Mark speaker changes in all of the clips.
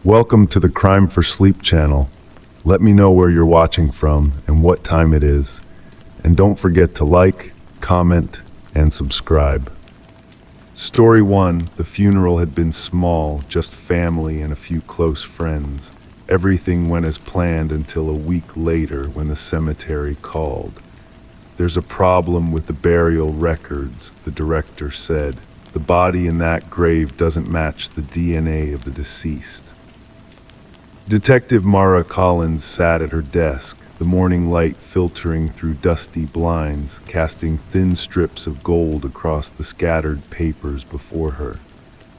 Speaker 1: Welcome to the Crime for Sleep channel. Let me know where you're watching from and what time it is. And don't forget to like, comment, and subscribe. Story 1. The funeral had been small, just family and a few close friends. Everything went as planned until a week later when the cemetery called. "There's a problem with the burial records," the director said. "The body in that grave doesn't match the DNA of the deceased." Detective Mara Collins sat at her desk, the morning light filtering through dusty blinds, casting thin strips of gold across the scattered papers before her.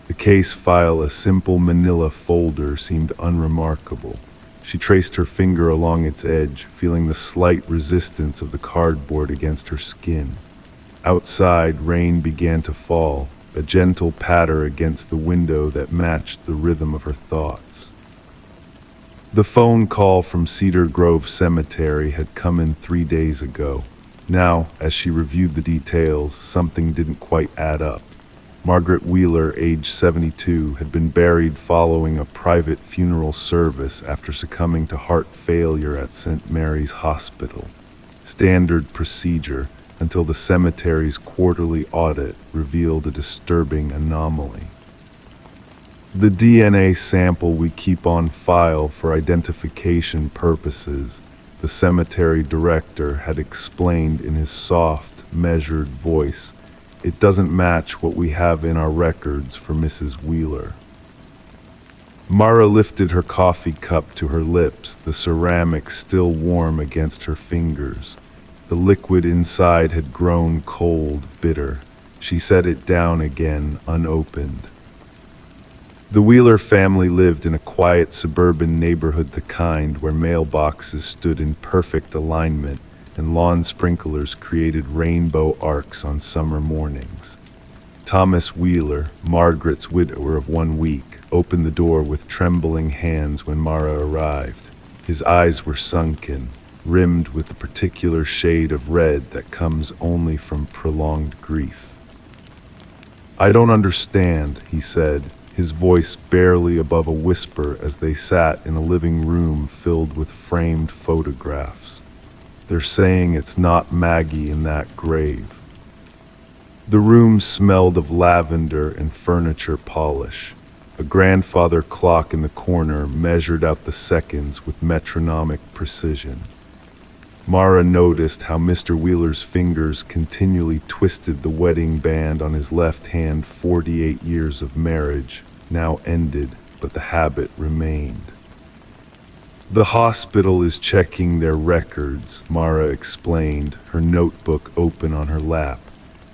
Speaker 1: The case file, a simple manila folder, seemed unremarkable. She traced her finger along its edge, feeling the slight resistance of the cardboard against her skin. Outside, rain began to fall, a gentle patter against the window that matched the rhythm of her thoughts. The phone call from Cedar Grove Cemetery had come in 3 days ago. Now, as she reviewed the details, something didn't quite add up. Margaret Wheeler, age 72, had been buried following a private funeral service after succumbing to heart failure at St. Mary's Hospital. Standard procedure, until the cemetery's quarterly audit revealed a disturbing anomaly. "The DNA sample we keep on file for identification purposes," the cemetery director had explained in his soft, measured voice. "It doesn't match what we have in our records for Mrs. Wheeler." Mara lifted her coffee cup to her lips, the ceramic still warm against her fingers. The liquid inside had grown cold, bitter. She set it down again, unopened. The Wheeler family lived in a quiet suburban neighborhood, the kind where mailboxes stood in perfect alignment and lawn sprinklers created rainbow arcs on summer mornings. Thomas Wheeler, Margaret's widower of 1 week, opened the door with trembling hands when Mara arrived. His eyes were sunken, rimmed with the particular shade of red that comes only from prolonged grief. "I don't understand," he said, his voice barely above a whisper as they sat in a living room filled with framed photographs. "They're saying it's not Maggie in that grave." The room smelled of lavender and furniture polish. A grandfather clock in the corner measured out the seconds with metronomic precision. Mara noticed how Mr. Wheeler's fingers continually twisted the wedding band on his left hand. 48 years of marriage, now ended, but the habit remained. "The hospital is checking their records," Mara explained, her notebook open on her lap.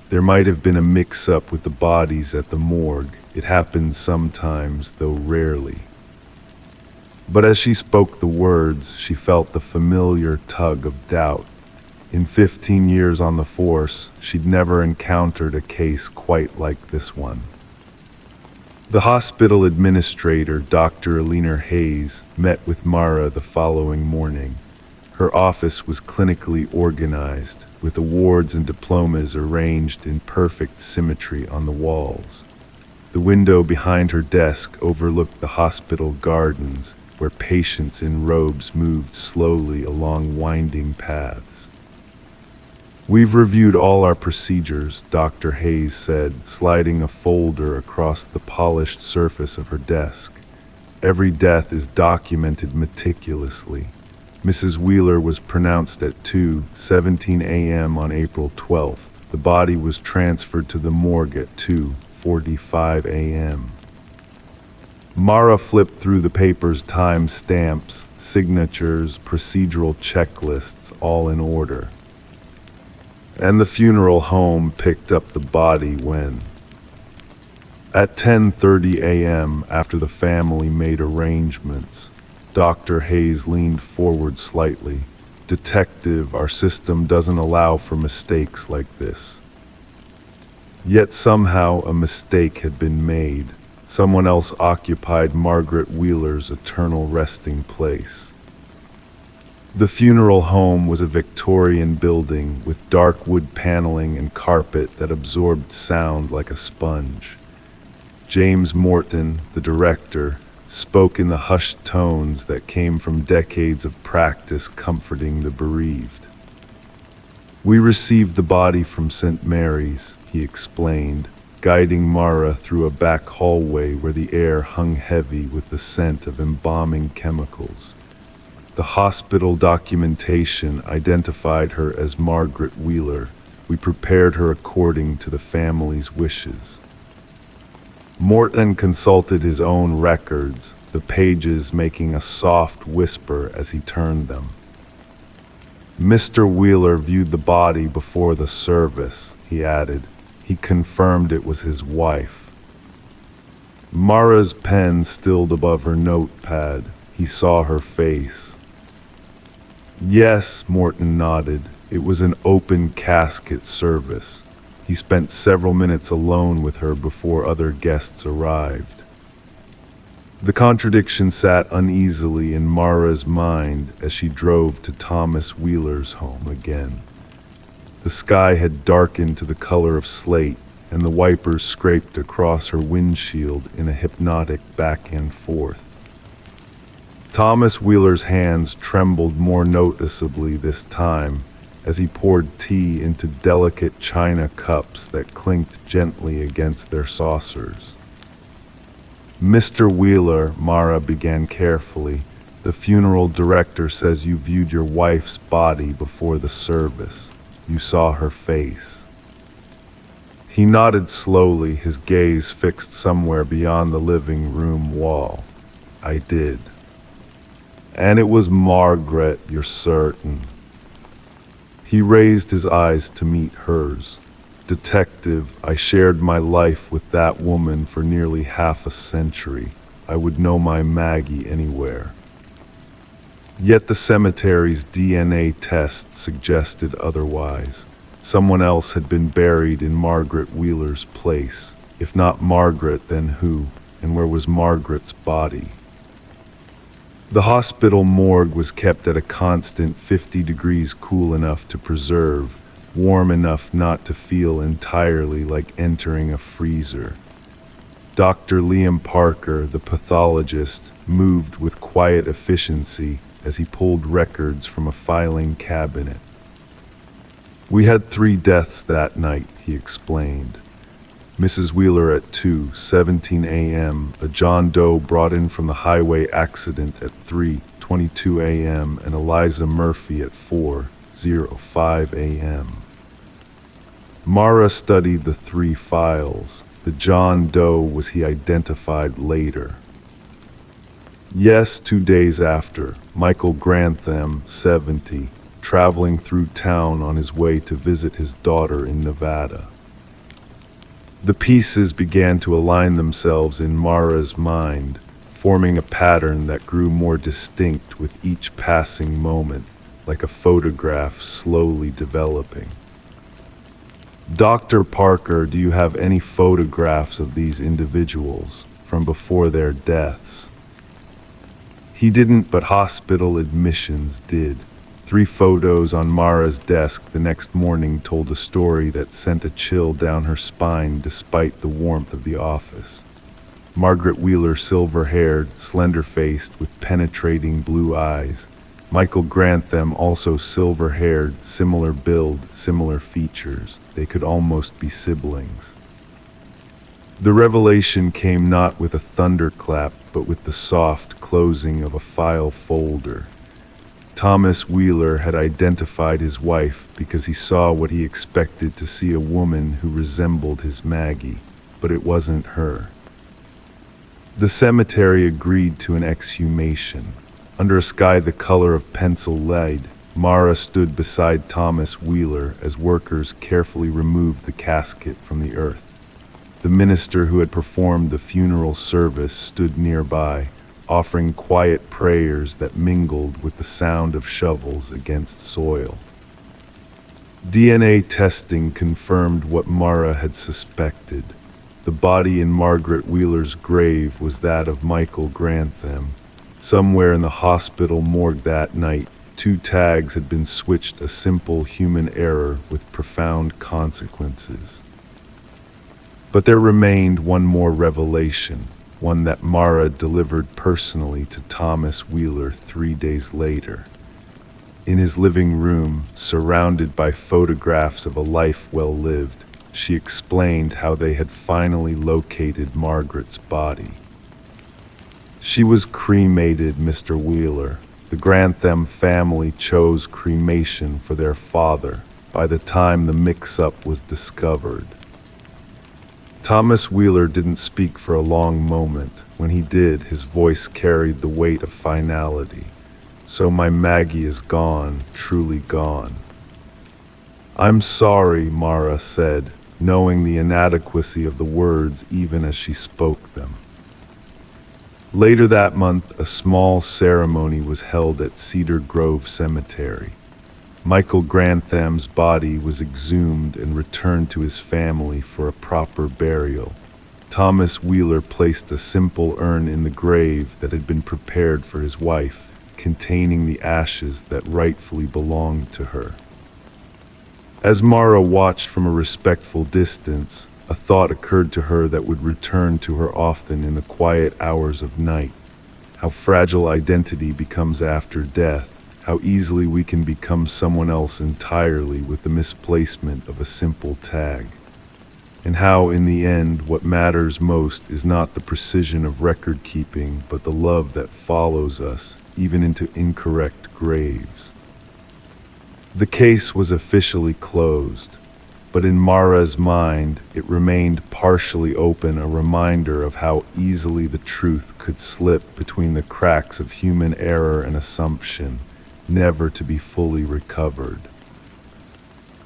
Speaker 1: "There might have been a mix-up with the bodies at the morgue. It happens sometimes, though rarely." But as she spoke the words, she felt the familiar tug of doubt. In 15 years on the force, she'd never encountered a case quite like this one. The hospital administrator, Dr. Alina Hayes, met with Mara the following morning. Her office was clinically organized, with awards and diplomas arranged in perfect symmetry on the walls. The window behind her desk overlooked the hospital gardens, where patients in robes moved slowly along winding paths. "We've reviewed all our procedures," Dr. Hayes said, sliding a folder across the polished surface of her desk. "Every death is documented meticulously. Mrs. Wheeler was pronounced at 2:17 a.m. on April 12th. The body was transferred to the morgue at 2:45 a.m. Mara flipped through the paper's time stamps, signatures, procedural checklists, all in order. "And the funeral home picked up the body when?" "At 10:30 a.m., after the family made arrangements." Dr. Hayes leaned forward slightly. "Detective, our system doesn't allow for mistakes like this." Yet somehow a mistake had been made. Someone else occupied Margaret Wheeler's eternal resting place. The funeral home was a Victorian building with dark wood paneling and carpet that absorbed sound like a sponge. James Morton, the director, spoke in the hushed tones that came from decades of practice comforting the bereaved. "We received the body from St. Mary's," he explained, guiding Mara through a back hallway where the air hung heavy with the scent of embalming chemicals. The hospital documentation identified her as Margaret Wheeler. We prepared her according to the family's wishes. Morton consulted his own records, the pages making a soft whisper as he turned them. "Mr. Wheeler viewed the body before the service," he added. He confirmed it was his wife. Mara's pen stilled above her notepad. He saw her face. "Yes," Morton nodded. "It was an open casket service. He spent several minutes alone with her before other guests arrived." The contradiction sat uneasily in Mara's mind as she drove to Thomas Wheeler's home again. The sky had darkened to the color of slate, and the wipers scraped across her windshield in a hypnotic back and forth. Thomas Wheeler's hands trembled more noticeably this time as he poured tea into delicate china cups that clinked gently against their saucers. "Mr. Wheeler," Mara began carefully, "the funeral director says you viewed your wife's body before the service. You saw her face." He nodded slowly, his gaze fixed somewhere beyond the living room wall. "I did." "And it was Margaret, you're certain?" He raised his eyes to meet hers. "Detective, I shared my life with that woman for nearly half a century. I would know my Maggie anywhere." Yet the cemetery's DNA test suggested otherwise. Someone else had been buried in Margaret Wheeler's place. If not Margaret, then who? And where was Margaret's body? The hospital morgue was kept at a constant 50 degrees, cool enough to preserve, warm enough not to feel entirely like entering a freezer. Dr. Liam Parker, the pathologist, moved with quiet efficiency as he pulled records from a filing cabinet. "We had 3 deaths that night," he explained. Mrs. Wheeler at 2:17 a.m., a John Doe brought in from the highway accident at 3:22 a.m., and Eliza Murphy at 4:05 a.m. Mara studied the 3 files. The John Doe was he identified later. Yes, 2 days after, Michael Grantham, 70, traveling through town on his way to visit his daughter in Nevada. The pieces began to align themselves in Mara's mind, forming a pattern that grew more distinct with each passing moment, like a photograph slowly developing. "Dr. Parker, do you have any photographs of these individuals from before their deaths?" He didn't, but hospital admissions did. 3 photos on Mara's desk the next morning told a story that sent a chill down her spine despite the warmth of the office. Margaret Wheeler, silver-haired, slender-faced, with penetrating blue eyes. Michael Grantham, also silver-haired, similar build, similar features. They could almost be siblings. The revelation came not with a thunderclap, but with the soft closing of a file folder. Thomas Wheeler had identified his wife because he saw what he expected to see: a woman who resembled his Maggie, but it wasn't her. The cemetery agreed to an exhumation. Under a sky the color of pencil lead, Mara stood beside Thomas Wheeler as workers carefully removed the casket from the earth. The minister who had performed the funeral service stood nearby, offering quiet prayers that mingled with the sound of shovels against soil. DNA testing confirmed what Mara had suspected. The body in Margaret Wheeler's grave was that of Michael Grantham. Somewhere in the hospital morgue that night, 2 tags had been switched, a simple human error with profound consequences. But there remained one more revelation. one that Mara delivered personally to Thomas Wheeler 3 days later. In his living room, surrounded by photographs of a life well lived, she explained how they had finally located Margaret's body. She was cremated, Mr. Wheeler. The Grantham family chose cremation for their father by the time the mix-up was discovered. Thomas Wheeler didn't speak for a long moment. When he did, his voice carried the weight of finality. So my Maggie is gone, truly gone. I'm sorry, Mara said, knowing the inadequacy of the words even as she spoke them. Later that month, a small ceremony was held at Cedar Grove Cemetery. Michael Grantham's body was exhumed and returned to his family for a proper burial. Thomas Wheeler placed a simple urn in the grave that had been prepared for his wife, containing the ashes that rightfully belonged to her. As Mara watched from a respectful distance, a thought occurred to her that would return to her often in the quiet hours of night. How fragile identity becomes after death, how easily we can become someone else entirely with the misplacement of a simple tag. And how, in the end, what matters most is not the precision of record keeping, but the love that follows us, even into incorrect graves. The case was officially closed, but in Mara's mind, it remained partially open, a reminder of how easily the truth could slip between the cracks of human error and assumption, never to be fully recovered.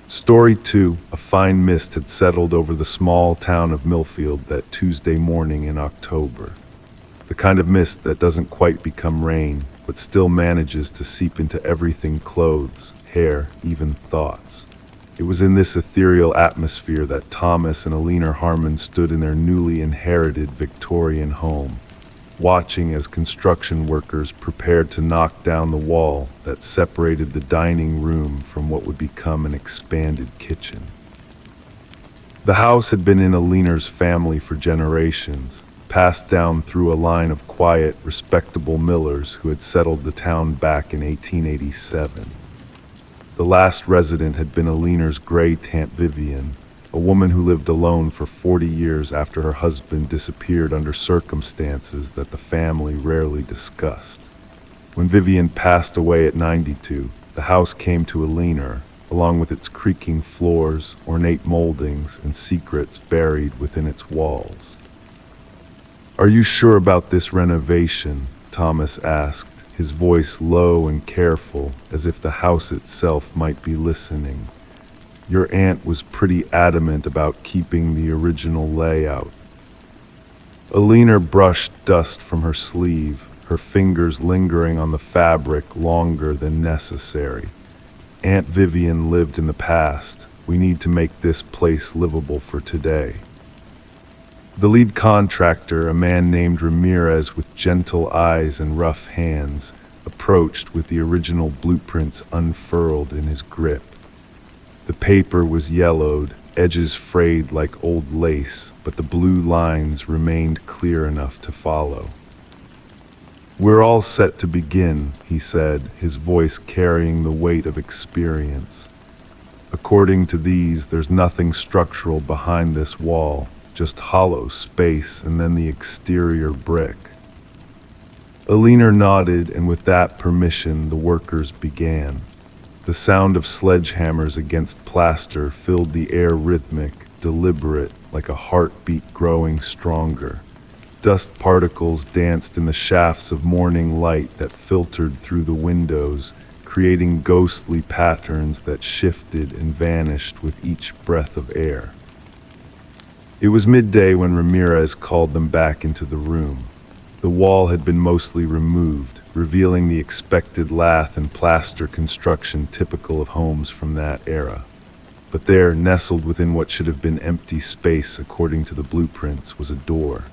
Speaker 1: Story 2. A fine mist had settled over the small town of Millfield that Tuesday morning in October. The kind of mist that doesn't quite become rain, but still manages to seep into everything: clothes, hair, even thoughts. It was in this ethereal atmosphere that Thomas and Alina Harmon stood in their newly inherited Victorian home, watching as construction workers prepared to knock down the wall that separated the dining room from what would become an expanded kitchen. The house had been in Alina's family for generations, passed down through a line of quiet, respectable millers who had settled the town back in 1887. The last resident had been Alina's great-aunt Vivian, a woman who lived alone for 40 years after her husband disappeared under circumstances that the family rarely discussed. When Vivian passed away at 92, the house came to Alina, along with its creaking floors, ornate moldings, and secrets buried within its walls. "Are you sure about this renovation?" Thomas asked, his voice low and careful, as if the house itself might be listening. "Your aunt was pretty adamant about keeping the original layout." Alina brushed dust from her sleeve, her fingers lingering on the fabric longer than necessary. "Aunt Vivian lived in the past. We need to make this place livable for today." The lead contractor, a man named Ramirez with gentle eyes and rough hands, approached with the original blueprints unfurled in his grip. The paper was yellowed, edges frayed like old lace, but the blue lines remained clear enough to follow. "We're all set to begin," he said, his voice carrying the weight of experience. "According to these, there's nothing structural behind this wall, just hollow space and then the exterior brick." Alina nodded, and with that permission, the workers began. The sound of sledgehammers against plaster filled the air, rhythmic, deliberate, like a heartbeat growing stronger. Dust particles danced in the shafts of morning light that filtered through the windows, creating ghostly patterns that shifted and vanished with each breath of air. It was midday when Ramirez called them back into the room. The wall had been mostly removed, revealing the expected lath and plaster construction typical of homes from that era. But there, nestled within what should have been empty space according to the blueprints, was a door.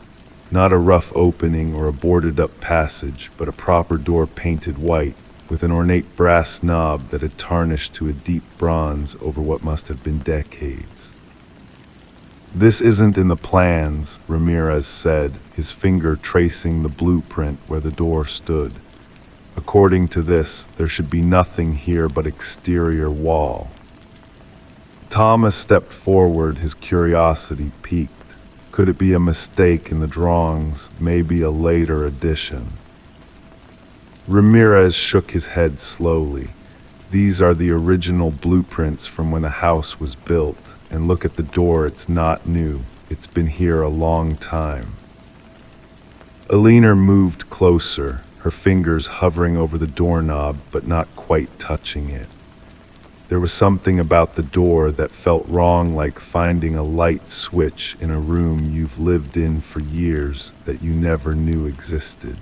Speaker 1: Not a rough opening or a boarded-up passage, but a proper door painted white, with an ornate brass knob that had tarnished to a deep bronze over what must have been decades. This isn't in the plans, Ramirez said, his finger tracing the blueprint where the door stood. According to this, there should be nothing here but exterior wall. Thomas stepped forward, his curiosity piqued. Could it be a mistake in the drawings, maybe a later addition? Ramirez shook his head slowly. These are the original blueprints from when the house was built, and look at the door, it's not new. It's been here a long time. Alina moved closer, her fingers hovering over the doorknob but not quite touching it. There was something about the door that felt wrong, like finding a light switch in a room you've lived in for years that you never knew existed.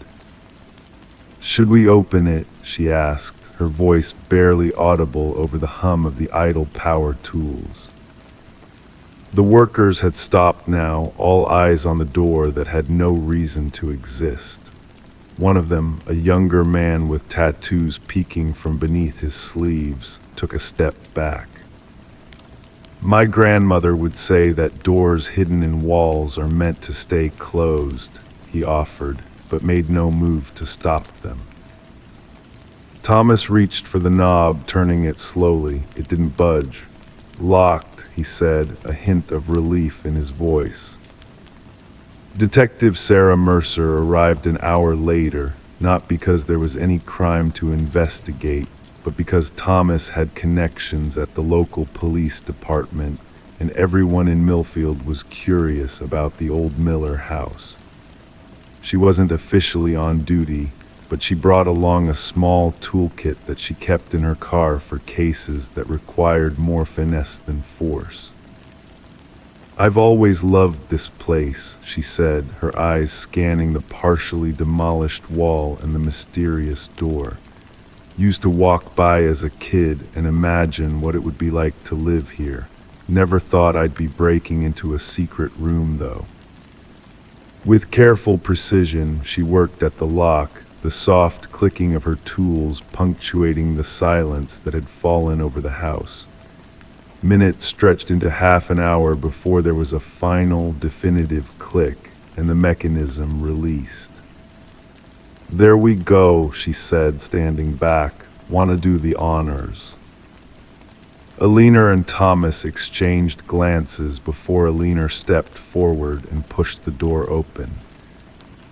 Speaker 1: "Should we open it?" she asked, her voice barely audible over the hum of the idle power tools. The workers had stopped now, all eyes on the door that had no reason to exist. One of them, a younger man with tattoos peeking from beneath his sleeves, took a step back. "My grandmother would say that doors hidden in walls are meant to stay closed," he offered, but made no move to stop them. Thomas reached for the knob, turning it slowly. It didn't budge. "Locked," he said, a hint of relief in his voice. Detective Sarah Mercer arrived an hour later, not because there was any crime to investigate, but because Thomas had connections at the local police department, and everyone in Millfield was curious about the old Miller house. She wasn't officially on duty, but she brought along a small toolkit that she kept in her car for cases that required more finesse than force. "I've always loved this place," she said, her eyes scanning the partially demolished wall and the mysterious door. "Used to walk by as a kid and imagine what it would be like to live here. Never thought I'd be breaking into a secret room, though." With careful precision, she worked at the lock, the soft clicking of her tools punctuating the silence that had fallen over the house. Minutes stretched into half an hour before there was a final, definitive click, and the mechanism released. "There we go," she said, standing back. "Want to do the honors." Alina and Thomas exchanged glances before Alina stepped forward and pushed the door open.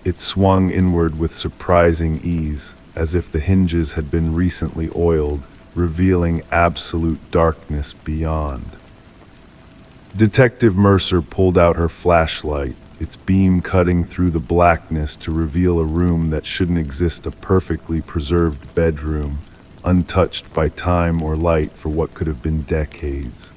Speaker 1: It swung inward with surprising ease, as if the hinges had been recently oiled, revealing absolute darkness beyond. Detective Mercer pulled out her flashlight, its beam cutting through the blackness to reveal a room that shouldn't exist, a perfectly preserved bedroom, untouched by time or light for what could have been decades.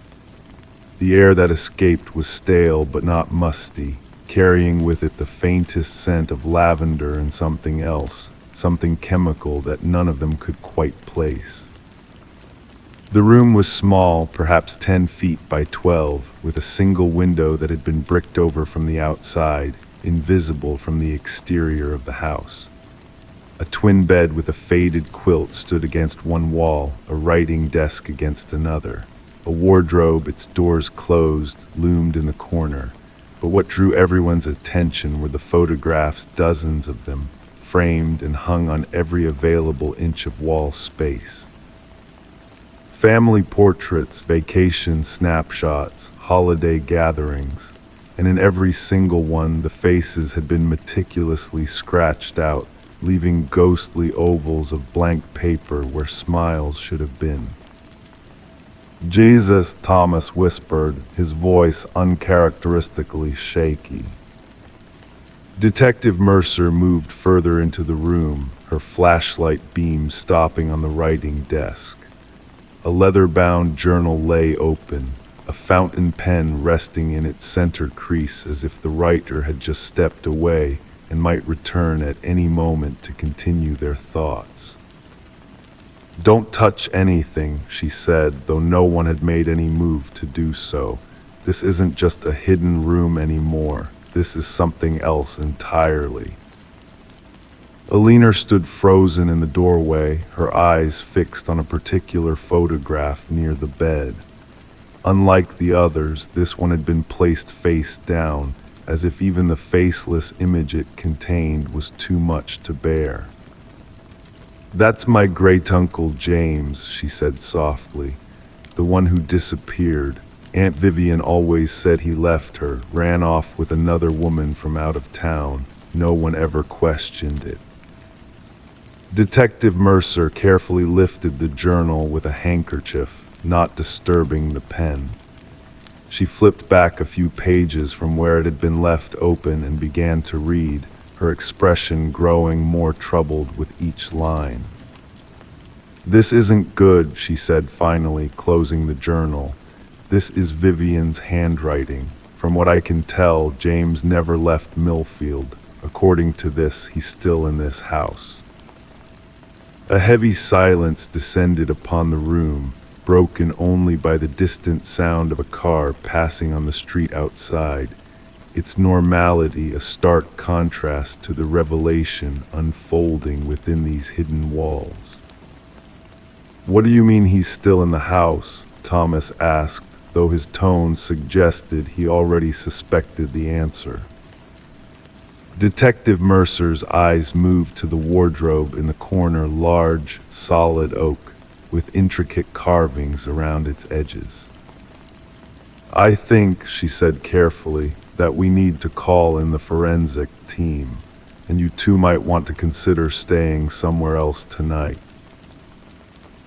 Speaker 1: The air that escaped was stale but not musty, carrying with it the faintest scent of lavender and something else, something chemical that none of them could quite place. The room was small, perhaps 10 feet by 12, with a single window that had been bricked over from the outside, invisible from the exterior of the house. A twin bed with a faded quilt stood against one wall, a writing desk against another. A wardrobe, its doors closed, loomed in the corner. But what drew everyone's attention were the photographs, dozens of them, framed and hung on every available inch of wall space. Family portraits, vacation snapshots, holiday gatherings, and in every single one the faces had been meticulously scratched out, leaving ghostly ovals of blank paper where smiles should have been. "Jesus," Thomas whispered, his voice uncharacteristically shaky. Detective Mercer moved further into the room, her flashlight beam stopping on the writing desk. A leather-bound journal lay open, a fountain pen resting in its center crease as if the writer had just stepped away and might return at any moment to continue their thoughts. "Don't touch anything," she said, though no one had made any move to do so. "This isn't just a hidden room anymore. This is something else entirely." Alina stood frozen in the doorway, her eyes fixed on a particular photograph near the bed. Unlike the others, this one had been placed face down, as if even the faceless image it contained was too much to bear. "That's my great-uncle James," she said softly, "the one who disappeared. Aunt Vivian always said he left her, ran off with another woman from out of town. No one ever questioned it." Detective Mercer carefully lifted the journal with a handkerchief, not disturbing the pen. She flipped back a few pages from where it had been left open and began to read, her expression growing more troubled with each line. "This isn't good," she said finally, closing the journal. "This is Vivian's handwriting. From what I can tell, James never left Millfield. According to this, he's still in this house." A heavy silence descended upon the room, broken only by the distant sound of a car passing on the street outside, its normality a stark contrast to the revelation unfolding within these hidden walls. "What do you mean he's still in the house?" Thomas asked, though his tone suggested he already suspected the answer. Detective Mercer's eyes moved to the wardrobe in the corner, large, solid oak, with intricate carvings around its edges. "I think," she said carefully, "that we need to call in the forensic team, and you two might want to consider staying somewhere else tonight."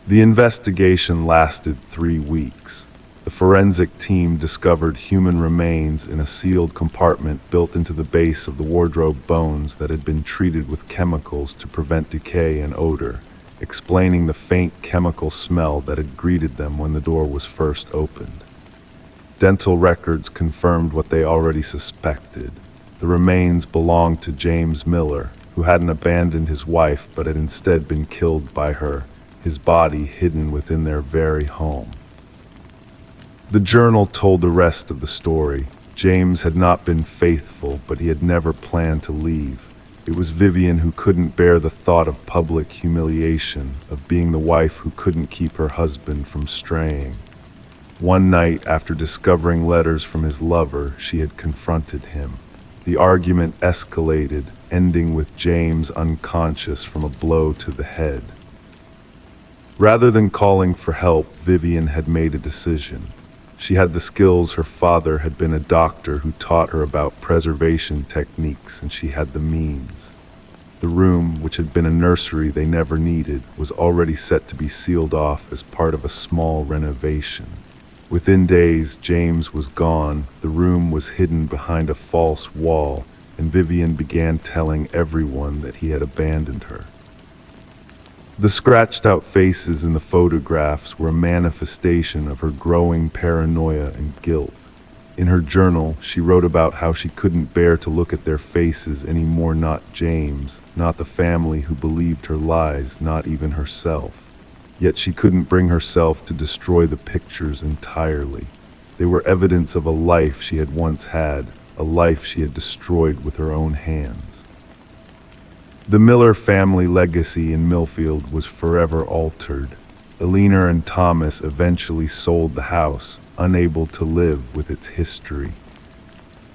Speaker 1: The investigation lasted 3 weeks. The forensic team discovered human remains in a sealed compartment built into the base of the wardrobe bones that had been treated with chemicals to prevent decay and odor, explaining the faint chemical smell that had greeted them when the door was first opened. Dental records confirmed what they already suspected. The remains belonged to James Miller, who hadn't abandoned his wife but had instead been killed by her, his body hidden within their very home. The journal told the rest of the story. James had not been faithful, but he had never planned to leave. It was Vivian who couldn't bear the thought of public humiliation, of being the wife who couldn't keep her husband from straying. One night, after discovering letters from his lover, she had confronted him. The argument escalated, ending with James unconscious from a blow to the head. Rather than calling for help, Vivian had made a decision. She had the skills. Her father had been a doctor who taught her about preservation techniques, and she had the means. The room, which had been a nursery they never needed, was already set to be sealed off as part of a small renovation. Within days, James was gone, the room was hidden behind a false wall, and Vivian began telling everyone that he had abandoned her. The scratched-out faces in the photographs were a manifestation of her growing paranoia and guilt. In her journal, she wrote about how she couldn't bear to look at their faces anymore, not James, not the family who believed her lies, not even herself. Yet she couldn't bring herself to destroy the pictures entirely. They were evidence of a life she had once had, a life she had destroyed with her own hands. The Miller family legacy in Millfield was forever altered. Elena and Thomas eventually sold the house, unable to live with its history.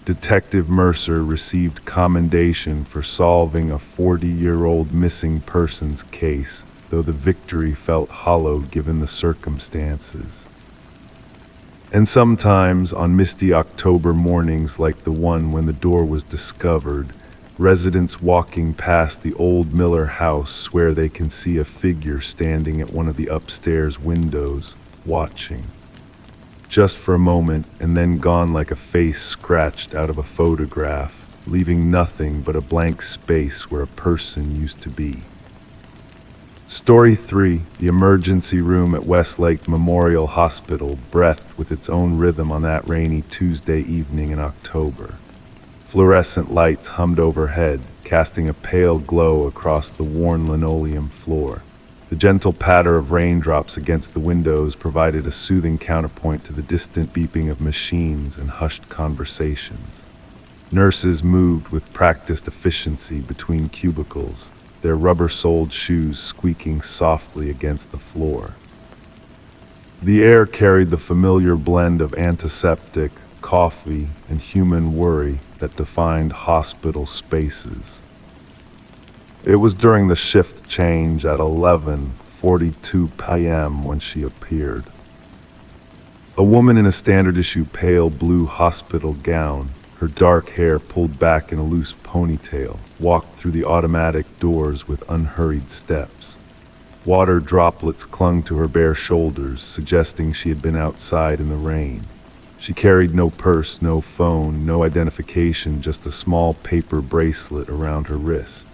Speaker 1: Detective Mercer received commendation for solving a 40-year-old missing persons case, though the victory felt hollow given the circumstances. And sometimes, on misty October mornings like the one when the door was discovered, residents walking past the old Miller house swear they can see a figure standing at one of the upstairs windows, watching. Just for a moment, and then gone like a face scratched out of a photograph, leaving nothing but a blank space where a person used to be. Story 3, the emergency room at Westlake Memorial Hospital breathed with its own rhythm on that rainy Tuesday evening in October. Fluorescent lights hummed overhead, casting a pale glow across the worn linoleum floor. The gentle patter of raindrops against the windows provided a soothing counterpoint to the distant beeping of machines and hushed conversations. Nurses moved with practiced efficiency between cubicles, their rubber-soled shoes squeaking softly against the floor. The air carried the familiar blend of antiseptic, coffee, and human worry that defined hospital spaces. It was during the shift change at 11:42 p.m. when she appeared. A woman in a standard issue pale blue hospital gown, her dark hair pulled back in a loose ponytail, walked through the automatic doors with unhurried steps. Water droplets clung to her bare shoulders, suggesting she had been outside in the rain. She carried no purse, no phone, no identification, just a small paper bracelet around her wrist.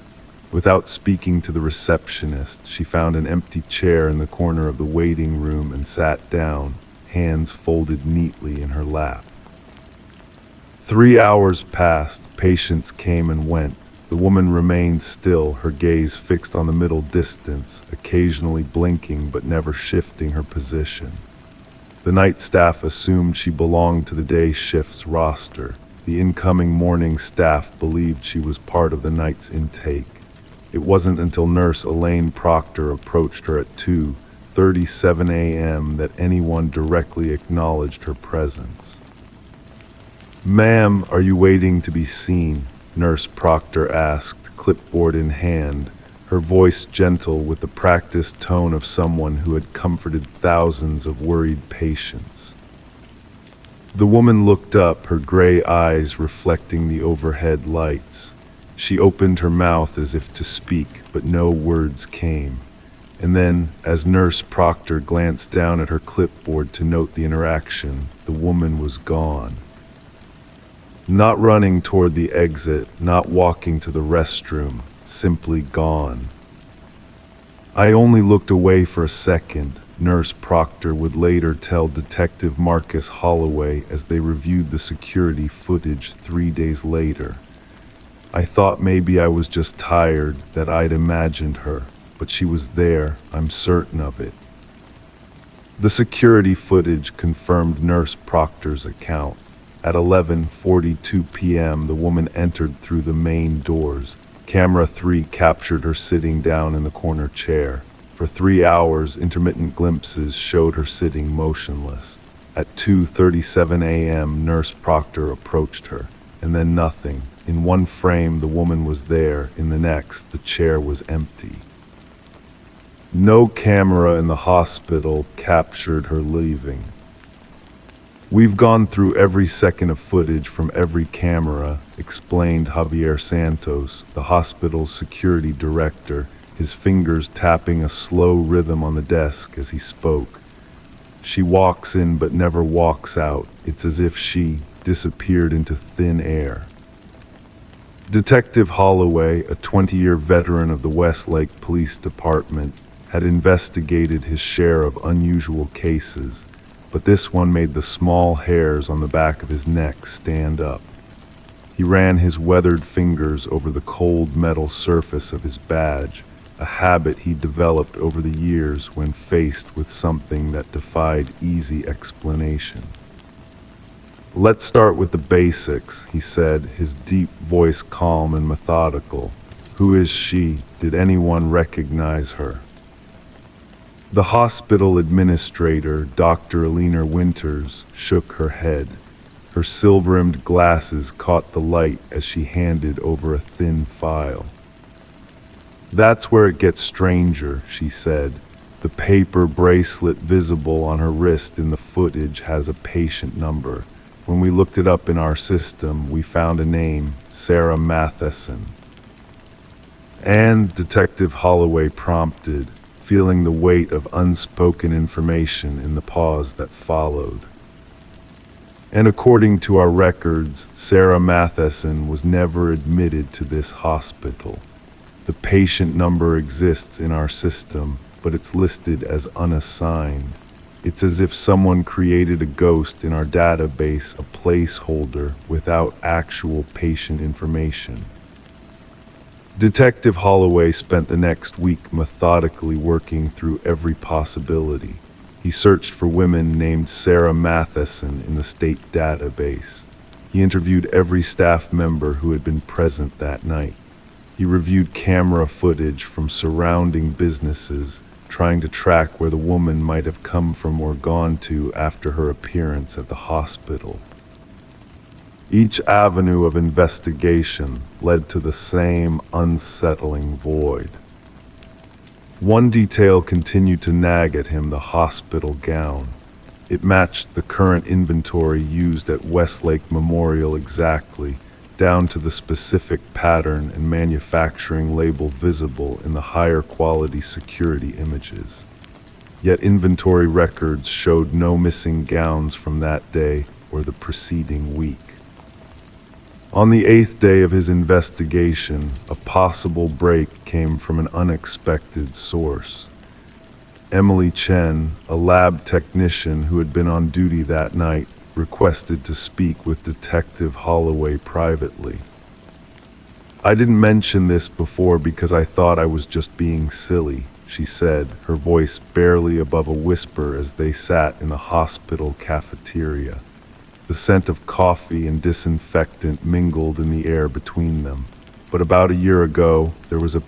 Speaker 1: Without speaking to the receptionist, she found an empty chair in the corner of the waiting room and sat down, hands folded neatly in her lap. 3 hours passed, patients came and went. The woman remained still, her gaze fixed on the middle distance, occasionally blinking but never shifting her position. The night staff assumed she belonged to the day shift's roster. The incoming morning staff believed she was part of the night's intake. It wasn't until nurse Elaine Proctor approached her at 2:37 a.m. that anyone directly acknowledged her presence. "Ma'am, are you waiting to be seen?" Nurse Proctor asked, clipboard in hand, her voice gentle with the practiced tone of someone who had comforted thousands of worried patients. The woman looked up, her gray eyes reflecting the overhead lights. She opened her mouth as if to speak, but no words came. And then, as Nurse Proctor glanced down at her clipboard to note the interaction, the woman was gone. Not running toward the exit, not walking to the restroom, simply gone. "I only looked away for a second," Nurse Proctor would later tell Detective Marcus Holloway as they reviewed the security footage 3 days later. "I thought maybe I was just tired, that I'd imagined her, but she was there, I'm certain of it." The security footage confirmed Nurse Proctor's account. At 11:42 p.m., the woman entered through the main doors. Camera 3 captured her sitting down in the corner chair. For 3 hours, intermittent glimpses showed her sitting motionless. At 2:37 a.m., Nurse Proctor approached her, and then nothing. In one frame, the woman was there. In the next, the chair was empty. No camera in the hospital captured her leaving. "We've gone through every second of footage from every camera," explained Javier Santos, the hospital's security director, his fingers tapping a slow rhythm on the desk as he spoke. "She walks in but never walks out. It's as if she disappeared into thin air." Detective Holloway, a 20-year veteran of the Westlake Police Department, had investigated his share of unusual cases, but this one made the small hairs on the back of his neck stand up. He ran his weathered fingers over the cold metal surface of his badge, a habit he developed over the years when faced with something that defied easy explanation. "Let's start with the basics," he said, his deep voice calm and methodical. "Who is she? Did anyone recognize her?" The hospital administrator, Dr. Alina Winters, shook her head. Her silver-rimmed glasses caught the light as she handed over a thin file. "That's where it gets stranger," she said. "The paper bracelet visible on her wrist in the footage has a patient number. When we looked it up in our system, we found a name, Sarah Matheson." "And," Detective Holloway prompted, feeling the weight of unspoken information in the pause that followed. "And according to our records, Sarah Matheson was never admitted to this hospital. The patient number exists in our system, but it's listed as unassigned. It's as if someone created a ghost in our database, a placeholder without actual patient information." Detective Holloway spent the next week methodically working through every possibility. He searched for women named Sarah Matheson in the state database. He interviewed every staff member who had been present that night. He reviewed camera footage from surrounding businesses, trying to track where the woman might have come from or gone to after her appearance at the hospital. Each avenue of investigation led to the same unsettling void. One detail continued to nag at him: the hospital gown. It matched the current inventory used at Westlake Memorial exactly, down to the specific pattern and manufacturing label visible in the higher quality security images. Yet inventory records showed no missing gowns from that day or the preceding week. On the 8th day of his investigation, a possible break came from an unexpected source. Emily Chen, a lab technician who had been on duty that night, requested to speak with Detective Holloway privately. "I didn't mention this before because I thought I was just being silly," she said, her voice barely above a whisper as they sat in the hospital cafeteria. The scent of coffee and disinfectant mingled in the air between them. But about a year ago, there was a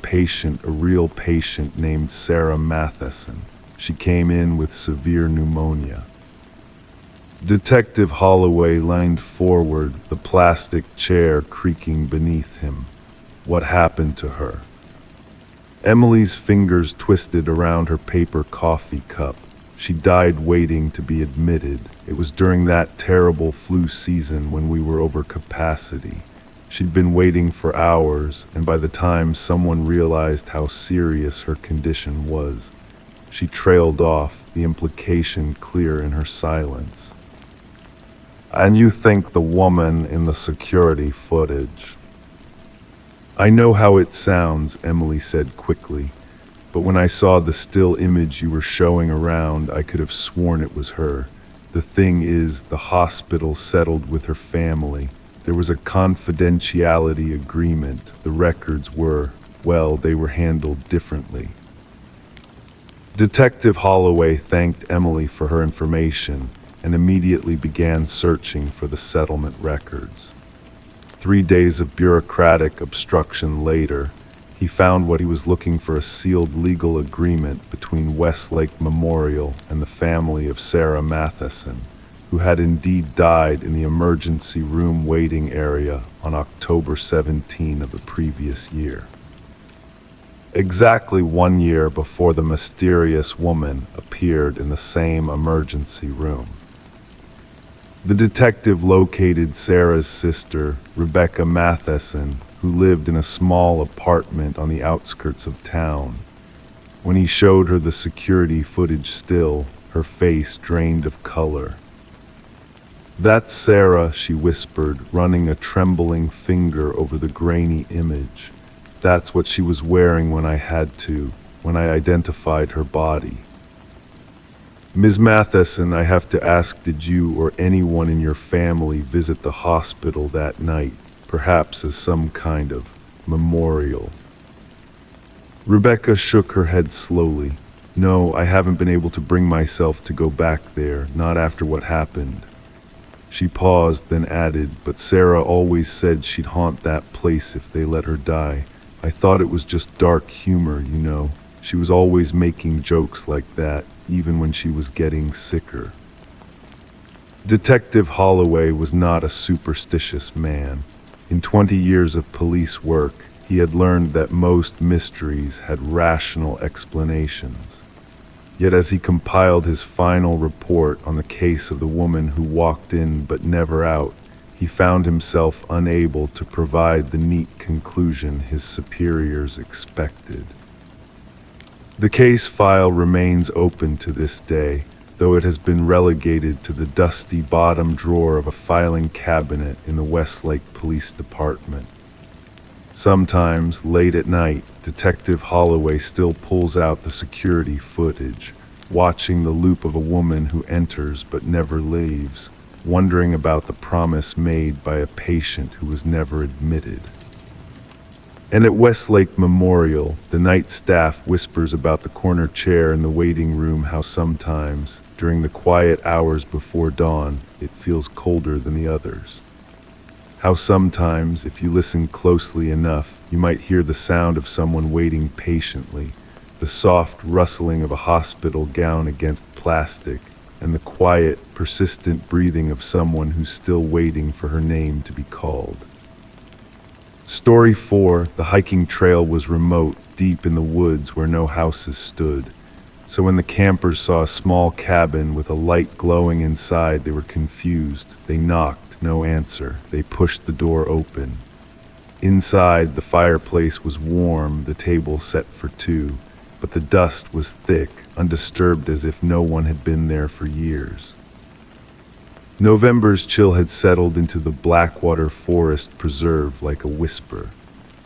Speaker 1: real patient named Sarah Matheson. She came in with severe pneumonia. Detective Holloway leaned forward, the plastic chair creaking beneath him. What happened to her? Emily's fingers twisted around her paper coffee cup. She died waiting to be admitted. It was during that terrible flu season when we were over capacity. She'd been waiting for hours, and by the time someone realized how serious her condition was, she trailed off, the implication clear in her silence. "And you think the woman in the security footage?" "I know how it sounds," Emily said quickly. "But when I saw the still image you were showing around, I could have sworn it was her. The thing is, the hospital settled with her family. There was a confidentiality agreement. The records were, well, they were handled differently." Detective Holloway thanked Emily for her information and immediately began searching for the settlement records. 3 days of bureaucratic obstruction later, he found what he was looking for: a sealed legal agreement between Westlake Memorial and the family of Sarah Matheson, who had indeed died in the emergency room waiting area on October 17 of the previous year. Exactly 1 year before the mysterious woman appeared in the same emergency room. The detective located Sarah's sister, Rebecca Matheson, who lived in a small apartment on the outskirts of town. When he showed her the security footage still, her face drained of color. "That's Sarah," she whispered, running a trembling finger over the grainy image. "That's what she was wearing when I identified her body." "Ms. Matheson, I have to ask, did you or anyone in your family visit the hospital that night, perhaps as some kind of memorial?" Rebecca shook her head slowly. "No, I haven't been able to bring myself to go back there, not after what happened." She paused, then added, "But Sarah always said she'd haunt that place if they let her die. I thought it was just dark humor, you know. She was always making jokes like that, even when she was getting sicker." Detective Holloway was not a superstitious man. In 20 years of police work, he had learned that most mysteries had rational explanations. Yet as he compiled his final report on the case of the woman who walked in but never out, he found himself unable to provide the neat conclusion his superiors expected. The case file remains open to this day, though it has been relegated to the dusty bottom drawer of a filing cabinet in the Westlake Police Department. Sometimes, late at night, Detective Holloway still pulls out the security footage, watching the loop of a woman who enters but never leaves, wondering about the promise made by a patient who was never admitted. And at Westlake Memorial, the night staff whispers about the corner chair in the waiting room, how sometimes, during the quiet hours before dawn, it feels colder than the others. How sometimes, if you listen closely enough, you might hear the sound of someone waiting patiently, the soft rustling of a hospital gown against plastic, and the quiet, persistent breathing of someone who's still waiting for her name to be called. Story 4, the hiking trail was remote, deep in the woods where no houses stood. So when the campers saw a small cabin with a light glowing inside, they were confused. They knocked, no answer. They pushed the door open. Inside, the fireplace was warm, the table set for two, but the dust was thick, undisturbed as if no one had been there for years. November's chill had settled into the Blackwater Forest Preserve like a whisper,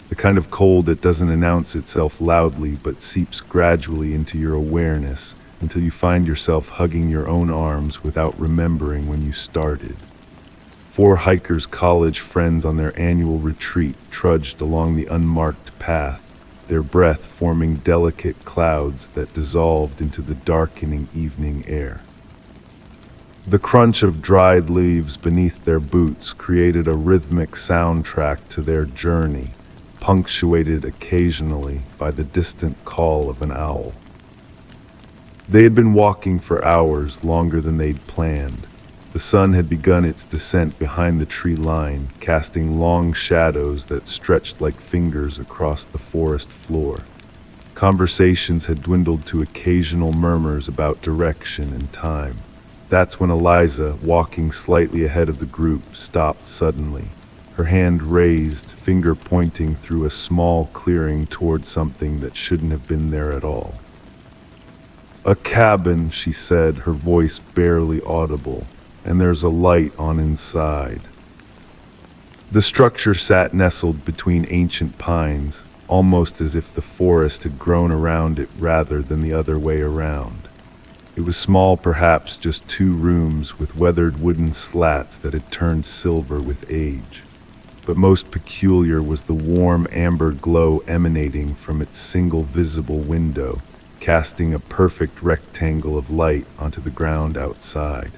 Speaker 1: the kind of cold that doesn't announce itself loudly but seeps gradually into your awareness until you find yourself hugging your own arms without remembering when you started. 4 hikers' college friends on their annual retreat trudged along the unmarked path, their breath forming delicate clouds that dissolved into the darkening evening air. The crunch of dried leaves beneath their boots created a rhythmic soundtrack to their journey, punctuated occasionally by the distant call of an owl. They had been walking for hours, longer than they'd planned. The sun had begun its descent behind the tree line, casting long shadows that stretched like fingers across the forest floor. Conversations had dwindled to occasional murmurs about direction and time. That's when Eliza, walking slightly ahead of the group, stopped suddenly, her hand raised, finger pointing through a small clearing toward something that shouldn't have been there at all. "A cabin," she said, her voice barely audible, "and there's a light on inside." The structure sat nestled between ancient pines, almost as if the forest had grown around it rather than the other way around. It was small, perhaps just 2 rooms with weathered wooden slats that had turned silver with age. But most peculiar was the warm amber glow emanating from its single visible window, casting a perfect rectangle of light onto the ground outside.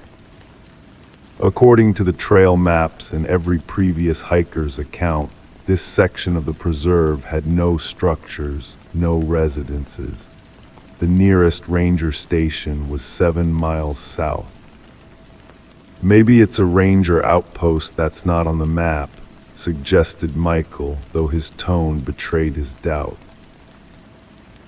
Speaker 1: According to the trail maps and every previous hiker's account, this section of the preserve had no structures, no residences. The nearest ranger station was 7 miles south. "Maybe it's a ranger outpost that's not on the map," suggested Michael, though his tone betrayed his doubt.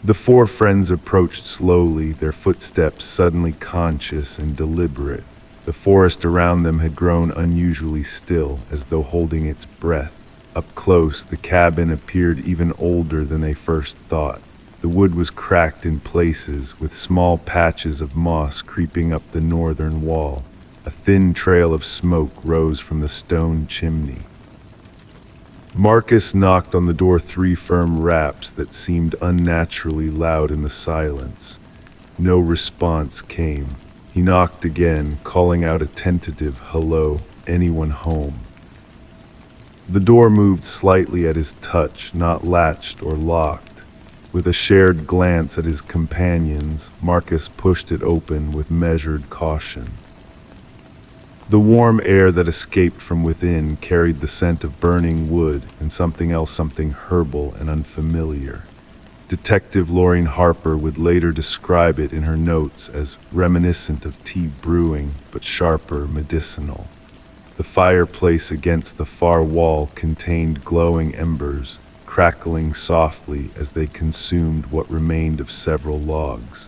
Speaker 1: The 4 friends approached slowly, their footsteps suddenly conscious and deliberate. The forest around them had grown unusually still, as though holding its breath. Up close, the cabin appeared even older than they first thought. The wood was cracked in places, with small patches of moss creeping up the northern wall. A thin trail of smoke rose from the stone chimney. Marcus knocked on the door 3 firm raps that seemed unnaturally loud in the silence. No response came. He knocked again, calling out a tentative "Hello, anyone home?" The door moved slightly at his touch, not latched or locked. With a shared glance at his companions, Marcus pushed it open with measured caution. The warm air that escaped from within carried the scent of burning wood and something else, something herbal and unfamiliar. Detective Laureen Harper would later describe it in her notes as reminiscent of tea brewing, but sharper, medicinal. The fireplace against the far wall contained glowing embers, crackling softly as they consumed what remained of several logs.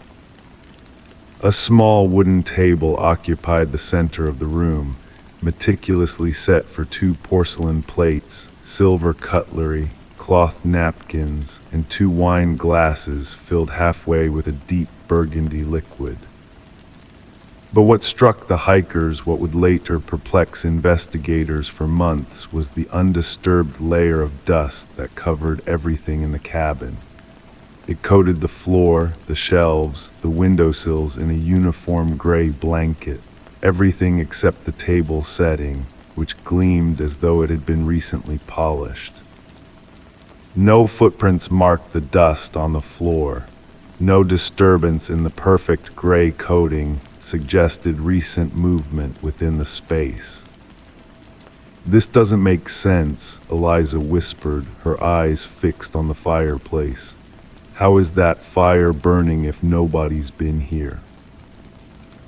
Speaker 1: A small wooden table occupied the center of the room, meticulously set for 2 porcelain plates, silver cutlery, cloth napkins, and 2 wine glasses filled halfway with a deep burgundy liquid. But what struck the hikers, what would later perplex investigators for months, was the undisturbed layer of dust that covered everything in the cabin. It coated the floor, the shelves, the windowsills in a uniform gray blanket, everything except the table setting, which gleamed as though it had been recently polished. No footprints marked the dust on the floor. No disturbance in the perfect gray coating suggested recent movement within the space. "This doesn't make sense," Eliza whispered, her eyes fixed on the fireplace. How is that fire burning if nobody's been here?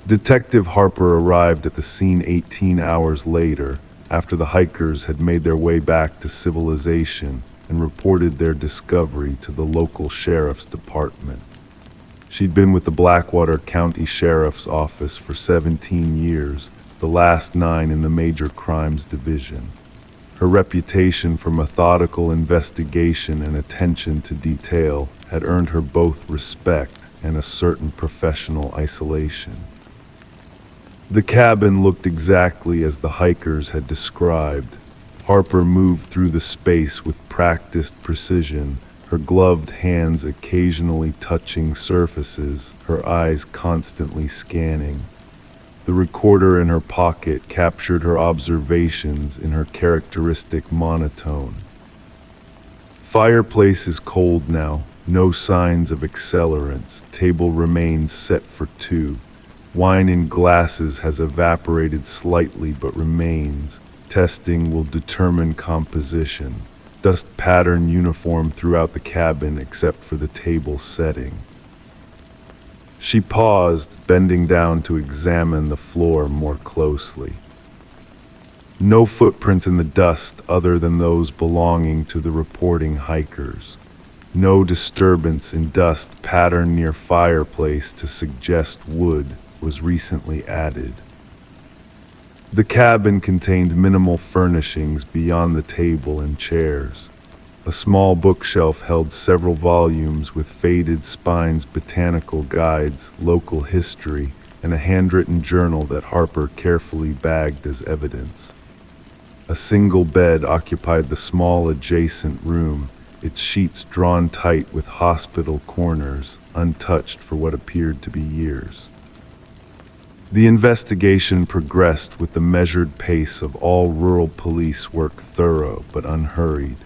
Speaker 1: Detective Harper arrived at the scene 18 hours later, after the hikers had made their way back to civilization and reported their discovery to the local sheriff's department. She'd been with the Blackwater County Sheriff's Office for 17 years, the last 9 in the Major Crimes Division. Her reputation for methodical investigation and attention to detail had earned her both respect and a certain professional isolation. The cabin looked exactly as the hikers had described. Harper moved through the space with practiced precision, her gloved hands occasionally touching surfaces, her eyes constantly scanning. The recorder in her pocket captured her observations in her characteristic monotone. Fireplace is cold now, no signs of accelerants. Table remains set for 2. Wine in glasses has evaporated slightly but remains. Testing will determine composition. Dust pattern uniform throughout the cabin except for the table setting. She paused, bending down to examine the floor more closely. No footprints in the dust other than those belonging to the reporting hikers. No disturbance in dust pattern near fireplace to suggest wood was recently added. The cabin contained minimal furnishings beyond the table and chairs. A small bookshelf held several volumes with faded spines, botanical guides, local history, and a handwritten journal that Harper carefully bagged as evidence. A single bed occupied the small adjacent room, its sheets drawn tight with hospital corners, untouched for what appeared to be years. The investigation progressed with the measured pace of all rural police work, thorough but unhurried.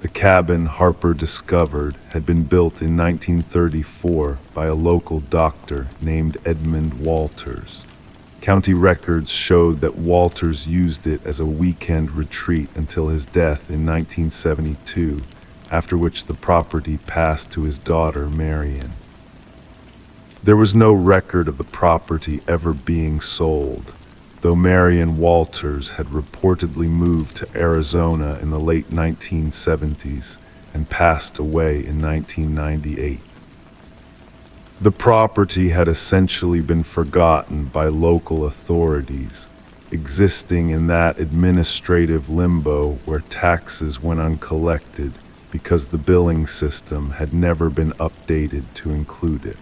Speaker 1: The cabin, Harper discovered, had been built in 1934 by a local doctor named Edmund Walters. County records showed that Walters used it as a weekend retreat until his death in 1972, after which the property passed to his daughter, Marion. There was no record of the property ever being sold, though Marion Walters had reportedly moved to Arizona in the late 1970s and passed away in 1998. The property had essentially been forgotten by local authorities, existing in that administrative limbo where taxes went uncollected because the billing system had never been updated to include it.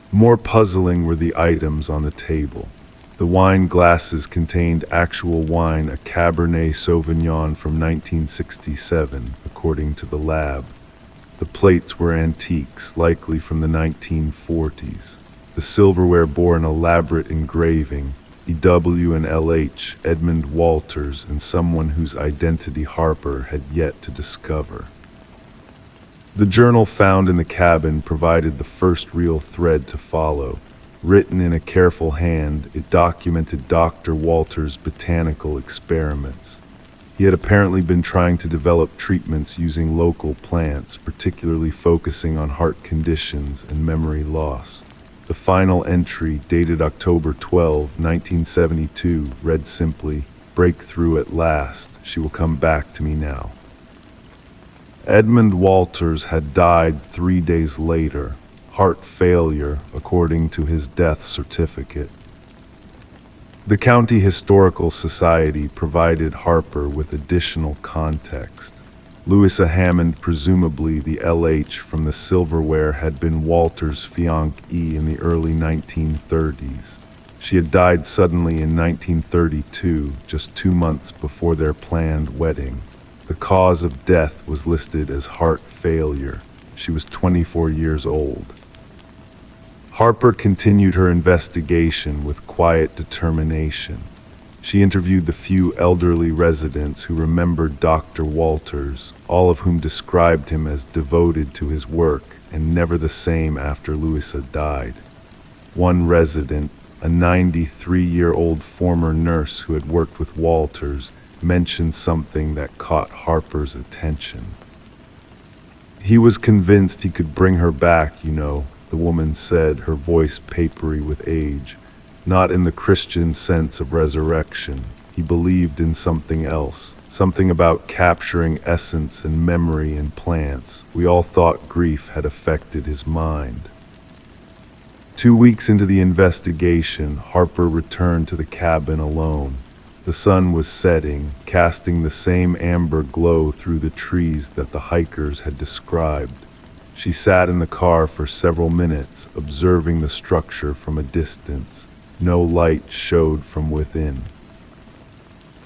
Speaker 1: More puzzling were the items on the table. The wine glasses contained actual wine, a Cabernet Sauvignon from 1967, according to the lab. The plates were antiques, likely from the 1940s. The silverware bore an elaborate engraving, EW and LH, Edmund Walters, and someone whose identity Harper had yet to discover. The journal found in the cabin provided the first real thread to follow. Written in a careful hand, it documented Dr. Walters' botanical experiments. He had apparently been trying to develop treatments using local plants, particularly focusing on heart conditions and memory loss. The final entry, dated October 12, 1972, read simply, "Breakthrough at last. She will come back to me now." Edmund Walters had died 3 days later, heart failure, according to his death certificate. The County Historical Society provided Harper with additional context. Louisa Hammond, presumably the LH from the silverware, had been Walters' fiancée in the early 1930s. She had died suddenly in 1932, just 2 months before their planned wedding. The cause of death was listed as heart failure. She was 24 years old. Harper continued her investigation with quiet determination. She interviewed the few elderly residents who remembered Dr. Walters, all of whom described him as devoted to his work and never the same after Louisa died. One resident, a 93-year-old former nurse who had worked with Walters, mentioned something that caught Harper's attention. He was convinced he could bring her back, the woman said, her voice papery with age. Not in the Christian sense of resurrection. He believed in something else, something about capturing essence and memory in plants. We all thought grief had affected his mind. 2 weeks into the investigation, Harper returned to the cabin alone. The sun was setting, casting the same amber glow through the trees that the hikers had described. She sat in the car for several minutes, observing the structure from a distance. No light showed from within.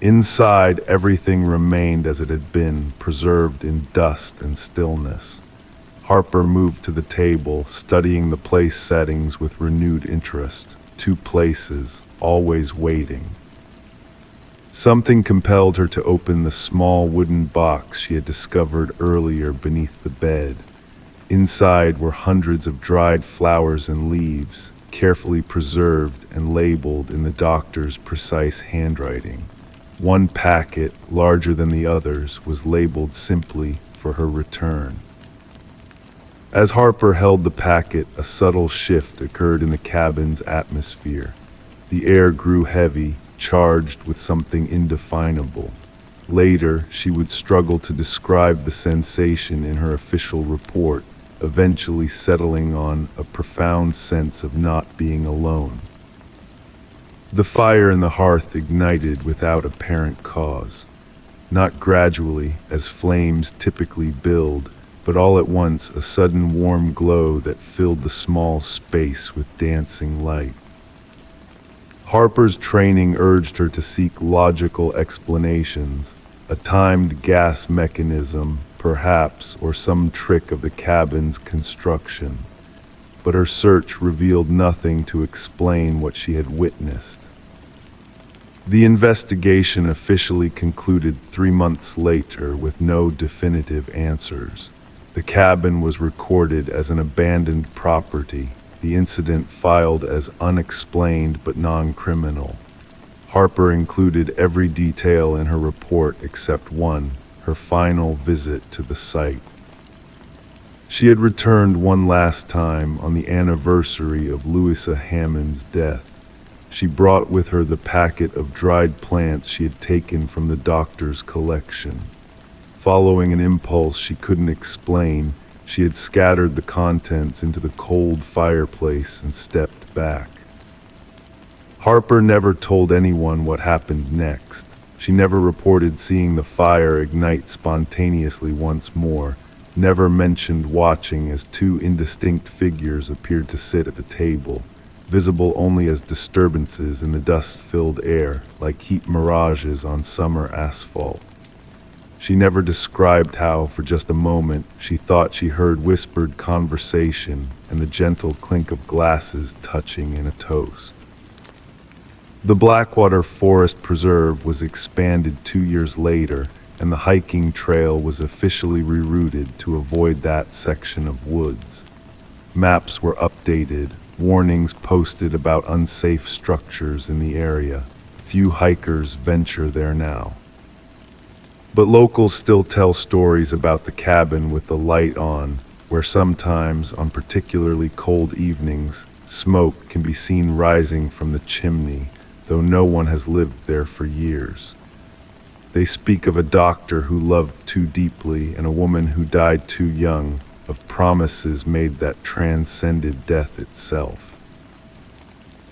Speaker 1: Inside, everything remained as it had been, preserved in dust and stillness. Harper moved to the table, studying the place settings with renewed interest. 2 places, always waiting. Something compelled her to open the small wooden box she had discovered earlier beneath the bed. Inside were hundreds of dried flowers and leaves, carefully preserved and labeled in the doctor's precise handwriting. One packet, larger than the others, was labeled simply for her return. As Harper held the packet, a subtle shift occurred in the cabin's atmosphere. The air grew heavy, charged with something indefinable. Later, she would struggle to describe the sensation in her official report, eventually settling on a profound sense of not being alone. The fire in the hearth ignited without apparent cause. Not gradually, as flames typically build, but all at once a sudden warm glow that filled the small space with dancing light. Harper's training urged her to seek logical explanations, a timed gas mechanism, perhaps, or some trick of the cabin's construction. But her search revealed nothing to explain what she had witnessed. The investigation officially concluded 3 months later with no definitive answers. The cabin was recorded as an abandoned property, the incident filed as unexplained but non-criminal. Harper included every detail in her report except one, her final visit to the site. She had returned one last time on the anniversary of Louisa Hammond's death. She brought with her the packet of dried plants she had taken from the doctor's collection. Following an impulse she couldn't explain, she had scattered the contents into the cold fireplace and stepped back. Harper never told anyone what happened next. She never reported seeing the fire ignite spontaneously once more, never mentioned watching as 2 indistinct figures appeared to sit at the table, visible only as disturbances in the dust-filled air, like heat mirages on summer asphalt. She never described how, for just a moment, she thought she heard whispered conversation and the gentle clink of glasses touching in a toast. The Blackwater Forest Preserve was expanded 2 years later, and the hiking trail was officially rerouted to avoid that section of woods. Maps were updated, warnings posted about unsafe structures in the area. Few hikers venture there now. But locals still tell stories about the cabin with the light on, where sometimes, on particularly cold evenings, smoke can be seen rising from the chimney, though no one has lived there for years. They speak of a doctor who loved too deeply and a woman who died too young, of promises made that transcended death itself.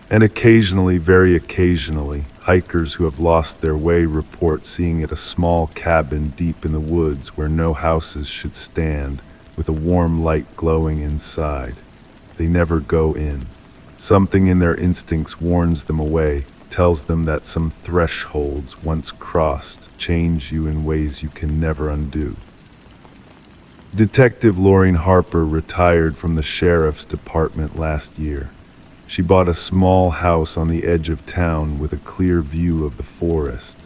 Speaker 1: And occasionally, very occasionally, hikers who have lost their way report seeing it a small cabin deep in the woods where no houses should stand, with a warm light glowing inside. They never go in. Something in their instincts warns them away, tells them that some thresholds, once crossed, change you in ways you can never undo. Detective Laureen Harper retired from the sheriff's department last year. She bought a small house on the edge of town with a clear view of the forest.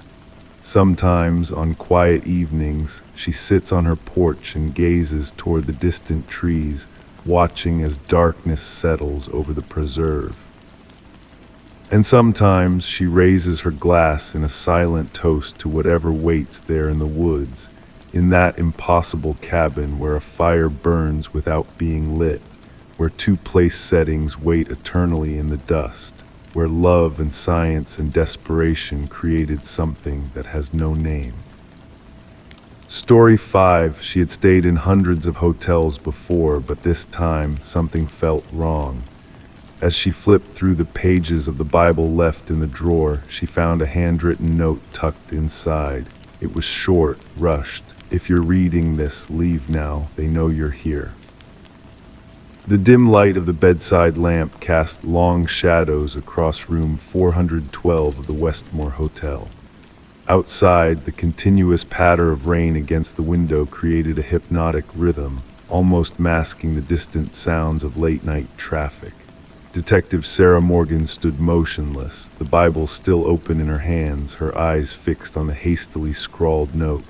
Speaker 1: Sometimes, on quiet evenings, she sits on her porch and gazes toward the distant trees, watching as darkness settles over the preserve. And sometimes she raises her glass in a silent toast to whatever waits there in the woods, in that impossible cabin where a fire burns without being lit, where two place settings wait eternally in the dust, where love and science and desperation created something that has no name. Story 5. She had stayed in hundreds of hotels before, but this time something felt wrong. As she flipped through the pages of the Bible left in the drawer, she found a handwritten note tucked inside. It was short, rushed. "If you're reading this, leave now. They know you're here." The dim light of the bedside lamp cast long shadows across room 412 of the Westmore Hotel. Outside, the continuous patter of rain against the window created a hypnotic rhythm, almost masking the distant sounds of late-night traffic. Detective Sarah Morgan stood motionless, the Bible still open in her hands, her eyes fixed on the hastily scrawled note.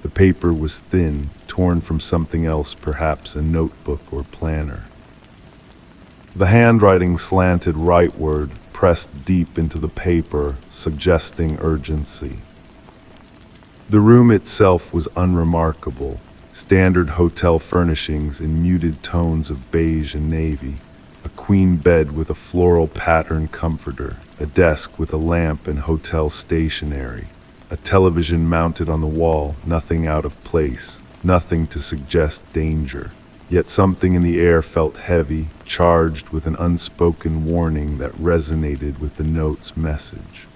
Speaker 1: The paper was thin, torn from something else, perhaps a notebook or planner. The handwriting slanted rightward, pressed deep into the paper, suggesting urgency. The room itself was unremarkable, standard hotel furnishings in muted tones of beige and navy, a queen bed with a floral pattern comforter, a desk with a lamp and hotel stationery, a television mounted on the wall, nothing out of place, nothing to suggest danger. Yet something in the air felt heavy, charged with an unspoken warning that resonated with the note's message.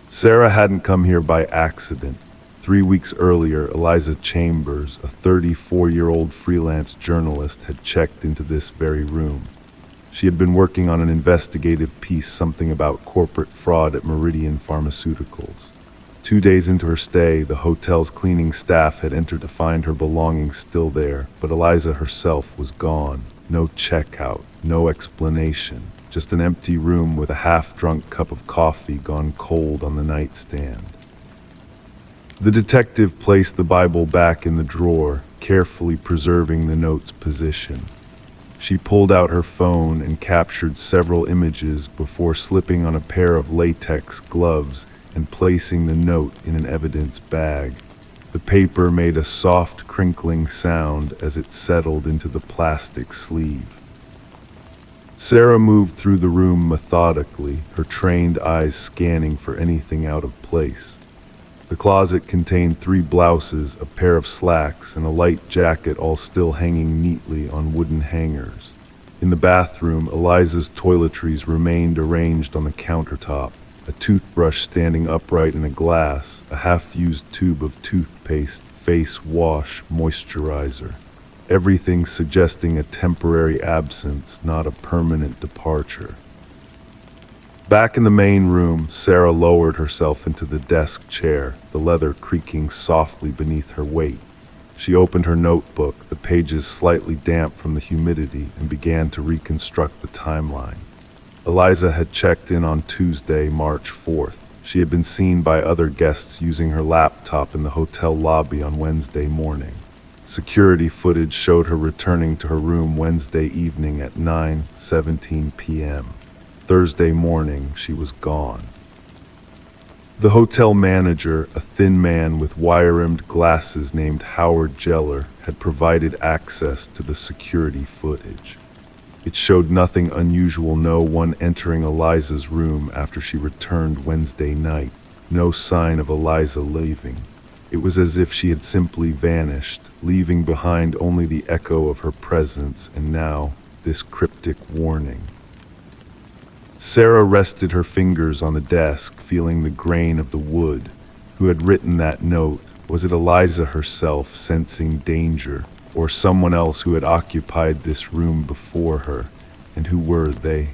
Speaker 1: Sarah hadn't come here by accident. 3 weeks earlier, Eliza Chambers, a 34-year-old freelance journalist, had checked into this very room. She had been working on an investigative piece, something about corporate fraud at Meridian Pharmaceuticals. 2 days into her stay, the hotel's cleaning staff had entered to find her belongings still there, but Eliza herself was gone. No checkout, no explanation, just an empty room with a half-drunk cup of coffee gone cold on the nightstand. The detective placed the Bible back in the drawer, carefully preserving the note's position. She pulled out her phone and captured several images before slipping on a pair of latex gloves and placing the note in an evidence bag. The paper made a soft crinkling sound as it settled into the plastic sleeve. Sarah moved through the room methodically, her trained eyes scanning for anything out of place. The closet contained 3 blouses, a pair of slacks, and a light jacket, all still hanging neatly on wooden hangers. In the bathroom, Eliza's toiletries remained arranged on the countertop, a toothbrush standing upright in a glass, a half-used tube of toothpaste, face wash, moisturizer. Everything suggesting a temporary absence, not a permanent departure. Back in the main room, Sarah lowered herself into the desk chair, the leather creaking softly beneath her weight. She opened her notebook, the pages slightly damp from the humidity, and began to reconstruct the timeline. Eliza had checked in on Tuesday, March 4th. She had been seen by other guests using her laptop in the hotel lobby on Wednesday morning. Security footage showed her returning to her room Wednesday evening at 9:17 p.m. Thursday morning, she was gone. The hotel manager, a thin man with wire-rimmed glasses named Howard Jeller, had provided access to the security footage. It showed nothing unusual, no one entering Eliza's room after she returned Wednesday night, no sign of Eliza leaving. It was as if she had simply vanished, leaving behind only the echo of her presence, and now this cryptic warning. Sarah rested her fingers on the desk, feeling the grain of the wood. Who had written that note? Was it Eliza herself, sensing danger, or someone else who had occupied this room before her? And who were they?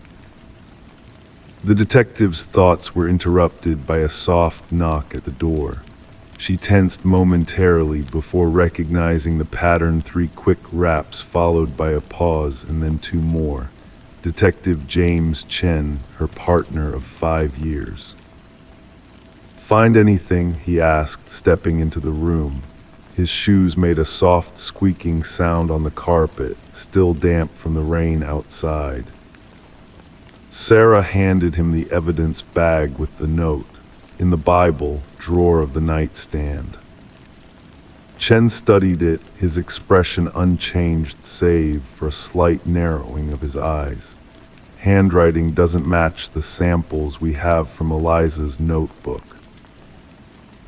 Speaker 1: The detective's thoughts were interrupted by a soft knock at the door. She tensed momentarily before recognizing the pattern: 3 quick raps followed by a pause and then 2 more. Detective James Chen, her partner of 5 years. "Find anything?" he asked, stepping into the room. His shoes made a soft squeaking sound on the carpet, still damp from the rain outside. Sarah handed him the evidence bag with the note, in the Bible drawer of the nightstand. Chen studied it, his expression unchanged save for a slight narrowing of his eyes. Handwriting doesn't match the samples we have from Eliza's notebook.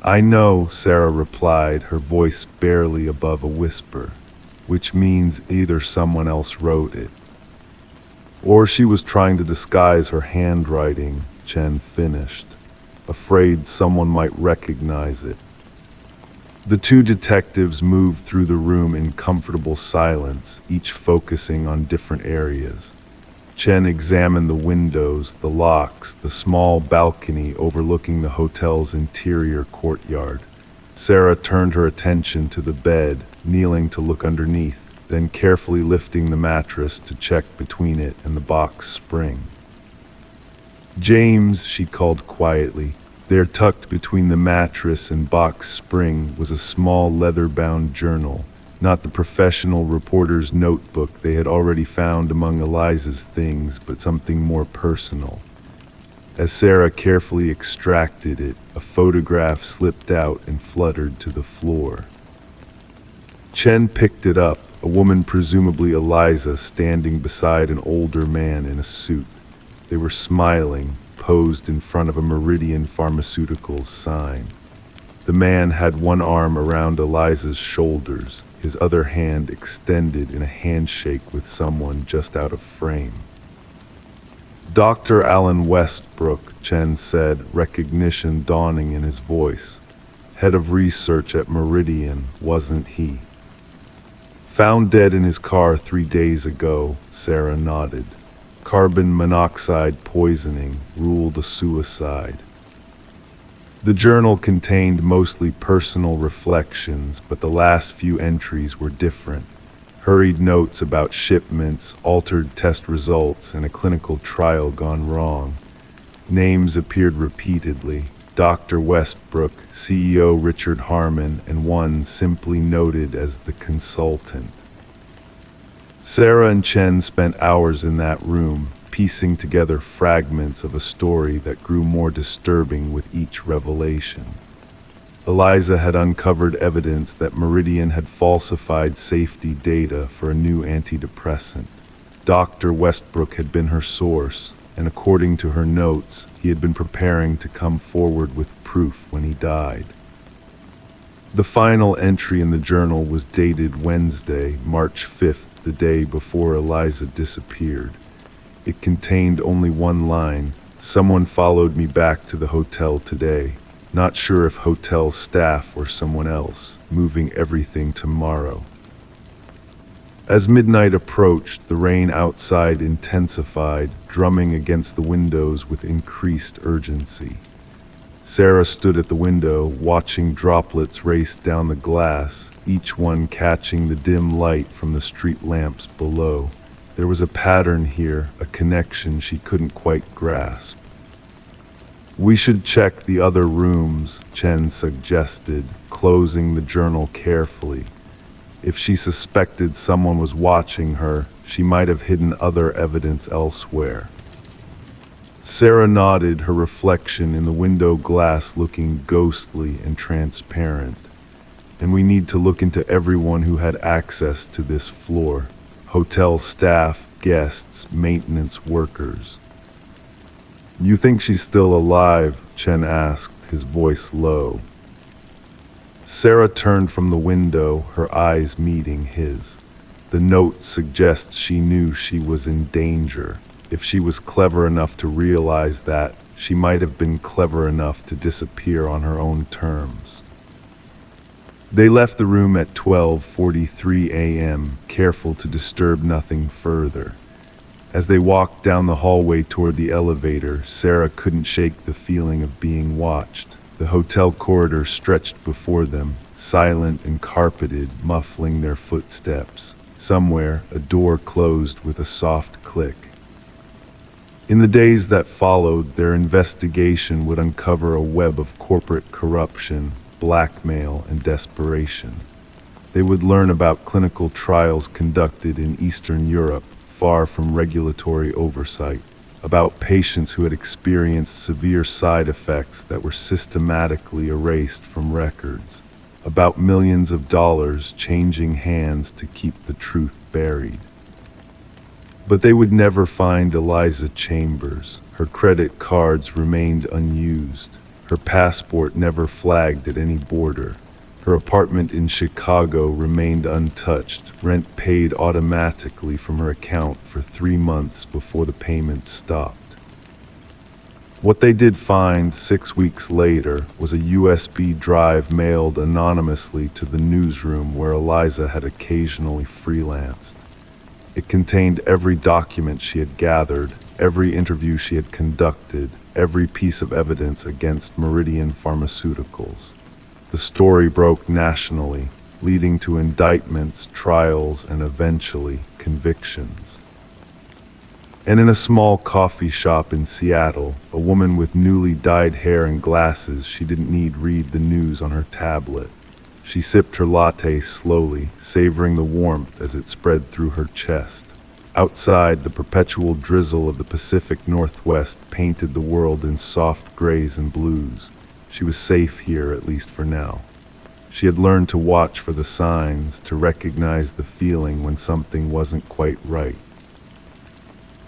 Speaker 1: I know, Sarah replied, her voice barely above a whisper, which means either someone else wrote it, or she was trying to disguise her handwriting, Chen finished, afraid someone might recognize it. The two detectives moved through the room in comfortable silence, each focusing on different areas. Chen examined the windows, the locks, the small balcony overlooking the hotel's interior courtyard. Sarah turned her attention to the bed, kneeling to look underneath, then carefully lifting the mattress to check between it and the box spring. "James," she called quietly. There, tucked between the mattress and box spring, was a small leather-bound journal, not the professional reporter's notebook they had already found among Eliza's things, but something more personal. As Sarah carefully extracted it, a photograph slipped out and fluttered to the floor. Chen picked it up, a woman, presumably Eliza, standing beside an older man in a suit. They were smiling, posed in front of a Meridian Pharmaceuticals sign. The man had one arm around Eliza's shoulders, his other hand extended in a handshake with someone just out of frame. "Dr. Alan Westbrook," Chen said, recognition dawning in his voice. "Head of research at Meridian, wasn't he?" "Found dead in his car 3 days ago," Sarah nodded. "Carbon monoxide poisoning, ruled a suicide." The journal contained mostly personal reflections, but the last few entries were different. Hurried notes about shipments, altered test results, and a clinical trial gone wrong. Names appeared repeatedly: Dr. Westbrook, CEO Richard Harmon, and one simply noted as the consultant. Sarah and Chen spent hours in that room, piecing together fragments of a story that grew more disturbing with each revelation. Eliza had uncovered evidence that Meridian had falsified safety data for a new antidepressant. Dr. Westbrook had been her source, and according to her notes, he had been preparing to come forward with proof when he died. The final entry in the journal was dated Wednesday, March 5th, the day before Eliza disappeared. It contained only one line: "Someone followed me back to the hotel today. Not sure if hotel staff or someone else. Moving everything tomorrow." As midnight approached, the rain outside intensified, drumming against the windows with increased urgency. Sarah stood at the window, watching droplets race down the glass, each one catching the dim light from the street lamps below. There was a pattern here, a connection she couldn't quite grasp. "We should check the other rooms," Chen suggested, closing the journal carefully. If she suspected someone was watching her, she might have hidden other evidence elsewhere. Sarah nodded, her reflection in the window glass looking ghostly and transparent. "And we need to look into everyone who had access to this floor. Hotel staff, guests, maintenance workers." "You think she's still alive?" Chen asked, his voice low. Sarah turned from the window, her eyes meeting his. The note suggests she knew she was in danger. If she was clever enough to realize that, she might have been clever enough to disappear on her own terms. They left the room at 12:43 a.m., careful to disturb nothing further. As they walked down the hallway toward the elevator, Sarah couldn't shake the feeling of being watched. The hotel corridor stretched before them, silent and carpeted, muffling their footsteps. Somewhere, a door closed with a soft click. In the days that followed, their investigation would uncover a web of corporate corruption, blackmail, and desperation. They would learn about clinical trials conducted in Eastern Europe, far from regulatory oversight, about patients who had experienced severe side effects that were systematically erased from records. about millions of dollars changing hands to keep the truth buried. But they would never find Eliza Chambers. Her credit cards remained unused. Her passport never flagged at any border. Her apartment in Chicago remained untouched, rent paid automatically from her account for 3 months before the payments stopped. What they did find 6 weeks later was a USB drive mailed anonymously to the newsroom where Eliza had occasionally freelanced. It contained every document she had gathered, every interview she had conducted, every piece of evidence against Meridian Pharmaceuticals. The story broke nationally, leading to indictments, trials, and eventually convictions. And in a small coffee shop in Seattle, a woman with newly dyed hair and glasses she didn't need read the news on her tablet. She sipped her latte slowly, savoring the warmth as it spread through her chest. Outside, the perpetual drizzle of the Pacific Northwest painted the world in soft grays and blues. She was safe here, at least for now. She had learned to watch for the signs, to recognize the feeling when something wasn't quite right.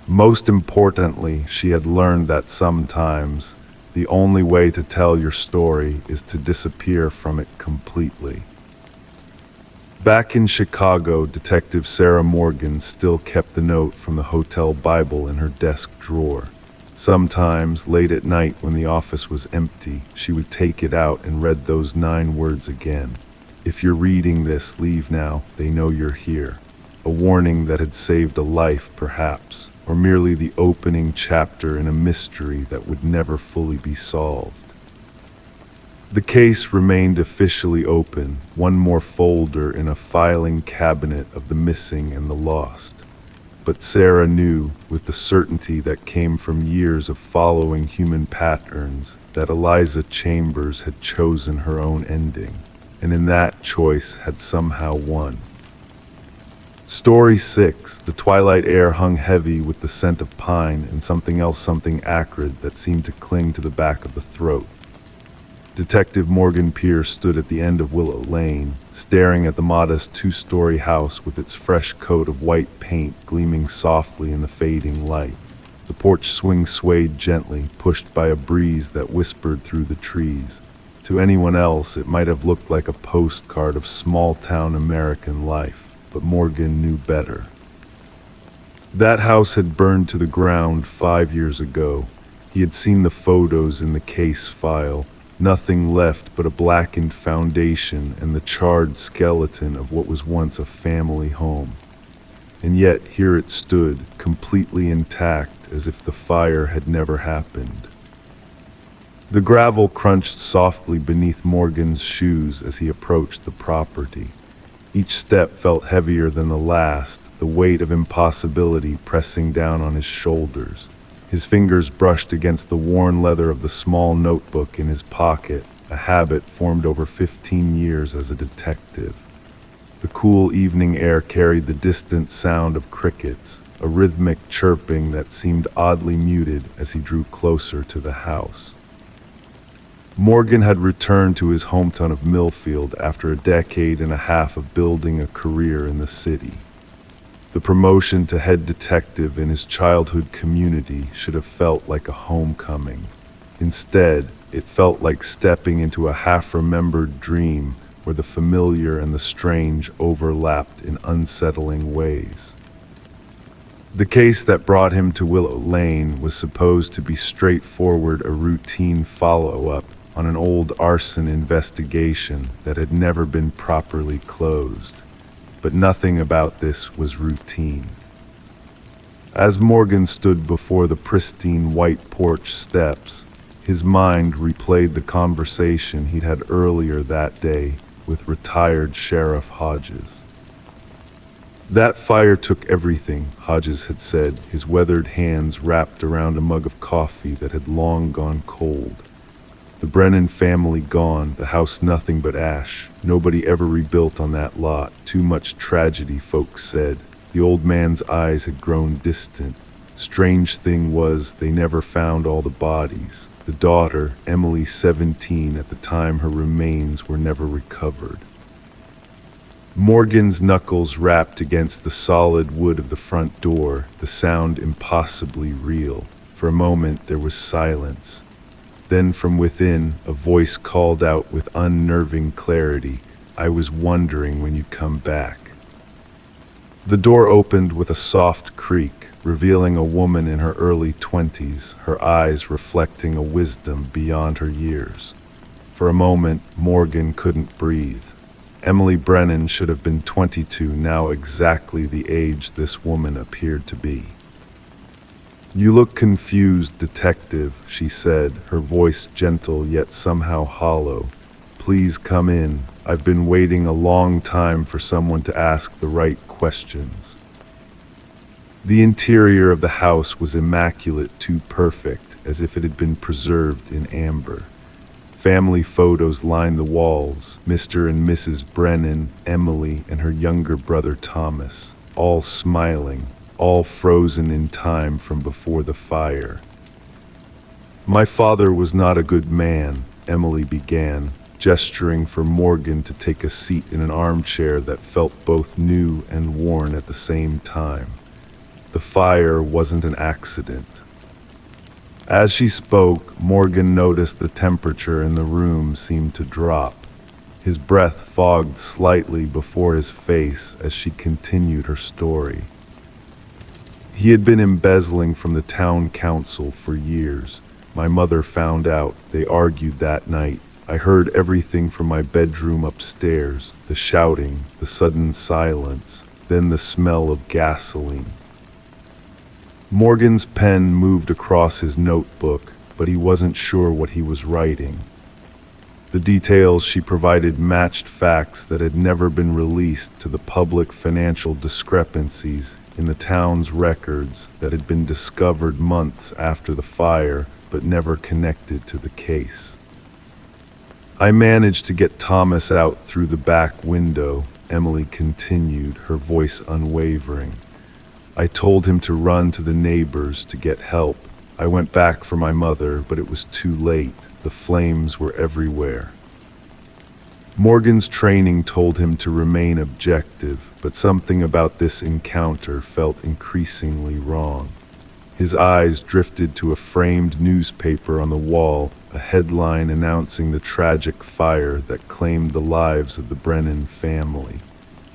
Speaker 1: Most importantly, she had learned that sometimes the only way to tell your story is to disappear from it completely. Back in Chicago, Detective Sarah Morgan still kept the note from the hotel Bible in her desk drawer. Sometimes, late at night when the office was empty, she would take it out and read those 9 words again. If you're reading this, leave now, they know you're here. A warning that had saved a life, perhaps, or merely the opening chapter in a mystery that would never fully be solved. The case remained officially open, one more folder in a filing cabinet of the missing and the lost. But Sarah knew, with the certainty that came from years of following human patterns, that Eliza Chambers had chosen her own ending, and in that choice had somehow won. Story 6. The twilight air hung heavy with the scent of pine and something else, something acrid that seemed to cling to the back of the throat. Detective Morgan Pierce stood at the end of Willow Lane, staring at the modest 2-story house with its fresh coat of white paint gleaming softly in the fading light. The porch swing swayed gently, pushed by a breeze that whispered through the trees. To anyone else, it might have looked like a postcard of small-town American life, but Morgan knew better. That house had burned to the ground 5 years ago. He had seen the photos in the case file. Nothing left but a blackened foundation and the charred skeleton of what was once a family home. And yet here it stood, completely intact, as if the fire had never happened. The gravel crunched softly beneath Morgan's shoes as he approached the property. Each step felt heavier than the last, the weight of impossibility pressing down on his shoulders. His fingers brushed against the worn leather of the small notebook in his pocket, a habit formed over 15 years as a detective. The cool evening air carried the distant sound of crickets, a rhythmic chirping that seemed oddly muted as he drew closer to the house. Morgan had returned to his hometown of Millfield after a decade and a half of building a career in the city. The promotion to head detective in his childhood community should have felt like a homecoming. Instead, it felt like stepping into a half-remembered dream where the familiar and the strange overlapped in unsettling ways. The case that brought him to Willow Lane was supposed to be straightforward, a routine follow-up on an old arson investigation that had never been properly closed. But nothing about this was routine. As Morgan stood before the pristine white porch steps, his mind replayed the conversation he'd had earlier that day with retired Sheriff Hodges. "That fire took everything," Hodges had said, his weathered hands wrapped around a mug of coffee that had long gone cold. "The Brennan family gone, the house nothing but ash. Nobody ever rebuilt on that lot. Too much tragedy," folks said. The old man's eyes had grown distant. Strange thing was, they never found all the bodies. the daughter, Emily, 17 at the time. Her remains were never recovered. Morgan's knuckles rapped against the solid wood of the front door, the sound impossibly real. For a moment there was silence. Then from within, a voice called out with unnerving clarity, "I was wondering when you'd come back." The door opened with a soft creak, revealing a woman in her early 20s, her eyes reflecting a wisdom beyond her years. For a moment, Morgan couldn't breathe. Emily Brennan should have been 22, now exactly the age this woman appeared to be. "You look confused, detective," she said, her voice gentle yet somehow hollow. "Please come in. I've been waiting a long time for someone to ask the right questions." The interior of the house was immaculate, too perfect, as if it had been preserved in amber. Family photos lined the walls, Mr. and Mrs. Brennan, Emily, and her younger brother Thomas, all smiling, all frozen in time from before the fire. "My father was not a good man," Emily began, gesturing for Morgan to take a seat in an armchair that felt both new and worn at the same time. "The fire wasn't an accident." As she spoke, Morgan noticed the temperature in the room seemed to drop. His breath fogged slightly before his face as she continued her story. "He had been embezzling from the town council for years. My mother found out. They argued that night. I heard everything from my bedroom upstairs, the shouting, the sudden silence, then the smell of gasoline." Morgan's pen moved across his notebook, but he wasn't sure what he was writing. The details she provided matched facts that had never been released to the public, financial discrepancies in the town's records that had been discovered months after the fire but never connected to the case. "I managed to get Thomas out through the back window," Emily continued, her voice unwavering. "I told him to run to the neighbors to get help. I went back for my mother, but it was too late. The flames were everywhere." Morgan's training told him to remain objective, but something about this encounter felt increasingly wrong. His eyes drifted to a framed newspaper on the wall, a headline announcing the tragic fire that claimed the lives of the Brennan family.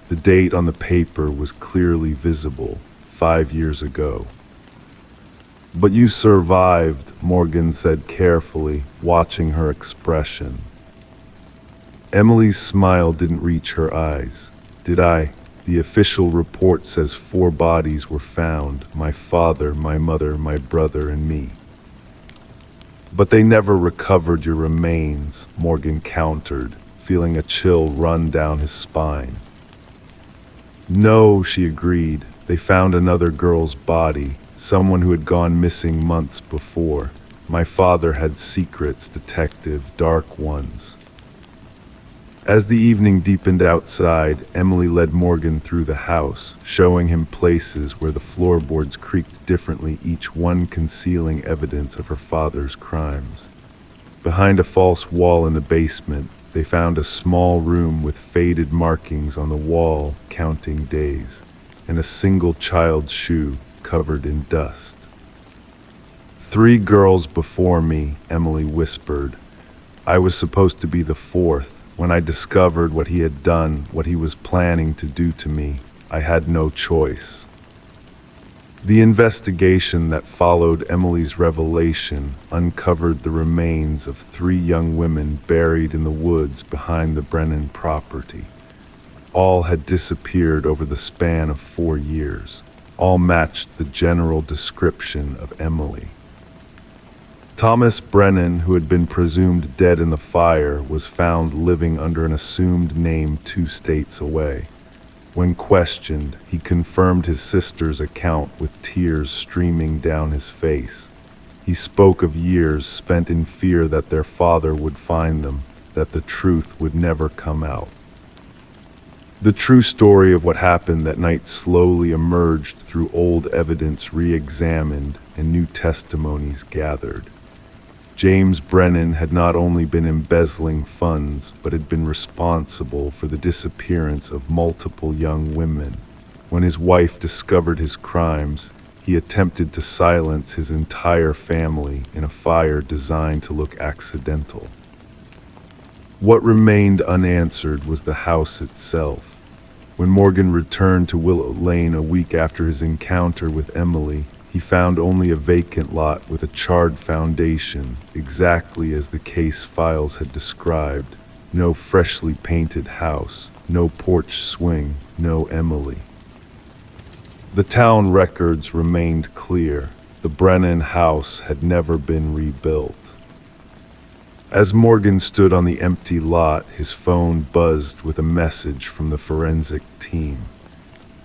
Speaker 1: The date on the paper was clearly visible, 5 years ago. "But you survived," Morgan said carefully, watching her expression. Emily's smile didn't reach her eyes. "Did I? The official report says 4 bodies were found, my father, my mother, my brother, and me." "But they never recovered your remains," Morgan countered, feeling a chill run down his spine. "No," she agreed. "They found another girl's body, someone who had gone missing months before. My father had secrets, detective, dark ones." As the evening deepened outside, Emily led Morgan through the house, showing him places where the floorboards creaked differently, each one concealing evidence of her father's crimes. Behind a false wall in the basement, they found a small room with faded markings on the wall, counting days, and a single child's shoe covered in dust. "3 girls before me," Emily whispered. "I was supposed to be the 4th. When I discovered what he had done, what he was planning to do to me, I had no choice." The investigation that followed Emily's revelation uncovered the remains of 3 young women buried in the woods behind the Brennan property. All had disappeared over the span of 4 years. All matched the general description of Emily. Thomas Brennan, who had been presumed dead in the fire, was found living under an assumed name 2 states away. When questioned, he confirmed his sister's account with tears streaming down his face. He spoke of years spent in fear that their father would find them, that the truth would never come out. The true story of what happened that night slowly emerged through old evidence re-examined and new testimonies gathered. James Brennan had not only been embezzling funds, but had been responsible for the disappearance of multiple young women. When his wife discovered his crimes, he attempted to silence his entire family in a fire designed to look accidental. What remained unanswered was the house itself. When Morgan returned to Willow Lane a week after his encounter with Emily, he found only a vacant lot with a charred foundation, exactly as the case files had described. No freshly painted house, no porch swing, no Emily. The town records remained clear. The Brennan house had never been rebuilt. As Morgan stood on the empty lot, his phone buzzed with a message from the forensic team.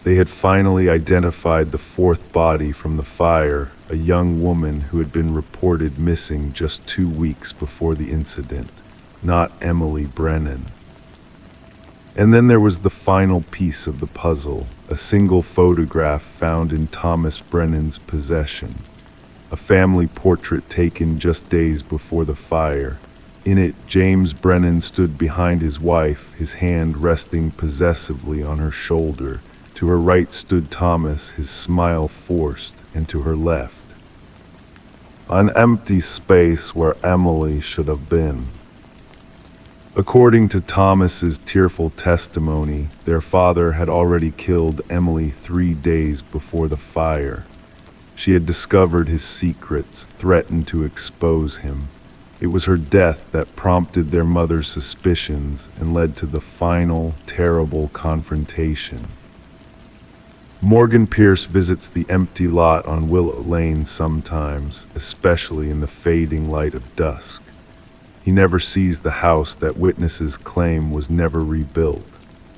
Speaker 1: They had finally identified the fourth body from the fire, a young woman who had been reported missing just 2 weeks before the incident, not Emily Brennan. And then there was the final piece of the puzzle, a single photograph found in Thomas Brennan's possession, a family portrait taken just days before the fire. In it, James Brennan stood behind his wife, his hand resting possessively on her shoulder. To her right stood Thomas, his smile forced, and to her left, an empty space where Emily should have been. According to Thomas's tearful testimony, their father had already killed Emily 3 days before the fire. She had discovered his secrets, threatened to expose him. It was her death that prompted their mother's suspicions and led to the final, terrible confrontation. Morgan Pierce visits the empty lot on Willow Lane sometimes, especially in the fading light of dusk. He never sees the house that witnesses claim was never rebuilt,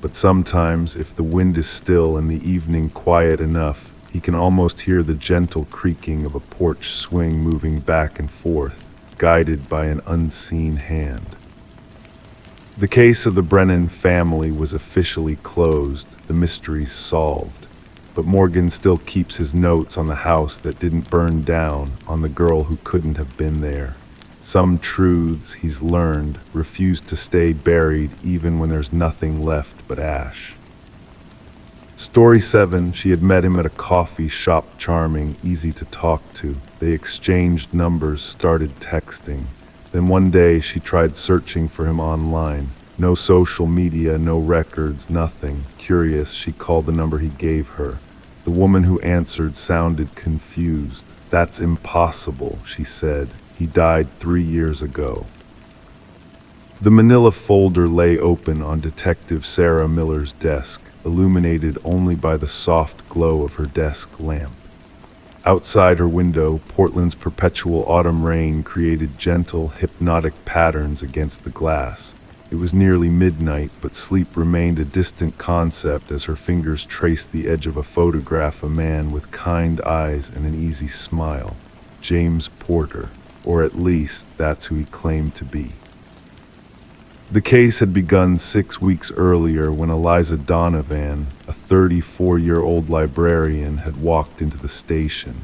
Speaker 1: but sometimes, if the wind is still and the evening quiet enough, he can almost hear the gentle creaking of a porch swing moving back and forth, guided by an unseen hand. The case of the Brennan family was officially closed, the mystery solved, but Morgan still keeps his notes on the house that didn't burn down, on the girl who couldn't have been there. Some truths he's learned refuse to stay buried even when there's nothing left but ash. Story 7, she had met him at a coffee shop, charming, easy to talk to. They exchanged numbers, started texting. Then one day she tried searching for him online. No social media, no records, nothing. Curious, she called the number he gave her. The woman who answered sounded confused. "That's impossible," she said. "He died 3 years ago." The manila folder lay open on Detective Sarah Miller's desk, illuminated only by the soft glow of her desk lamp. Outside her window, Portland's perpetual autumn rain created gentle, hypnotic patterns against the glass. It was nearly midnight, but sleep remained a distant concept as her fingers traced the edge of a photograph, a man with kind eyes and an easy smile. James Porter, or at least that's who he claimed to be. The case had begun 6 weeks earlier when Eliza Donovan, a 34-year-old librarian, had walked into the station.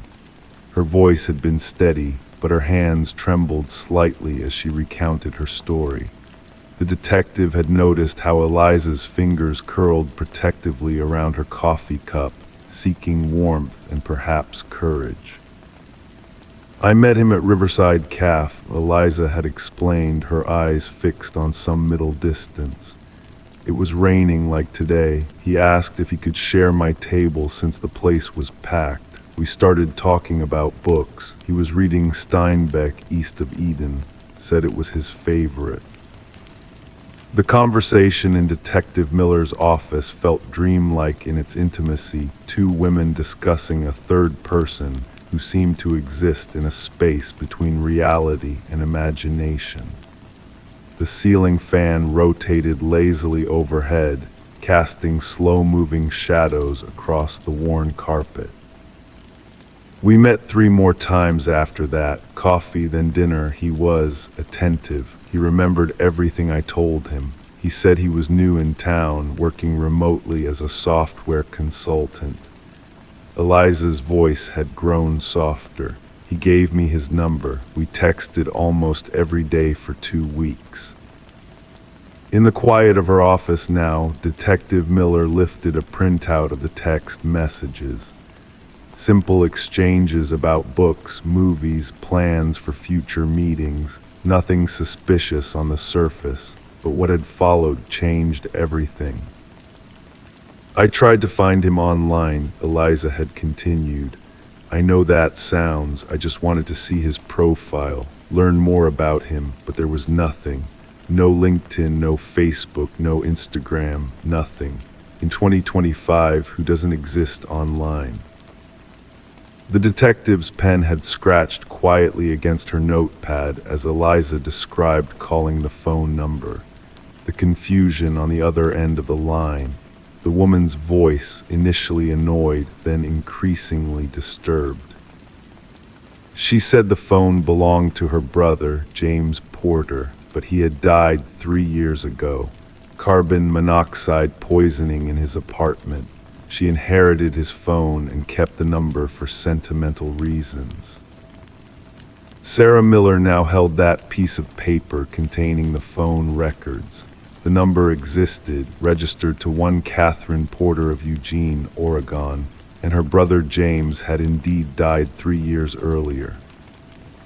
Speaker 1: Her voice had been steady, but her hands trembled slightly as she recounted her story. The detective had noticed how Eliza's fingers curled protectively around her coffee cup, seeking warmth and perhaps courage. "I met him at Riverside Cafe," Eliza had explained, her eyes fixed on some middle distance. "It was raining like today. He asked if he could share my table since the place was packed. We started talking about books. He was reading Steinbeck, East of Eden, said it was his favorite." The conversation in Detective Miller's office felt dreamlike in its intimacy, 2 women discussing a third person who seemed to exist in a space between reality and imagination. The ceiling fan rotated lazily overhead, casting slow-moving shadows across the worn carpet. We met 3 more times after that, coffee, then dinner. He was attentive. He remembered everything I told him. He said he was new in town, working remotely as a software consultant. Eliza's voice had grown softer. He gave me his number. We texted almost every day for 2 weeks. In the quiet of her office now, Detective Miller lifted a printout of the text messages. Simple exchanges about books, movies, plans for future meetings. Nothing suspicious on the surface, but what had followed changed everything. I tried to find him online, Eliza had continued. I know that sounds. I just wanted to see his profile, learn more about him, but there was nothing. No LinkedIn, no Facebook, no Instagram, nothing. In 2025, who doesn't exist online? The detective's pen had scratched quietly against her notepad as Eliza described calling the phone number. The confusion on the other end of the line. The woman's voice, initially annoyed, then increasingly disturbed. She said the phone belonged to her brother, James Porter, but he had died 3 years ago. Carbon monoxide poisoning in his apartment. She inherited his phone and kept the number for sentimental reasons. Sarah Miller now held that piece of paper containing the phone records. The number existed, registered to one Catherine Porter of Eugene, Oregon, and her brother James had indeed died 3 years earlier.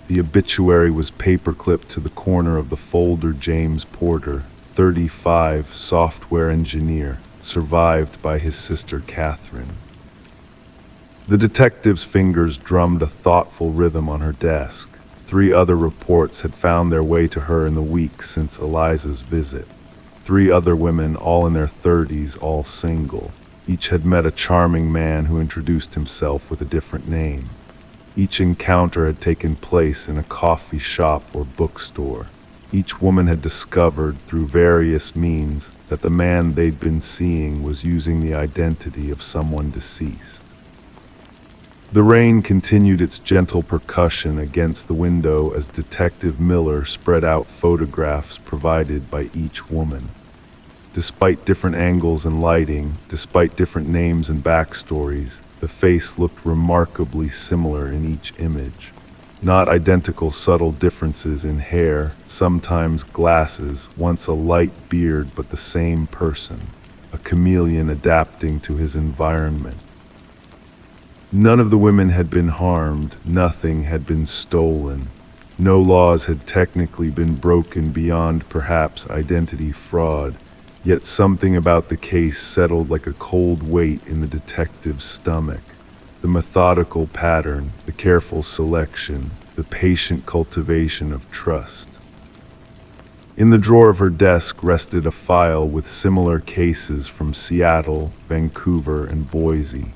Speaker 1: The obituary was paperclipped to the corner of the folder. James Porter, 35, software engineer, survived by his sister Catherine. The detective's fingers drummed a thoughtful rhythm on her desk. 3 other reports had found their way to her in the weeks since Eliza's visit. 3 other women, all in their 30s, all single. Each had met a charming man who introduced himself with a different name. Each encounter had taken place in a coffee shop or bookstore. Each woman had discovered, through various means, that the man they'd been seeing was using the identity of someone deceased. The rain continued its gentle percussion against the window as Detective Miller spread out photographs provided by each woman. Despite different angles and lighting, despite different names and backstories, the face looked remarkably similar in each image. Not identical, subtle differences in hair, sometimes glasses, once a light beard, but the same person, a chameleon adapting to his environment. None of the women had been harmed, nothing had been stolen. No laws had technically been broken beyond perhaps identity fraud, yet something about the case settled like a cold weight in the detective's stomach. The methodical pattern, the careful selection, the patient cultivation of trust. In the drawer of her desk rested a file with similar cases from Seattle, Vancouver, and Boise.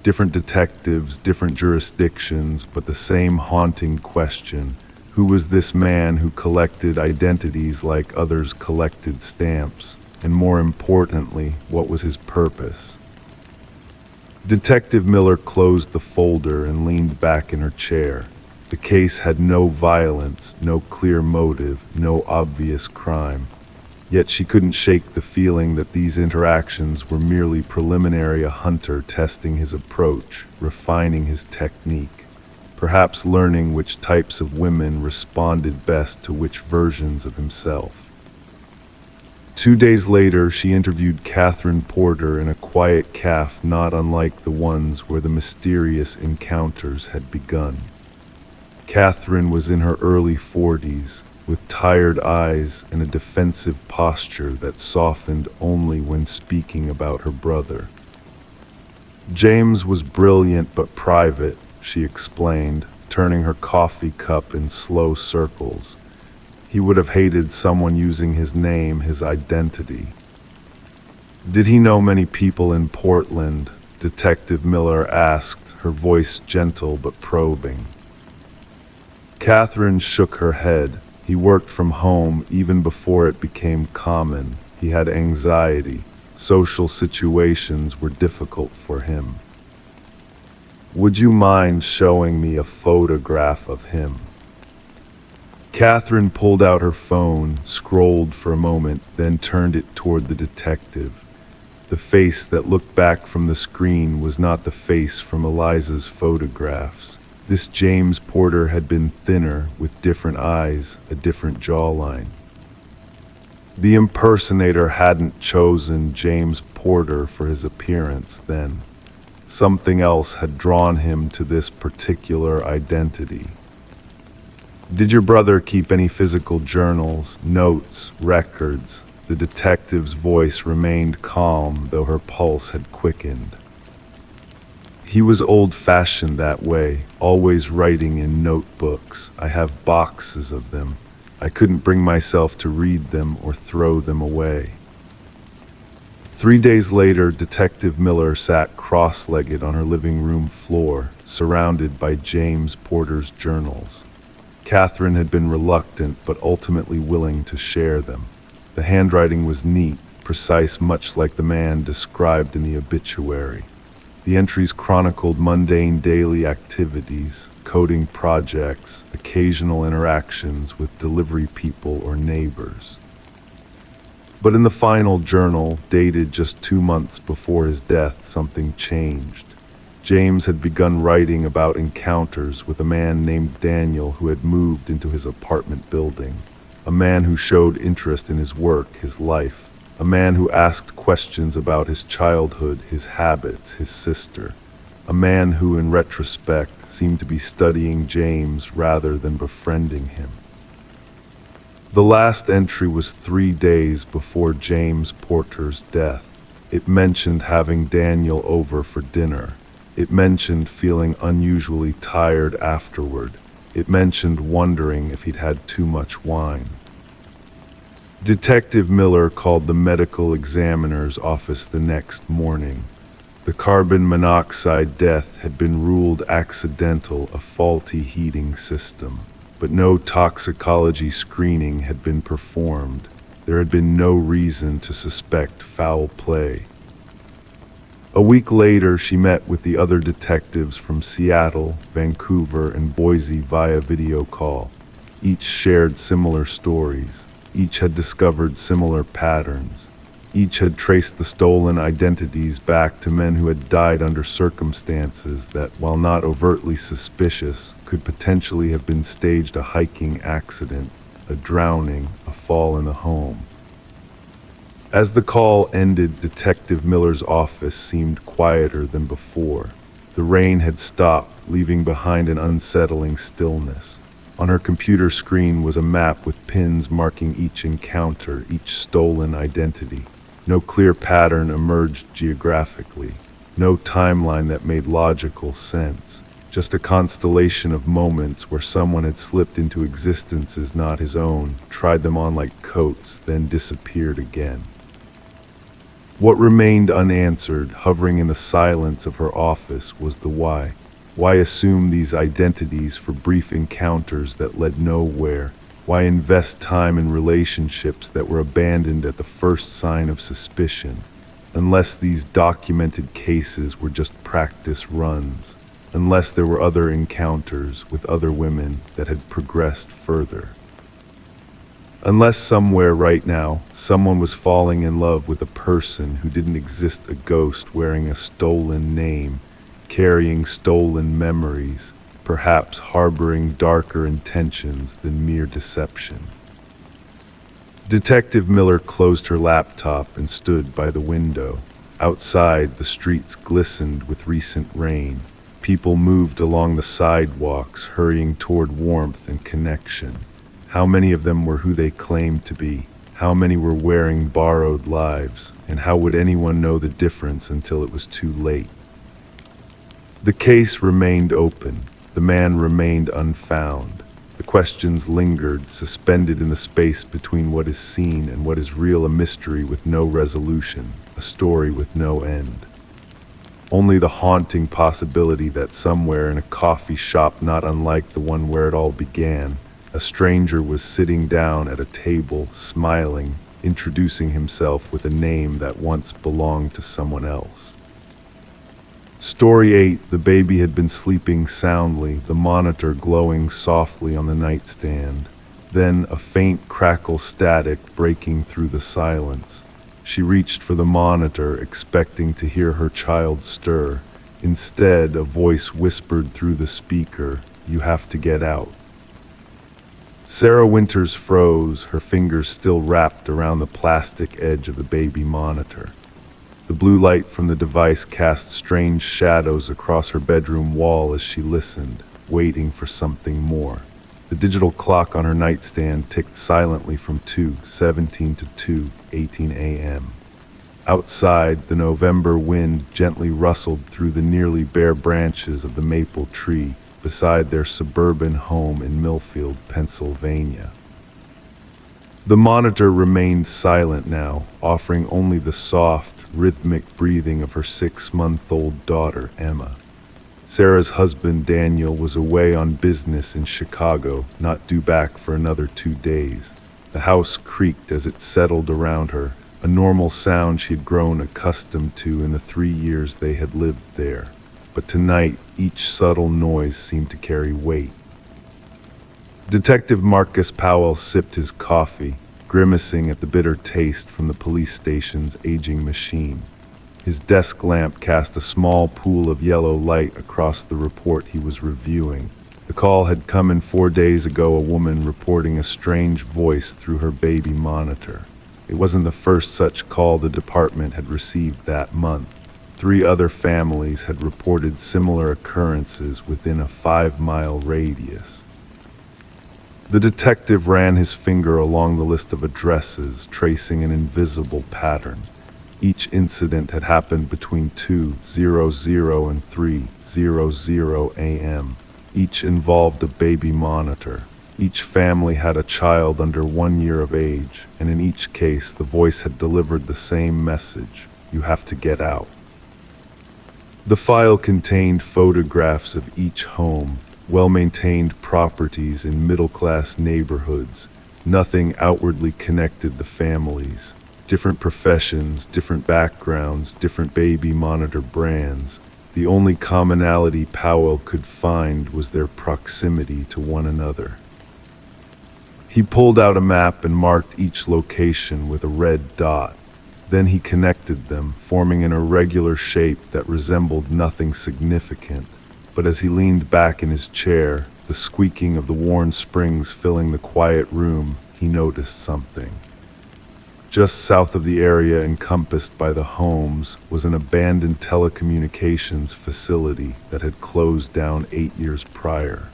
Speaker 1: Different detectives, different jurisdictions, but the same haunting question: who was this man who collected identities like others collected stamps? And more importantly, what was his purpose? Detective Miller closed the folder and leaned back in her chair. The case had no violence, no clear motive, no obvious crime. Yet she couldn't shake the feeling that these interactions were merely preliminary, a hunter testing his approach, refining his technique, perhaps learning which types of women responded best to which versions of himself. 2 days later, she interviewed Catherine Porter in a quiet cafe not unlike the ones where the mysterious encounters had begun. Catherine was in her early 40s, with tired eyes and a defensive posture that softened only when speaking about her brother. James was brilliant but private, she explained, turning her coffee cup in slow circles. He would have hated someone using his name, his identity. Did he know many people in Portland? Detective Miller asked, her voice gentle but probing. Catherine shook her head. He worked from home even before it became common. He had anxiety. Social situations were difficult for him. Would you mind showing me a photograph of him? Catherine pulled out her phone, scrolled for a moment, then turned it toward the detective. The face that looked back from the screen was not the face from Eliza's photographs. This James Porter had been thinner, with different eyes, a different jawline. The impersonator hadn't chosen James Porter for his appearance then. Something else had drawn him to this particular identity. "Did your brother keep any physical journals, notes, records?" The detective's voice remained calm, though her pulse had quickened. "He was old-fashioned that way, always writing in notebooks. I have boxes of them. I couldn't bring myself to read them or throw them away." 3 days later, Detective Miller sat cross-legged on her living room floor, surrounded by James Porter's journals. Catherine had been reluctant but ultimately willing to share them. The handwriting was neat, precise, much like the man described in the obituary. The entries chronicled mundane daily activities, coding projects, occasional interactions with delivery people or neighbors. But in the final journal, dated just 2 months before his death, something changed. James had begun writing about encounters with a man named Daniel who had moved into his apartment building. A man who showed interest in his work, his life. A man who asked questions about his childhood, his habits, his sister. A man who, in retrospect, seemed to be studying James rather than befriending him. The last entry was 3 days before James Porter's death. It mentioned having Daniel over for dinner. It mentioned feeling unusually tired afterward. It mentioned wondering if he'd had too much wine. Detective Miller called the medical examiner's office the next morning. The carbon monoxide death had been ruled accidental, a faulty heating system. But no toxicology screening had been performed. There had been no reason to suspect foul play. A week later, she met with the other detectives from Seattle, Vancouver, and Boise via video call. Each shared similar stories. Each had discovered similar patterns. Each had traced the stolen identities back to men who had died under circumstances that, while not overtly suspicious, could potentially have been staged a hiking accident, a drowning, a fall in a home. As the call ended, Detective Miller's office seemed quieter than before. The rain had stopped, leaving behind an unsettling stillness. On her computer screen was a map with pins marking each encounter, each stolen identity. No clear pattern emerged geographically. No timeline that made logical sense. Just a constellation of moments where someone had slipped into existences not his own, tried them on like coats, then disappeared again. What remained unanswered, hovering in the silence of her office, was the why. Why assume these identities for brief encounters that led nowhere? Why invest time in relationships that were abandoned at the first sign of suspicion? Unless these documented cases were just practice runs. Unless there were other encounters with other women that had progressed further. Unless somewhere right now, someone was falling in love with a person who didn't exist, a ghost wearing a stolen name, carrying stolen memories, perhaps harboring darker intentions than mere deception. Detective Miller closed her laptop and stood by the window. Outside, the streets glistened with recent rain. People moved along the sidewalks, hurrying toward warmth and connection. How many of them were who they claimed to be? How many were wearing borrowed lives? And how would anyone know the difference until it was too late? The case remained open. The man remained unfound. The questions lingered, suspended in the space between what is seen and what is real, a mystery with no resolution, a story with no end. Only the haunting possibility that somewhere in a coffee shop not unlike the one where it all began, a stranger was sitting down at a table, smiling, introducing himself with a name that once belonged to someone else. Story 8. The baby had been sleeping soundly, the monitor glowing softly on the nightstand. Then a faint crackle static breaking through the silence. She reached for the monitor, expecting to hear her child stir, Instead, a voice whispered through the speaker, "You have to get out." Sarah Winters froze, her fingers still wrapped around the plastic edge of the baby monitor. The blue light from the device cast strange shadows across her bedroom wall as she listened, waiting for something more. The digital clock on her nightstand ticked silently from 2:17 to 2:18 a.m. Outside, the November wind gently rustled through the nearly bare branches of the maple tree beside their suburban home in Millfield, Pennsylvania. The monitor remained silent now, offering only the soft, rhythmic breathing of her 6-month-old daughter, Emma. Sarah's husband, Daniel, was away on business in Chicago, not due back for another 2 days. The house creaked as it settled around her, a normal sound she had grown accustomed to in the 3 years they had lived there. But tonight, each subtle noise seemed to carry weight. Detective Marcus Powell sipped his coffee, grimacing at the bitter taste from the police station's aging machine. His desk lamp cast a small pool of yellow light across the report he was reviewing. The call had come in 4 days ago, a woman reporting a strange voice through her baby monitor. It wasn't the first such call the department had received that month. 3 other families had reported similar occurrences within a 5-mile radius. The detective ran his finger along the list of addresses, tracing an invisible pattern. Each incident had happened between 2:00 and 3:00 a.m. Each involved a baby monitor. Each family had a child under 1 year of age, and in each case the voice had delivered the same message: "You have to get out." The file contained photographs of each home, well-maintained properties in middle-class neighborhoods. Nothing outwardly connected the families. Different professions, different backgrounds, different baby monitor brands. The only commonality Powell could find was their proximity to one another. He pulled out a map and marked each location with a red dot. Then he connected them, forming an irregular shape that resembled nothing significant. But as he leaned back in his chair, the squeaking of the worn springs filling the quiet room, he noticed something. Just south of the area encompassed by the homes was an abandoned telecommunications facility that had closed down 8 years prior.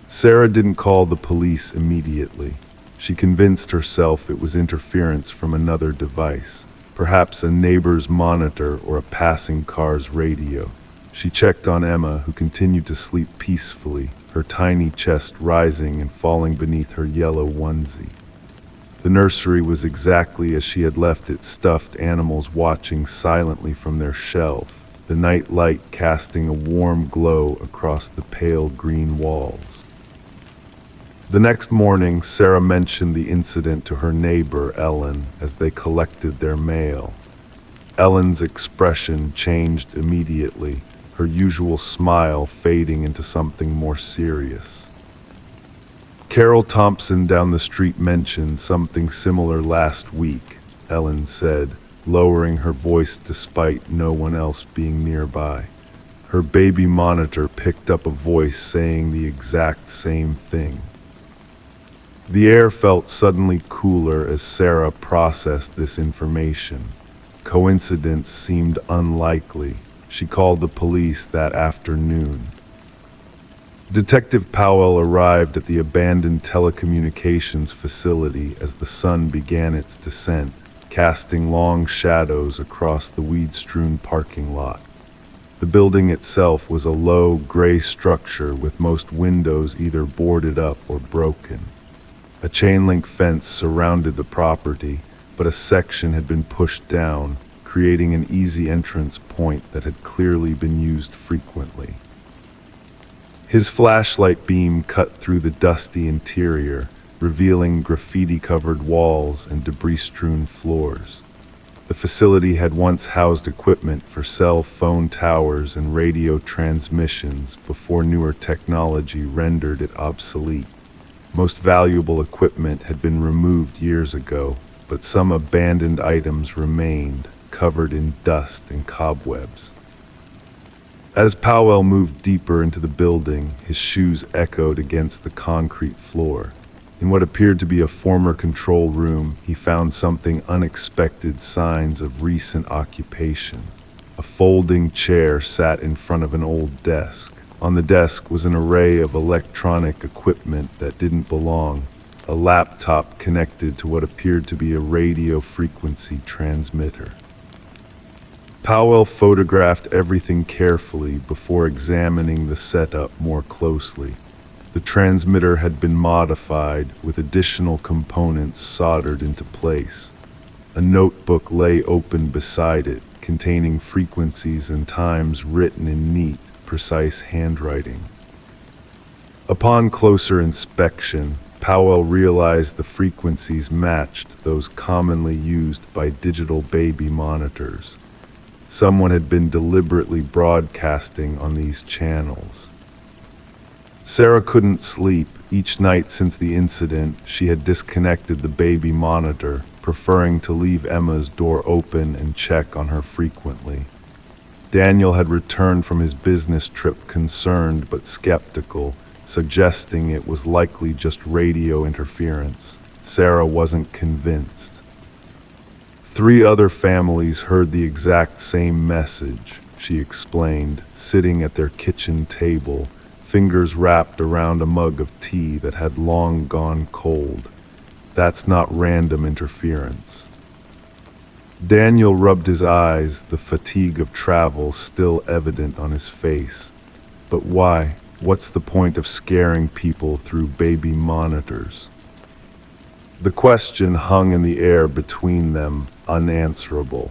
Speaker 1: Sarah didn't call the police immediately. She convinced herself it was interference from another device, perhaps a neighbor's monitor or a passing car's radio. She checked on Emma, who continued to sleep peacefully, her tiny chest rising and falling beneath her yellow onesie. The nursery was exactly as she had left it, stuffed animals watching silently from their shelf, the night light casting a warm glow across the pale green walls. The next morning, Sarah mentioned the incident to her neighbor, Ellen, as they collected their mail. Ellen's expression changed immediately, her usual smile fading into something more serious. "Carol Thompson down the street mentioned something similar last week," Ellen said, lowering her voice despite no one else being nearby. Her baby monitor picked up a voice saying the exact same thing. The air felt suddenly cooler as Sarah processed this information. Coincidence seemed unlikely. She called the police that afternoon. Detective Powell arrived at the abandoned telecommunications facility as the sun began its descent, casting long shadows across the weed-strewn parking lot. The building itself was a low, gray structure with most windows either boarded up or broken. A chain-link fence surrounded the property, but a section had been pushed down, creating an easy entrance point that had clearly been used frequently. His flashlight beam cut through the dusty interior, revealing graffiti-covered walls and debris-strewn floors. The facility had once housed equipment for cell phone towers and radio transmissions before newer technology rendered it obsolete. Most valuable equipment had been removed years ago, but some abandoned items remained, covered in dust and cobwebs. As Powell moved deeper into the building, his shoes echoed against the concrete floor. In what appeared to be a former control room, he found something unexpected: signs of recent occupation. A folding chair sat in front of an old desk. On the desk was an array of electronic equipment that didn't belong. A laptop connected to what appeared to be a radio frequency transmitter. Powell photographed everything carefully before examining the setup more closely. The transmitter had been modified with additional components soldered into place. A notebook lay open beside it, containing frequencies and times written in neat, precise handwriting. Upon closer inspection, Powell realized the frequencies matched those commonly used by digital baby monitors. Someone had been deliberately broadcasting on these channels. Sarah couldn't sleep. Each night since the incident, she had disconnected the baby monitor, preferring to leave Emma's door open and check on her frequently. Daniel had returned from his business trip concerned but skeptical, suggesting it was likely just radio interference. Sarah wasn't convinced. 3 other families heard the exact same message, she explained, sitting at their kitchen table, fingers wrapped around a mug of tea that had long gone cold. That's not random interference. Daniel rubbed his eyes, the fatigue of travel still evident on his face. But why? What's the point of scaring people through baby monitors? The question hung in the air between them, unanswerable.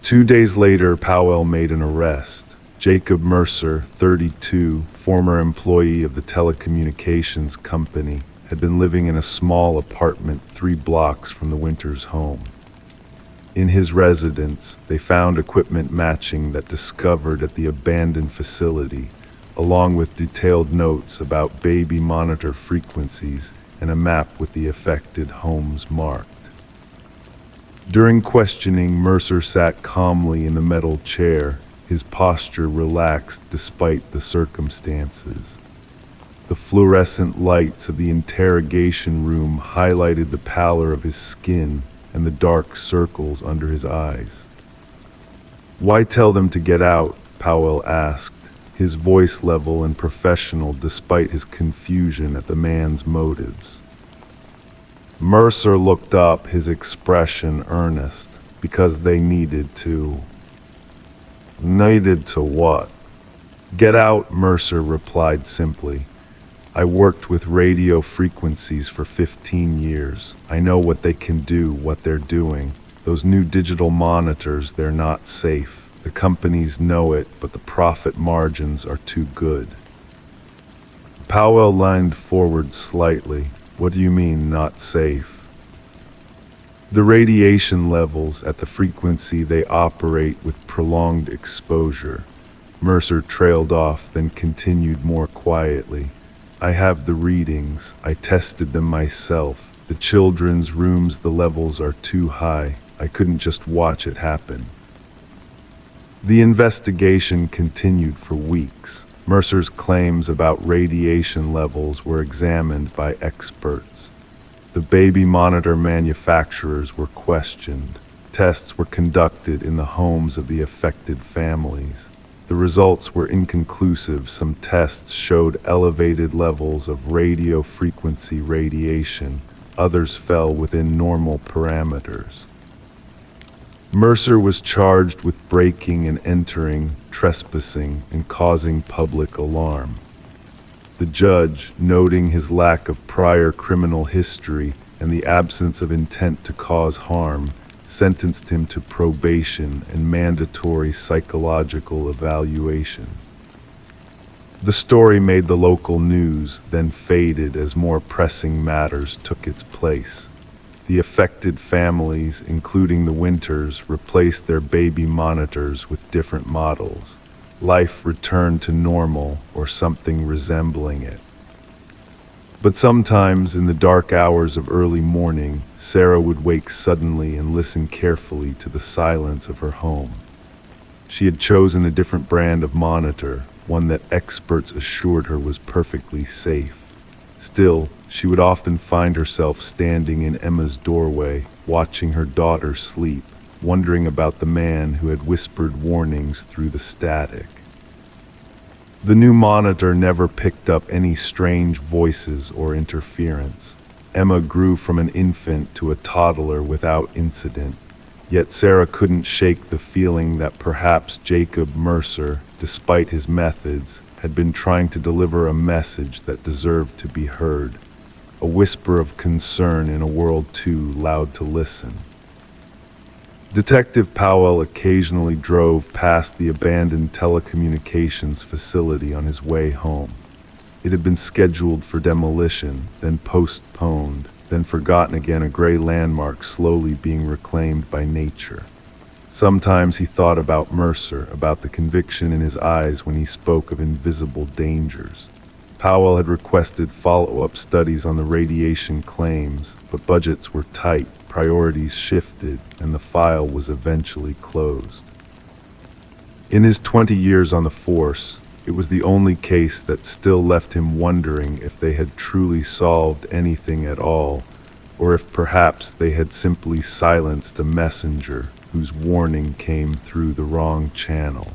Speaker 1: 2 days later, Powell made an arrest. Jacob Mercer, 32, former employee of the telecommunications company, had been living in a small apartment 3 blocks from the Winters' home. In his residence, they found equipment matching that discovered at the abandoned facility, along with detailed notes about baby monitor frequencies and a map with the affected homes marked. During questioning, Mercer sat calmly in the metal chair, his posture relaxed despite the circumstances. The fluorescent lights of the interrogation room highlighted the pallor of his skin and the dark circles under his eyes. "Why tell them to get out?" Powell asked, his voice level and professional despite his confusion at the man's motives. Mercer looked up, his expression earnest. "Because they needed to." "Needed to what?" "Get out," Mercer replied simply. "I worked with radio frequencies for 15 years. I know what they can do, what they're doing. Those new digital monitors, they're not safe. The companies know it, but the profit margins are too good." Powell leaned forward slightly. "What do you mean, not safe?" "The radiation levels at the frequency they operate with prolonged exposure." Mercer trailed off, then continued more quietly. "I have the readings. I tested them myself. The children's rooms, the levels are too high. I couldn't just watch it happen." The investigation continued for weeks. Mercer's claims about radiation levels were examined by experts. The baby monitor manufacturers were questioned. Tests were conducted in the homes of the affected families. The results were inconclusive. Some tests showed elevated levels of radio frequency radiation. Others fell within normal parameters. Mercer was charged with breaking and entering, trespassing, and causing public alarm. The judge, noting his lack of prior criminal history and the absence of intent to cause harm, sentenced him to probation and mandatory psychological evaluation. The story made the local news, then faded as more pressing matters took its place. The affected families, including the Winters, replaced their baby monitors with different models. Life returned to normal, or something resembling it. But sometimes, in the dark hours of early morning, Sarah would wake suddenly and listen carefully to the silence of her home. She had chosen a different brand of monitor, one that experts assured her was perfectly safe. Still, she would often find herself standing in Emma's doorway, watching her daughter sleep, wondering about the man who had whispered warnings through the static. The new monitor never picked up any strange voices or interference. Emma grew from an infant to a toddler without incident. Yet Sarah couldn't shake the feeling that perhaps Jacob Mercer, despite his methods, had been trying to deliver a message that deserved to be heard, a whisper of concern in a world too loud to listen. Detective Powell occasionally drove past the abandoned telecommunications facility on his way home. It had been scheduled for demolition, then postponed, then forgotten again, a gray landmark slowly being reclaimed by nature. Sometimes he thought about Mercer, about the conviction in his eyes when he spoke of invisible dangers. Powell had requested follow-up studies on the radiation claims, but budgets were tight, priorities shifted, and the file was eventually closed. In his 20 years on the force, it was the only case that still left him wondering if they had truly solved anything at all, or if perhaps they had simply silenced a messenger whose warning came through the wrong channel.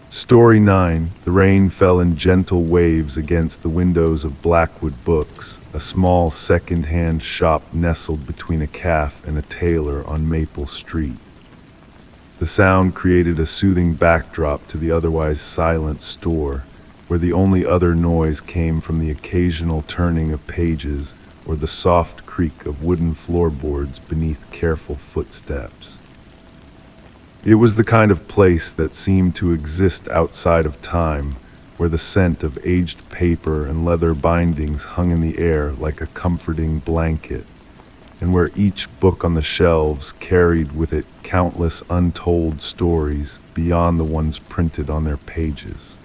Speaker 1: Story 9. The rain fell in gentle waves against the windows of Blackwood Books, a small second-hand shop nestled between a cafe and a tailor on Maple Street. The sound created a soothing backdrop to the otherwise silent store, where the only other noise came from the occasional turning of pages or the soft creak of wooden floorboards beneath careful footsteps. It was the kind of place that seemed to exist outside of time, where the scent of aged paper and leather bindings hung in the air like a comforting blanket, and where each book on the shelves carried with it countless untold stories beyond the ones printed on their pages.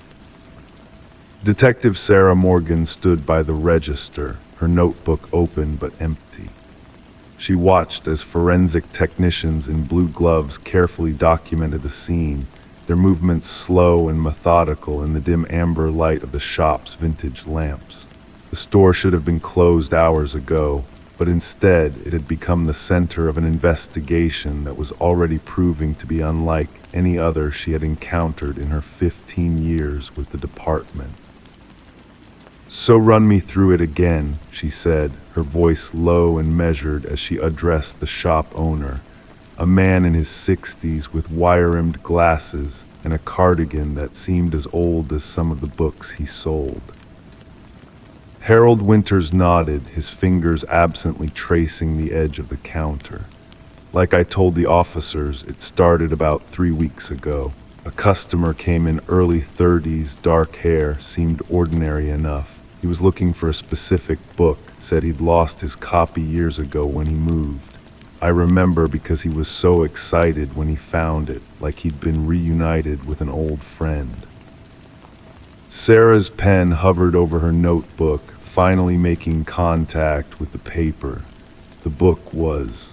Speaker 1: Detective Sarah Morgan stood by the register, her notebook open but empty. She watched as forensic technicians in blue gloves carefully documented the scene, their movements slow and methodical in the dim amber light of the shop's vintage lamps. The store should have been closed hours ago, but instead it had become the center of an investigation that was already proving to be unlike any other she had encountered in her 15 years with the department. "So run me through it again," she said, her voice low and measured as she addressed the shop owner, a man in his 60s with wire-rimmed glasses and a cardigan that seemed as old as some of the books he sold. Harold Winters nodded, his fingers absently tracing the edge of the counter. "Like I told the officers, it started about 3 weeks ago. A customer came in, early 30s, dark hair, seemed ordinary enough. He was looking for a specific book, said he'd lost his copy years ago when he moved. I remember because he was so excited when he found it, like he'd been reunited with an old friend." Sarah's pen hovered over her notebook, finally making contact with the paper. The book was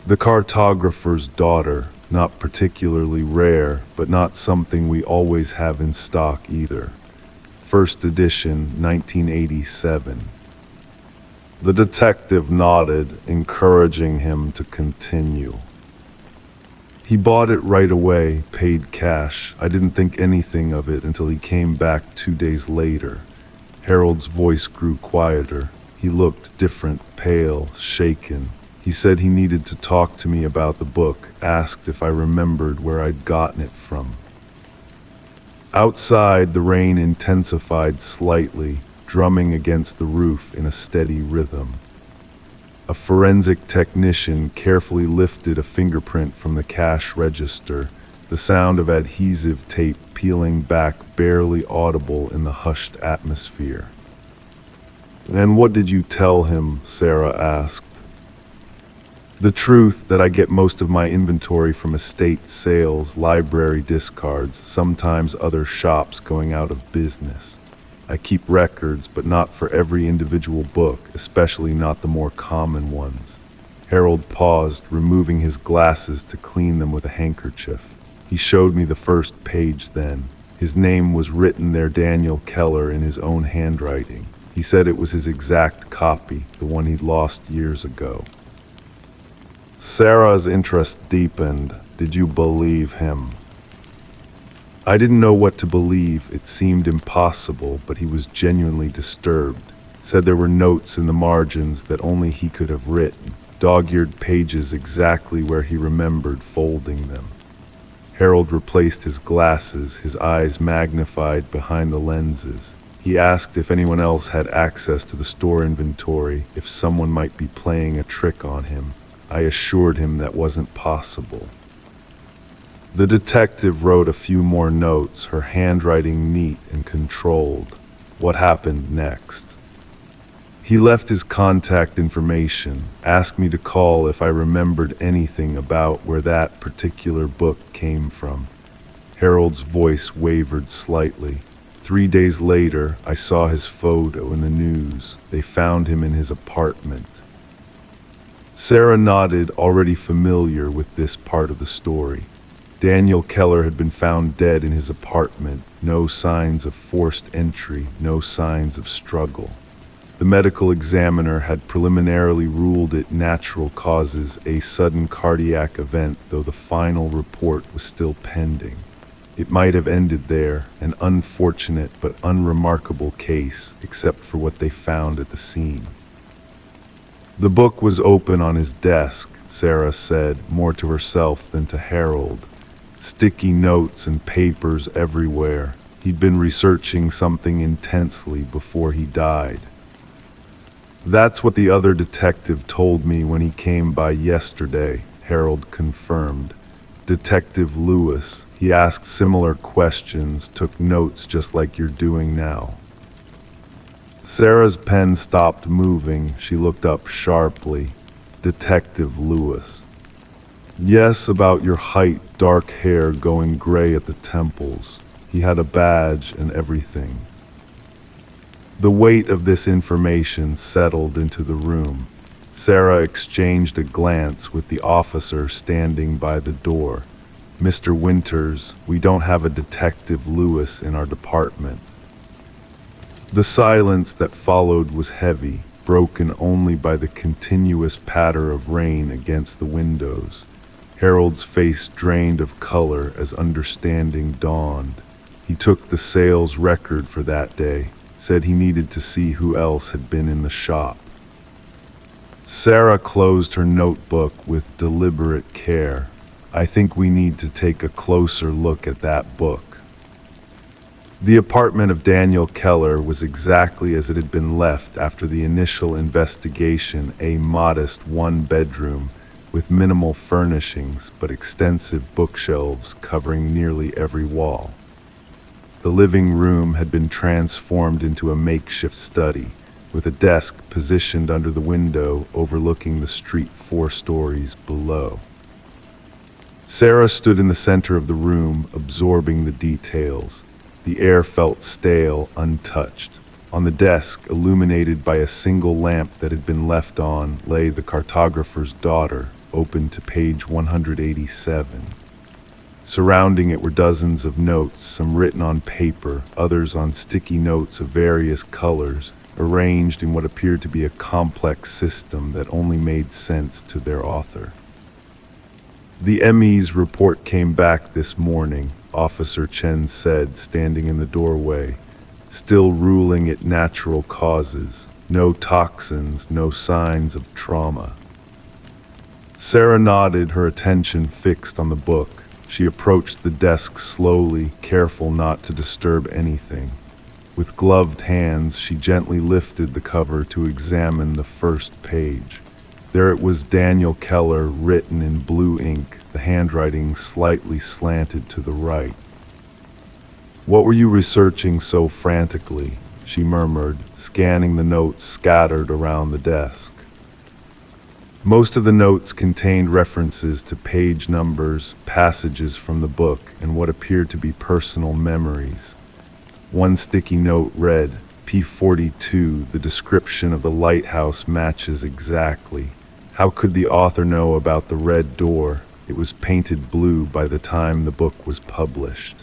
Speaker 1: The Cartographer's Daughter, not particularly rare, but not something we always have in stock either. First edition, 1987. The detective nodded, encouraging him to continue. "He bought it right away, paid cash. I didn't think anything of it until he came back 2 days later." Harold's voice grew quieter. He looked different, pale, shaken. "He said he needed to talk to me about the book, asked if I remembered where I'd gotten it from." Outside, the rain intensified slightly, drumming against the roof in a steady rhythm. A forensic technician carefully lifted a fingerprint from the cash register, the sound of adhesive tape peeling back barely audible in the hushed atmosphere. "And what did you tell him?" Sarah asked. "The truth, that I get most of my inventory from estate sales, library discards, sometimes other shops going out of business. I keep records, but not for every individual book, especially not the more common ones." Harold paused, removing his glasses to clean them with a handkerchief. He showed me the first page then. His name was written there, Daniel Keller, in his own handwriting. He said it was his exact copy, the one he'd lost years ago. Sarah's interest deepened. Did you believe him? I didn't know what to believe. It seemed impossible, but he was genuinely disturbed. Said there were notes in the margins that only he could have written, dog-eared pages exactly where he remembered folding them. Harold replaced his glasses, his eyes magnified behind the lenses. He asked if anyone else had access to the store inventory, if someone might be playing a trick on him. I assured him that wasn't possible. The detective wrote a few more notes, her handwriting neat and controlled. What happened next? He left his contact information, asked me to call if I remembered anything about where that particular book came from. Harold's voice wavered slightly. 3 days later, I saw his photo in the news. They found him in his apartment. Sarah nodded, already familiar with this part of the story. Daniel Keller had been found dead in his apartment. No signs of forced entry, no signs of struggle. The medical examiner had preliminarily ruled it natural causes, a sudden cardiac event, though the final report was still pending. It might have ended there, an unfortunate but unremarkable case, except for what they found at the scene. The book was open on his desk, Sarah said, more to herself than to Harold. Sticky notes and papers everywhere. He'd been researching something intensely before he died. That's what the other detective told me when he came by yesterday, Harold confirmed. Detective Lewis. He asked similar questions, took notes just like you're doing now. Sarah's pen stopped moving. She looked up sharply. Detective Lewis. Yes, about your height, dark hair going gray at the temples. He had a badge and everything. The weight of this information settled into the room. Sarah exchanged a glance with the officer standing by the door. Mr. Winters, we don't have a Detective Lewis in our department. The silence that followed was heavy, broken only by the continuous patter of rain against the windows. Harold's face drained of color as understanding dawned. He took the sales record for that day, said he needed to see who else had been in the shop. Sarah closed her notebook with deliberate care. I think we need to take a closer look at that book. The apartment of Daniel Keller was exactly as it had been left after the initial investigation, a modest one-bedroom with minimal furnishings but extensive bookshelves covering nearly every wall. The living room had been transformed into a makeshift study, with a desk positioned under the window overlooking the street 4 stories below. Sarah stood in the center of the room, absorbing the details. The air felt stale, untouched. On the desk, illuminated by a single lamp that had been left on, lay The Cartographer's Daughter, open to page 187. Surrounding it were dozens of notes, some written on paper, others on sticky notes of various colors, arranged in what appeared to be a complex system that only made sense to their author. The ME's report came back this morning, Officer Chen said, standing in the doorway, still ruling it natural causes, no toxins, no signs of trauma. Sarah nodded, her attention fixed on the book. She approached the desk slowly, careful not to disturb anything. With gloved hands, she gently lifted the cover to examine the first page. There it was, Daniel Keller, written in blue ink, the handwriting slightly slanted to the right. "What were you researching so frantically?" she murmured, scanning the notes scattered around the desk. Most of the notes contained references to page numbers, passages from the book, and what appeared to be personal memories. One sticky note read, P42, the description of the lighthouse matches exactly. How could the author know about the red door? It was painted blue by the time the book was published.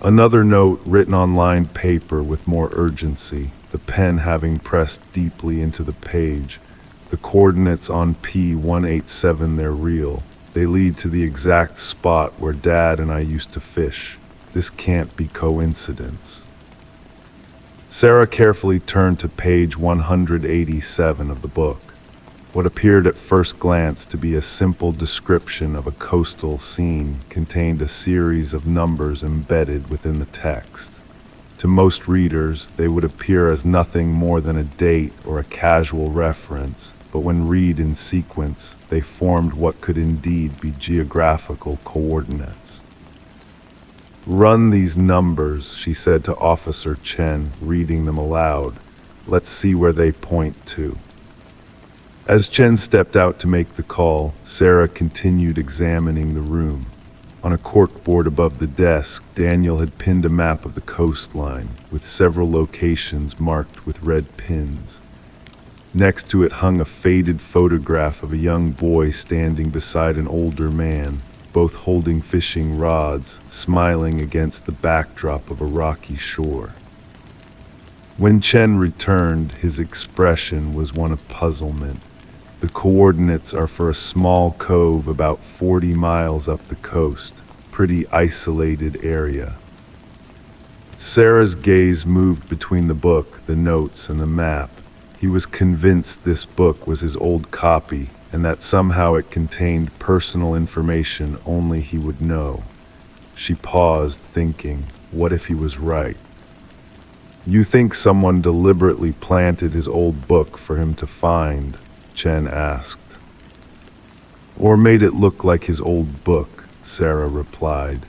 Speaker 1: Another note written on lined paper with more urgency, the pen having pressed deeply into the page. The coordinates on P187, they're real. They lead to the exact spot where Dad and I used to fish. This can't be coincidence. Sarah carefully turned to page 187 of the book. What appeared at first glance to be a simple description of a coastal scene contained a series of numbers embedded within the text. To most readers, they would appear as nothing more than a date or a casual reference, but when read in sequence, they formed what could indeed be geographical coordinates. "Run these numbers," she said to Officer Chen, reading them aloud. "Let's see where they point to." As Chen stepped out to make the call, Sarah continued examining the room. On a corkboard above the desk, Daniel had pinned a map of the coastline, with several locations marked with red pins. Next to it hung a faded photograph of a young boy standing beside an older man, both holding fishing rods, smiling against the backdrop of a rocky shore. When Chen returned, his expression was one of puzzlement. The coordinates are for a small cove about 40 miles up the coast, pretty isolated area. Sarah's gaze moved between the book, the notes, and the map. He was convinced this book was his old copy, and that somehow it contained personal information only he would know. She paused, thinking, what if he was right? "You think someone deliberately planted his old book for him to find?" Chen asked. "Or made it look like his old book," Sarah replied.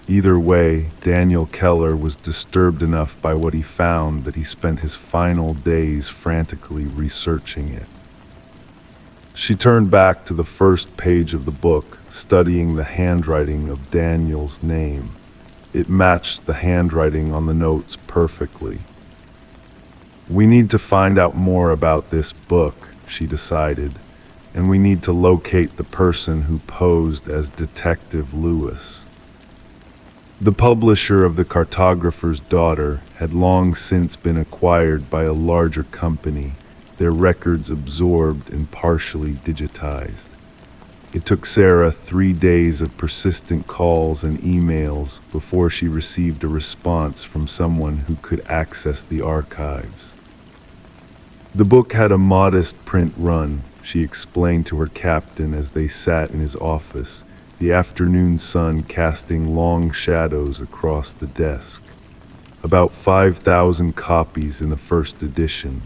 Speaker 1: Either way, Daniel Keller was disturbed enough by what he found that he spent his final days frantically researching it. She turned back to the first page of the book, studying the handwriting of Daniel's name. It matched the handwriting on the notes perfectly. "We need to find out more about this book," she decided, "and we need to locate the person who posed as Detective Lewis." The publisher of The Cartographer's Daughter had long since been acquired by a larger company, their records absorbed and partially digitized. It took Sarah 3 days of persistent calls and emails before she received a response from someone who could access the archives. The book had a modest print run, she explained to her captain as they sat in his office, the afternoon sun casting long shadows across the desk. About 5,000 copies in the first edition.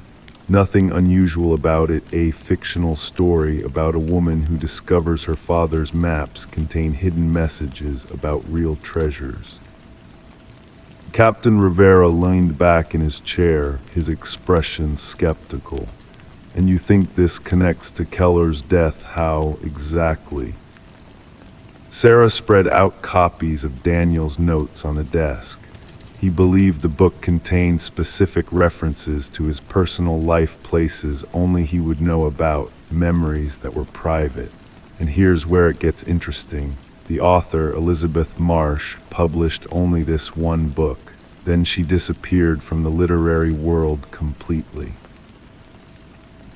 Speaker 1: Nothing unusual about it, a fictional story about a woman who discovers her father's maps contain hidden messages about real treasures. Captain Rivera leaned back in his chair, his expression skeptical. "And you think this connects to Keller's death? How exactly?" Sarah spread out copies of Daniel's notes on the desk. He believed the book contained specific references to his personal life, places only he would know about, memories that were private. And here's where it gets interesting. The author, Elizabeth Marsh, published only this one book. Then she disappeared from the literary world completely.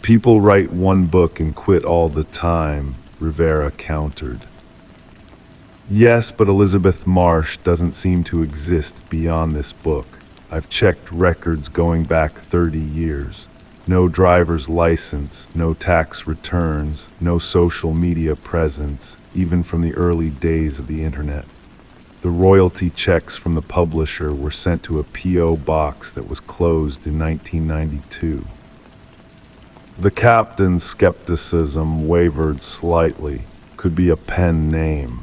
Speaker 1: "People write one book and quit all the time," Rivera countered. "Yes, but Elizabeth Marsh doesn't seem to exist beyond this book. I've checked records going back 30 years. No driver's license, no tax returns, no social media presence, even from the early days of the internet. The royalty checks from the publisher were sent to a P.O. box that was closed in 1992. The captain's skepticism wavered slightly. Could be a pen name.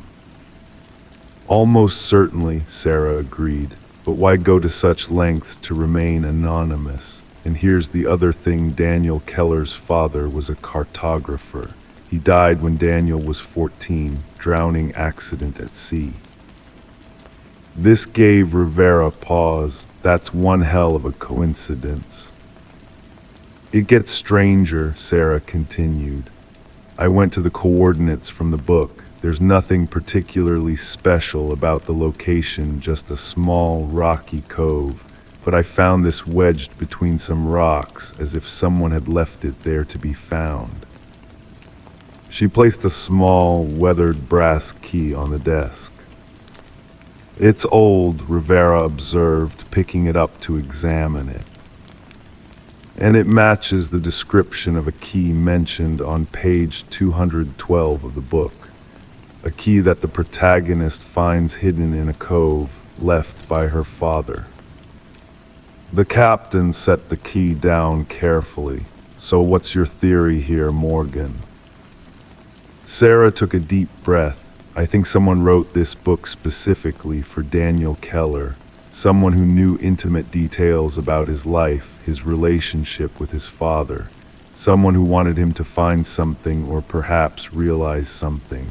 Speaker 1: "Almost certainly," Sarah agreed. "But why go to such lengths to remain anonymous? And here's the other thing, Daniel Keller's father was a cartographer. He died when Daniel was 14, drowning accident at sea." This gave Rivera pause. "That's one hell of a coincidence." "It gets stranger," Sarah continued. I went to the coordinates from the book. There's nothing particularly special about the location, just a small, rocky cove. But I found this wedged between some rocks, as if someone had left it there to be found. She placed a small, weathered brass key on the desk. It's old, Rivera observed, picking it up to examine it. And it matches the description of a key mentioned on page 212 of the book. A key that the protagonist finds hidden in a cove left by her father. The captain set the key down carefully. So what's your theory here, Morgan? Sarah took a deep breath. I think someone wrote this book specifically for Daniel Keller, someone who knew intimate details about his life, his relationship with his father, someone who wanted him to find something or perhaps realize something.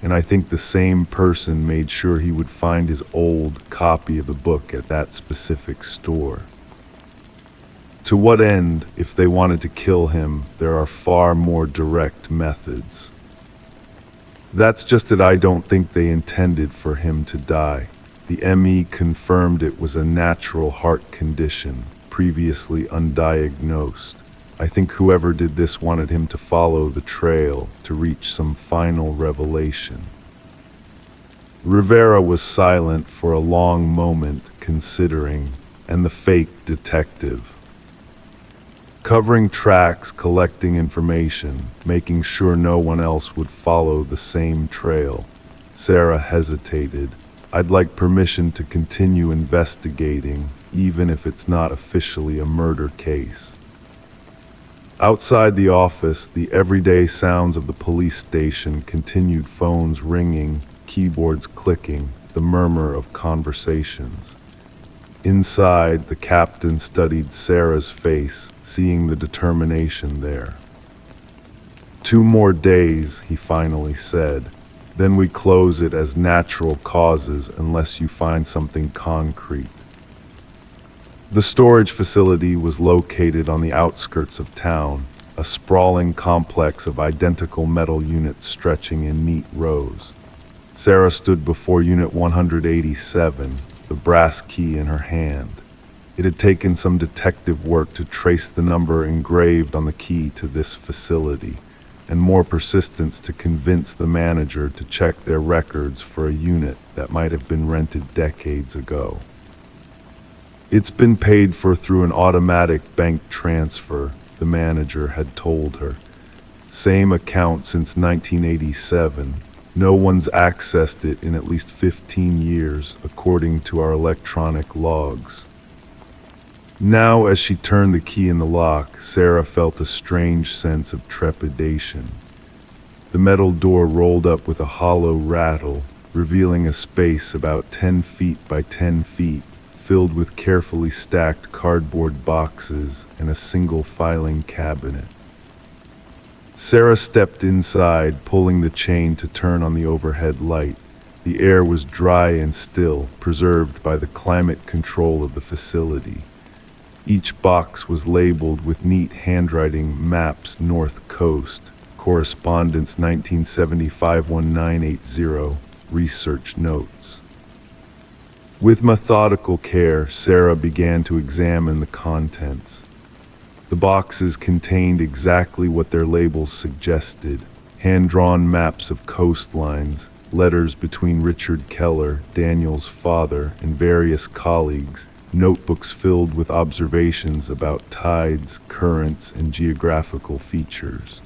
Speaker 1: And I think the same person made sure he would find his old copy of the book at that specific store. To what end, if they wanted to kill him? There are far more direct methods. That's just it. I don't think they intended for him to die. The ME confirmed it was a natural heart condition, previously undiagnosed. I think whoever did this wanted him to follow the trail to reach some final revelation. Rivera was silent for a long moment, considering, and the fake detective. Covering tracks, collecting information, making sure no one else would follow the same trail. Sarah hesitated. I'd like permission to continue investigating, even if it's not officially a murder case. Outside the office, the everyday sounds of the police station continued, phones ringing, keyboards clicking, the murmur of conversations. Inside, the captain studied Sarah's face, seeing the determination there. 2 more days, he finally said. Then we close it as natural causes unless you find something concrete. The storage facility was located on the outskirts of town, a sprawling complex of identical metal units stretching in neat rows. Sarah stood before Unit 187, the brass key in her hand. It had taken some detective work to trace the number engraved on the key to this facility, and more persistence to convince the manager to check their records for a unit that might have been rented decades ago. It's been paid for through an automatic bank transfer, the manager had told her. Same account since 1987. No one's accessed it in at least 15 years, according to our electronic logs. Now, as she turned the key in the lock, Sarah felt a strange sense of trepidation. The metal door rolled up with a hollow rattle, revealing a space about 10 feet by 10 feet, filled with carefully stacked cardboard boxes and a single filing cabinet. Sarah stepped inside, pulling the chain to turn on the overhead light. The air was dry and still, preserved by the climate control of the facility. Each box was labeled with neat handwriting: Maps, North Coast, Correspondence 1975-1980, Research Notes. With methodical care, Sarah began to examine the contents. The boxes contained exactly what their labels suggested: hand-drawn maps of coastlines, letters between Richard Keller, Daniel's father, and various colleagues, notebooks filled with observations about tides, currents, and geographical features.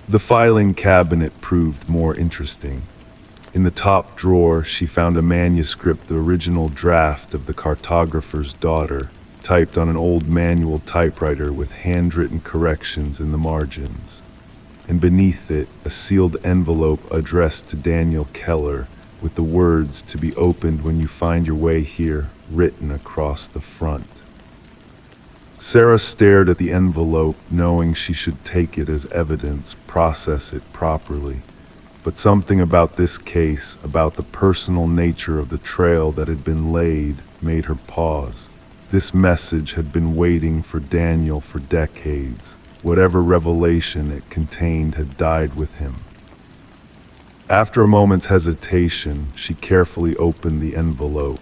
Speaker 1: The filing cabinet proved more interesting. In the top drawer, she found a manuscript, the original draft of The Cartographer's Daughter, typed on an old manual typewriter with handwritten corrections in the margins. And beneath it, a sealed envelope addressed to Daniel Keller, with the words "to be opened when you find your way here" written across the front. Sarah stared at the envelope, knowing she should take it as evidence, process it properly. But something about this case, about the personal nature of the trail that had been laid, made her pause. This message had been waiting for Daniel for decades. Whatever revelation it contained had died with him. After a moment's hesitation, she carefully opened the envelope.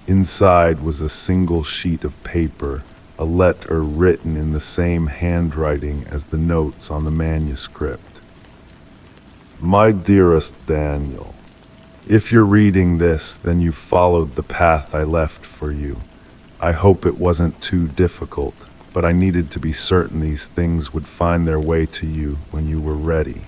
Speaker 1: Inside was a single sheet of paper, a letter written in the same handwriting as the notes on the manuscript. My dearest Daniel, if you're reading this, then you followed the path I left for you. I hope it wasn't too difficult, but I needed to be certain these things would find their way to you when you were ready.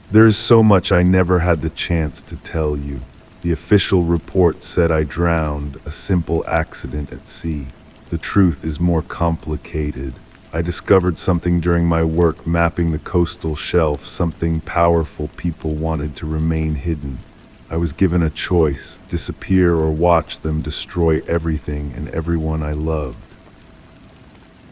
Speaker 1: There is so much I never had the chance to tell you. The official report said I drowned, a simple accident at sea. The truth is more complicated. I discovered something during my work mapping the coastal shelf, something powerful people wanted to remain hidden. I was given a choice, disappear or watch them destroy everything and everyone I loved.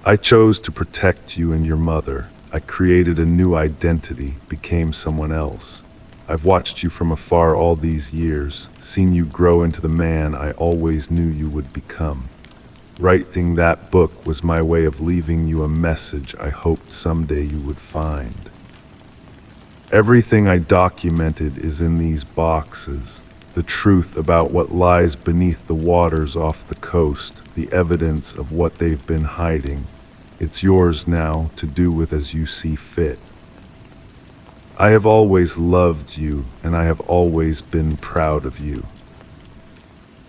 Speaker 1: I chose to protect you and your mother. I created a new identity, became someone else. I've watched you from afar all these years, seen you grow into the man I always knew you would become. Writing that book was my way of leaving you a message I hoped someday you would find. Everything I documented is in these boxes. The truth about what lies beneath the waters off the coast, the evidence of what they've been hiding. It's yours now to do with as you see fit. I have always loved you, and I have always been proud of you.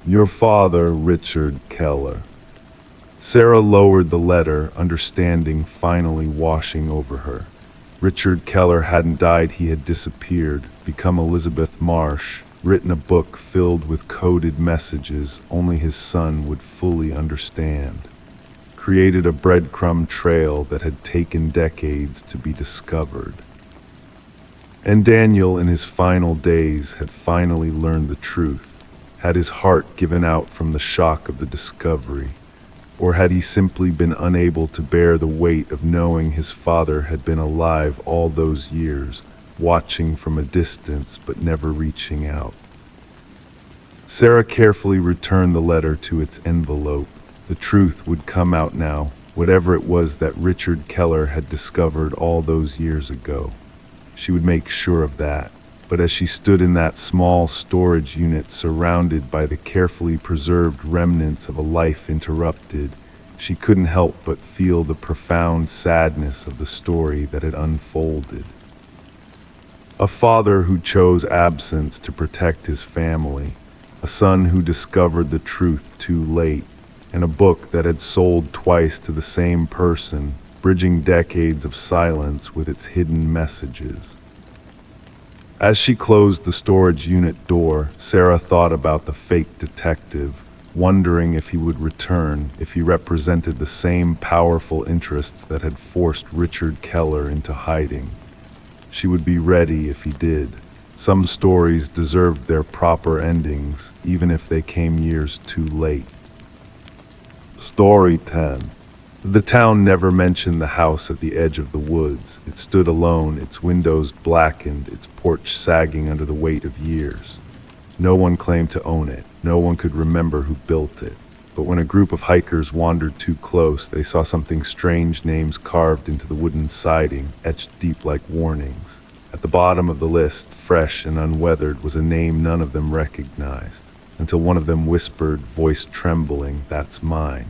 Speaker 1: Your father, Richard Keller. Sarah lowered the letter, understanding finally washing over her. Richard Keller hadn't died, he had disappeared, become Elizabeth Marsh, written a book filled with coded messages only his son would fully understand. Created a breadcrumb trail that had taken decades to be discovered. And Daniel, in his final days, had finally learned the truth. Had his heart given out from the shock of the discovery? Or had he simply been unable to bear the weight of knowing his father had been alive all those years, watching from a distance but never reaching out? Sarah carefully returned the letter to its envelope. The truth would come out now, whatever it was that Richard Keller had discovered all those years ago. She would make sure of that. But as she stood in that small storage unit surrounded by the carefully preserved remnants of a life interrupted, she couldn't help but feel the profound sadness of the story that had unfolded. A father who chose absence to protect his family, a son who discovered the truth too late, and a book that had sold twice to the same person, bridging decades of silence with its hidden messages. As she closed the storage unit door, Sarah thought about the fake detective, wondering if he would return, if he represented the same powerful interests that had forced Richard Keller into hiding. She would be ready if he did. Some stories deserved their proper endings, even if they came years too late. Story 10. The town never mentioned the house at the edge of the woods. It stood alone, its windows blackened, its porch sagging under the weight of years. No one claimed to own it. No one could remember who built it. But when a group of hikers wandered too close, they saw something strange, names carved into the wooden siding, etched deep like warnings. At the bottom of the list, fresh and unweathered, was a name none of them recognized, until one of them whispered, voice trembling, "That's mine."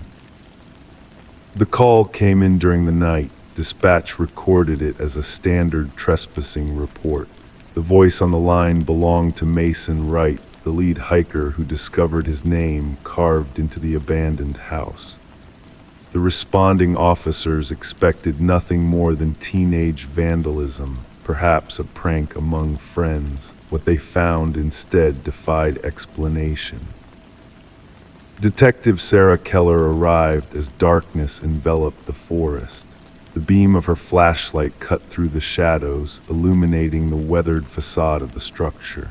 Speaker 1: The call came in during the night. Dispatch recorded it as a standard trespassing report. The voice on the line belonged to Mason Wright, the lead hiker who discovered his name carved into the abandoned house. The responding officers expected nothing more than teenage vandalism, perhaps a prank among friends. What they found instead defied explanation. Detective Sarah Keller arrived as darkness enveloped the forest. The beam of her flashlight cut through the shadows, illuminating the weathered facade of the structure.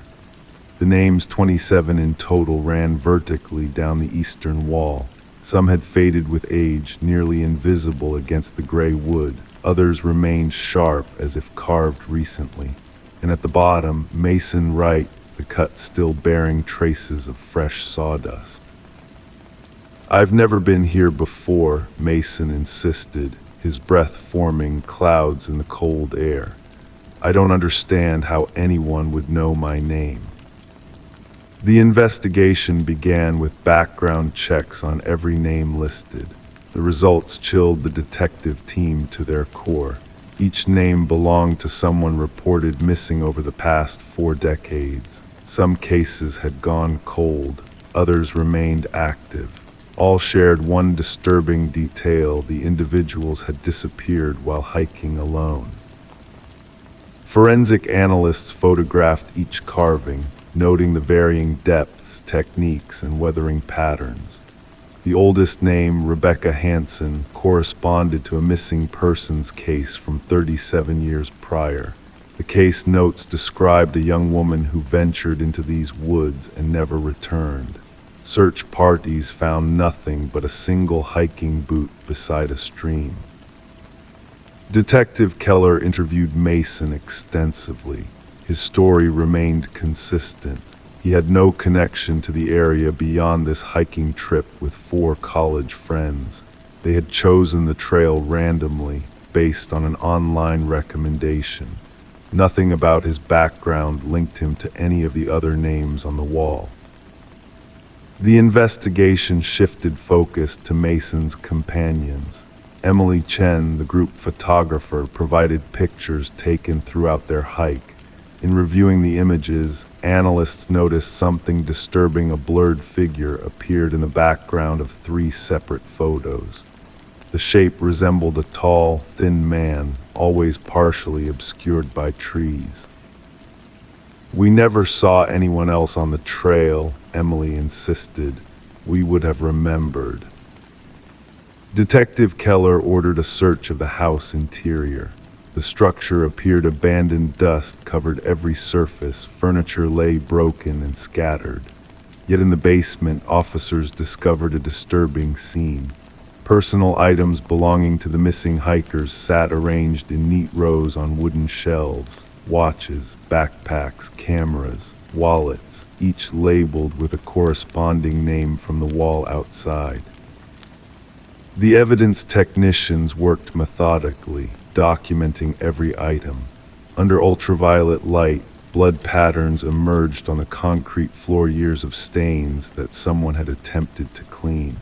Speaker 1: The names 27 in total ran vertically down the eastern wall. Some had faded with age, nearly invisible against the gray wood. Others remained sharp as if carved recently. And at the bottom, Mason Wright, the cut still bearing traces of fresh sawdust. "I've never been here before," Mason insisted. his breath forming clouds in the cold air. I don't understand how anyone would know my name. The investigation began with background checks on every name listed. The results chilled the detective team to their core. Each name belonged to someone reported missing over the past 4 decades. Some cases had gone cold, others remained active. All shared one disturbing detail: the individuals had disappeared while hiking alone. Forensic analysts photographed each carving, noting the varying depths, techniques, and weathering patterns. The oldest name, Rebecca Hansen, corresponded to a missing persons case from 37 years prior. The case notes described a young woman who ventured into these woods and never returned. Search parties found nothing but a single hiking boot beside a stream. Detective Keller interviewed Mason extensively. His story remained consistent. He had no connection to the area beyond this hiking trip with 4 college friends. They had chosen the trail randomly, based on an online recommendation. Nothing about his background linked him to any of the other names on the wall. The investigation shifted focus to Mason's companions. Emily Chen, the group photographer, provided pictures taken throughout their hike. In reviewing the images, analysts noticed something disturbing. A blurred figure appeared in the background of 3 separate photos. The shape resembled a tall, thin man, always partially obscured by trees. "We never saw anyone else on the trail," Emily insisted. "We would have remembered." Detective Keller ordered a search of the house interior. The structure appeared abandoned. Dust covered every surface. Furniture lay broken and scattered. Yet in the basement, officers discovered a disturbing scene. Personal items belonging to the missing hikers sat arranged in neat rows on wooden shelves. Watches, backpacks, cameras, wallets, each labeled with a corresponding name from the wall outside. The evidence technicians worked methodically, documenting every item. Under ultraviolet light, blood patterns emerged on the concrete floor, years of stains that someone had attempted to clean.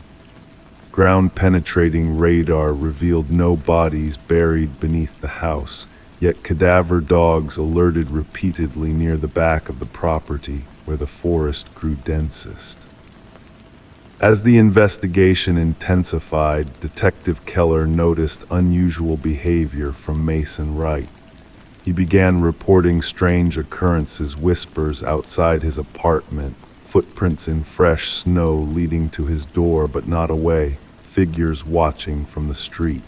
Speaker 1: Ground-penetrating radar revealed no bodies buried beneath the house, yet cadaver dogs alerted repeatedly near the back of the property, where the forest grew densest. As the investigation intensified, Detective Keller noticed unusual behavior from Mason Wright. He began reporting strange occurrences: whispers outside his apartment, footprints in fresh snow leading to his door but not away, figures watching from the street.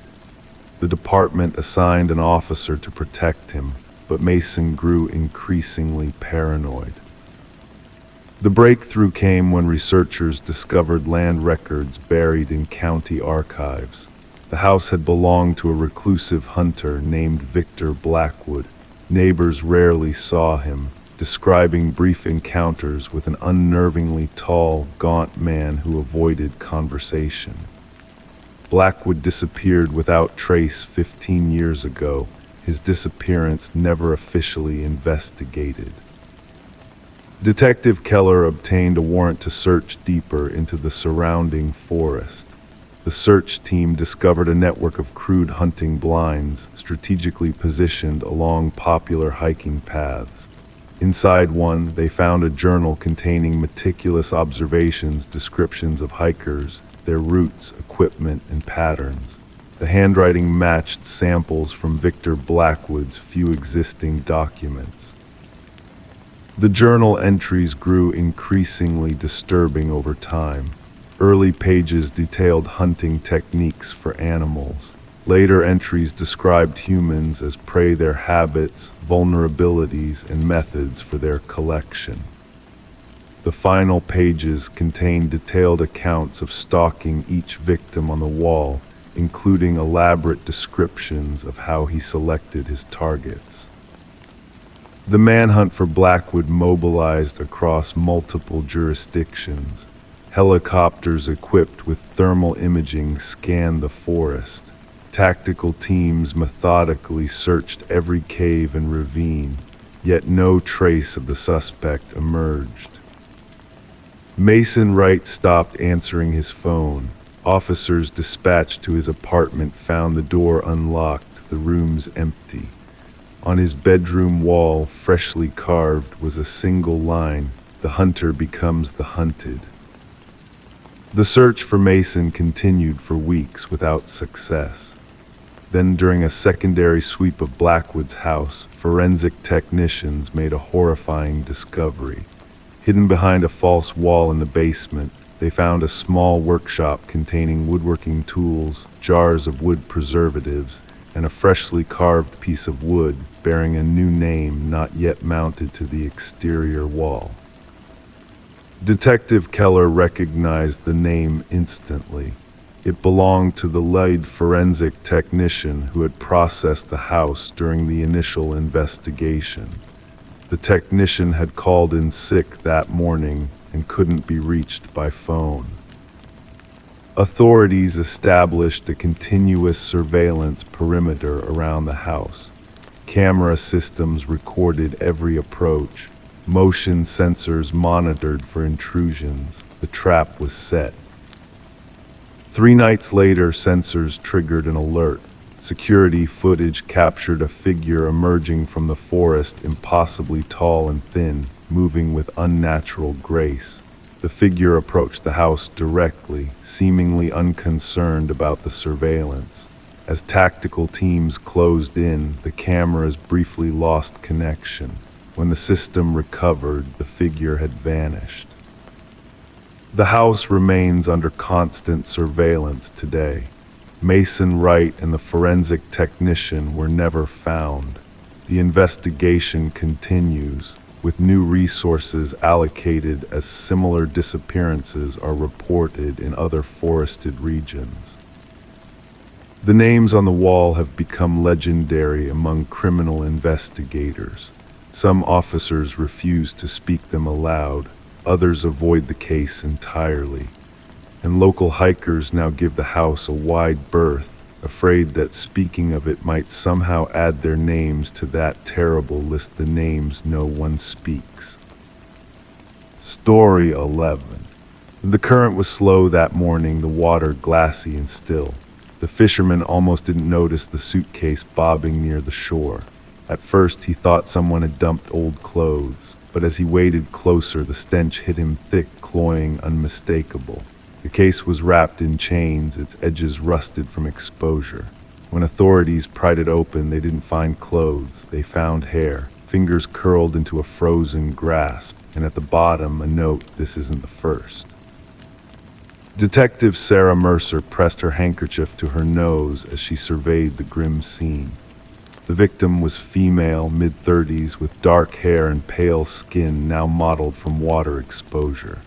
Speaker 1: The department assigned an officer to protect him, but Mason grew increasingly paranoid. The breakthrough came when researchers discovered land records buried in county archives. The house had belonged to a reclusive hunter named Victor Blackwood. Neighbors rarely saw him, describing brief encounters with an unnervingly tall, gaunt man who avoided conversation. Blackwood disappeared without trace 15 years ago, his disappearance never officially investigated. Detective Keller obtained a warrant to search deeper into the surrounding forest. The search team discovered a network of crude hunting blinds strategically positioned along popular hiking paths. Inside one, they found a journal containing meticulous observations, descriptions of hikers, their routes, equipment, and patterns. The handwriting matched samples from Victor Blackwood's few existing documents. The journal entries grew increasingly disturbing over time. Early pages detailed hunting techniques for animals. Later entries described humans as prey, their habits, vulnerabilities, and methods for their collection. The final pages contained detailed accounts of stalking each victim on the wall, including elaborate descriptions of how he selected his targets. The manhunt for Blackwood mobilized across multiple jurisdictions. Helicopters equipped with thermal imaging scanned the forest. Tactical teams methodically searched every cave and ravine, yet no trace of the suspect emerged. Mason Wright stopped answering his phone. Officers dispatched to his apartment found the door unlocked, the rooms empty. On his bedroom wall, freshly carved, was a single line: "The hunter becomes the hunted." The search for Mason continued for weeks without success. Then, during a secondary sweep of Blackwood's house, forensic technicians made a horrifying discovery. Hidden behind a false wall in the basement, they found a small workshop containing woodworking tools, jars of wood preservatives, and a freshly carved piece of wood bearing a new name not yet mounted to the exterior wall. Detective Keller recognized the name instantly. It belonged to the lead forensic technician who had processed the house during the initial investigation. The technician had called in sick that morning and couldn't be reached by phone. Authorities established a continuous surveillance perimeter around the house. Camera systems recorded every approach. Motion sensors monitored for intrusions. The trap was set. 3 nights later, sensors triggered an alert. Security footage captured a figure emerging from the forest, impossibly tall and thin, moving with unnatural grace. The figure approached the house directly, seemingly unconcerned about the surveillance. As tactical teams closed in, the cameras briefly lost connection. When the system recovered, the figure had vanished. The house remains under constant surveillance today. Mason Wright and the forensic technician were never found. The investigation continues, with new resources allocated as similar disappearances are reported in other forested regions. The names on the wall have become legendary among criminal investigators. Some officers refuse to speak them aloud, others avoid the case entirely. And local hikers now give the house a wide berth, afraid that speaking of it might somehow add their names to that terrible list, the names no one speaks. Story 11. The current was slow that morning, the water glassy and still. The fisherman almost didn't notice the suitcase bobbing near the shore. At first he thought someone had dumped old clothes, but as he waded closer, the stench hit him thick, cloying, unmistakable. The case was wrapped in chains, its edges rusted from exposure. When authorities pried it open, they didn't find clothes, they found hair, fingers curled into a frozen grasp, and at the bottom a note: "This isn't the first." Detective Sarah Mercer pressed her handkerchief to her nose as she surveyed the grim scene. The victim was female, mid-30s, with dark hair and pale skin now mottled from water exposure.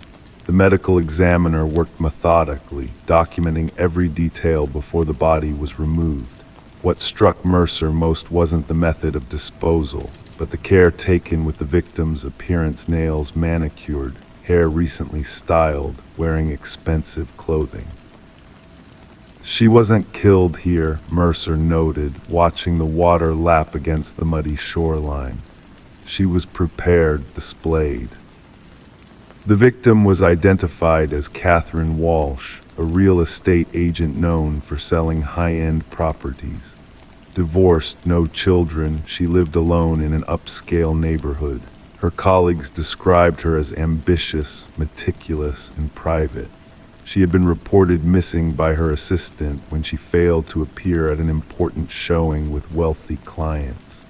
Speaker 1: The medical examiner worked methodically, documenting every detail before the body was removed. What struck Mercer most wasn't the method of disposal, but the care taken with the victim's appearance: nails manicured, hair recently styled, wearing expensive clothing. She wasn't killed here, Mercer noted, watching the water lap against the muddy shoreline. She was prepared, displayed. The victim was identified as Catherine Walsh, a real estate agent known for selling high-end properties. Divorced, no children, she lived alone in an upscale neighborhood. Her colleagues described her as ambitious, meticulous, and private. She had been reported missing by her assistant when she failed to appear at an important showing with wealthy clients.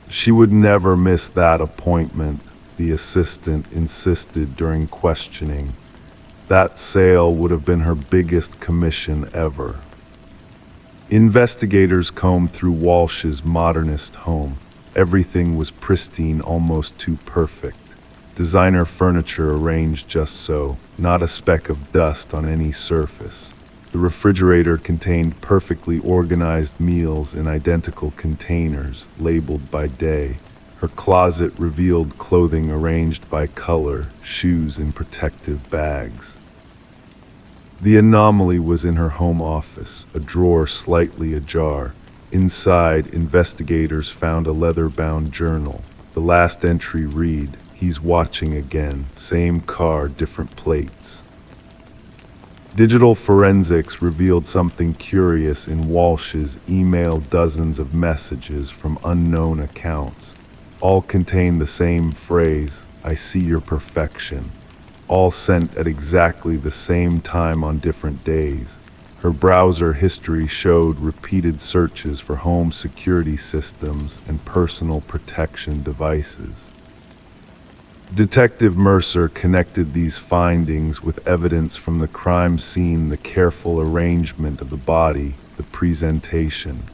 Speaker 1: She would never miss that appointment, the assistant insisted during questioning. That sale would have been her biggest commission ever. Investigators combed through Walsh's modernist home. Everything was pristine, almost too perfect. Designer furniture arranged just so, not a speck of dust on any surface. The refrigerator contained perfectly organized meals in identical containers, labeled by day. Her closet revealed clothing arranged by color, shoes in protective bags. The anomaly was in her home office, a drawer slightly ajar. Inside, investigators found a leather-bound journal. The last entry read, "He's watching again. Same car, different plates." Digital forensics revealed something curious in Walsh's email. Dozens of messages from unknown accounts. All contained the same phrase, "I see your perfection." All sent at exactly the same time on different days. Her browser history showed repeated searches for home security systems and personal protection devices. Detective Mercer connected these findings with evidence from the crime scene, the careful arrangement of the body, the presentation.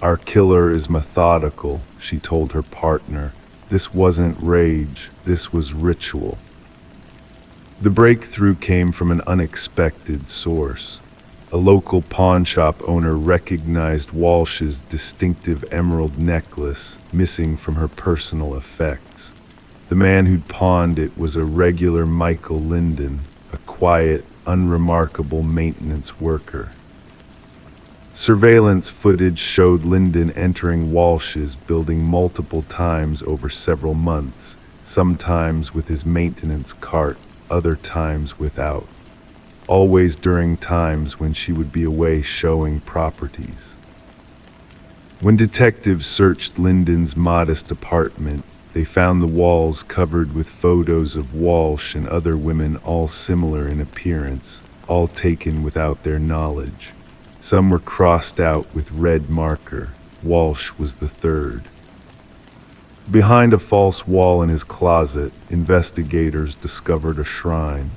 Speaker 1: "Our killer is methodical," she told her partner. "This wasn't rage, this was ritual." The breakthrough came from an unexpected source. A local pawnshop owner recognized Walsh's distinctive emerald necklace missing from her personal effects. The man who'd pawned it was a regular Michael Linden, a quiet, unremarkable maintenance worker. Surveillance footage showed Linden entering Walsh's building multiple times over several months, sometimes with his maintenance cart, other times without, always during times when she would be away showing properties. When detectives searched Linden's modest apartment, they found the walls covered with photos of Walsh and other women, all similar in appearance, all taken without their knowledge. Some were crossed out with red marker. Walsh was the third. Behind a false wall in his closet, investigators discovered a shrine.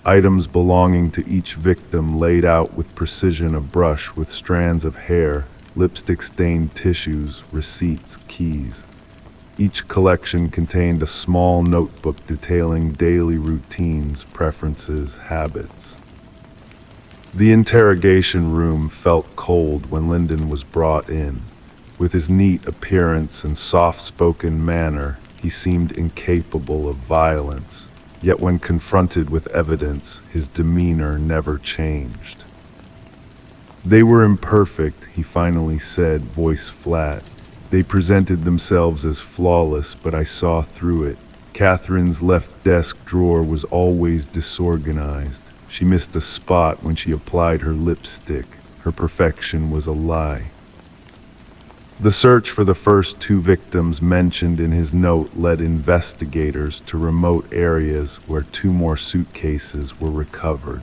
Speaker 1: Items belonging to each victim laid out with precision, a brush with strands of hair, lipstick-stained tissues, receipts, keys. Each collection contained a small notebook detailing daily routines, preferences, habits. The interrogation room felt cold when Linden was brought in. With his neat appearance and soft-spoken manner, he seemed incapable of violence. Yet when confronted with evidence, his demeanor never changed. "They were imperfect," he finally said, voice flat. "They presented themselves as flawless, but I saw through it. Catherine's left desk drawer was always disorganized. She missed a spot when she applied her lipstick. Her perfection was a lie." The search for the first two victims mentioned in his note led investigators to remote areas where two more suitcases were recovered.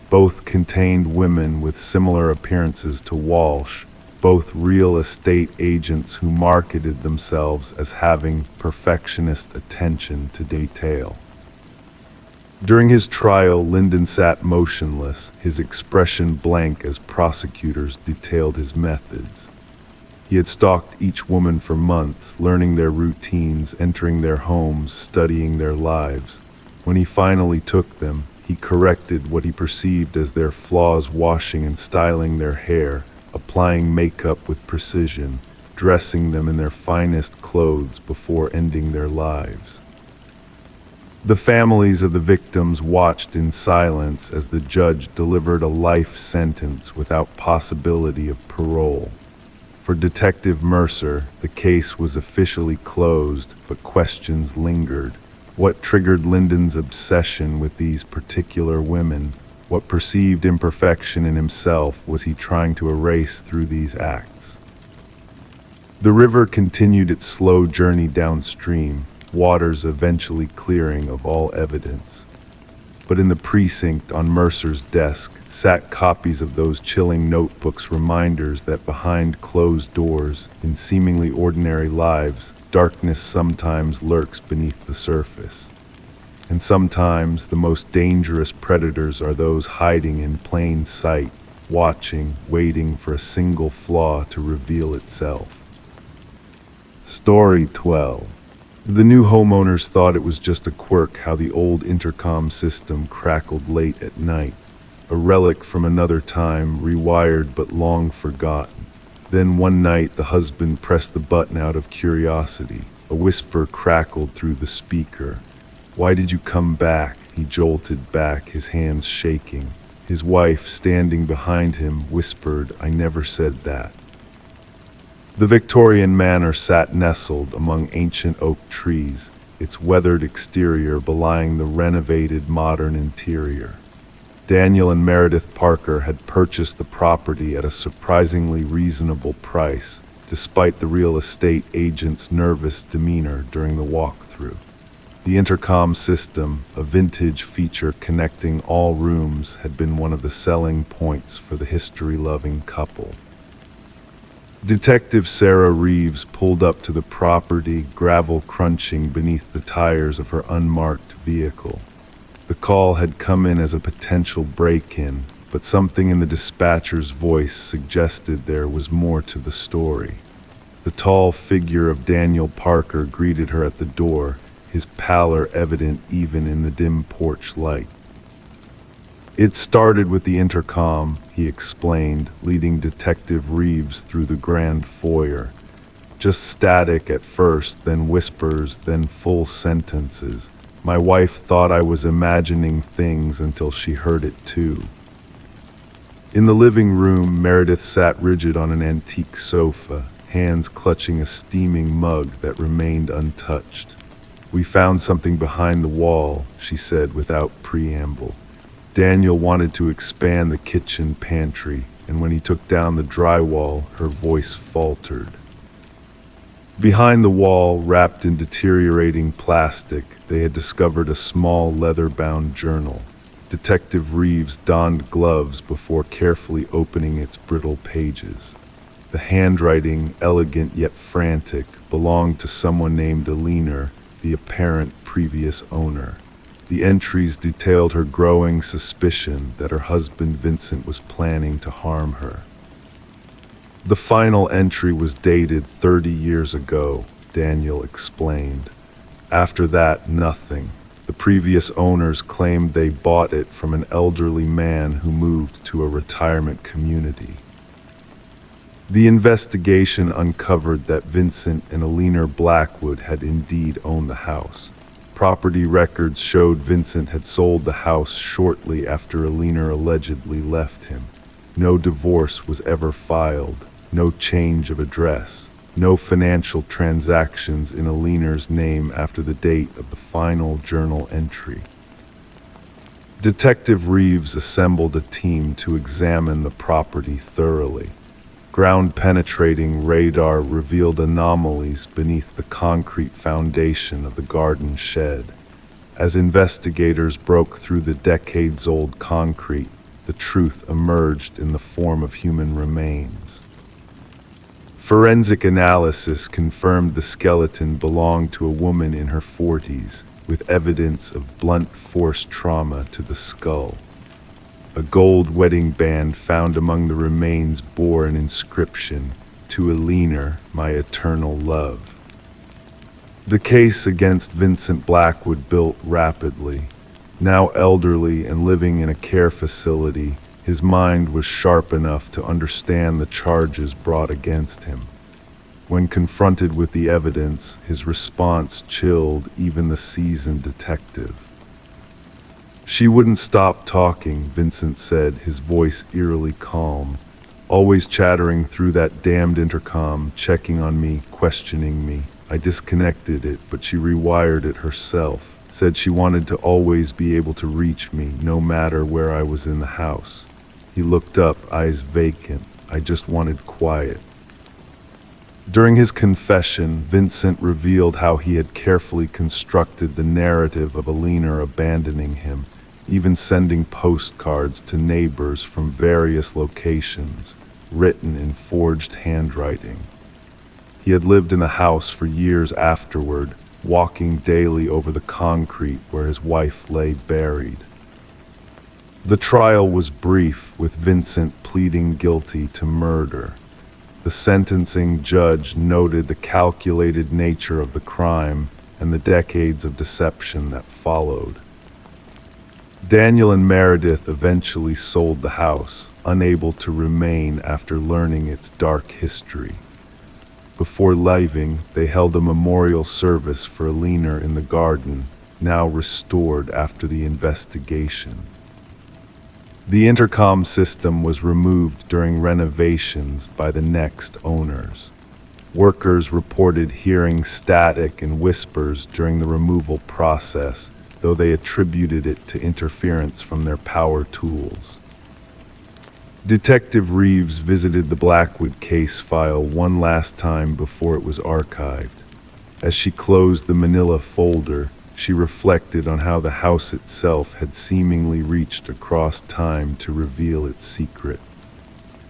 Speaker 1: Both contained women with similar appearances to Walsh, both real estate agents who marketed themselves as having perfectionist attention to detail. During his trial, Linden sat motionless, his expression blank as prosecutors detailed his methods. He had stalked each woman for months, learning their routines, entering their homes, studying their lives. When he finally took them, he corrected what he perceived as their flaws, washing and styling their hair, applying makeup with precision, dressing them in their finest clothes before ending their lives. The families of the victims watched in silence as the judge delivered a life sentence without possibility of parole. For Detective Mercer, the case was officially closed, but questions lingered. What triggered Linden's obsession with these particular women? What perceived imperfection in himself was he trying to erase through these acts? The river continued its slow journey downstream, waters eventually clearing of all evidence. But in the precinct on Mercer's desk sat copies of those chilling notebooks, reminders that behind closed doors, in seemingly ordinary lives, darkness sometimes lurks beneath the surface. And sometimes the most dangerous predators are those hiding in plain sight, watching, waiting for a single flaw to reveal itself. Story 12. The new homeowners thought it was just a quirk how the old intercom system crackled late at night, a relic from another time, rewired but long forgotten. Then one night the husband pressed the button out of curiosity. A whisper crackled through the speaker. "Why did you come back?" He jolted back, his hands shaking. His wife, standing behind him, whispered, "I never said that." The Victorian manor sat nestled among ancient oak trees, its weathered exterior belying the renovated modern interior. Daniel and Meredith Parker had purchased the property at a surprisingly reasonable price, despite the real estate agent's nervous demeanor during the walkthrough. The intercom system, a vintage feature connecting all rooms, had been one of the selling points for the history-loving couple. Detective Sarah Reeves pulled up to the property, gravel crunching beneath the tires of her unmarked vehicle. The call had come in as a potential break-in, but something in the dispatcher's voice suggested there was more to the story. The tall figure of Daniel Parker greeted her at the door, his pallor evident even in the dim porch light. "It started with the intercom," he explained, leading Detective Reeves through the grand foyer. "Just static at first, then whispers, then full sentences. My wife thought I was imagining things until she heard it too." In the living room, Meredith sat rigid on an antique sofa, hands clutching a steaming mug that remained untouched. "We found something behind the wall," she said without preamble. Daniel wanted to expand the kitchen pantry, and when he took down the drywall, her voice faltered. Behind the wall, wrapped in deteriorating plastic, they had discovered a small leather-bound journal. Detective Reeves donned gloves before carefully opening its brittle pages. The handwriting, elegant yet frantic, belonged to someone named Alina, the apparent previous owner. The entries detailed her growing suspicion that her husband Vincent was planning to harm her. The final entry was dated 30 years ago, Daniel explained. After that, nothing. The previous owners claimed they bought it from an elderly man who moved to a retirement community. The investigation uncovered that Vincent and Alina Blackwood had indeed owned the house. Property records showed Vincent had sold the house shortly after Alina allegedly left him. No divorce was ever filed, no change of address, no financial transactions in Alina's name after the date of the final journal entry. Detective Reeves assembled a team to examine the property thoroughly. Ground-penetrating radar revealed anomalies beneath the concrete foundation of the garden shed. As investigators broke through the decades-old concrete, the truth emerged in the form of human remains. Forensic analysis confirmed the skeleton belonged to a woman in her 40s, with evidence of blunt force trauma to the skull. A gold wedding band found among the remains bore an inscription, "To Alina, my eternal love." The case against Vincent Blackwood built rapidly. Now elderly and living in a care facility, his mind was sharp enough to understand the charges brought against him. When confronted with the evidence, his response chilled even the seasoned detective. "She wouldn't stop talking," Vincent said, his voice eerily calm. "Always chattering through that damned intercom, checking on me, questioning me. I disconnected it, but she rewired it herself. Said she wanted to always be able to reach me, no matter where I was in the house." He looked up, eyes vacant. "I just wanted quiet." During his confession, Vincent revealed how he had carefully constructed the narrative of Alina abandoning him, even sending postcards to neighbors from various locations, written in forged handwriting. He had lived in the house for years afterward, walking daily over the concrete where his wife lay buried. The trial was brief, with Vincent pleading guilty to murder. The sentencing judge noted the calculated nature of the crime and the decades of deception that followed. Daniel and Meredith eventually sold the house, unable to remain after learning its dark history. Before leaving, they held a memorial service for Alina in the garden, now restored after the investigation. The intercom system was removed during renovations by the next owners. Workers reported hearing static and whispers during the removal process, though they attributed it to interference from their power tools. Detective Reeves visited the Blackwood case file one last time before it was archived. As she closed the manila folder, she reflected on how the house itself had seemingly reached across time to reveal its secret.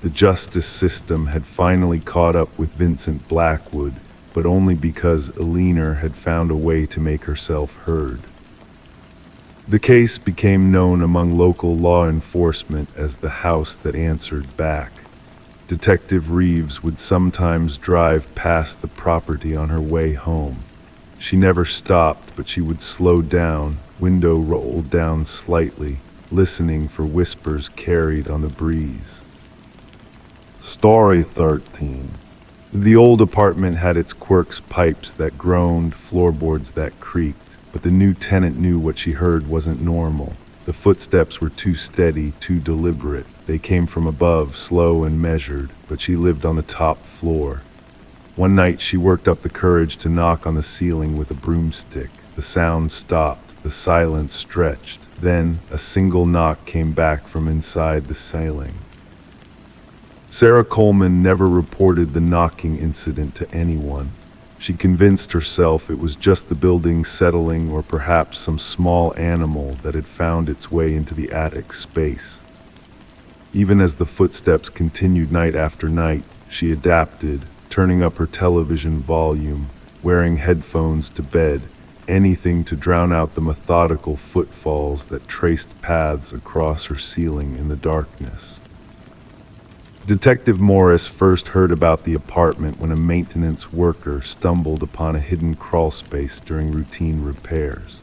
Speaker 1: The justice system had finally caught up with Vincent Blackwood, but only because Eleanor had found a way to make herself heard. The case became known among local law enforcement as the house that answered back. Detective Reeves would sometimes drive past the property on her way home. She never stopped, but she would slow down, window rolled down slightly, listening for whispers carried on the breeze. Story 13. The old apartment had its quirks, pipes that groaned, floorboards that creaked, but the new tenant knew what she heard wasn't normal. The footsteps were too steady, too deliberate. They came from above, slow and measured, but she lived on the top floor. One night she worked up the courage to knock on the ceiling with a broomstick. The sound stopped, the silence stretched. Then a single knock came back from inside the ceiling. Sarah Coleman never reported the knocking incident to anyone. She convinced herself it was just the building settling, or perhaps some small animal that had found its way into the attic space. Even as the footsteps continued night after night, she adapted, turning up her television volume, wearing headphones to bed, anything to drown out the methodical footfalls that traced paths across her ceiling in the darkness. Detective Morris first heard about the apartment when a maintenance worker stumbled upon a hidden crawlspace during routine repairs.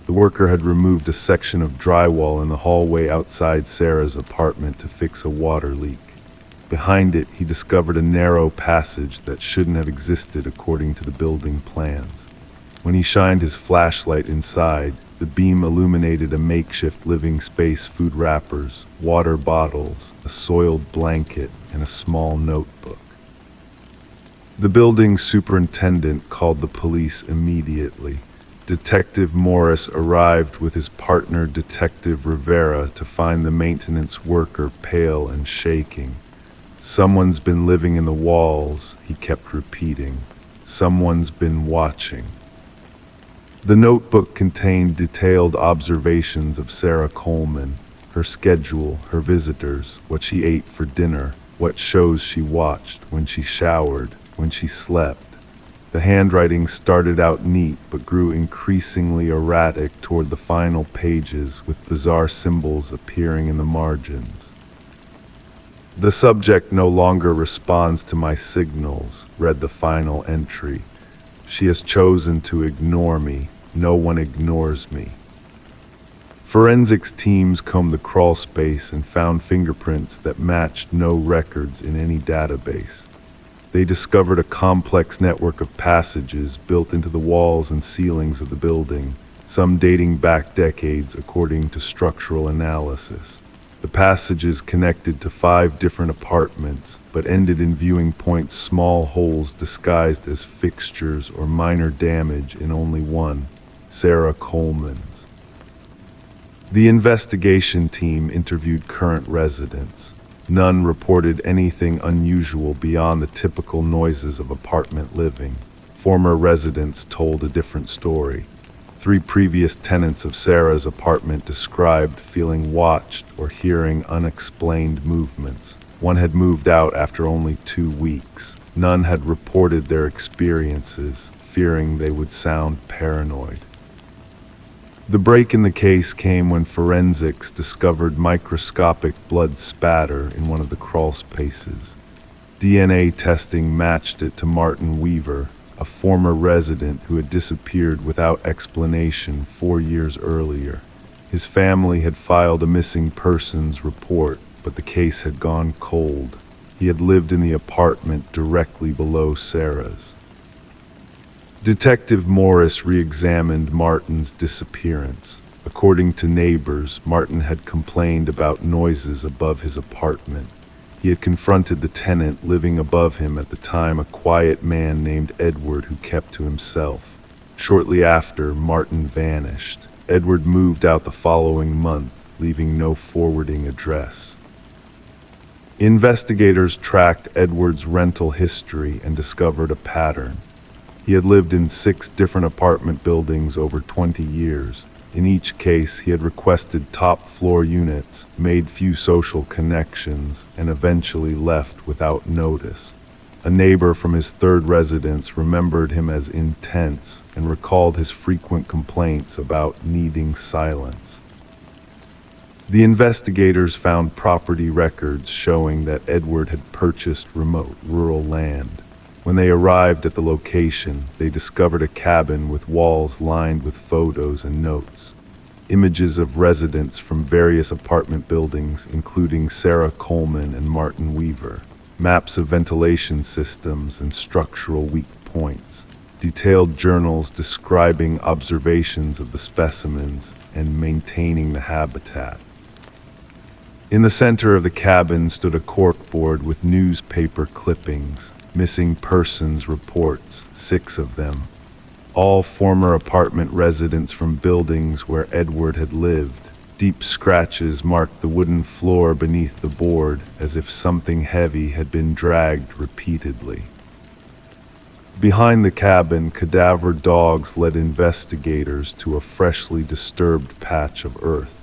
Speaker 1: The worker had removed a section of drywall in the hallway outside Sarah's apartment to fix a water leak. Behind it, he discovered a narrow passage that shouldn't have existed according to the building plans. When he shined his flashlight inside, the beam illuminated a makeshift living space, food wrappers, water bottles, a soiled blanket, and a small notebook. The building superintendent called the police immediately. Detective Morris arrived with his partner, Detective Rivera, to find the maintenance worker pale and shaking. "Someone's been living in the walls," he kept repeating. "Someone's been watching." The notebook contained detailed observations of Sarah Coleman, her schedule, her visitors, what she ate for dinner, what shows she watched, when she showered, when she slept. The handwriting started out neat but grew increasingly erratic toward the final pages, with bizarre symbols appearing in the margins. "The subject no longer responds to my signals," read the final entry. "She has chosen to ignore me. No one ignores me." Forensics teams combed the crawl space and found fingerprints that matched no records in any database. They discovered a complex network of passages built into the walls and ceilings of the building, some dating back decades according to structural analysis. The passages connected to 5 different apartments, but ended in viewing points, small holes disguised as fixtures or minor damage in only one, Sarah Coleman's. The investigation team interviewed current residents. None reported anything unusual beyond the typical noises of apartment living. Former residents told a different story. 3 previous tenants of Sarah's apartment described feeling watched or hearing unexplained movements. One had moved out after only 2 weeks. None had reported their experiences, fearing they would sound paranoid. The break in the case came when forensics discovered microscopic blood spatter in one of the crawl spaces. DNA testing matched it to Martin Weaver, a former resident who had disappeared without explanation 4 years earlier. His family had filed a missing persons report, but the case had gone cold. He had lived in the apartment directly below Sarah's. Detective Morris re-examined Martin's disappearance. According to neighbors, Martin had complained about noises above his apartment. He had confronted the tenant living above him at the time, a quiet man named Edward who kept to himself. Shortly after, Martin vanished. Edward moved out the following month, leaving no forwarding address. Investigators tracked Edward's rental history and discovered a pattern. He had lived in 6 different apartment buildings over 20 years. In each case, he had requested top-floor units, made few social connections, and eventually left without notice. A neighbor from his 3rd residence remembered him as intense and recalled his frequent complaints about needing silence. The investigators found property records showing that Edward had purchased remote rural land. When they arrived at the location, they discovered a cabin with walls lined with photos and notes. Images of residents from various apartment buildings, including Sarah Coleman and Martin Weaver. Maps of ventilation systems and structural weak points. Detailed journals describing observations of the specimens and maintaining the habitat. In the center of the cabin stood a corkboard with newspaper clippings. Missing persons reports, 6 of them. All former apartment residents from buildings where Edward had lived. Deep scratches marked the wooden floor beneath the board, as if something heavy had been dragged repeatedly. Behind the cabin, cadaver dogs led investigators to a freshly disturbed patch of earth.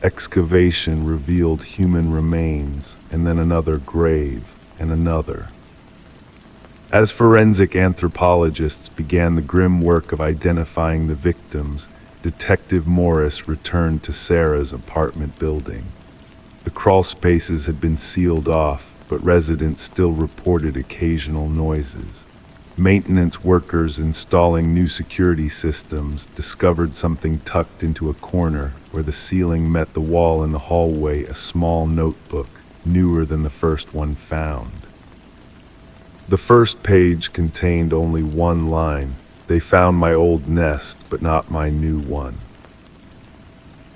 Speaker 1: Excavation revealed human remains, and then another grave, and another. As forensic anthropologists began the grim work of identifying the victims, Detective Morris returned to Sarah's apartment building. The crawl spaces had been sealed off, but residents still reported occasional noises. Maintenance workers installing new security systems discovered something tucked into a corner where the ceiling met the wall in the hallway, a small notebook, newer than the first one found. The first page contained only one line. They found my old nest, but not my new one.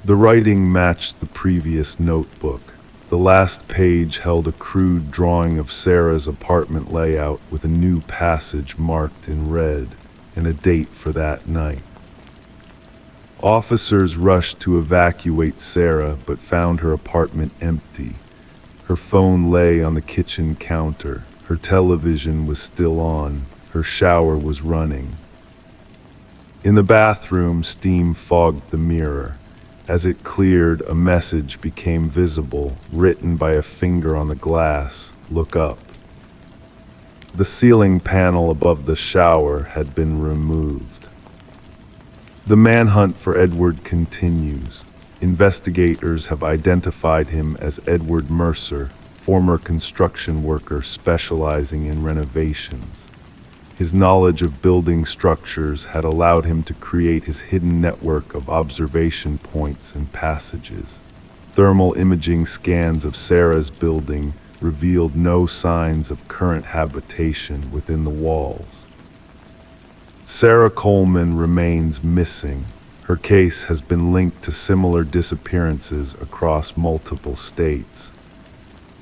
Speaker 1: The writing matched the previous notebook. The last page held a crude drawing of Sarah's apartment layout with a new passage marked in red and a date for that night. Officers rushed to evacuate Sarah, but found her apartment empty. Her phone lay on the kitchen counter. Her television was still on. Her shower was running. In the bathroom, steam fogged the mirror. As it cleared, a message became visible, written by a finger on the glass. Look up. The ceiling panel above the shower had been removed. The manhunt for Edward continues. Investigators have identified him as Edward Mercer, former construction worker specializing in renovations. His knowledge of building structures had allowed him to create his hidden network of observation points and passages. Thermal imaging scans of Sarah's building revealed no signs of current habitation within the walls. Sarah Coleman remains missing. Her case has been linked to similar disappearances across multiple states.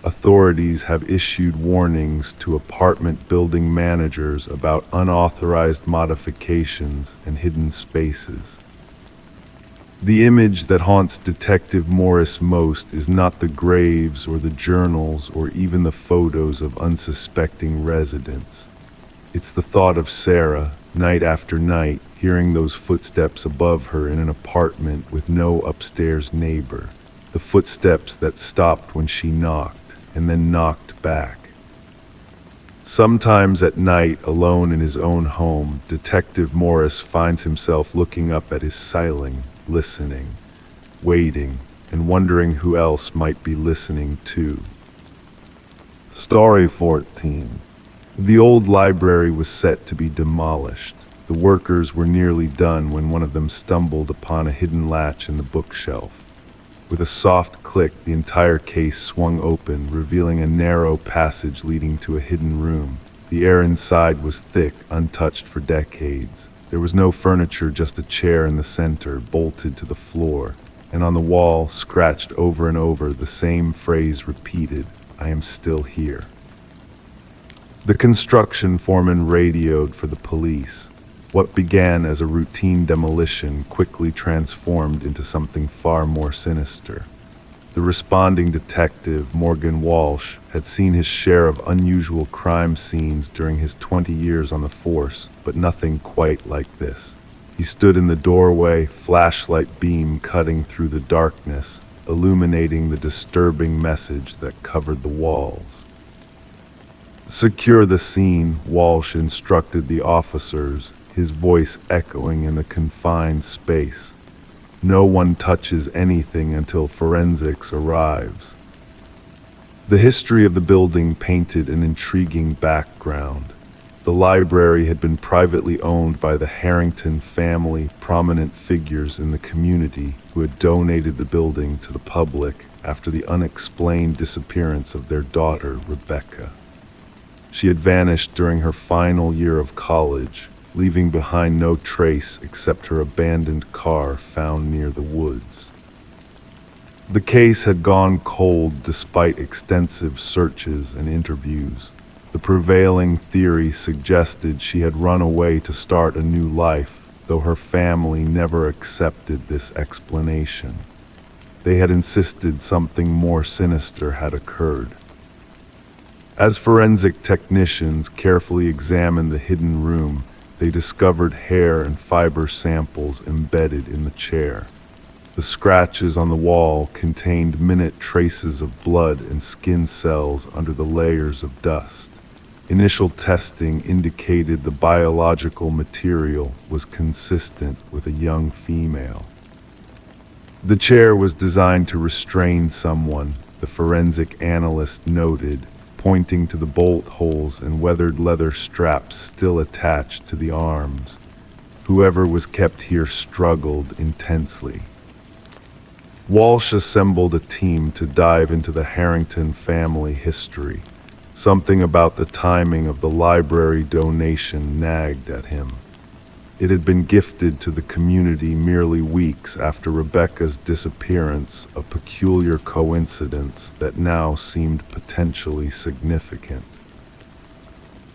Speaker 1: Authorities have issued warnings to apartment building managers about unauthorized modifications and hidden spaces. The image that haunts Detective Morris most is not the graves or the journals or even the photos of unsuspecting residents. It's the thought of Sarah, night after night, hearing those footsteps above her in an apartment with no upstairs neighbor. The footsteps that stopped when she knocked and then knocked back. Sometimes at night, alone in his own home, Detective Morris finds himself looking up at his ceiling, listening, waiting, and wondering who else might be listening too. Story 14. The old library was set to be demolished. The workers were nearly done when one of them stumbled upon a hidden latch in the bookshelf. With a soft click, the entire case swung open, revealing a narrow passage leading to a hidden room. The air inside was thick, untouched for decades. There was no furniture, just a chair in the center, bolted to the floor, and on the wall, scratched over and over, the same phrase repeated, "I am still here." The construction foreman radioed for the police. What began as a routine demolition quickly transformed into something far more sinister. The responding detective, Morgan Walsh, had seen his share of unusual crime scenes during his 20 years on the force, but nothing quite like this. He stood in the doorway, flashlight beam cutting through the darkness, illuminating the disturbing message that covered the walls. "Secure the scene," Walsh instructed the officers, his voice echoing in the confined space. "No one touches anything until forensics arrives." The history of the building painted an intriguing background. The library had been privately owned by the Harrington family, prominent figures in the community who had donated the building to the public after the unexplained disappearance of their daughter, Rebecca. She had vanished during her final year of college, leaving behind no trace except her abandoned car found near the woods. The case had gone cold despite extensive searches and interviews. The prevailing theory suggested she had run away to start a new life, though her family never accepted this explanation. They had insisted something more sinister had occurred. As forensic technicians carefully examined the hidden room, they discovered hair and fiber samples embedded in the chair. The scratches on the wall contained minute traces of blood and skin cells under the layers of dust. Initial testing indicated the biological material was consistent with a young female. The chair was designed to restrain someone, the forensic analyst noted, pointing to the bolt holes and weathered leather straps still attached to the arms. Whoever was kept here struggled intensely. Walsh assembled a team to dive into the Harrington family history. Something about the timing of the library donation nagged at him. It had been gifted to the community merely weeks after Rebecca's disappearance, a peculiar coincidence that now seemed potentially significant.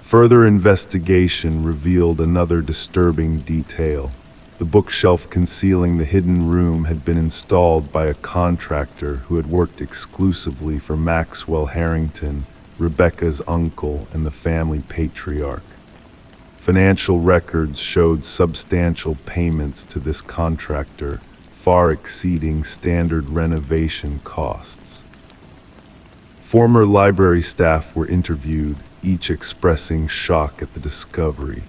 Speaker 1: Further investigation revealed another disturbing detail. The bookshelf concealing the hidden room had been installed by a contractor who had worked exclusively for Maxwell Harrington, Rebecca's uncle and the family patriarch. Financial records showed substantial payments to this contractor, far exceeding standard renovation costs. Former library staff were interviewed, each expressing shock at the discovery.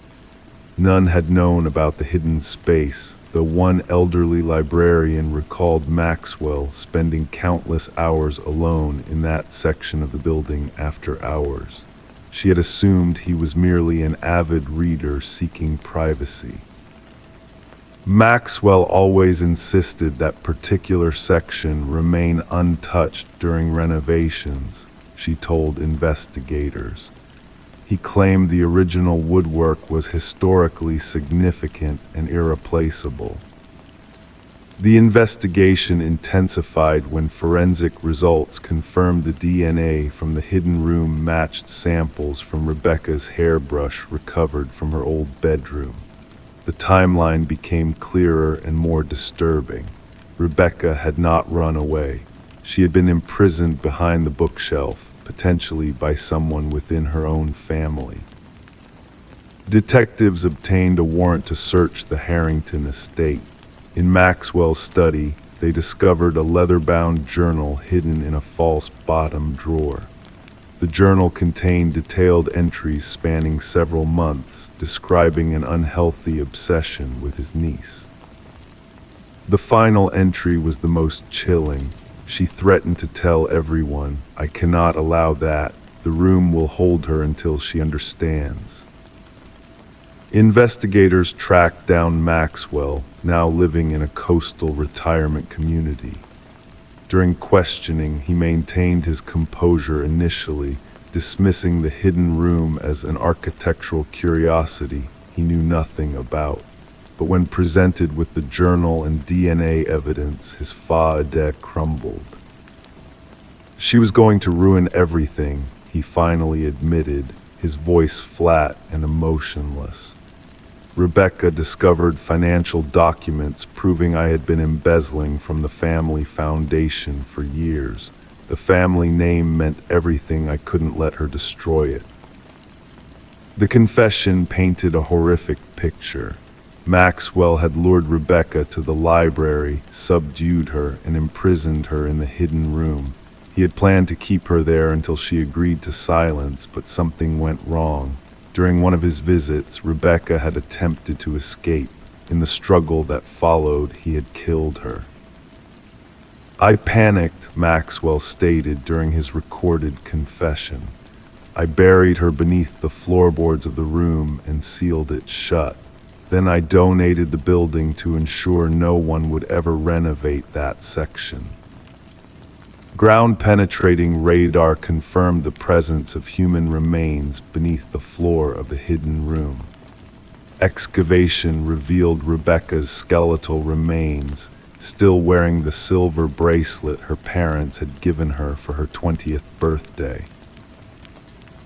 Speaker 1: None had known about the hidden space, though one elderly librarian recalled Maxwell spending countless hours alone in that section of the building after hours. She had assumed he was merely an avid reader seeking privacy. Maxwell always insisted that particular section remain untouched during renovations, she told investigators. He claimed the original woodwork was historically significant and irreplaceable. The investigation intensified when forensic results confirmed the DNA from the hidden room matched samples from Rebecca's hairbrush recovered from her old bedroom. The timeline became clearer and more disturbing. Rebecca had not run away. She had been imprisoned behind the bookshelf, potentially by someone within her own family. Detectives obtained a warrant to search the Harrington estate. In Maxwell's study, they discovered a leather-bound journal hidden in a false bottom drawer. The journal contained detailed entries spanning several months, describing an unhealthy obsession with his niece. The final entry was the most chilling. She threatened to tell everyone, "I cannot allow that. The room will hold her until she understands." Investigators tracked down Maxwell, now living in a coastal retirement community. During questioning, he maintained his composure initially, dismissing the hidden room as an architectural curiosity he knew nothing about. but when presented with the journal and DNA evidence, his fa-a-de crumbled. She was going to ruin everything, he finally admitted, his voice flat and emotionless. Rebecca discovered financial documents proving I had been embezzling from the family foundation for years. The family name meant everything. I couldn't let her destroy it. The confession painted a horrific picture. Maxwell had lured Rebecca to the library, subdued her, and imprisoned her in the hidden room. He had planned to keep her there until she agreed to silence, but something went wrong. During one of his visits, Rebecca had attempted to escape. In the struggle that followed, he had killed her. I panicked, Maxwell stated during his recorded confession. I buried her beneath the floorboards of the room and sealed it shut. Then I donated the building to ensure no one would ever renovate that section. Ground-penetrating radar confirmed the presence of human remains beneath the floor of the hidden room. Excavation revealed Rebecca's skeletal remains, still wearing the silver bracelet her parents had given her for her 20th birthday.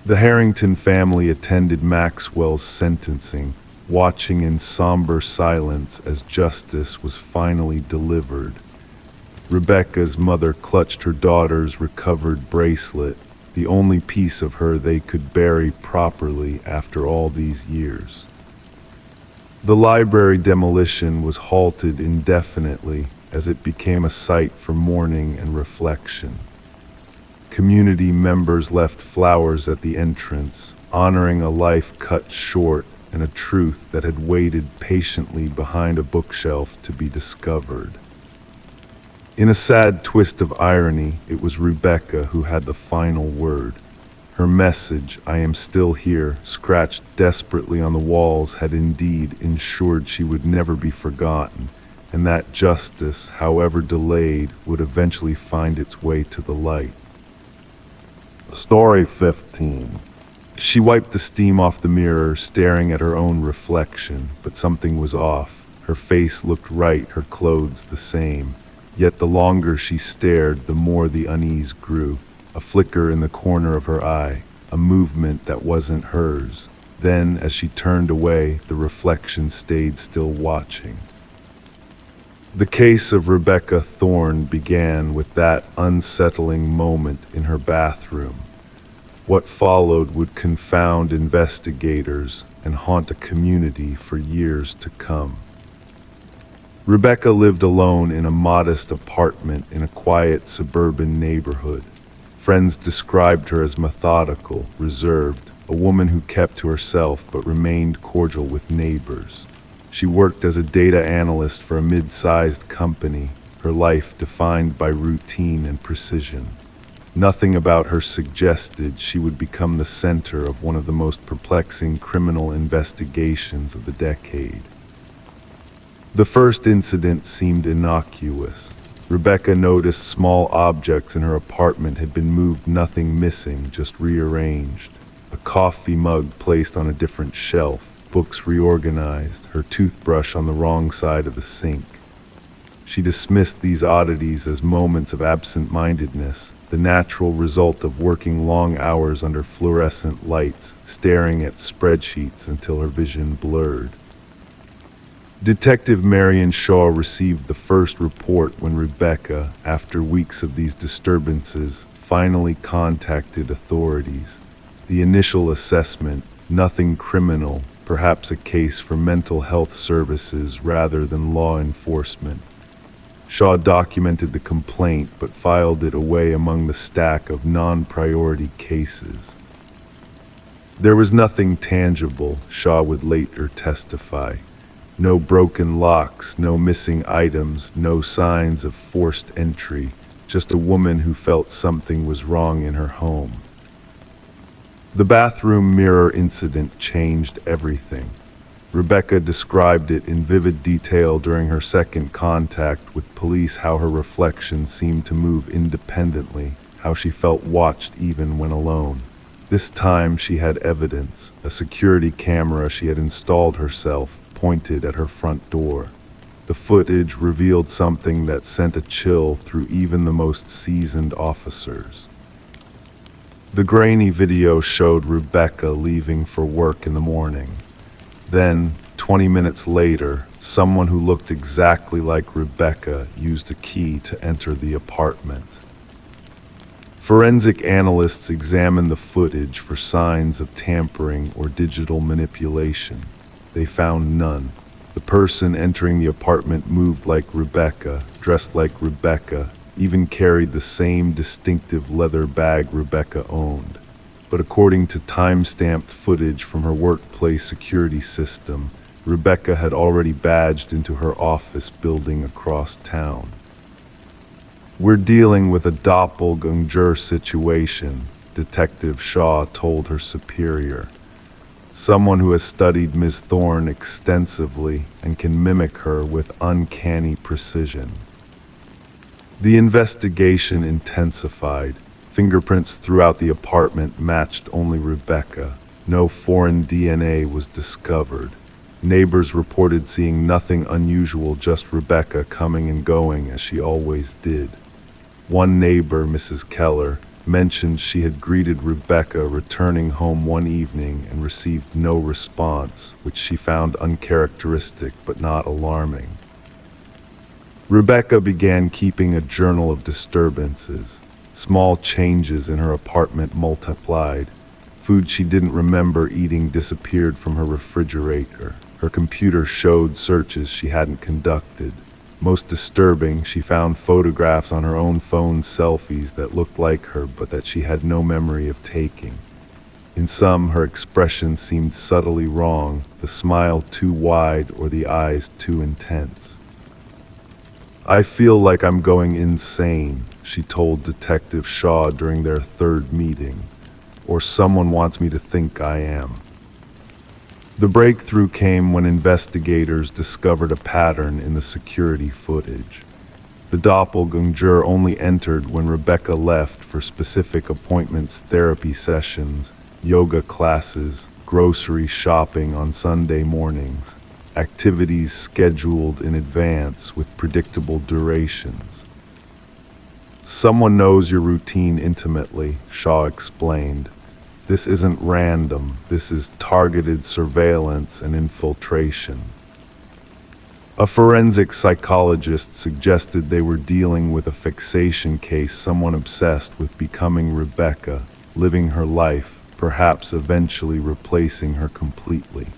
Speaker 1: The Harrington family attended Maxwell's sentencing, watching in somber silence as justice was finally delivered. Rebecca's mother clutched her daughter's recovered bracelet, the only piece of her they could bury properly after all these years. The library demolition was halted indefinitely as it became a site for mourning and reflection. Community members left flowers at the entrance, honoring a life cut short and a truth that had waited patiently behind a bookshelf to be discovered. In a sad twist of irony, it was Rebecca who had the final word. Her message, "I am still here," scratched desperately on the walls, had indeed ensured she would never be forgotten, and that justice, however delayed, would eventually find its way to the light. Story 15. She wiped the steam off the mirror, staring at her own reflection, but something was off. Her face looked right, her clothes the same. Yet the longer she stared, the more the unease grew. A flicker in the corner of her eye, a movement that wasn't hers. Then, as she turned away, the reflection stayed still watching. The case of Rebecca Thorne began with that unsettling moment in her bathroom. What followed would confound investigators and haunt a community for years to come. Rebecca lived alone in a modest apartment in a quiet suburban neighborhood. Friends described her as methodical, reserved, a woman who kept to herself but remained cordial with neighbors. She worked as a data analyst for a mid-sized company, her life defined by routine and precision. Nothing about her suggested she would become the center of one of the most perplexing criminal investigations of the decade. The first incident seemed innocuous. Rebecca noticed small objects in her apartment had been moved, nothing missing, just rearranged. A coffee mug placed on a different shelf, books reorganized, her toothbrush on the wrong side of the sink. She dismissed these oddities as moments of absent-mindedness, the natural result of working long hours under fluorescent lights, staring at spreadsheets until her vision blurred. Detective Marion Shaw received the first report when Rebecca, after weeks of these disturbances, finally contacted authorities. The initial assessment, nothing criminal, perhaps a case for mental health services rather than law enforcement. Shaw documented the complaint but filed it away among the stack of non-priority cases. There was nothing tangible, Shaw would later testify. No broken locks, no missing items, no signs of forced entry, just a woman who felt something was wrong in her home. The bathroom mirror incident changed everything. Rebecca described it in vivid detail during her second contact with police, how her reflection seemed to move independently, how she felt watched even when alone. This time she had evidence, a security camera she had installed herself, pointed at her front door. The footage revealed something that sent a chill through even the most seasoned officers. The grainy video showed Rebecca leaving for work in the morning. Then, 20 minutes later, someone who looked exactly like Rebecca used a key to enter the apartment. Forensic analysts examined the footage for signs of tampering or digital manipulation. They found none. The person entering the apartment moved like Rebecca, dressed like Rebecca, even carried the same distinctive leather bag Rebecca owned. But according to time-stamped footage from her workplace security system, Rebecca had already badged into her office building across town. "We're dealing with a doppelganger situation," Detective Shaw told her superior. "Someone who has studied Ms. Thorne extensively and can mimic her with uncanny precision." The investigation intensified. Fingerprints throughout the apartment matched only Rebecca. No foreign DNA was discovered. Neighbors reported seeing nothing unusual, just Rebecca coming and going as she always did. One neighbor, Mrs. Keller, mentioned she had greeted Rebecca returning home one evening and received no response, which she found uncharacteristic but not alarming. Rebecca began keeping a journal of disturbances. Small changes in her apartment multiplied. Food she didn't remember eating disappeared from her refrigerator. Her computer showed searches she hadn't conducted. Most disturbing, she found photographs on her own phone's selfies that looked like her but that she had no memory of taking. In some, her expression seemed subtly wrong, the smile too wide or the eyes too intense. "I feel like I'm going insane," she told Detective Shaw during their third meeting. "Or someone wants me to think I am." The breakthrough came when investigators discovered a pattern in the security footage. The doppelganger only entered when Rebecca left for specific appointments, therapy sessions, yoga classes, grocery shopping on Sunday mornings, activities scheduled in advance with predictable durations. "Someone knows your routine intimately," Shaw explained. "This isn't random, this is targeted surveillance and infiltration." A forensic psychologist suggested they were dealing with a fixation case, someone obsessed with becoming Rebecca, living her life, perhaps eventually replacing her completely.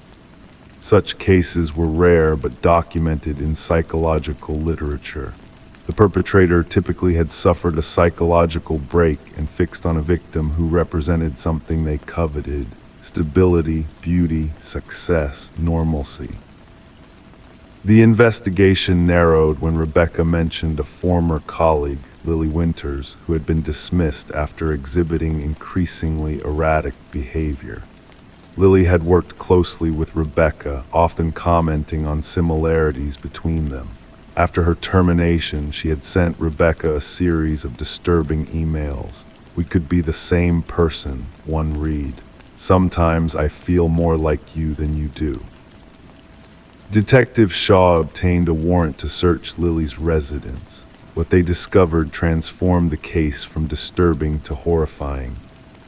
Speaker 1: Such cases were rare but documented in psychological literature. The perpetrator typically had suffered a psychological break and fixed on a victim who represented something they coveted: stability, beauty, success, normalcy. The investigation narrowed when Rebecca mentioned a former colleague, Lily Winters, who had been dismissed after exhibiting increasingly erratic behavior. Lily had worked closely with Rebecca, often commenting on similarities between them. After her termination, she had sent Rebecca a series of disturbing emails. "We could be the same person," one read. "Sometimes I feel more like you than you do." Detective Shaw obtained a warrant to search Lily's residence. What they discovered transformed the case from disturbing to horrifying.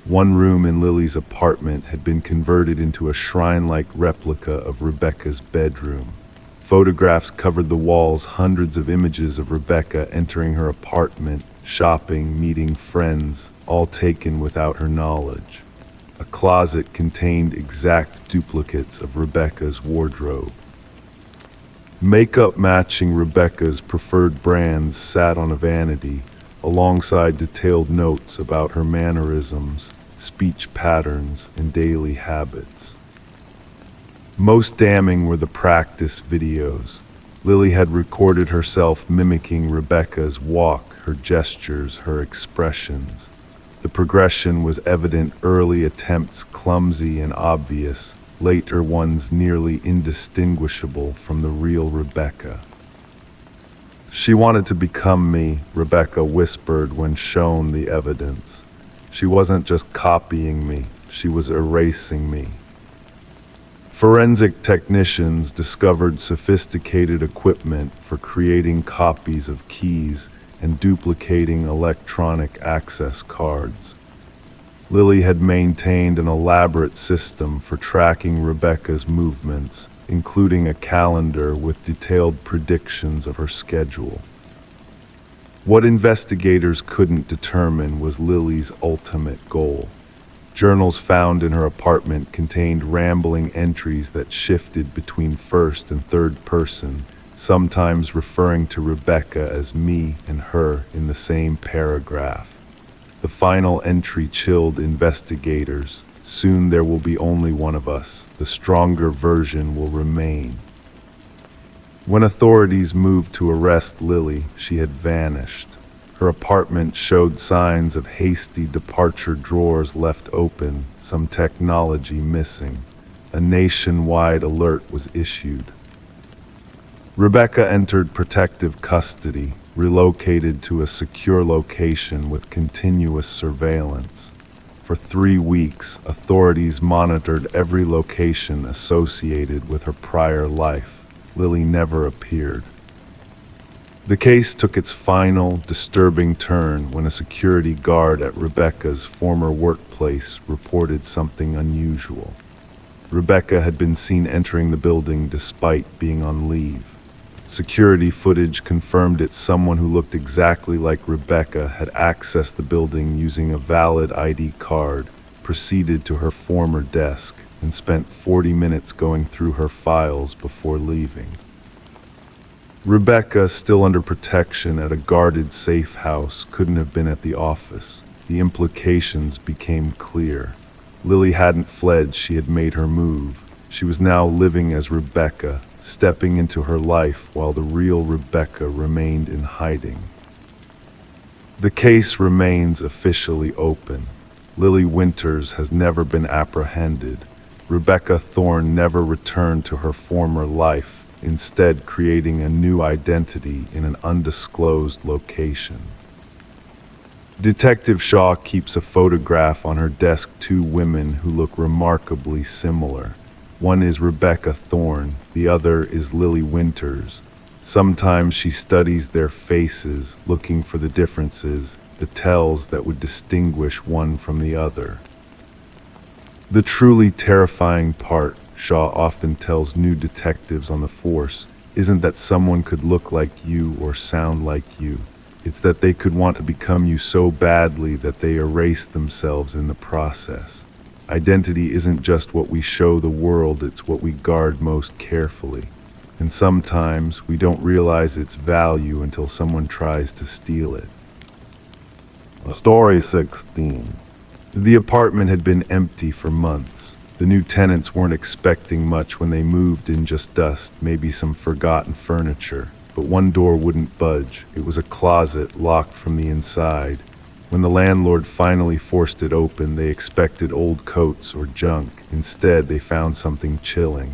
Speaker 1: One room in Lily's apartment had been converted into a shrine-like replica of Rebecca's bedroom. Photographs covered the walls, hundreds of images of Rebecca entering her apartment, shopping, meeting friends, all taken without her knowledge. A closet contained exact duplicates of Rebecca's wardrobe. Makeup matching Rebecca's preferred brands sat on a vanity, alongside detailed notes about her mannerisms, speech patterns, and daily habits. Most damning were the practice videos. Lily had recorded herself mimicking Rebecca's walk, her gestures, her expressions. The progression was evident: early attempts clumsy and obvious, later ones nearly indistinguishable from the real Rebecca. "She wanted to become me," Rebecca whispered when shown the evidence. "She wasn't just copying me, she was erasing me." Forensic technicians discovered sophisticated equipment for creating copies of keys and duplicating electronic access cards. Lily had maintained an elaborate system for tracking Rebecca's movements, including a calendar with detailed predictions of her schedule. What investigators couldn't determine was Lily's ultimate goal. Journals found in her apartment contained rambling entries that shifted between first and third person, sometimes referring to Rebecca as me and her in the same paragraph. The final entry chilled investigators. Soon there will be only one of us. The stronger version will remain. When authorities moved to arrest Lily, she had vanished. Her apartment showed signs of hasty departure, drawers left open, some technology missing. A nationwide alert was issued. Rebecca entered protective custody, relocated to a secure location with continuous surveillance. For 3 weeks, authorities monitored every location associated with her prior life. Lily never appeared. The case took its final, disturbing turn when a security guard at Rebecca's former workplace reported something unusual. Rebecca had been seen entering the building despite being on leave. Security footage confirmed it. Someone who looked exactly like Rebecca had accessed the building using a valid ID card, proceeded to her former desk, and spent 40 minutes going through her files before leaving. Rebecca, still under protection at a guarded safe house, couldn't have been at the office. The implications became clear. Lily hadn't fled, she had made her move. She was now living as Rebecca, stepping into her life while the real Rebecca remained in hiding. The case remains officially open. Lily Winters has never been apprehended. Rebecca Thorne never returned to her former life, instead creating a new identity in an undisclosed location. Detective Shaw keeps a photograph on her desk. 2 women who look remarkably similar. One is Rebecca Thorne, the other is Lily Winters. Sometimes she studies their faces, looking for the differences, the tells that would distinguish one from the other. The truly terrifying part, Shaw often tells new detectives on the force, isn't that someone could look like you or sound like you. It's that they could want to become you so badly that they erase themselves in the process. Identity isn't just what we show the world, it's what we guard most carefully. And sometimes we don't realize its value until someone tries to steal it. Story 16. The apartment had been empty for months. The new tenants weren't expecting much when they moved in, just dust, maybe some forgotten furniture. But one door wouldn't budge. It was a closet locked from the inside. When the landlord finally forced it open, they expected old coats or junk. Instead, they found something chilling.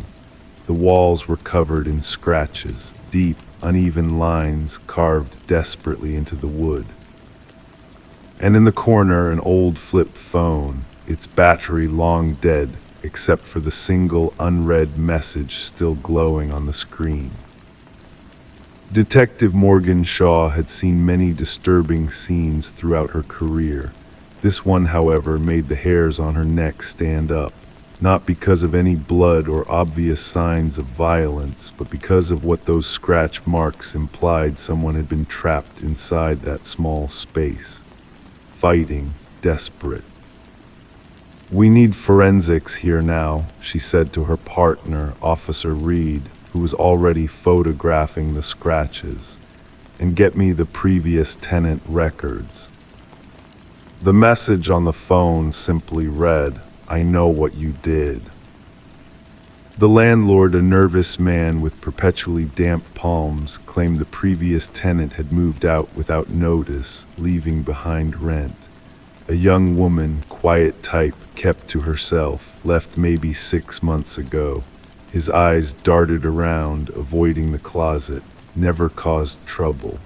Speaker 1: The walls were covered in scratches, deep, uneven lines carved desperately into the wood. And in the corner, an old flip phone, its battery long dead, except for the single unread message still glowing on the screen. Detective Morgan Shaw had seen many disturbing scenes throughout her career. This one, however, made the hairs on her neck stand up, not because of any blood or obvious signs of violence, but because of what those scratch marks implied. Someone had been trapped inside that small space, fighting, desperate. "We need forensics here now," she said to her partner, Officer Reed, who was already photographing the scratches, "and get me the previous tenant records." The message on the phone simply read, "I know what you did." The landlord, a nervous man with perpetually damp palms, claimed the previous tenant had moved out without notice, leaving behind rent. A young woman, quiet type, kept to herself, left maybe 6 months ago. His eyes darted around, avoiding the closet, never caused trouble.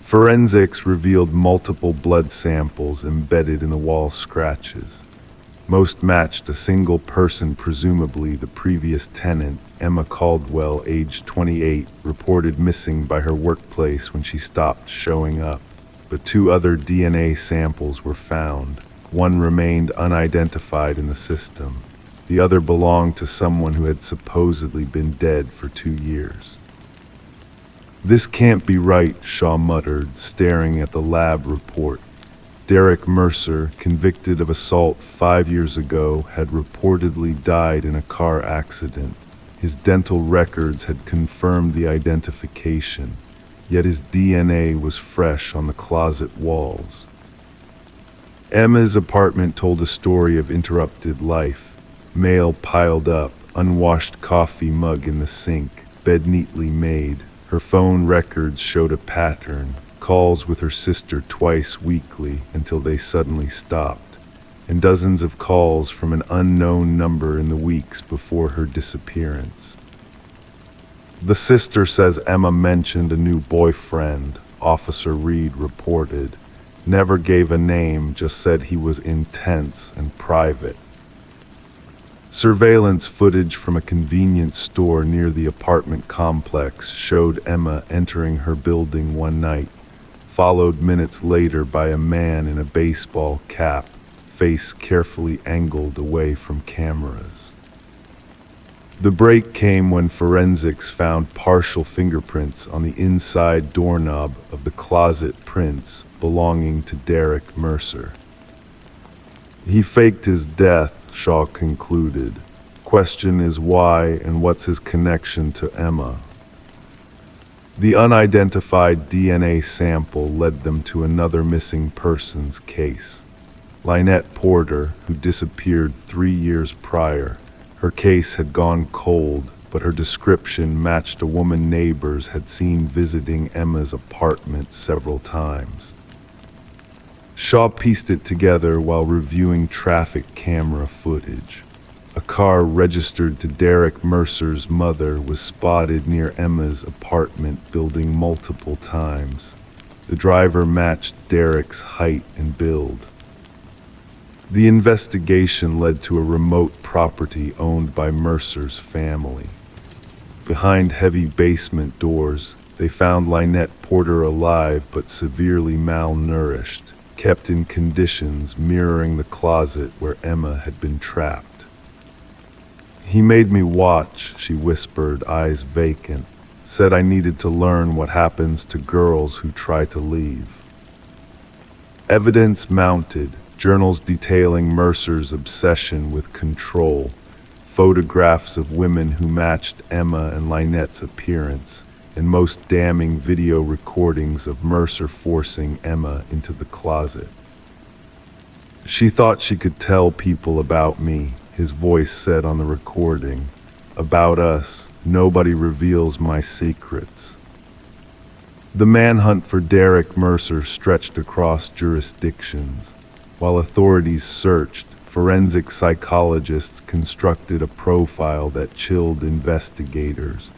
Speaker 1: Forensics revealed multiple blood samples embedded in the wall scratches. Most matched a single person, presumably the previous tenant. Emma Caldwell, aged 28, reported missing by her workplace when she stopped showing up. But two other DNA samples were found. One remained unidentified in the system. The other belonged to someone who had supposedly been dead for 2 years. "This can't be right," Shaw muttered, staring at the lab report. Derek Mercer, convicted of assault 5 years ago, had reportedly died in a car accident. His dental records had confirmed the identification, yet his DNA was fresh on the closet walls. Emma's apartment told a story of interrupted life. Mail piled up, unwashed coffee mug in the sink, bed neatly made. Her phone records showed a pattern. Calls with her sister twice weekly until they suddenly stopped, and dozens of calls from an unknown number in the weeks before her disappearance. The sister says Emma mentioned a new boyfriend, Officer Reed reported. Never gave a name, just said he was intense and private. Surveillance footage from a convenience store near the apartment complex showed Emma entering her building one night, followed minutes later by a man in a baseball cap, face carefully angled away from cameras. The break came when forensics found partial fingerprints on the inside doorknob of the closet prints belonging to Derek Mercer. He faked his death, Shaw concluded. Question is why and what's his connection to Emma? The unidentified DNA sample led them to another missing persons case. Lynette Porter, who disappeared 3 years prior. Her case had gone cold, but her description matched a woman neighbors had seen visiting Emma's apartment several times. Shaw pieced it together while reviewing traffic camera footage. A car registered to Derek Mercer's mother was spotted near Emma's apartment building multiple times. The driver matched Derek's height and build. The investigation led to a remote property owned by Mercer's family. Behind heavy basement doors, they found Lynette Porter alive but severely malnourished, kept in conditions mirroring the closet where Emma had been trapped. "He made me watch," she whispered, eyes vacant. "Said I needed to learn what happens to girls who try to leave." Evidence mounted, journals detailing Mercer's obsession with control, photographs of women who matched Emma and Lynette's appearance, and most damning video recordings of Mercer forcing Emma into the closet. "She thought she could tell people about me," his voice said on the recording. "About us. Nobody reveals my secrets." The manhunt for Derek Mercer stretched across jurisdictions. While authorities searched, forensic psychologists constructed a profile that chilled investigators.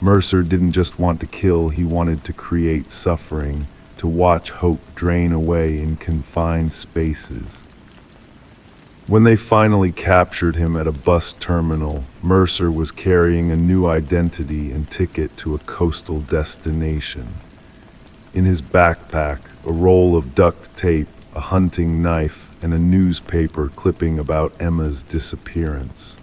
Speaker 1: Mercer didn't just want to kill, he wanted to create suffering, to watch hope drain away in confined spaces. When they finally captured him at a bus terminal, Mercer was carrying a new identity and ticket to a coastal destination. In his backpack, a roll of duct tape, a hunting knife, and a newspaper clipping about Emma's disappearance.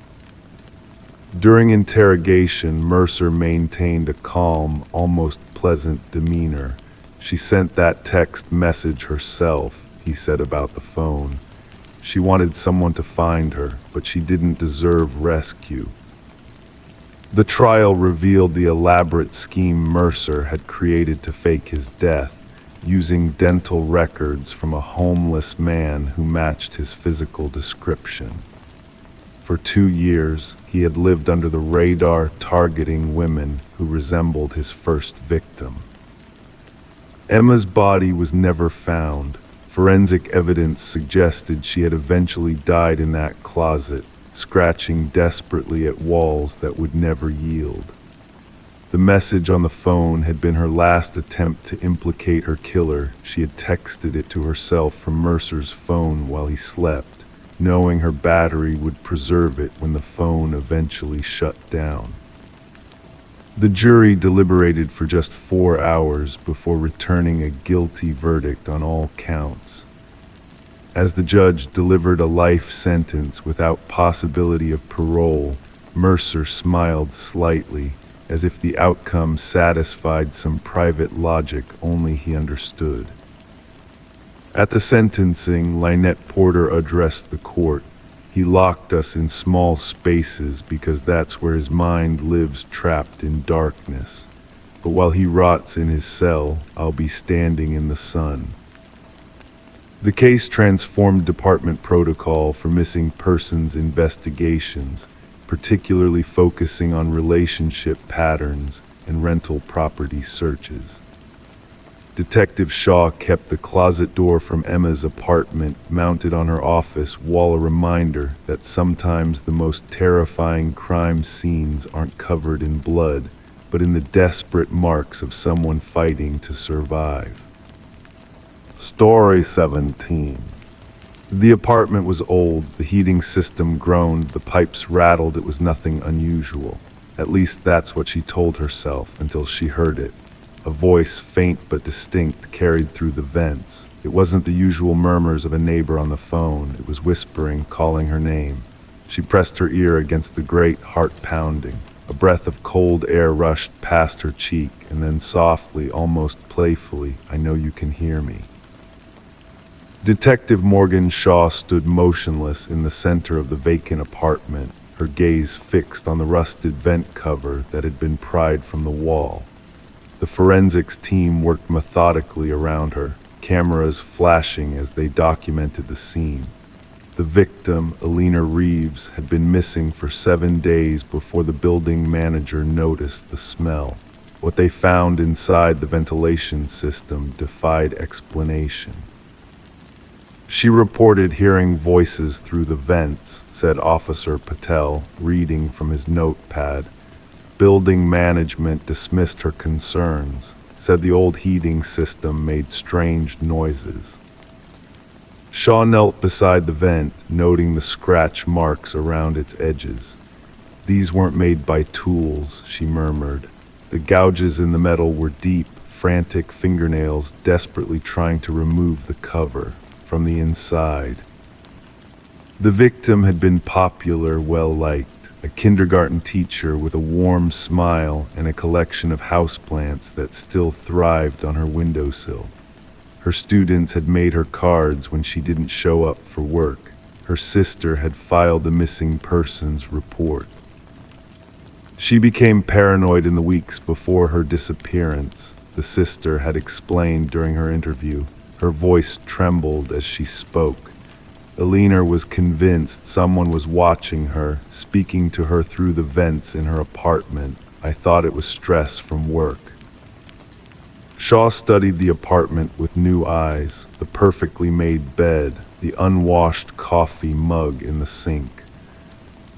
Speaker 1: During interrogation, Mercer maintained a calm, almost pleasant demeanor. "She sent that text message herself," he said about the phone. "She wanted someone to find her, but she didn't deserve rescue." The trial revealed the elaborate scheme Mercer had created to fake his death, using dental records from a homeless man who matched his physical description. For 2 years, he had lived under the radar, targeting women who resembled his first victim. Emma's body was never found. Forensic evidence suggested she had eventually died in that closet, scratching desperately at walls that would never yield. The message on the phone had been her last attempt to implicate her killer. She had texted it to herself from Mercer's phone while he slept, knowing her battery would preserve it when the phone eventually shut down. The jury deliberated for just 4 hours before returning a guilty verdict on all counts. As the judge delivered a life sentence without possibility of parole, Mercer smiled slightly, as if the outcome satisfied some private logic only he understood. At the sentencing, Lynette Porter addressed the court. He locked us in small spaces because that's where his mind lives, trapped in darkness. But while he rots in his cell, I'll be standing in the sun. The case transformed department protocol for missing persons investigations, particularly focusing on relationship patterns and rental property searches. Detective Shaw kept the closet door from Emma's apartment mounted on her office wall, a reminder that sometimes the most terrifying crime scenes aren't covered in blood, but in the desperate marks of someone fighting to survive. Story 17. The apartment was old, the heating system groaned, the pipes rattled. It was nothing unusual. At least that's what she told herself until she heard it. A voice, faint but distinct, carried through the vents. It wasn't the usual murmurs of a neighbor on the phone. It was whispering, calling her name. She pressed her ear against the grate, heart pounding. A breath of cold air rushed past her cheek, and then softly, almost playfully, "I know you can hear me." Detective Morgan Shaw stood motionless in the center of the vacant apartment, her gaze fixed on the rusted vent cover that had been pried from the wall. The forensics team worked methodically around her, cameras flashing as they documented the scene. The victim, Alina Reeves, had been missing for 7 days before the building manager noticed the smell. What they found inside the ventilation system defied explanation. She reported hearing voices through the vents, said Officer Patel, reading from his notepad. Building management dismissed her concerns, said the old heating system made strange noises. Shaw knelt beside the vent, noting the scratch marks around its edges. "These weren't made by tools," she murmured. The gouges in the metal were deep, frantic fingernails desperately trying to remove the cover from the inside. The victim had been popular, well-liked, a kindergarten teacher with a warm smile and a collection of houseplants that still thrived on her windowsill. Her students had made her cards when she didn't show up for work. Her sister had filed the missing persons report. She became paranoid in the weeks before her disappearance, the sister had explained during her interview. Her voice trembled as she spoke. Alina was convinced someone was watching her, speaking to her through the vents in her apartment. "I thought it was stress from work." Shaw studied the apartment with new eyes, the perfectly made bed, the unwashed coffee mug in the sink,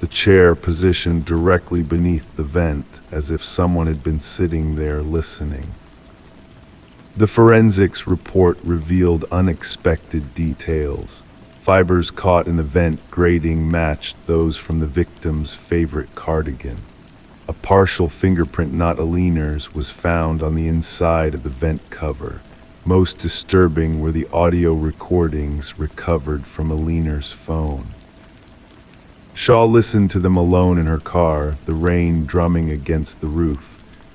Speaker 1: the chair positioned directly beneath the vent, as if someone had been sitting there listening. The forensics report revealed unexpected details. Fibers caught in the vent grating matched those from the victim's favorite cardigan. A partial fingerprint, not Alina's, was found on the inside of the vent cover. Most disturbing were the audio recordings recovered from Alina's phone. Shaw listened to them alone in her car, the rain drumming against the roof.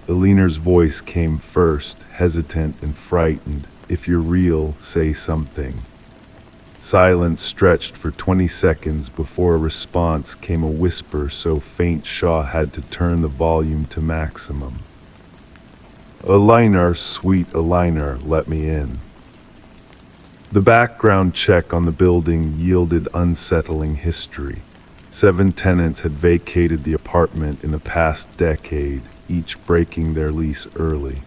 Speaker 1: Alina's voice came first, hesitant and frightened. "If you're real, say something." Silence stretched for 20 seconds before a response came, a whisper so faint Shaw had to turn the volume to maximum. "Alina, sweet Alina, let me in." The background check on the building yielded unsettling history. 7 tenants had vacated the apartment in the past decade, each breaking their lease early.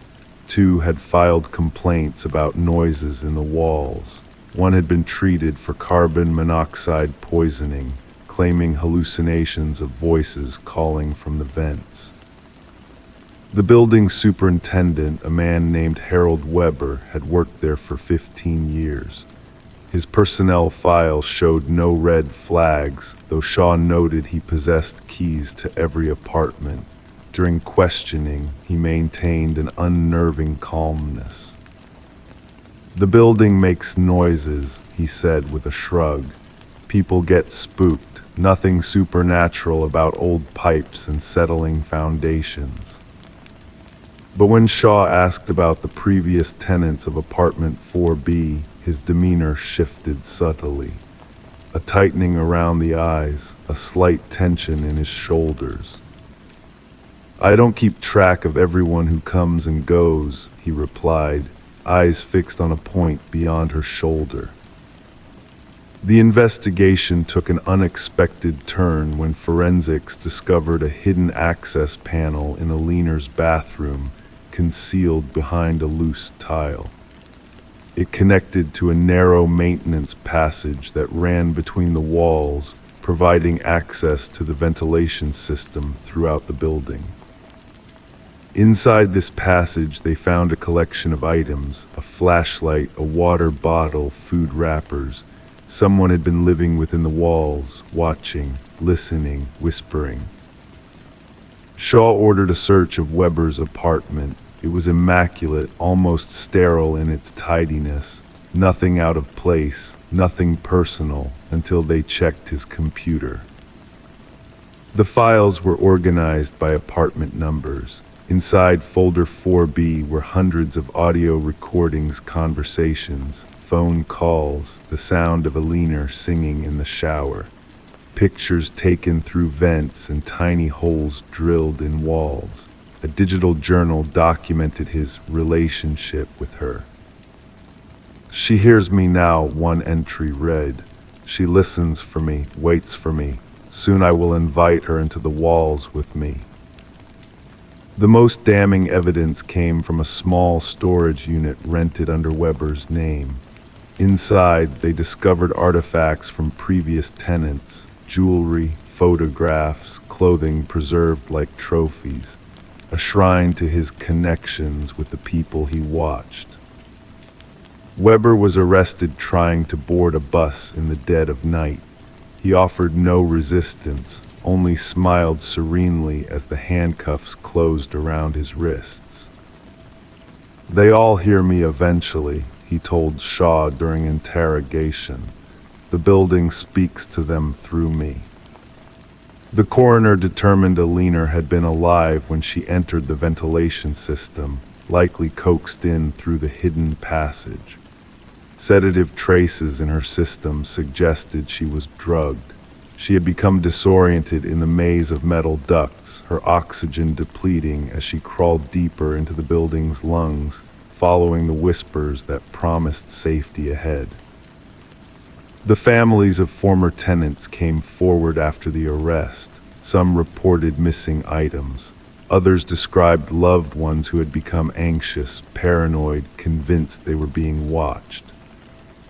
Speaker 1: 2 had filed complaints about noises in the walls. 1 had been treated for carbon monoxide poisoning, claiming hallucinations of voices calling from the vents. The building superintendent, a man named Harold Weber, had worked there for 15 years. His personnel file showed no red flags, though Shaw noted he possessed keys to every apartment. During questioning, he maintained an unnerving calmness. "The building makes noises," he said with a shrug. "People get spooked. Nothing supernatural about old pipes and settling foundations." But when Shaw asked about the previous tenants of apartment 4B, his demeanor shifted subtly. A tightening around the eyes, a slight tension in his shoulders. "I don't keep track of everyone who comes and goes," he replied, eyes fixed on a point beyond her shoulder. The investigation took an unexpected turn when forensics discovered a hidden access panel in Alina's bathroom, concealed behind a loose tile. It connected to a narrow maintenance passage that ran between the walls, providing access to the ventilation system throughout the building. Inside this passage, they found a collection of items: a flashlight, a water bottle, food wrappers. Someone had been living within the walls, watching, listening, whispering. Shaw ordered a search of Weber's apartment. It was immaculate, almost sterile in its tidiness. Nothing out of place, nothing personal, until they checked his computer. The files were organized by apartment numbers. Inside folder 4B were hundreds of audio recordings, conversations, phone calls, the sound of Alina singing in the shower, pictures taken through vents and tiny holes drilled in walls. A digital journal documented his relationship with her. "She hears me now," one entry read. "She listens for me, waits for me. Soon I will invite her into the walls with me." The most damning evidence came from a small storage unit rented under Weber's name. Inside, they discovered artifacts from previous tenants, jewelry, photographs, clothing preserved like trophies, a shrine to his connections with the people he watched. Weber was arrested trying to board a bus in the dead of night. He offered no resistance, only smiled serenely as the handcuffs closed around his wrists. "They all hear me eventually," he told Shaw during interrogation. "The building speaks to them through me." The coroner determined Alina had been alive when she entered the ventilation system, likely coaxed in through the hidden passage. Sedative traces in her system suggested she was drugged. She had become disoriented in the maze of metal ducts, her oxygen depleting as she crawled deeper into the building's lungs, following the whispers that promised safety ahead. The families of former tenants came forward after the arrest. Some reported missing items. Others described loved ones who had become anxious, paranoid, convinced they were being watched.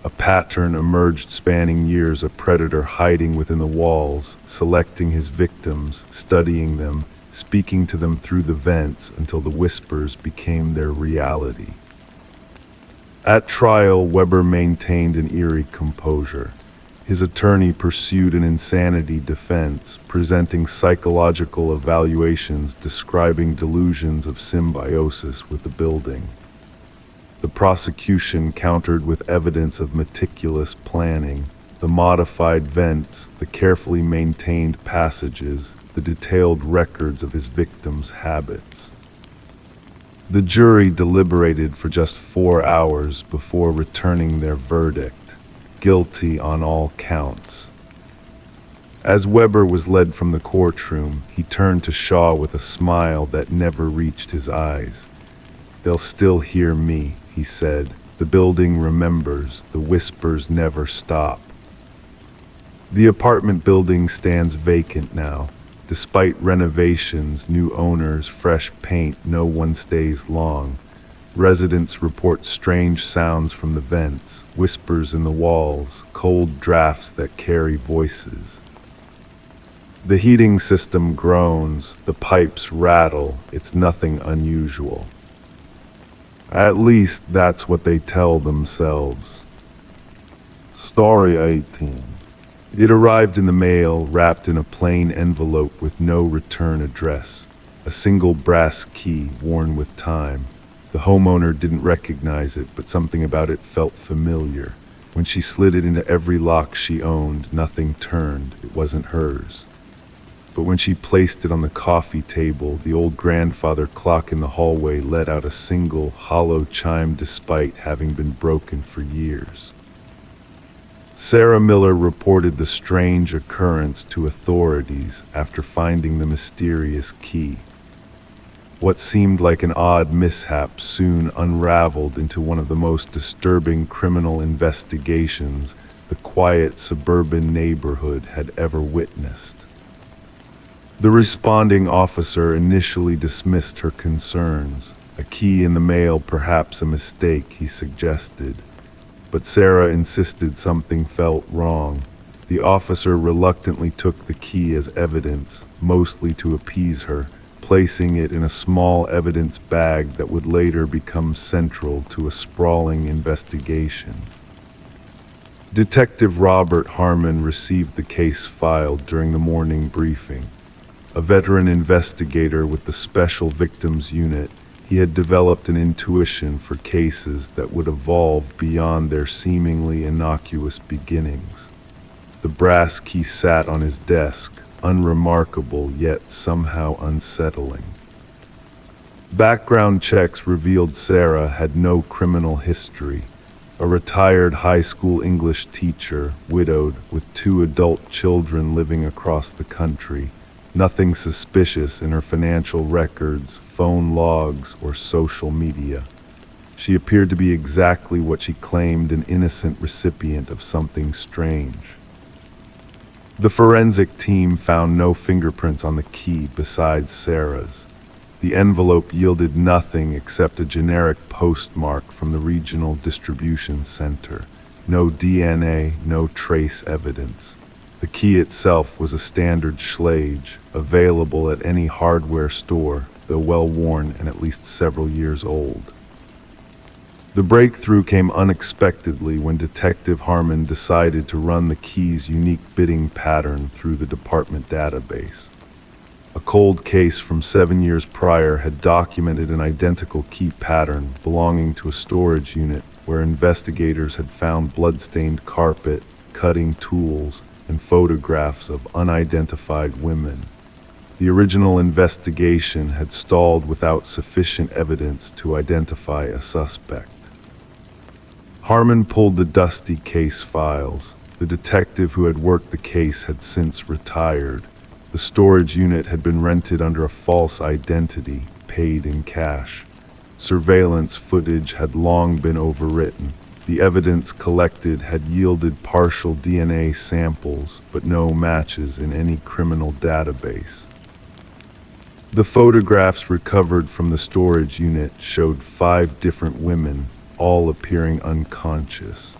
Speaker 1: A pattern emerged spanning years, a predator hiding within the walls, selecting his victims, studying them, speaking to them through the vents until the whispers became their reality. At trial, Weber maintained an eerie composure. His attorney pursued an insanity defense, presenting psychological evaluations describing delusions of symbiosis with the building. The prosecution countered with evidence of meticulous planning, the modified vents, the carefully maintained passages, the detailed records of his victims' habits. The jury deliberated for just 4 hours before returning their verdict: guilty on all counts. As Weber was led from the courtroom, he turned to Shaw with a smile that never reached his eyes. "They'll still hear me," he said. "The building remembers, the whispers never stop." The apartment building stands vacant now. Despite renovations, new owners, fresh paint, no one stays long. Residents report strange sounds from the vents, whispers in the walls, cold drafts that carry voices. The heating system groans, the pipes rattle. It's nothing unusual. At least that's what they tell themselves. Story 18. It arrived in the mail, wrapped in a plain envelope with no return address. A single brass key worn with time. The homeowner didn't recognize it, but something about it felt familiar. When she slid it into every lock she owned, nothing turned. It wasn't hers. But when she placed it on the coffee table, the old grandfather clock in the hallway let out a single, hollow chime despite having been broken for years. Sarah Miller reported the strange occurrence to authorities after finding the mysterious key. What seemed like an odd mishap soon unraveled into one of the most disturbing criminal investigations the quiet suburban neighborhood had ever witnessed. The responding officer initially dismissed her concerns. A key in the mail, perhaps a mistake, he suggested. But Sarah insisted something felt wrong. The officer reluctantly took the key as evidence, mostly to appease her, placing it in a small evidence bag that would later become central to a sprawling investigation. Detective Robert Harmon received the case file during the morning briefing. A veteran investigator with the Special Victims Unit, he had developed an intuition for cases that would evolve beyond their seemingly innocuous beginnings. The brass key sat on his desk, unremarkable yet somehow unsettling. Background checks revealed Sarah had no criminal history. A retired high school English teacher, widowed, with 2 adult children living across the country. Nothing suspicious in her financial records, phone logs, or social media. She appeared to be exactly what she claimed, an innocent recipient of something strange. The forensic team found no fingerprints on the key besides Sarah's. The envelope yielded nothing except a generic postmark from the regional distribution center. No DNA, no trace evidence. The key itself was a standard Schlage, available at any hardware store, though well-worn and at least several years old. The breakthrough came unexpectedly when Detective Harmon decided to run the key's unique bidding pattern through the department database. A cold case from 7 years prior had documented an identical key pattern belonging to a storage unit where investigators had found blood-stained carpet, cutting tools, and photographs of unidentified women. The original investigation had stalled without sufficient evidence to identify a suspect. Harmon pulled the dusty case files. The detective who had worked the case had since retired. The storage unit had been rented under a false identity, paid in cash. Surveillance footage had long been overwritten. The evidence collected had yielded partial DNA samples, but no matches in any criminal database. The photographs recovered from the storage unit showed 5 different women, all appearing unconscious.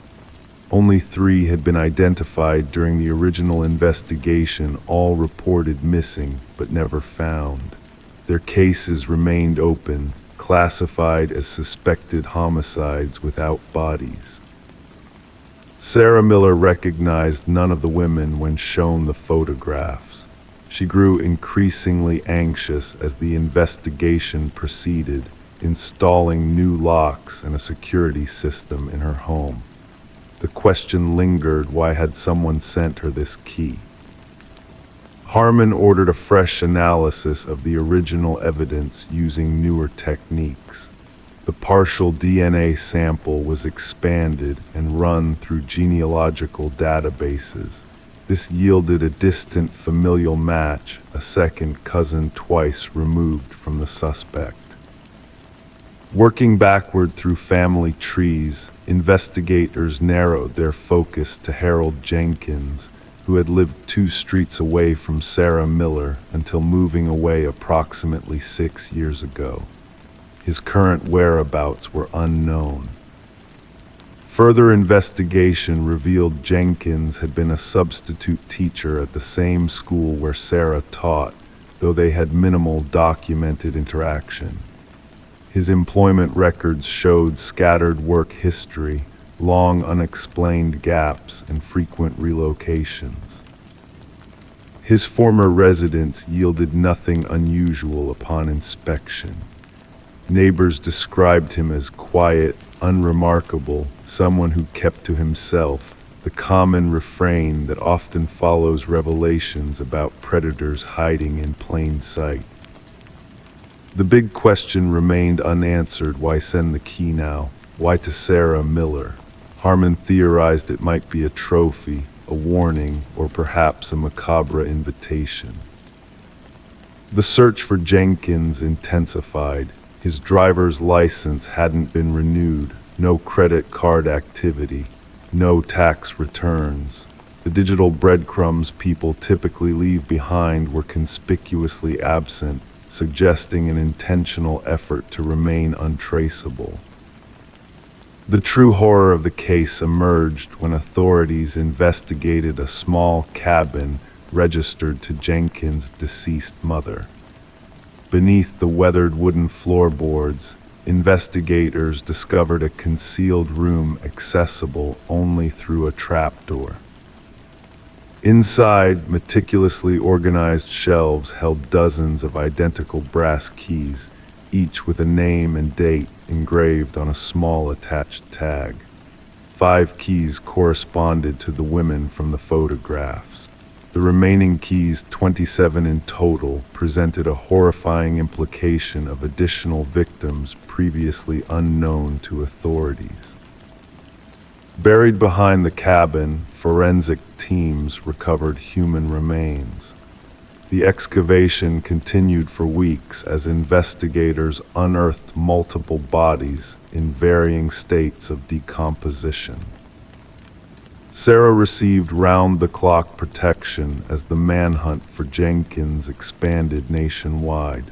Speaker 1: Only 3 had been identified during the original investigation, all reported missing but never found. Their cases remained open, classified as suspected homicides without bodies. Sarah Miller recognized none of the women when shown the photographs. She grew increasingly anxious as the investigation proceeded, installing new locks and a security system in her home. The question lingered, why had someone sent her this key? Harmon ordered a fresh analysis of the original evidence using newer techniques. The partial DNA sample was expanded and run through genealogical databases. This yielded a distant familial match, a second cousin twice removed from the suspect. Working backward through family trees, investigators narrowed their focus to Harold Jenkins, who had lived 2 streets away from Sarah Miller until moving away approximately 6 years ago. His current whereabouts were unknown. Further investigation revealed Jenkins had been a substitute teacher at the same school where Sarah taught, though they had minimal documented interaction. His employment records showed scattered work history, long unexplained gaps, and frequent relocations. His former residence yielded nothing unusual upon inspection. Neighbors described him as quiet, unremarkable, someone who kept to himself, the common refrain that often follows revelations about predators hiding in plain sight. The big question remained unanswered: why send the key now? Why to Sarah Miller? Harmon theorized it might be a trophy, a warning, or perhaps a macabre invitation. The search for Jenkins intensified. His driver's license hadn't been renewed, no credit card activity, no tax returns. The digital breadcrumbs people typically leave behind were conspicuously absent, suggesting an intentional effort to remain untraceable. The true horror of the case emerged when authorities investigated a small cabin registered to Jenkins' deceased mother. Beneath the weathered wooden floorboards, investigators discovered a concealed room accessible only through a trapdoor. Inside, meticulously organized shelves held dozens of identical brass keys, each with a name and date engraved on a small attached tag. 5 keys corresponded to the women from the photographs. The remaining keys, 27 in total, presented a horrifying implication of additional victims previously unknown to authorities. Buried behind the cabin, forensic teams recovered human remains. The excavation continued for weeks as investigators unearthed multiple bodies in varying states of decomposition. Sarah received round-the-clock protection as the manhunt for Jenkins expanded nationwide.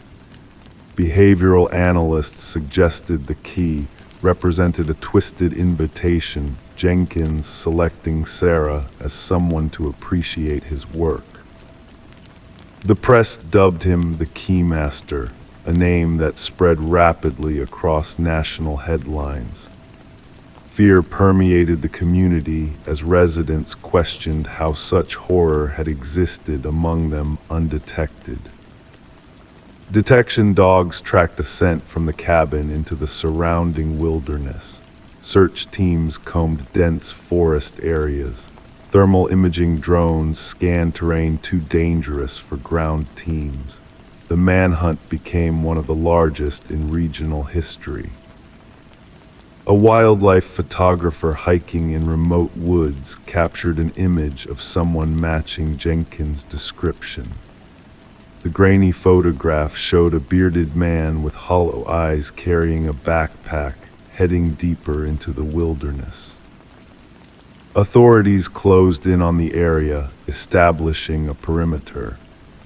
Speaker 1: Behavioral analysts suggested the key represented a twisted invitation, Jenkins selecting Sarah as someone to appreciate his work. The press dubbed him the Keymaster, a name that spread rapidly across national headlines. Fear permeated the community as residents questioned how such horror had existed among them undetected. Detection dogs tracked a scent from the cabin into the surrounding wilderness. Search teams combed dense forest areas. Thermal imaging drones scanned terrain too dangerous for ground teams. The manhunt became one of the largest in regional history. A wildlife photographer hiking in remote woods captured an image of someone matching Jenkins' description. The grainy photograph showed a bearded man with hollow eyes carrying a backpack, heading deeper into the wilderness. Authorities closed in on the area, establishing a perimeter.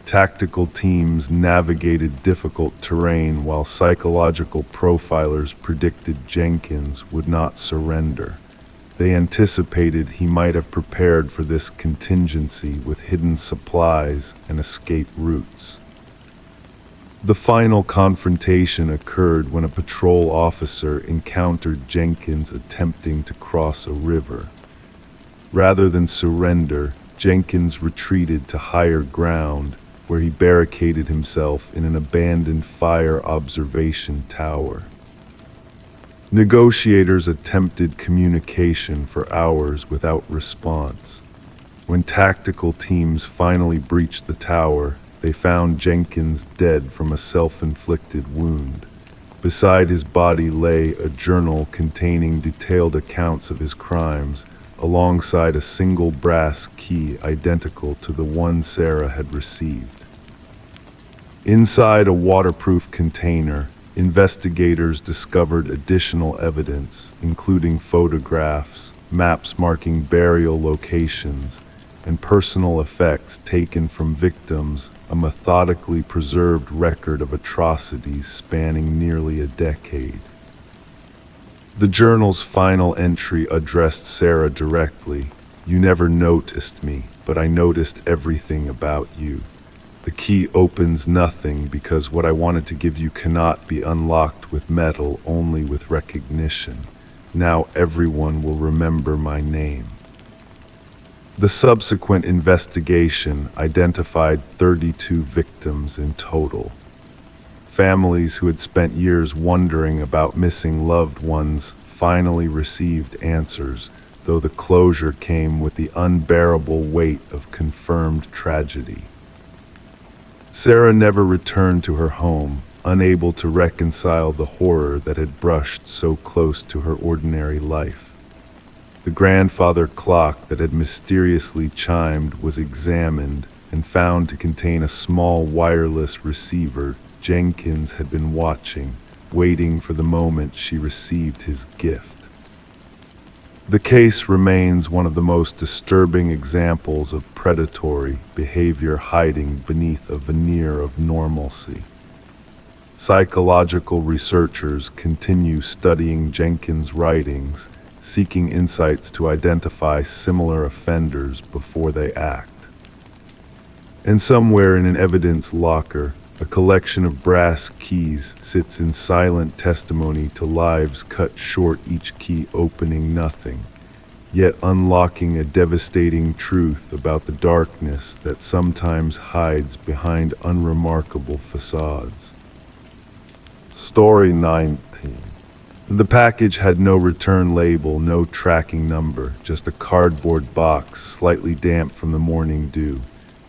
Speaker 1: Tactical teams navigated difficult terrain while psychological profilers predicted Jenkins would not surrender. They anticipated he might have prepared for this contingency with hidden supplies and escape routes. The final confrontation occurred when a patrol officer encountered Jenkins attempting to cross a river. Rather than surrender, Jenkins retreated to higher ground, where he barricaded himself in an abandoned fire observation tower. Negotiators attempted communication for hours without response. When tactical teams finally breached the tower, they found Jenkins dead from a self-inflicted wound. Beside his body lay a journal containing detailed accounts of his crimes, alongside a single brass key identical to the one Sarah had received. Inside a waterproof container, investigators discovered additional evidence, including photographs, maps marking burial locations, and personal effects taken from victims, a methodically preserved record of atrocities spanning nearly a decade. The journal's final entry addressed Sarah directly. "You never noticed me, but I noticed everything about you. The key opens nothing because what I wanted to give you cannot be unlocked with metal, only with recognition. Now everyone will remember my name. The subsequent investigation identified 32 victims in total. Families who had spent years wondering about missing loved ones finally received answers, though the closure came with the unbearable weight of confirmed tragedy. Sarah never returned to her home, unable to reconcile the horror that had brushed so close to her ordinary life. The grandfather clock that had mysteriously chimed was examined and found to contain a small wireless receiver Jenkins had been watching, waiting for the moment she received his gift. The case remains one of the most disturbing examples of predatory behavior hiding beneath a veneer of normalcy. Psychological researchers continue studying Jenkins' writings, seeking insights to identify similar offenders before they act. And somewhere in an evidence locker, a collection of brass keys sits in silent testimony to lives cut short, each key opening nothing, yet unlocking a devastating truth about the darkness that sometimes hides behind unremarkable facades. Story 19. The package had no return label, no tracking number, just a cardboard box, slightly damp from the morning dew.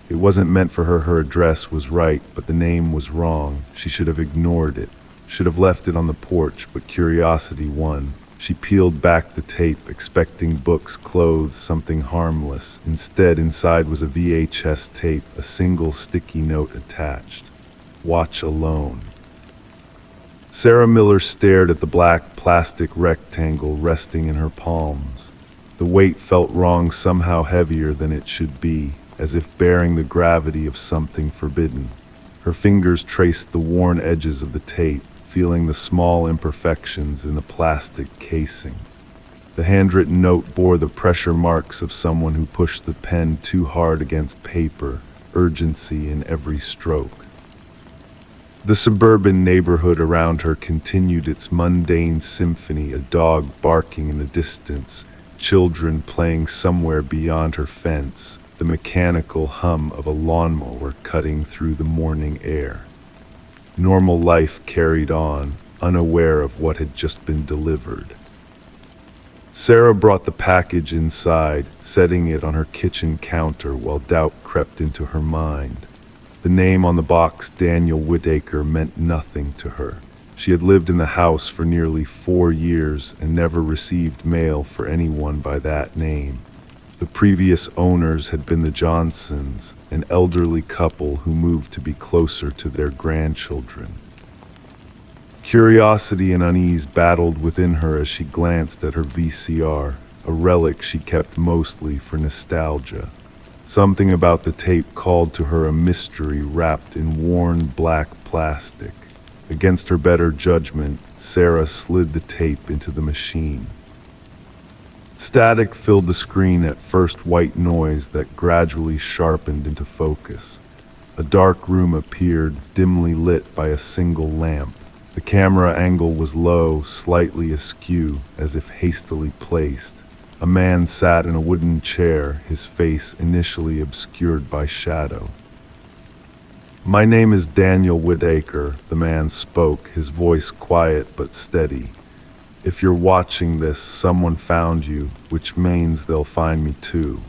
Speaker 1: It wasn't meant for her. Her address was right, but the name was wrong. She should have ignored it, should have left it on the porch, but curiosity won. She peeled back the tape, expecting books, clothes, something harmless. Instead, inside was a VHS tape, a single sticky note attached. Watch alone. Sarah Miller stared at the black plastic rectangle resting in her palms. The weight felt wrong, somehow heavier than it should be, as if bearing the gravity of something forbidden. Her fingers traced the worn edges of the tape, feeling the small imperfections in the plastic casing. The handwritten note bore the pressure marks of someone who pushed the pen too hard against paper, urgency in every stroke. The suburban neighborhood around her continued its mundane symphony, a dog barking in the distance, children playing somewhere beyond her fence, the mechanical hum of a lawnmower cutting through the morning air. Normal life carried on, unaware of what had just been delivered. Sarah brought the package inside, setting it on her kitchen counter while doubt crept into her mind. The name on the box, Daniel Whitaker, meant nothing to her. She had lived in the house for nearly 4 years and never received mail for anyone by that name. The previous owners had been the Johnsons, an elderly couple who moved to be closer to their grandchildren. Curiosity and unease battled within her as she glanced at her VCR, a relic she kept mostly for nostalgia. Something about the tape called to her a mystery wrapped in worn black plastic. Against her better judgment, Sarah slid the tape into the machine. Static filled the screen, at first white noise that gradually sharpened into focus. A dark room appeared, dimly lit by a single lamp. The camera angle was low, slightly askew, as if hastily placed. A man sat in a wooden chair, his face initially obscured by shadow. "My name is Daniel Whitaker," the man spoke, his voice quiet but steady. "If you're watching this, someone found you, which means they'll find me too."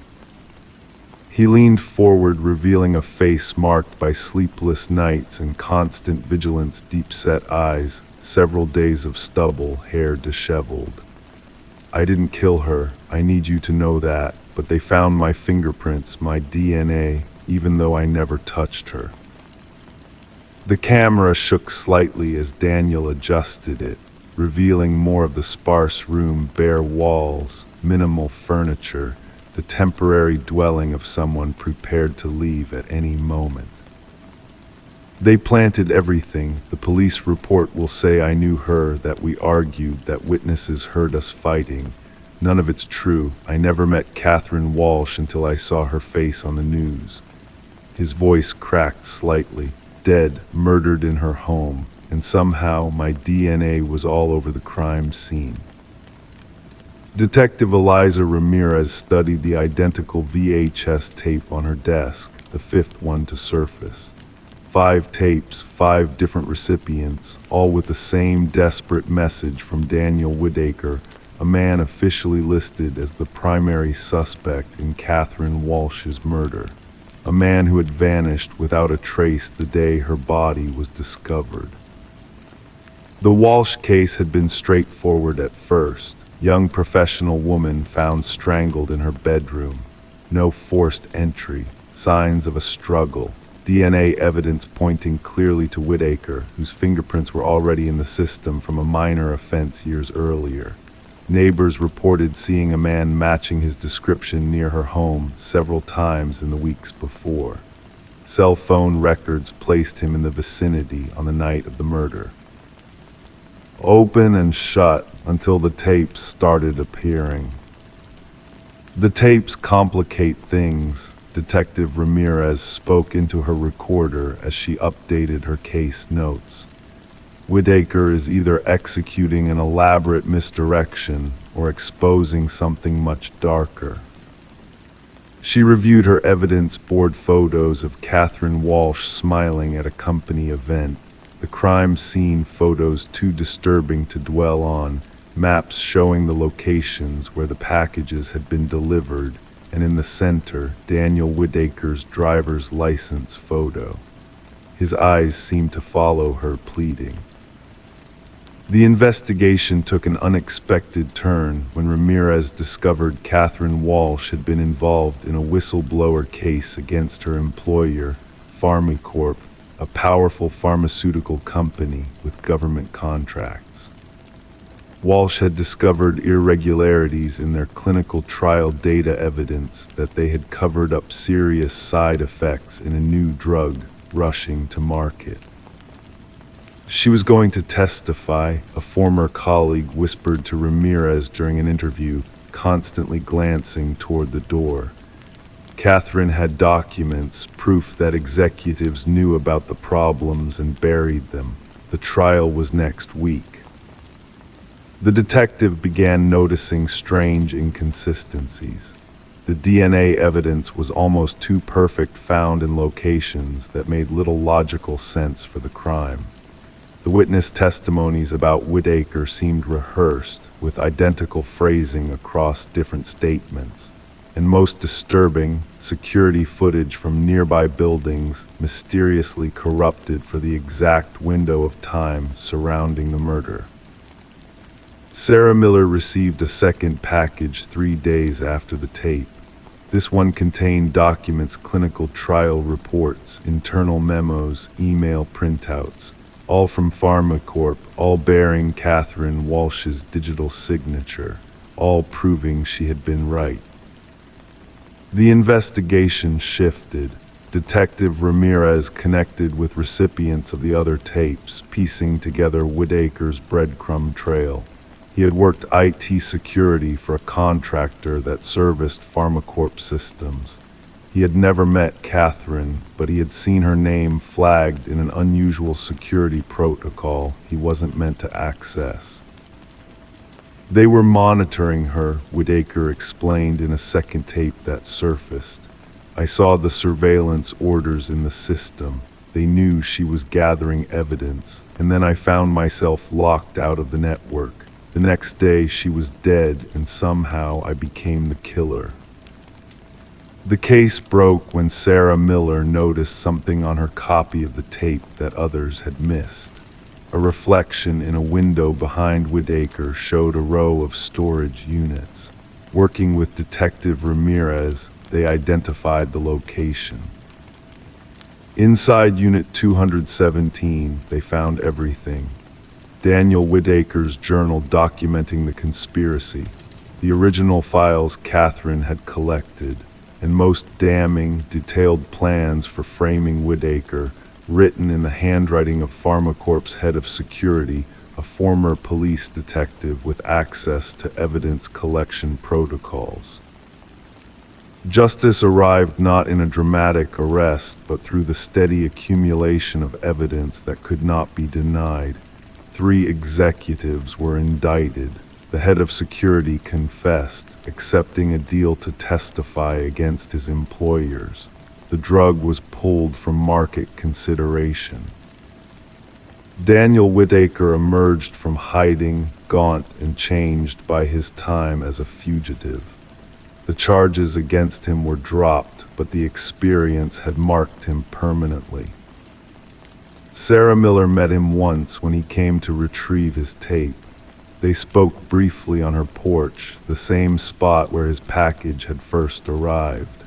Speaker 1: He leaned forward, revealing a face marked by sleepless nights and constant vigilance, deep-set eyes, several days of stubble, hair disheveled. "I didn't kill her, I need you to know that, but they found my fingerprints, my DNA, even though I never touched her." The camera shook slightly as Daniel adjusted it, revealing more of the sparse room, bare walls, minimal furniture, the temporary dwelling of someone prepared to leave at any moment. "They planted everything. The police report will say I knew her, that we argued, that witnesses heard us fighting. None of it's true. I never met Catherine Walsh until I saw her face on the news." His voice cracked slightly. "Dead, murdered in her home, and somehow my DNA was all over the crime scene." Detective Eliza Ramirez studied the identical VHS tape on her desk, the fifth one to surface. 5 tapes, 5 different recipients, all with the same desperate message from Daniel Whitaker, a man officially listed as the primary suspect in Catherine Walsh's murder. A man who had vanished without a trace the day her body was discovered. The Walsh case had been straightforward at first. Young professional woman found strangled in her bedroom. No forced entry, signs of a struggle. DNA evidence pointing clearly to Whitaker, whose fingerprints were already in the system from a minor offense years earlier. Neighbors reported seeing a man matching his description near her home several times in the weeks before. Cell phone records placed him in the vicinity on the night of the murder. Open and shut until the tapes started appearing. The tapes complicate things. Detective Ramirez spoke into her recorder as she updated her case notes. Whitaker is either executing an elaborate misdirection or exposing something much darker. She reviewed her evidence board photos of Catherine Walsh smiling at a company event, the crime scene photos too disturbing to dwell on, maps showing the locations where the packages had been delivered, and in the center, Daniel Whitaker's driver's license photo. His eyes seemed to follow her, pleading. The investigation took an unexpected turn when Ramirez discovered Catherine Walsh had been involved in a whistleblower case against her employer, Pharmacorp, a powerful pharmaceutical company with government contracts. Walsh had discovered irregularities in their clinical trial data evidence that they had covered up serious side effects in a new drug rushing to market. She was going to testify, a former colleague whispered to Ramirez during an interview, constantly glancing toward the door. Catherine had documents, proof that executives knew about the problems and buried them. The trial was next week. The detective began noticing strange inconsistencies. The DNA evidence was almost too perfect, found in locations that made little logical sense for the crime. The witness testimonies about Whitaker seemed rehearsed, with identical phrasing across different statements. And most disturbing, security footage from nearby buildings mysteriously corrupted for the exact window of time surrounding the murder. Sarah Miller received a second package 3 days after the tape. This one contained documents, clinical trial reports, internal memos, email printouts, all from Pharmacorp, all bearing Catherine Walsh's digital signature, all proving she had been right. The investigation shifted. Detective Ramirez connected with recipients of the other tapes, piecing together Whitaker's breadcrumb trail. He had worked IT security for a contractor that serviced Pharmacorp systems. He had never met Catherine, but he had seen her name flagged in an unusual security protocol he wasn't meant to access. They were monitoring her, Whitaker explained in a second tape that surfaced. I saw the surveillance orders in the system. They knew she was gathering evidence, and then I found myself locked out of the network. The next day she was dead, and somehow I became the killer. The case broke when Sarah Miller noticed something on her copy of the tape that others had missed. A reflection in a window behind Whitaker showed a row of storage units. Working with Detective Ramirez, they identified the location. Inside Unit 217, they found everything. Daniel Whitaker's journal documenting the conspiracy, the original files Catherine had collected, and most damning, detailed plans for framing Whitaker, written in the handwriting of Pharmacorp's head of security, a former police detective with access to evidence collection protocols. Justice arrived not in a dramatic arrest, but through the steady accumulation of evidence that could not be denied. 3 executives were indicted. The head of security confessed, accepting a deal to testify against his employers. The drug was pulled from market consideration. Daniel Whitaker emerged from hiding, gaunt and changed by his time as a fugitive. The charges against him were dropped, but the experience had marked him permanently. Sarah Miller met him once when he came to retrieve his tape. They spoke briefly on her porch, the same spot where his package had first arrived.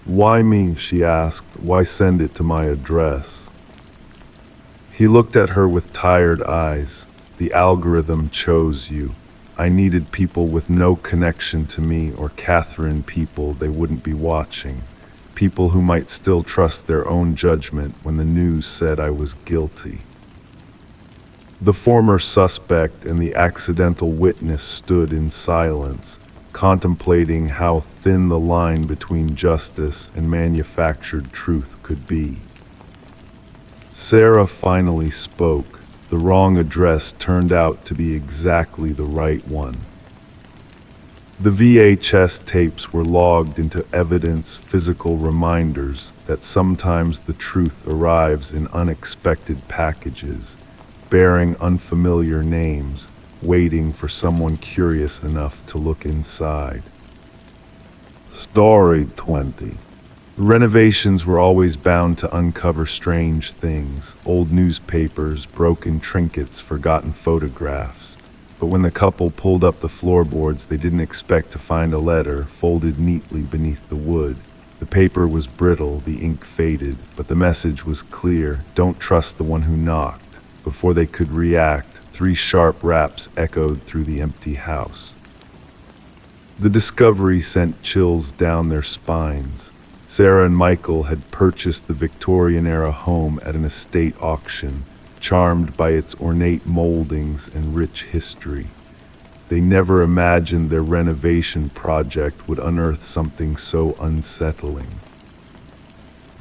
Speaker 1: "Why me?" she asked. "Why send it to my address?" He looked at her with tired eyes. "The algorithm chose you. I needed people with no connection to me or Catherine, people they wouldn't be watching. People who might still trust their own judgment when the news said I was guilty." The former suspect and the accidental witness stood in silence, contemplating how thin the line between justice and manufactured truth could be. Sarah finally spoke. The wrong address turned out to be exactly the right one. The VHS tapes were logged into evidence, physical reminders that sometimes the truth arrives in unexpected packages, bearing unfamiliar names, waiting for someone curious enough to look inside. Story 20. Renovations were always bound to uncover strange things, old newspapers, broken trinkets, forgotten photographs. But when the couple pulled up the floorboards, they didn't expect to find a letter folded neatly beneath the wood. The paper was brittle, the ink faded, but the message was clear: don't trust the one who knocked. Before they could react, 3 sharp raps echoed through the empty house. The discovery sent chills down their spines. Sarah and Michael had purchased the Victorian-era home at an estate auction, charmed by its ornate moldings and rich history. They never imagined their renovation project would unearth something so unsettling.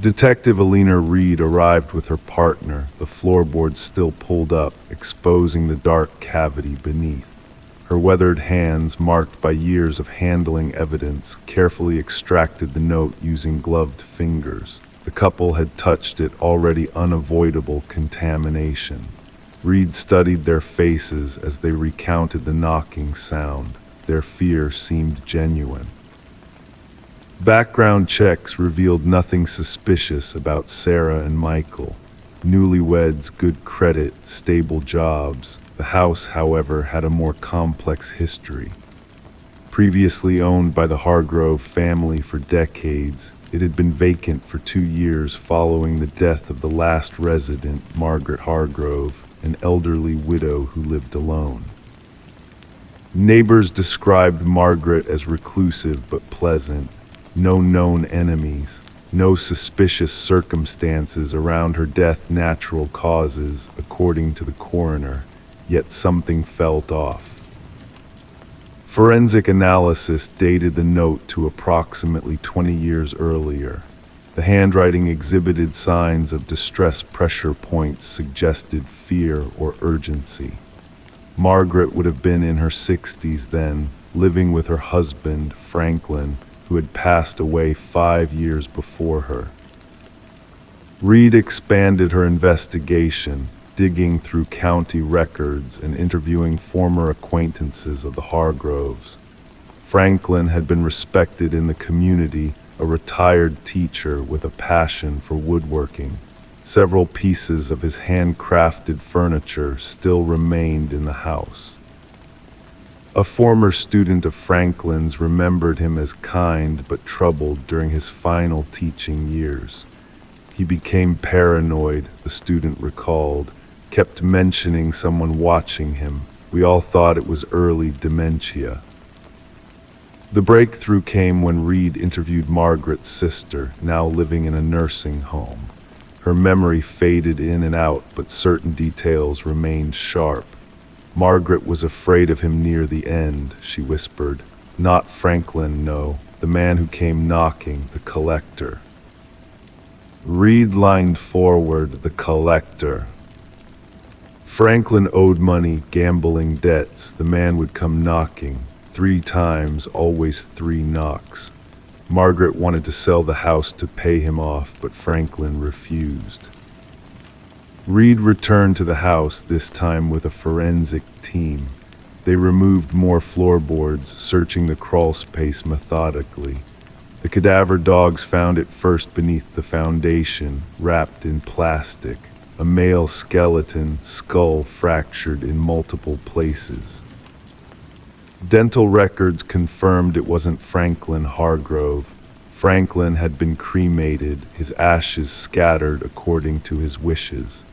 Speaker 1: Detective Alina Reed arrived with her partner, the floorboards still pulled up, exposing the dark cavity beneath. Her weathered hands, marked by years of handling evidence, carefully extracted the note using gloved fingers. The couple had touched it already unavoidable contamination. Reed studied their faces as they recounted the knocking sound. Their fear seemed genuine. Background checks revealed nothing suspicious about Sarah and Michael. Newlyweds, good credit, stable jobs. The house, however, had a more complex history. Previously owned by the Hargrove family for decades, it had been vacant for 2 years following the death of the last resident, Margaret Hargrove, an elderly widow who lived alone. Neighbors described Margaret as reclusive but pleasant. No known enemies, no suspicious circumstances around her death, natural causes, according to the coroner, yet something felt off. Forensic analysis dated the note to approximately 20 years earlier. The handwriting exhibited signs of distress, pressure points suggested fear or urgency. Margaret would have been in her 60s then, living with her husband, Franklin, who had passed away 5 years before her. Reed expanded her investigation, digging through county records and interviewing former acquaintances of the Hargroves. Franklin had been respected in the community, a retired teacher with a passion for woodworking. Several pieces of his handcrafted furniture still remained in the house. A former student of Franklin's remembered him as kind but troubled during his final teaching years. He became paranoid, the student recalled, kept mentioning someone watching him. We all thought it was early dementia. The breakthrough came when Reed interviewed Margaret's sister, now living in a nursing home. Her memory faded in and out, but certain details remained sharp. Margaret was afraid of him near the end, she whispered. Not Franklin, no. The man who came knocking, the collector. Reed leaned forward, the collector. Franklin owed money, gambling debts. The man would come knocking 3 times, always 3 knocks. Margaret wanted to sell the house to pay him off, but Franklin refused. Reed returned to the house, this time with a forensic team. They removed more floorboards, searching the crawl space methodically. The cadaver dogs found it first beneath the foundation, wrapped in plastic, a male skeleton, skull fractured in multiple places. Dental records confirmed it wasn't Franklin Hargrove. Franklin had been cremated, his ashes scattered according to his wishes.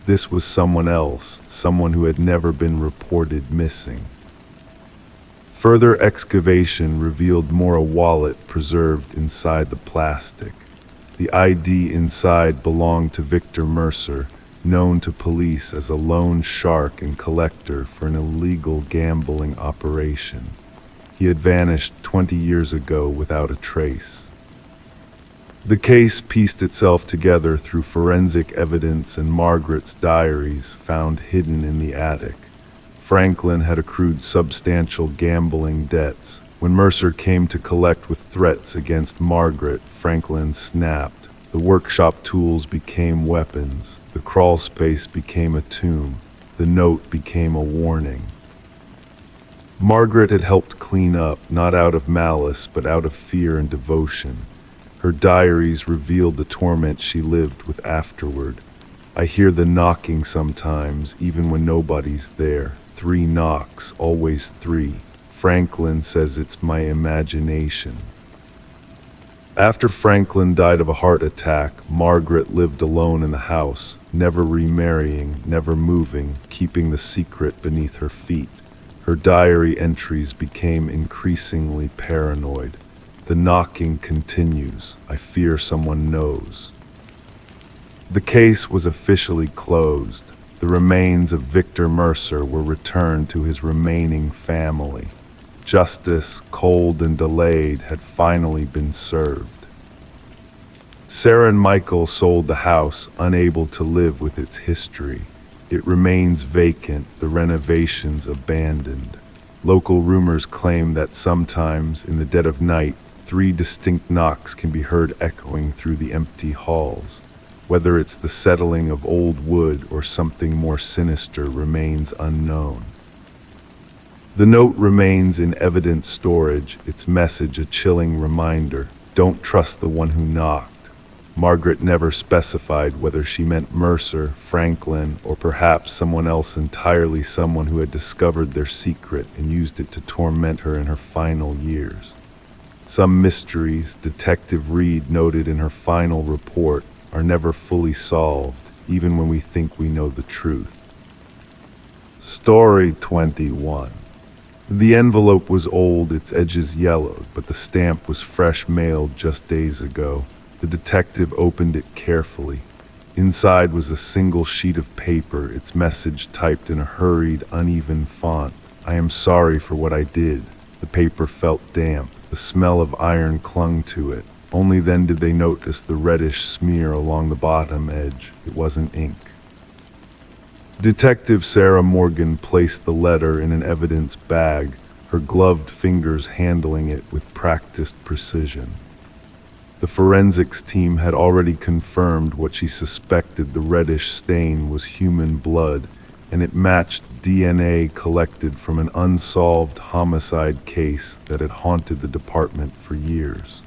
Speaker 1: This was someone else, someone who had never been reported missing. Further excavation revealed more a wallet preserved inside the plastic. The ID inside belonged to Victor Mercer, known to police as a loan shark and collector for an illegal gambling operation. He had vanished 20 years ago without a trace. The case pieced itself together through forensic evidence and Margaret's diaries found hidden in the attic. Franklin had accrued substantial gambling debts. When Mercer came to collect with threats against Margaret, Franklin snapped. The workshop tools became weapons. The crawl space became a tomb. The note became a warning. Margaret had helped clean up, not out of malice, but out of fear and devotion. Her diaries revealed the torment she lived with afterward. I hear the knocking sometimes, even when nobody's there. 3 knocks, always 3. Franklin says it's my imagination. After Franklin died of a heart attack, Margaret lived alone in the house, never remarrying, never moving, keeping the secret beneath her feet. Her diary entries became increasingly paranoid. The knocking continues. I fear someone knows. The case was officially closed. The remains of Victor Mercer were returned to his remaining family. Justice, cold and delayed, had finally been served. Sarah and Michael sold the house, unable to live with its history. It remains vacant, the renovations abandoned. Local rumors claim that sometimes, in the dead of night, 3 distinct knocks can be heard echoing through the empty halls. Whether it's the settling of old wood or something more sinister remains unknown. The note remains in evidence storage, its message a chilling reminder. Don't trust the one who knocked. Margaret never specified whether she meant Mercer, Franklin, or perhaps someone else entirely, someone who had discovered their secret and used it to torment her in her final years. Some mysteries, Detective Reed noted in her final report, are never fully solved, even when we think we know the truth. Story 21. The envelope was old, its edges yellowed, but the stamp was fresh mailed just days ago. The detective opened it carefully. Inside was a single sheet of paper, its message typed in a hurried, uneven font. I am sorry for what I did. The paper felt damp. The smell of iron clung to it. Only then did they notice the reddish smear along the bottom edge. It wasn't ink. Detective Sarah Morgan placed the letter in an evidence bag, her gloved fingers handling it with practiced precision. The forensics team had already confirmed what she suspected. The reddish stain was human blood, and it matched DNA collected from an unsolved homicide case that had haunted the department for years.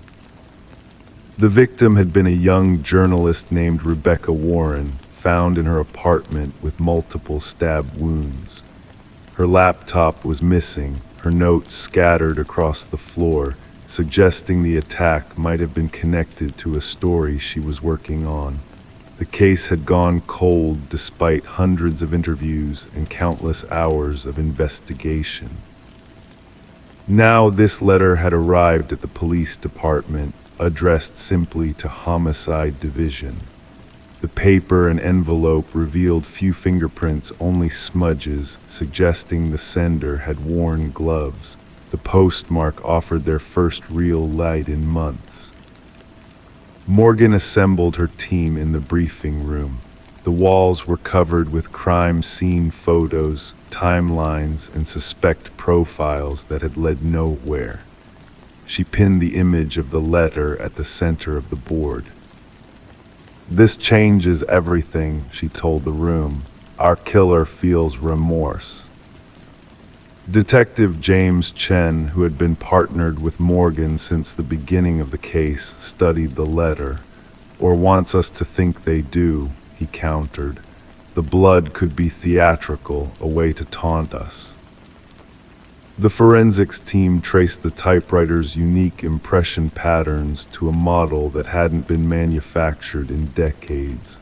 Speaker 1: The victim had been a young journalist named Rebecca Warren, found in her apartment with multiple stab wounds. Her laptop was missing, her notes scattered across the floor, suggesting the attack might have been connected to a story she was working on. The case had gone cold despite hundreds of interviews and countless hours of investigation. Now this letter had arrived at the police department, addressed simply to Homicide Division. The paper and envelope revealed few fingerprints, only smudges, suggesting the sender had worn gloves. The postmark offered their first real light in months. Morgan assembled her team in the briefing room. The walls were covered with crime scene photos, timelines, and suspect profiles that had led nowhere. She pinned the image of the letter at the center of the board. "This changes everything," she told the room. "Our killer feels remorse." Detective James Chen, who had been partnered with Morgan since the beginning of the case, studied the letter. "Or wants us to think they do," he countered. "The blood could be theatrical, a way to taunt us." The forensics team traced the typewriter's unique impression patterns to a model that hadn't been manufactured in decades.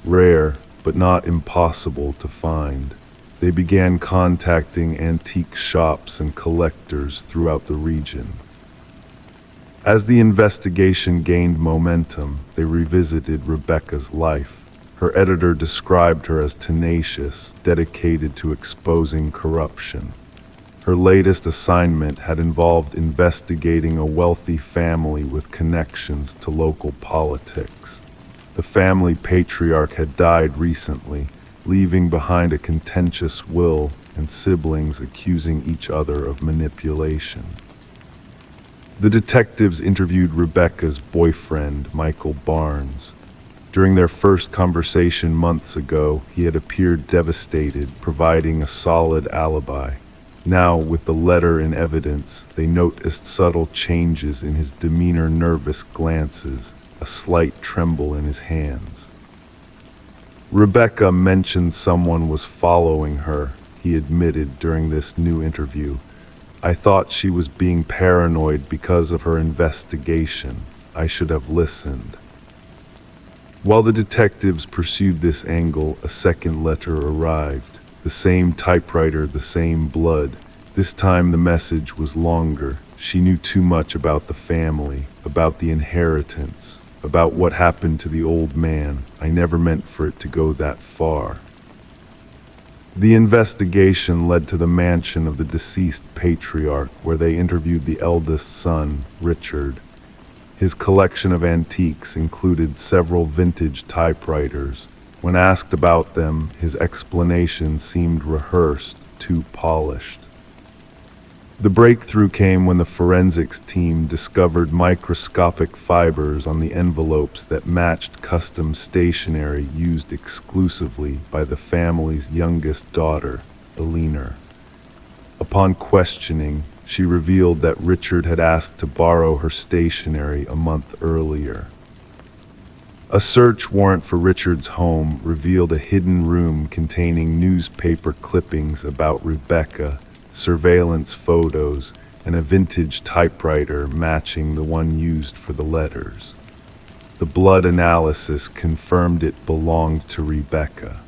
Speaker 1: Rare, but not impossible to find. They began contacting antique shops and collectors throughout the region. As the investigation gained momentum, they revisited Rebecca's life. Her editor described her as tenacious, dedicated to exposing corruption. Her latest assignment had involved investigating a wealthy family with connections to local politics. The family patriarch had died recently, leaving behind a contentious will and siblings accusing each other of manipulation. The detectives interviewed Rebecca's boyfriend, Michael Barnes. During their first conversation months ago, he had appeared devastated, providing a solid alibi. Now, with the letter in evidence, they noticed subtle changes in his demeanor, nervous glances, a slight tremble in his hands. Rebecca mentioned someone was following her, he admitted during this new interview. "I thought she was being paranoid because of her investigation. I should have listened." While the detectives pursued this angle, a second letter arrived. The same typewriter, the same blood. This time the message was longer. She knew too much about the family, about the inheritance, about what happened to the old man. "I never meant for it to go that far." The investigation led to the mansion of the deceased patriarch, where they interviewed the eldest son, Richard. His collection of antiques included several vintage typewriters. When asked about them, his explanation seemed rehearsed, too polished. The breakthrough came when the forensics team discovered microscopic fibers on the envelopes that matched custom stationery used exclusively by the family's youngest daughter, Eleanor. Upon questioning, she revealed that Richard had asked to borrow her stationery a month earlier. A search warrant for Richard's home revealed a hidden room containing newspaper clippings about Rebecca, surveillance photos, and a vintage typewriter matching the one used for the letters. The blood analysis confirmed it belonged to Rebecca.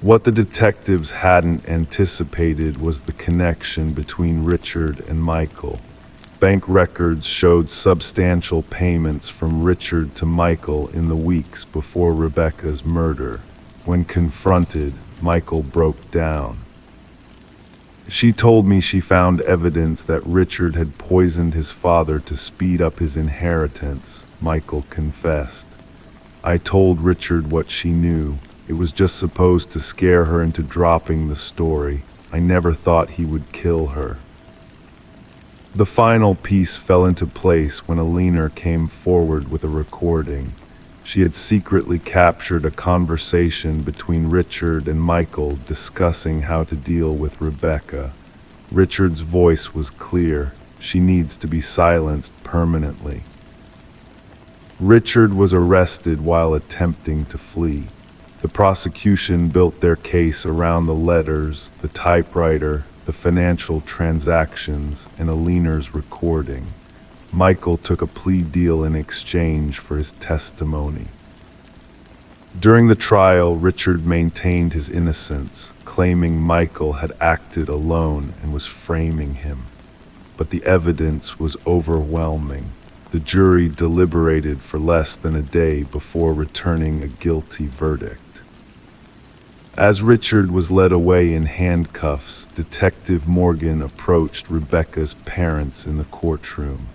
Speaker 1: What the detectives hadn't anticipated was the connection between Richard and Michael. Bank records showed substantial payments from Richard to Michael in the weeks before Rebecca's murder. When confronted, Michael broke down. "She told me she found evidence that Richard had poisoned his father to speed up his inheritance," Michael confessed. "I told Richard what she knew. It was just supposed to scare her into dropping the story. I never thought he would kill her." The final piece fell into place when Eleanor came forward with a recording. She had secretly captured a conversation between Richard and Michael discussing how to deal with Rebecca. Richard's voice was clear. "She needs to be silenced permanently." Richard was arrested while attempting to flee. The prosecution built their case around the letters, the typewriter, the financial transactions, and Eleanor's recording. Michael took a plea deal in exchange for his testimony. During the trial, Richard maintained his innocence, claiming Michael had acted alone and was framing him. But the evidence was overwhelming. The jury deliberated for less than a day before returning a guilty verdict. As Richard was led away in handcuffs, Detective Morgan approached Rebecca's parents in the courtroom.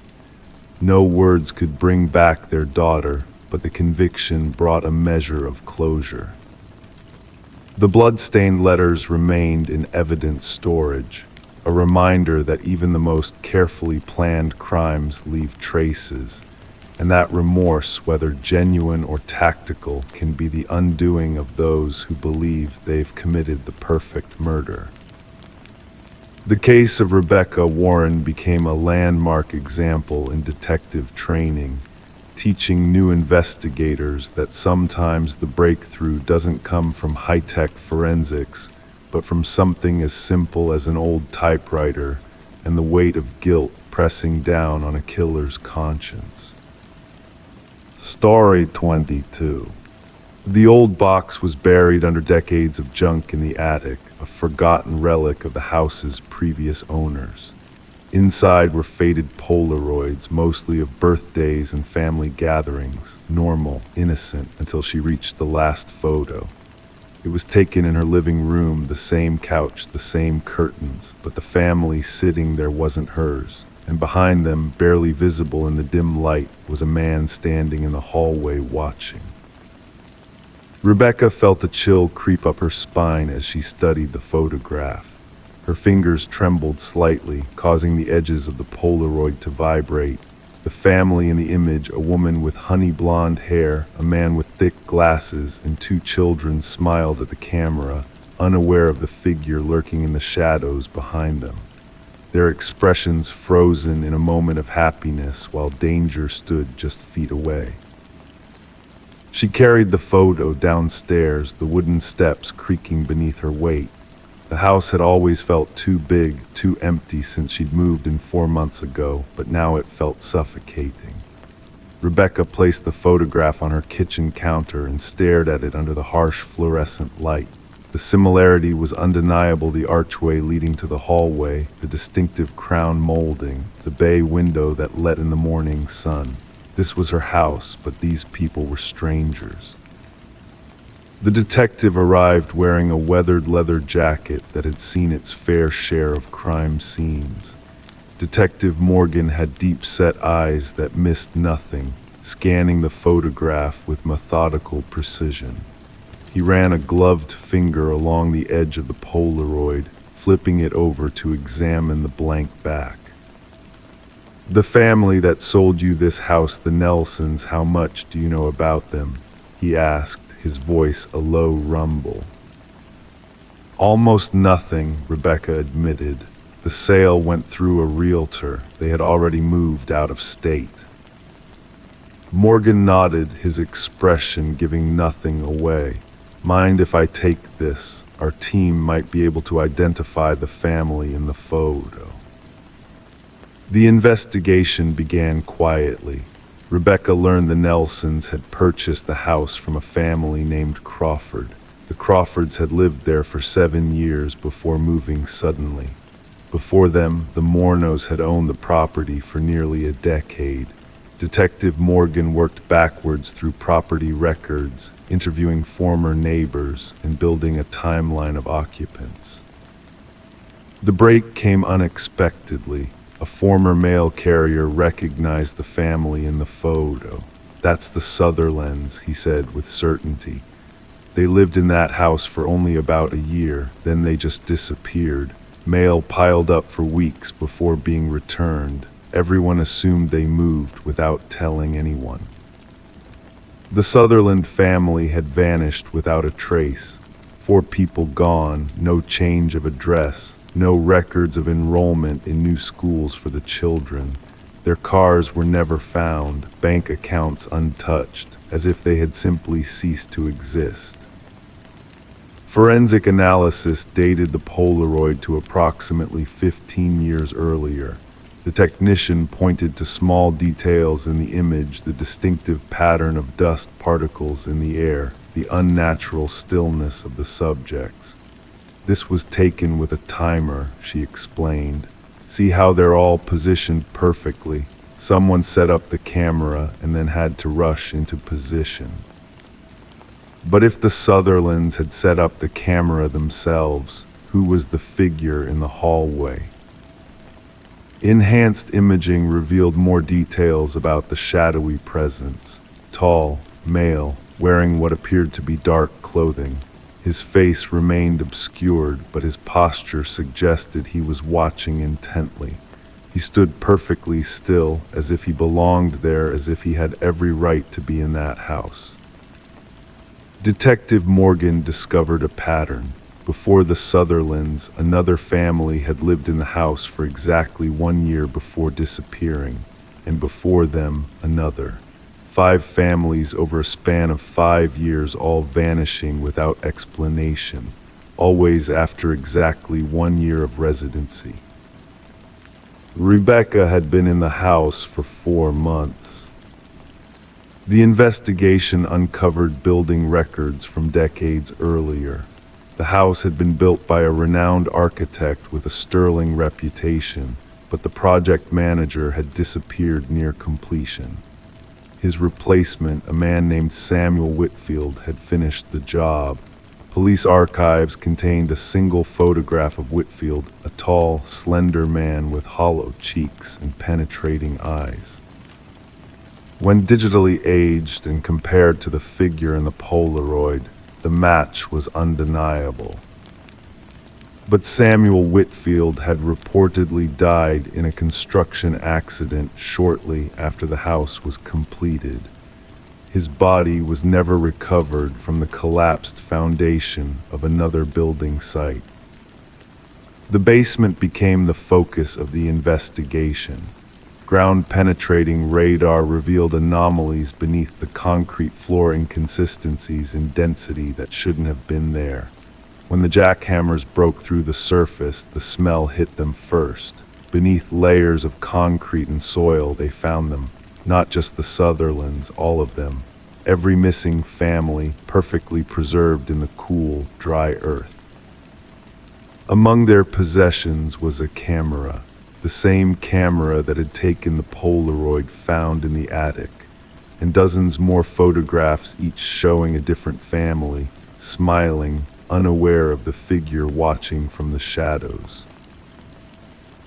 Speaker 1: No words could bring back their daughter, but the conviction brought a measure of closure. The blood-stained letters remained in evidence storage, a reminder that even the most carefully planned crimes leave traces, and that remorse, whether genuine or tactical, can be the undoing of those who believe they've committed the perfect murder. The case of Rebecca Warren became a landmark example in detective training, teaching new investigators that sometimes the breakthrough doesn't come from high-tech forensics, but from something as simple as an old typewriter and the weight of guilt pressing down on a killer's conscience. Story 22. The old box was buried under decades of junk in the attic, a forgotten relic of the house's previous owners. Inside were faded Polaroids, mostly of birthdays and family gatherings, normal, innocent, until she reached the last photo. It was taken in her living room, the same couch, the same curtains, but the family sitting there wasn't hers. And behind them, barely visible in the dim light, was a man standing in the hallway watching. Rebecca felt a chill creep up her spine as she studied the photograph. Her fingers trembled slightly, causing the edges of the Polaroid to vibrate. The family in the image, a woman with honey blonde hair, a man with thick glasses, and two children, smiled at the camera, unaware of the figure lurking in the shadows behind them. Their expressions frozen in a moment of happiness while danger stood just feet away. She carried the photo downstairs, the wooden steps creaking beneath her weight. The house had always felt too big, too empty since she'd moved in 4 months ago, but now it felt suffocating. Rebecca placed the photograph on her kitchen counter and stared at it under the harsh fluorescent light. The similarity was undeniable: the archway leading to the hallway, the distinctive crown molding, the bay window that let in the morning sun. This was her house, but these people were strangers. The detective arrived wearing a weathered leather jacket that had seen its fair share of crime scenes. Detective Morgan had deep-set eyes that missed nothing, scanning the photograph with methodical precision. He ran a gloved finger along the edge of the Polaroid, flipping it over to examine the blank back. "The family that sold you this house, the Nelsons, how much do you know about them?" he asked, his voice a low rumble. "Almost nothing," Rebecca admitted. "The sale went through a realtor. They had already moved out of state." Morgan nodded, his expression giving nothing away. "Mind if I take this? Our team might be able to identify the family in the photo." The investigation began quietly. Rebecca learned the Nelsons had purchased the house from a family named Crawford. The Crawfords had lived there for 7 years before moving suddenly. Before them, the Mornos had owned the property for nearly a decade. Detective Morgan worked backwards through property records, interviewing former neighbors and building a timeline of occupants. The break came unexpectedly. A former mail carrier recognized the family in the photo. "That's the Sutherlands," he said with certainty. "They lived in that house for only about a year, then they just disappeared. Mail piled up for weeks before being returned. Everyone assumed they moved without telling anyone." The Sutherland family had vanished without a trace. 4 people gone, no change of address, no records of enrollment in new schools for the children. Their cars were never found, bank accounts untouched, as if they had simply ceased to exist. Forensic analysis dated the Polaroid to approximately 15 years earlier. The technician pointed to small details in the image: the distinctive pattern of dust particles in the air, the unnatural stillness of the subjects. "This was taken with a timer," she explained. "See how they're all positioned perfectly? Someone set up the camera and then had to rush into position." But if the Sutherlands had set up the camera themselves, who was the figure in the hallway? Enhanced imaging revealed more details about the shadowy presence. tall, male, wearing what appeared to be dark clothing. His face remained obscured, but his posture suggested he was watching intently. He stood perfectly still, as if he belonged there, as if he had every right to be in that house. Detective Morgan discovered a pattern. Before the Sutherlands, another family had lived in the house for exactly 1 year before disappearing, and before them, another. 5 families over a span of 5 years, all vanishing without explanation, always after exactly 1 year of residency. Rebecca had been in the house for 4 months. The investigation uncovered building records from decades earlier. The house had been built by a renowned architect with a sterling reputation, but the project manager had disappeared near completion. His replacement, a man named Samuel Whitfield, had finished the job. Police archives contained a single photograph of Whitfield, a tall, slender man with hollow cheeks and penetrating eyes. When digitally aged and compared to the figure in the Polaroid, the match was undeniable. But Samuel Whitfield had reportedly died in a construction accident shortly after the house was completed. His body was never recovered from the collapsed foundation of another building site. The basement became the focus of the investigation. Ground-penetrating radar revealed anomalies beneath the concrete floor, inconsistencies in density that shouldn't have been there. When the jackhammers broke through the surface, the smell hit them first. Beneath layers of concrete and soil, they found them. Not just the Sutherlands, all of them. Every missing family, perfectly preserved in the cool, dry earth. Among their possessions was a camera. The same camera that had taken the Polaroid found in the attic, and dozens more photographs, each showing a different family, smiling, unaware of the figure watching from the shadows.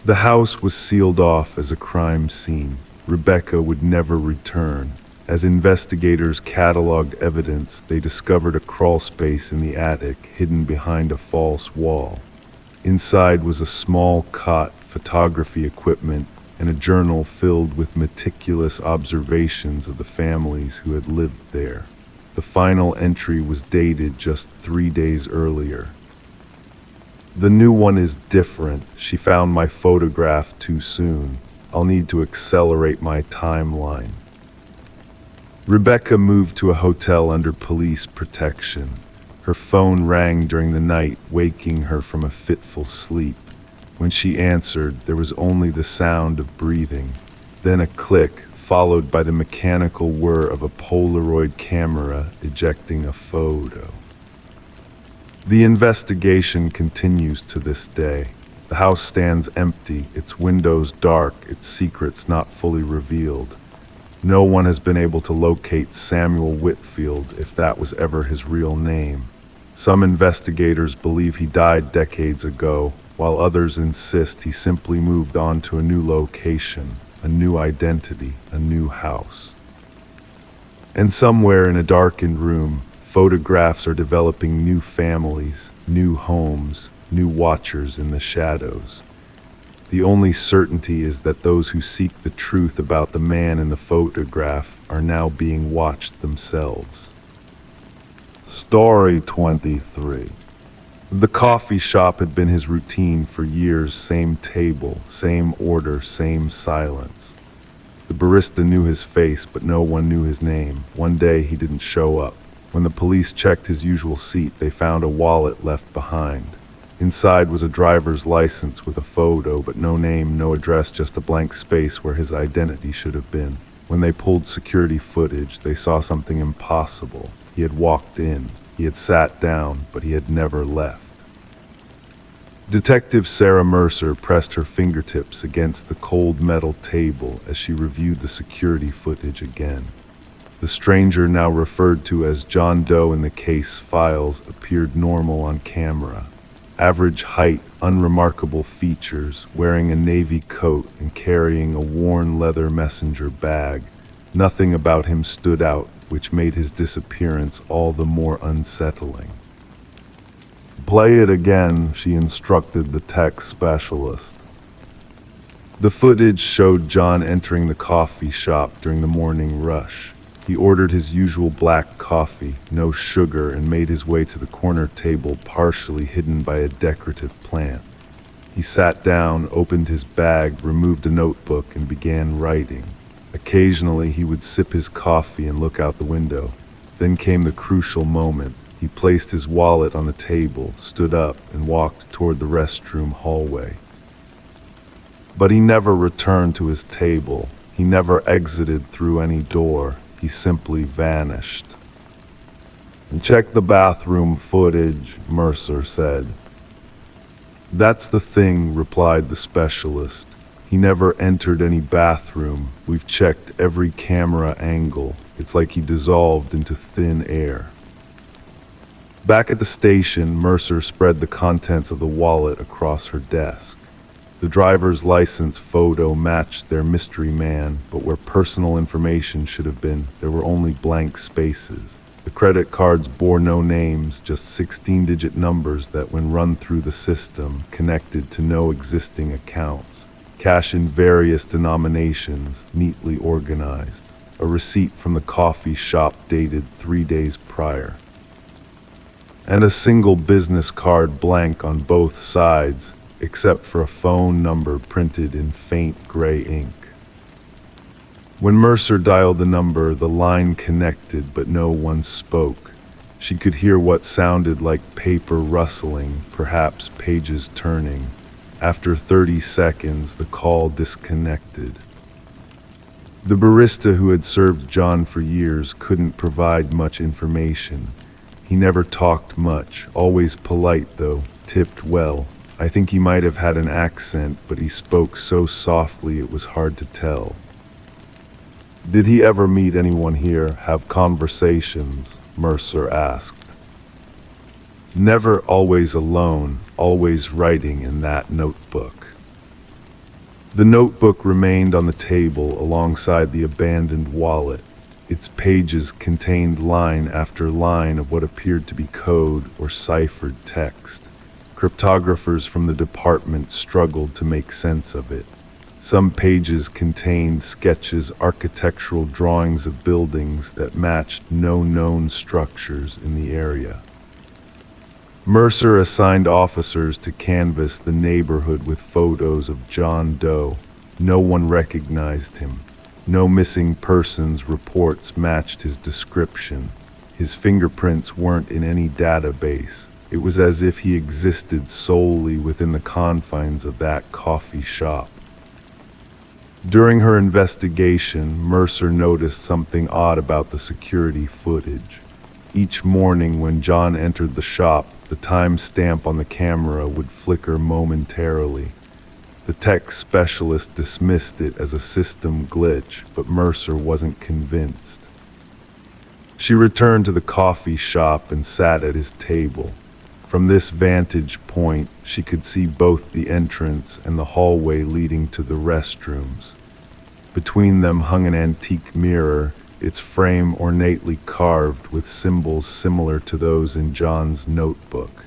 Speaker 1: The house was sealed off as a crime scene. Rebecca would never return. As investigators cataloged evidence, they discovered a crawl space in the attic, hidden behind a false wall. Inside was a small cot, photography equipment, and a journal filled with meticulous observations of the families who had lived there. The final entry was dated just 3 days earlier. "The new one is different. She found my photograph too soon. I'll need to accelerate my timeline." Rebecca moved to a hotel under police protection. Her phone rang during the night, waking her from a fitful sleep. When she answered, there was only the sound of breathing, then a click, followed by the mechanical whir of a Polaroid camera ejecting a photo. The investigation continues to this day. The house stands empty, its windows dark, its secrets not fully revealed. No one has been able to locate Samuel Whitfield, if that was ever his real name. Some investigators believe he died decades ago, while others insist he simply moved on to a new location, a new identity, a new house. And somewhere in a darkened room, photographs are developing new families, new homes, new watchers in the shadows. The only certainty is that those who seek the truth about the man in the photograph are now being watched themselves. Story 23. The coffee shop had been his routine for years, same table, same order, same silence. The barista knew his face, but no one knew his name. One day he didn't show up. When the police checked his usual seat, they found a wallet left behind. Inside was a driver's license with a photo, but no name, no address, just a blank space where his identity should have been. When they pulled security footage, they saw something impossible. He had walked in, he had sat down, but he had never left. Detective Sarah Mercer pressed her fingertips against the cold metal table as she reviewed the security footage again. The stranger, now referred to as John Doe in the case files, appeared normal on camera. Average height, unremarkable features, wearing a navy coat and carrying a worn leather messenger bag. Nothing about him stood out, which made his disappearance all the more unsettling. "Play it again," she instructed the tech specialist. The footage showed John entering the coffee shop during the morning rush. He ordered his usual black coffee, no sugar, and made his way to the corner table partially hidden by a decorative plant. He sat down, opened his bag, removed a notebook, and began writing. Occasionally, he would sip his coffee and look out the window. Then came the crucial moment. He placed his wallet on the table, stood up, and walked toward the restroom hallway. But he never returned to his table. He never exited through any door. He simply vanished. "And check the bathroom footage," Mercer said. "That's the thing," replied the specialist. "He never entered any bathroom. We've checked every camera angle. It's like he dissolved into thin air." Back at the station, Mercer spread the contents of the wallet across her desk. The driver's license photo matched their mystery man, but where personal information should have been, there were only blank spaces. The credit cards bore no names, just 16-digit numbers that, when run through the system, connected to no existing accounts. Cash in various denominations, neatly organized. A receipt from the coffee shop dated 3 days prior. And a single business card blank on both sides, except for a phone number printed in faint gray ink. When Mercer dialed the number, the line connected, but no one spoke. She could hear what sounded like paper rustling, perhaps pages turning. After 30 seconds, the call disconnected. The barista who had served John for years couldn't provide much information. He never talked much, always polite though, tipped well. I think he might have had an accent, but he spoke so softly it was hard to tell. "Did he ever meet anyone here, have conversations?" Mercer asked. "Never, always alone, always writing in that notebook." The notebook remained on the table alongside the abandoned wallet. Its pages contained line after line of what appeared to be code or ciphered text. Cryptographers from the department struggled to make sense of it. Some pages contained sketches, architectural drawings of buildings that matched no known structures in the area. Mercer assigned officers to canvass the neighborhood with photos of John Doe. No one recognized him. No missing persons reports matched his description. His fingerprints weren't in any database. It was as if he existed solely within the confines of that coffee shop. During her investigation, Mercer noticed something odd about the security footage. Each morning when John entered the shop, the time stamp on the camera would flicker momentarily. The tech specialist dismissed it as a system glitch, but Mercer wasn't convinced. She returned to the coffee shop and sat at his table. From this vantage point, she could see both the entrance and the hallway leading to the restrooms. Between them hung an antique mirror, its frame ornately carved with symbols similar to those in John's notebook.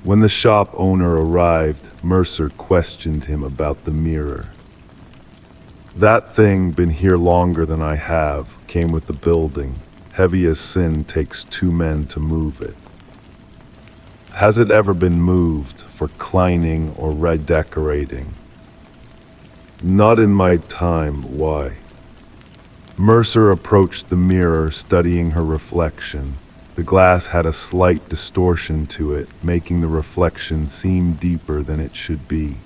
Speaker 1: When the shop owner arrived, Mercer questioned him about the mirror. "That thing been here longer than I have, came with the building. Heavy as sin, takes 2 men to move it." "Has it ever been moved for cleaning or redecorating?" "Not in my time, why?" Mercer approached the mirror, studying her reflection. The glass had a slight distortion to it, making the reflection seem deeper than it should be.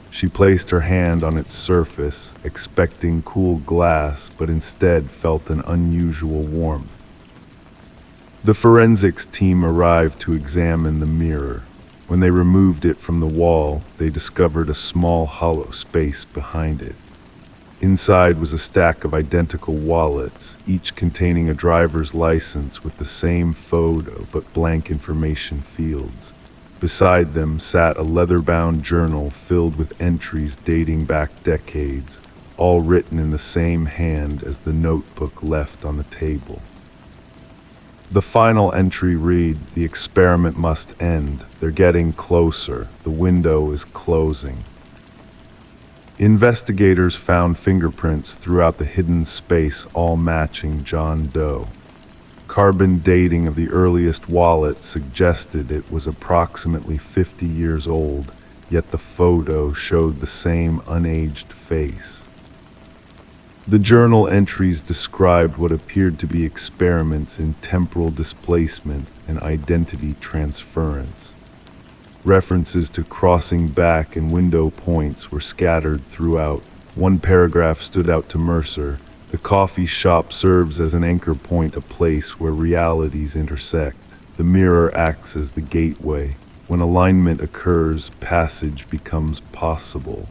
Speaker 1: She placed her hand on its surface, expecting cool glass, but instead felt an unusual warmth. The forensics team arrived to examine the mirror. When they removed it from the wall, they discovered a small hollow space behind it. Inside was a stack of identical wallets, each containing a driver's license with the same photo but blank information fields. Beside them sat a leather-bound journal filled with entries dating back decades, all written in the same hand as the notebook left on the table. The final entry read, "The experiment must end. They're getting closer. The window is closing." Investigators found fingerprints throughout the hidden space, all matching John Doe. Carbon dating of the earliest wallet suggested it was approximately 50 years old, yet the photo showed the same unaged face. The journal entries described what appeared to be experiments in temporal displacement and identity transference. References to crossing back and window points were scattered throughout. One paragraph stood out to Mercer: "The coffee shop serves as an anchor point, a place where realities intersect. The mirror acts as the gateway. When alignment occurs, passage becomes possible."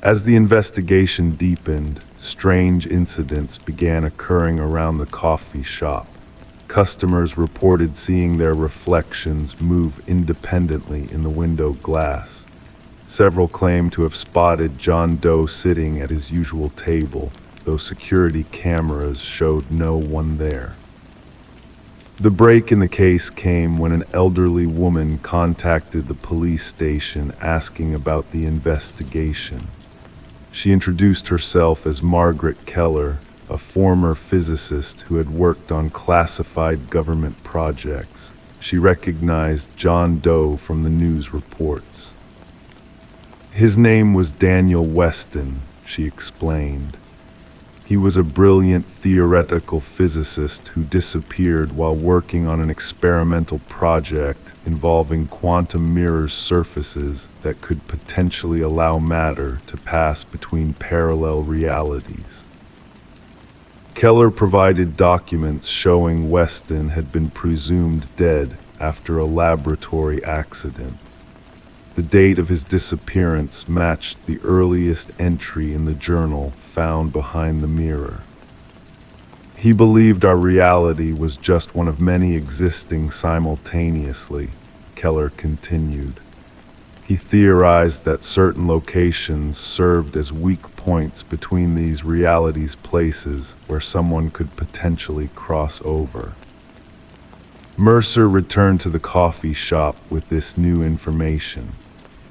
Speaker 1: As the investigation deepened, strange incidents began occurring around the coffee shop. Customers reported seeing their reflections move independently in the window glass. Several claimed to have spotted John Doe sitting at his usual table, though security cameras showed no one there. The break in the case came when an elderly woman contacted the police station asking about the investigation. She introduced herself as Margaret Keller, a former physicist who had worked on classified government projects. She recognized John Doe from the news reports. "His name was Daniel Weston," she explained. "He was a brilliant theoretical physicist who disappeared while working on an experimental project involving quantum mirror surfaces that could potentially allow matter to pass between parallel realities." Keller provided documents showing Weston had been presumed dead after a laboratory accident. The date of his disappearance matched the earliest entry in the journal found behind the mirror. "He believed our reality was just one of many existing simultaneously," Keller continued. "He theorized that certain locations served as weak points between these realities, places where someone could potentially cross over." Mercer returned to the coffee shop with this new information.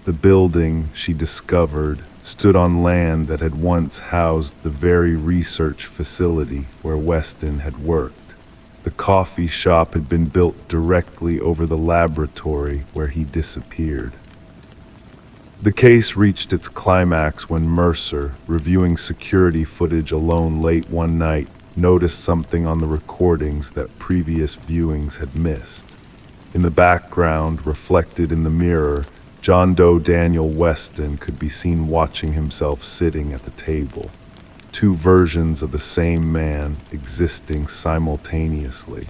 Speaker 1: The building, she discovered, stood on land that had once housed the very research facility where Weston had worked. The coffee shop had been built directly over the laboratory where he disappeared. The case reached its climax when Mercer, reviewing security footage alone late one night, noticed something on the recordings that previous viewings had missed. In the background, reflected in the mirror, John Doe Daniel Weston could be seen watching himself sitting at the table. Two versions of the same man existing simultaneously.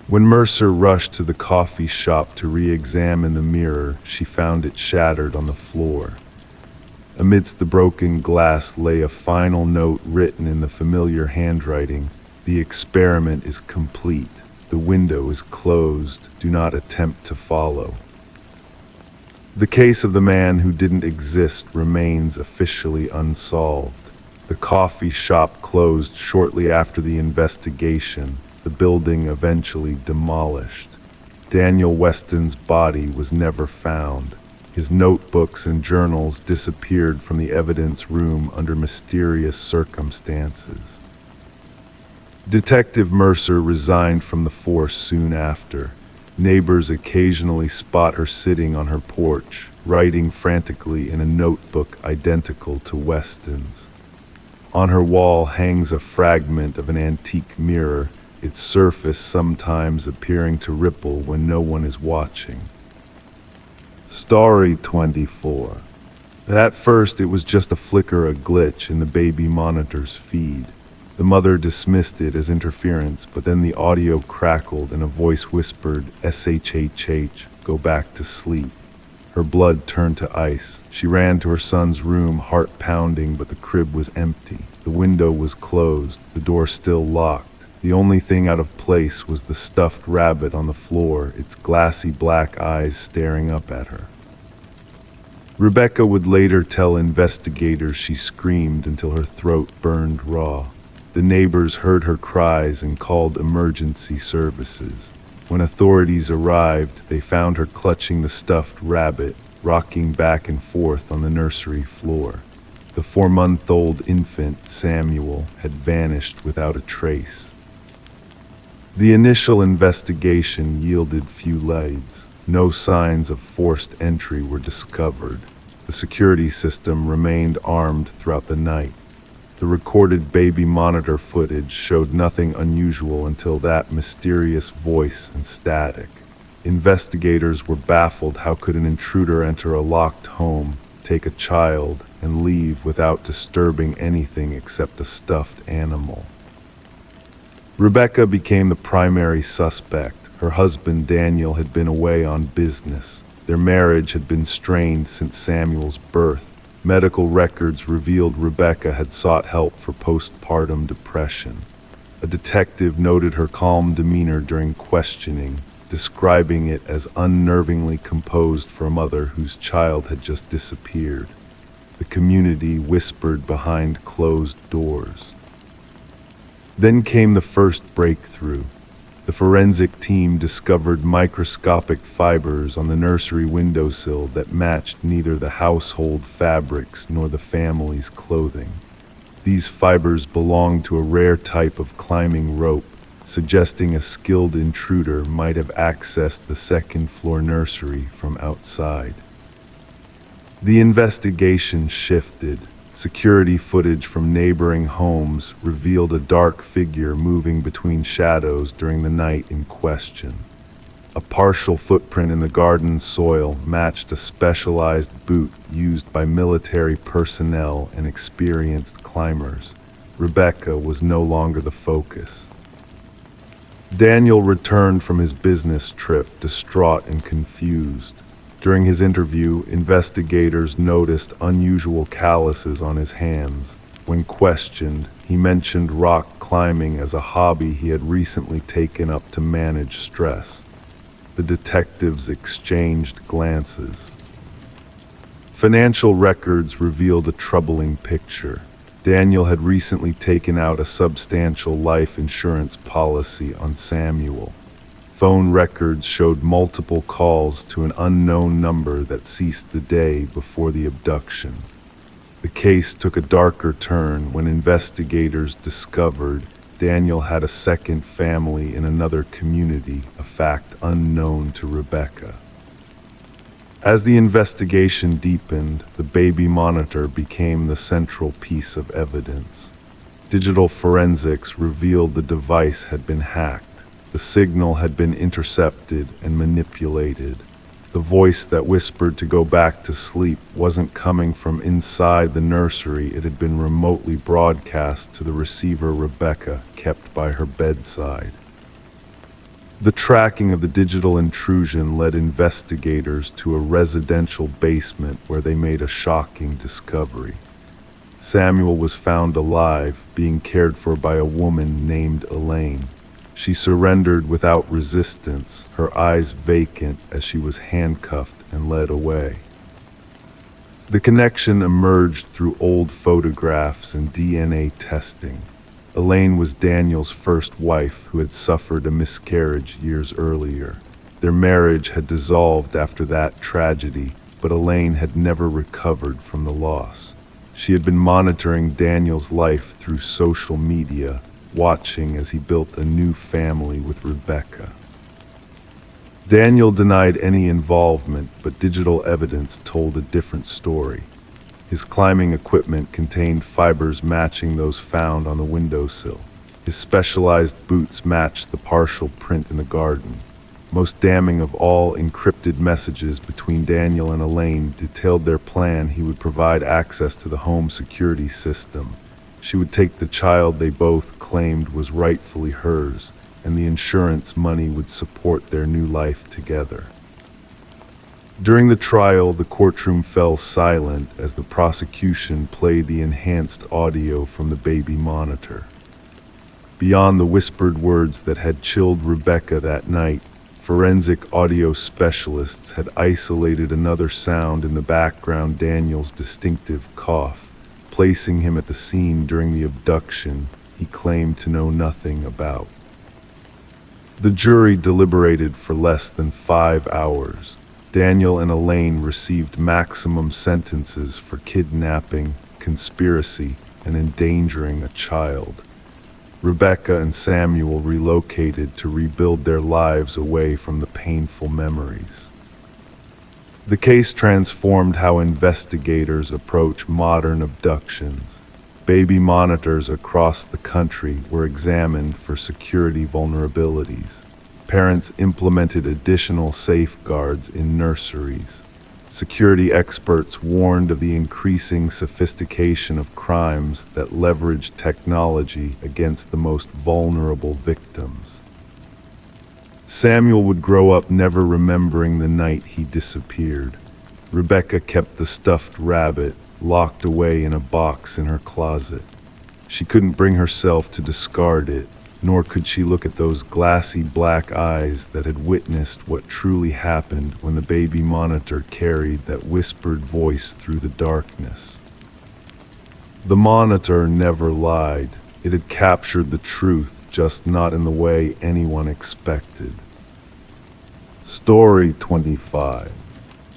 Speaker 1: When Mercer rushed to the coffee shop to re-examine the mirror, she found it shattered on the floor. Amidst the broken glass lay a final note written in the familiar handwriting: "The experiment is complete. The window is closed. Do not attempt to follow." The case of the man who didn't exist remains officially unsolved. The coffee shop closed shortly after the investigation, the building eventually demolished. Daniel Weston's body was never found. His notebooks and journals disappeared from the evidence room under mysterious circumstances. Detective Mercer resigned from the force soon after. Neighbors occasionally spot her sitting on her porch, writing frantically in a notebook identical to Weston's. On her wall hangs a fragment of an antique mirror, its surface sometimes appearing to ripple when no one is watching. Story 24. At first it was just a flicker, a glitch in the baby monitor's feed. The mother dismissed it as interference, but then the audio crackled and a voice whispered, "SHHH, go back to sleep." Her blood turned to ice. She ran to her son's room, heart pounding, but the crib was empty. The window was closed, the door still locked. The only thing out of place was the stuffed rabbit on the floor, its glassy black eyes staring up at her. Rebecca would later tell investigators she screamed until her throat burned raw. The neighbors heard her cries and called emergency services. When authorities arrived, they found her clutching the stuffed rabbit, rocking back and forth on the nursery floor. The 4-month-old infant, Samuel, had vanished without a trace. The initial investigation yielded few leads. No signs of forced entry were discovered. The security system remained armed throughout the night. The recorded baby monitor footage showed nothing unusual until that mysterious voice and static. Investigators were baffled. How could an intruder enter a locked home, take a child, and leave without disturbing anything except a stuffed animal? Rebecca became the primary suspect. Her husband Daniel had been away on business. Their marriage had been strained since Samuel's birth. Medical records revealed Rebecca had sought help for postpartum depression. A detective noted her calm demeanor during questioning, describing it as unnervingly composed for a mother whose child had just disappeared. The community whispered behind closed doors. Then came the first breakthrough. The forensic team discovered microscopic fibers on the nursery windowsill that matched neither the household fabrics nor the family's clothing. These fibers belonged to a rare type of climbing rope, suggesting a skilled intruder might have accessed the second-floor nursery from outside. The investigation shifted. Security footage from neighboring homes revealed a dark figure moving between shadows during the night in question. A partial footprint in the garden soil matched a specialized boot used by military personnel and experienced climbers. Rebecca was no longer the focus. Daniel returned from his business trip, distraught and confused. During his interview, investigators noticed unusual calluses on his hands. When questioned, he mentioned rock climbing as a hobby he had recently taken up to manage stress. The detectives exchanged glances. Financial records revealed a troubling picture. Daniel had recently taken out a substantial life insurance policy on Samuel. Phone records showed multiple calls to an unknown number that ceased the day before the abduction. The case took a darker turn when investigators discovered Daniel had a second family in another community, a fact unknown to Rebecca. As the investigation deepened, the baby monitor became the central piece of evidence. Digital forensics revealed the device had been hacked. The signal had been intercepted and manipulated. The voice that whispered to go back to sleep wasn't coming from inside the nursery. It had been remotely broadcast to the receiver Rebecca kept by her bedside. The tracking of the digital intrusion led investigators to a residential basement where they made a shocking discovery. Samuel was found alive, being cared for by a woman named Elaine. She surrendered without resistance, her eyes vacant as she was handcuffed and led away. The connection emerged through old photographs and DNA testing. Elaine was Daniel's first wife who had suffered a miscarriage years earlier. Their marriage had dissolved after that tragedy, but Elaine had never recovered from the loss. She had been monitoring Daniel's life through social media, watching as he built a new family with Rebecca. Daniel denied any involvement, but digital evidence told a different story. His climbing equipment contained fibers matching those found on the windowsill. His specialized boots matched the partial print in the garden. Most damning of all, encrypted messages between Daniel and Elaine detailed their plan. He would provide access to the home security system. She would take the child they both claimed was rightfully hers, and the insurance money would support their new life together. During the trial, the courtroom fell silent as the prosecution played the enhanced audio from the baby monitor. Beyond the whispered words that had chilled Rebecca that night, forensic audio specialists had isolated another sound in the background, Daniel's distinctive cough, placing him at the scene during the abduction he claimed to know nothing about. The jury deliberated for less than 5 hours. Daniel and Elaine received maximum sentences for kidnapping, conspiracy, and endangering a child. Rebecca and Samuel relocated to rebuild their lives away from the painful memories. The case transformed how investigators approach modern abductions. Baby monitors across the country were examined for security vulnerabilities. Parents implemented additional safeguards in nurseries. Security experts warned of the increasing sophistication of crimes that leverage technology against the most vulnerable victims. Samuel would grow up never remembering the night he disappeared. Rebecca kept the stuffed rabbit locked away in a box in her closet. She couldn't bring herself to discard it, nor could she look at those glassy black eyes that had witnessed what truly happened when the baby monitor carried that whispered voice through the darkness. The monitor never lied. It had captured the truth, just not in the way anyone expected. Story 25.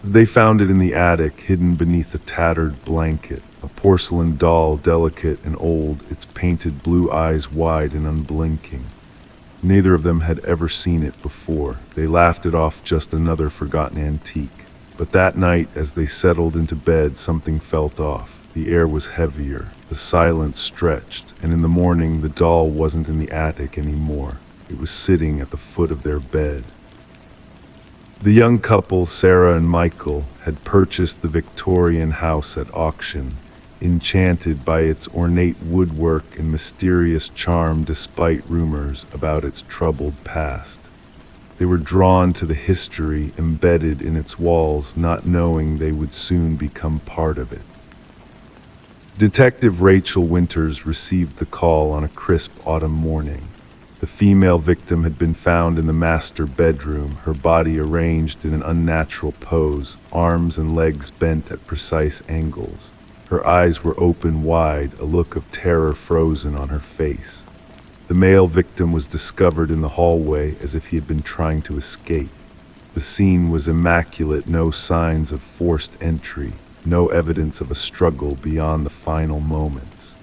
Speaker 1: They found it in the attic, hidden beneath a tattered blanket, a porcelain doll, delicate and old, its painted blue eyes wide and unblinking. Neither of them had ever seen it before. They laughed it off, just another forgotten antique. But that night, as they settled into bed, something felt off. The air was heavier, the silence stretched, and in the morning the doll wasn't in the attic anymore. It was sitting at the foot of their bed. The young couple, Sarah and Michael, had purchased the Victorian house at auction, enchanted by its ornate woodwork and mysterious charm despite rumors about its troubled past. They were drawn to the history embedded in its walls, not knowing they would soon become part of it. Detective Rachel Winters received the call on a crisp autumn morning. The female victim had been found in the master bedroom, her body arranged in an unnatural pose, arms and legs bent at precise angles. Her eyes were open wide, a look of terror frozen on her face. The male victim was discovered in the hallway as if he had been trying to escape. The scene was immaculate, no signs of forced entry, no evidence of a struggle beyond the final moments.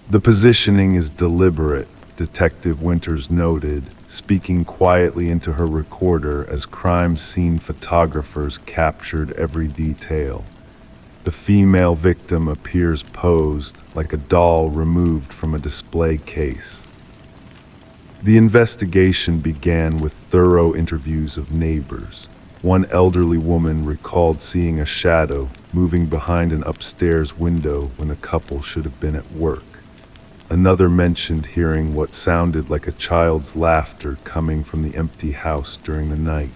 Speaker 1: The positioning is deliberate, Detective Winters noted, speaking quietly into her recorder as crime scene photographers captured every detail. The female victim appears posed like a doll removed from a display case. The investigation began with thorough interviews of neighbors. One elderly woman recalled seeing a shadow moving behind an upstairs window when the couple should have been at work. Another mentioned hearing what sounded like a child's laughter coming from the empty house during the night.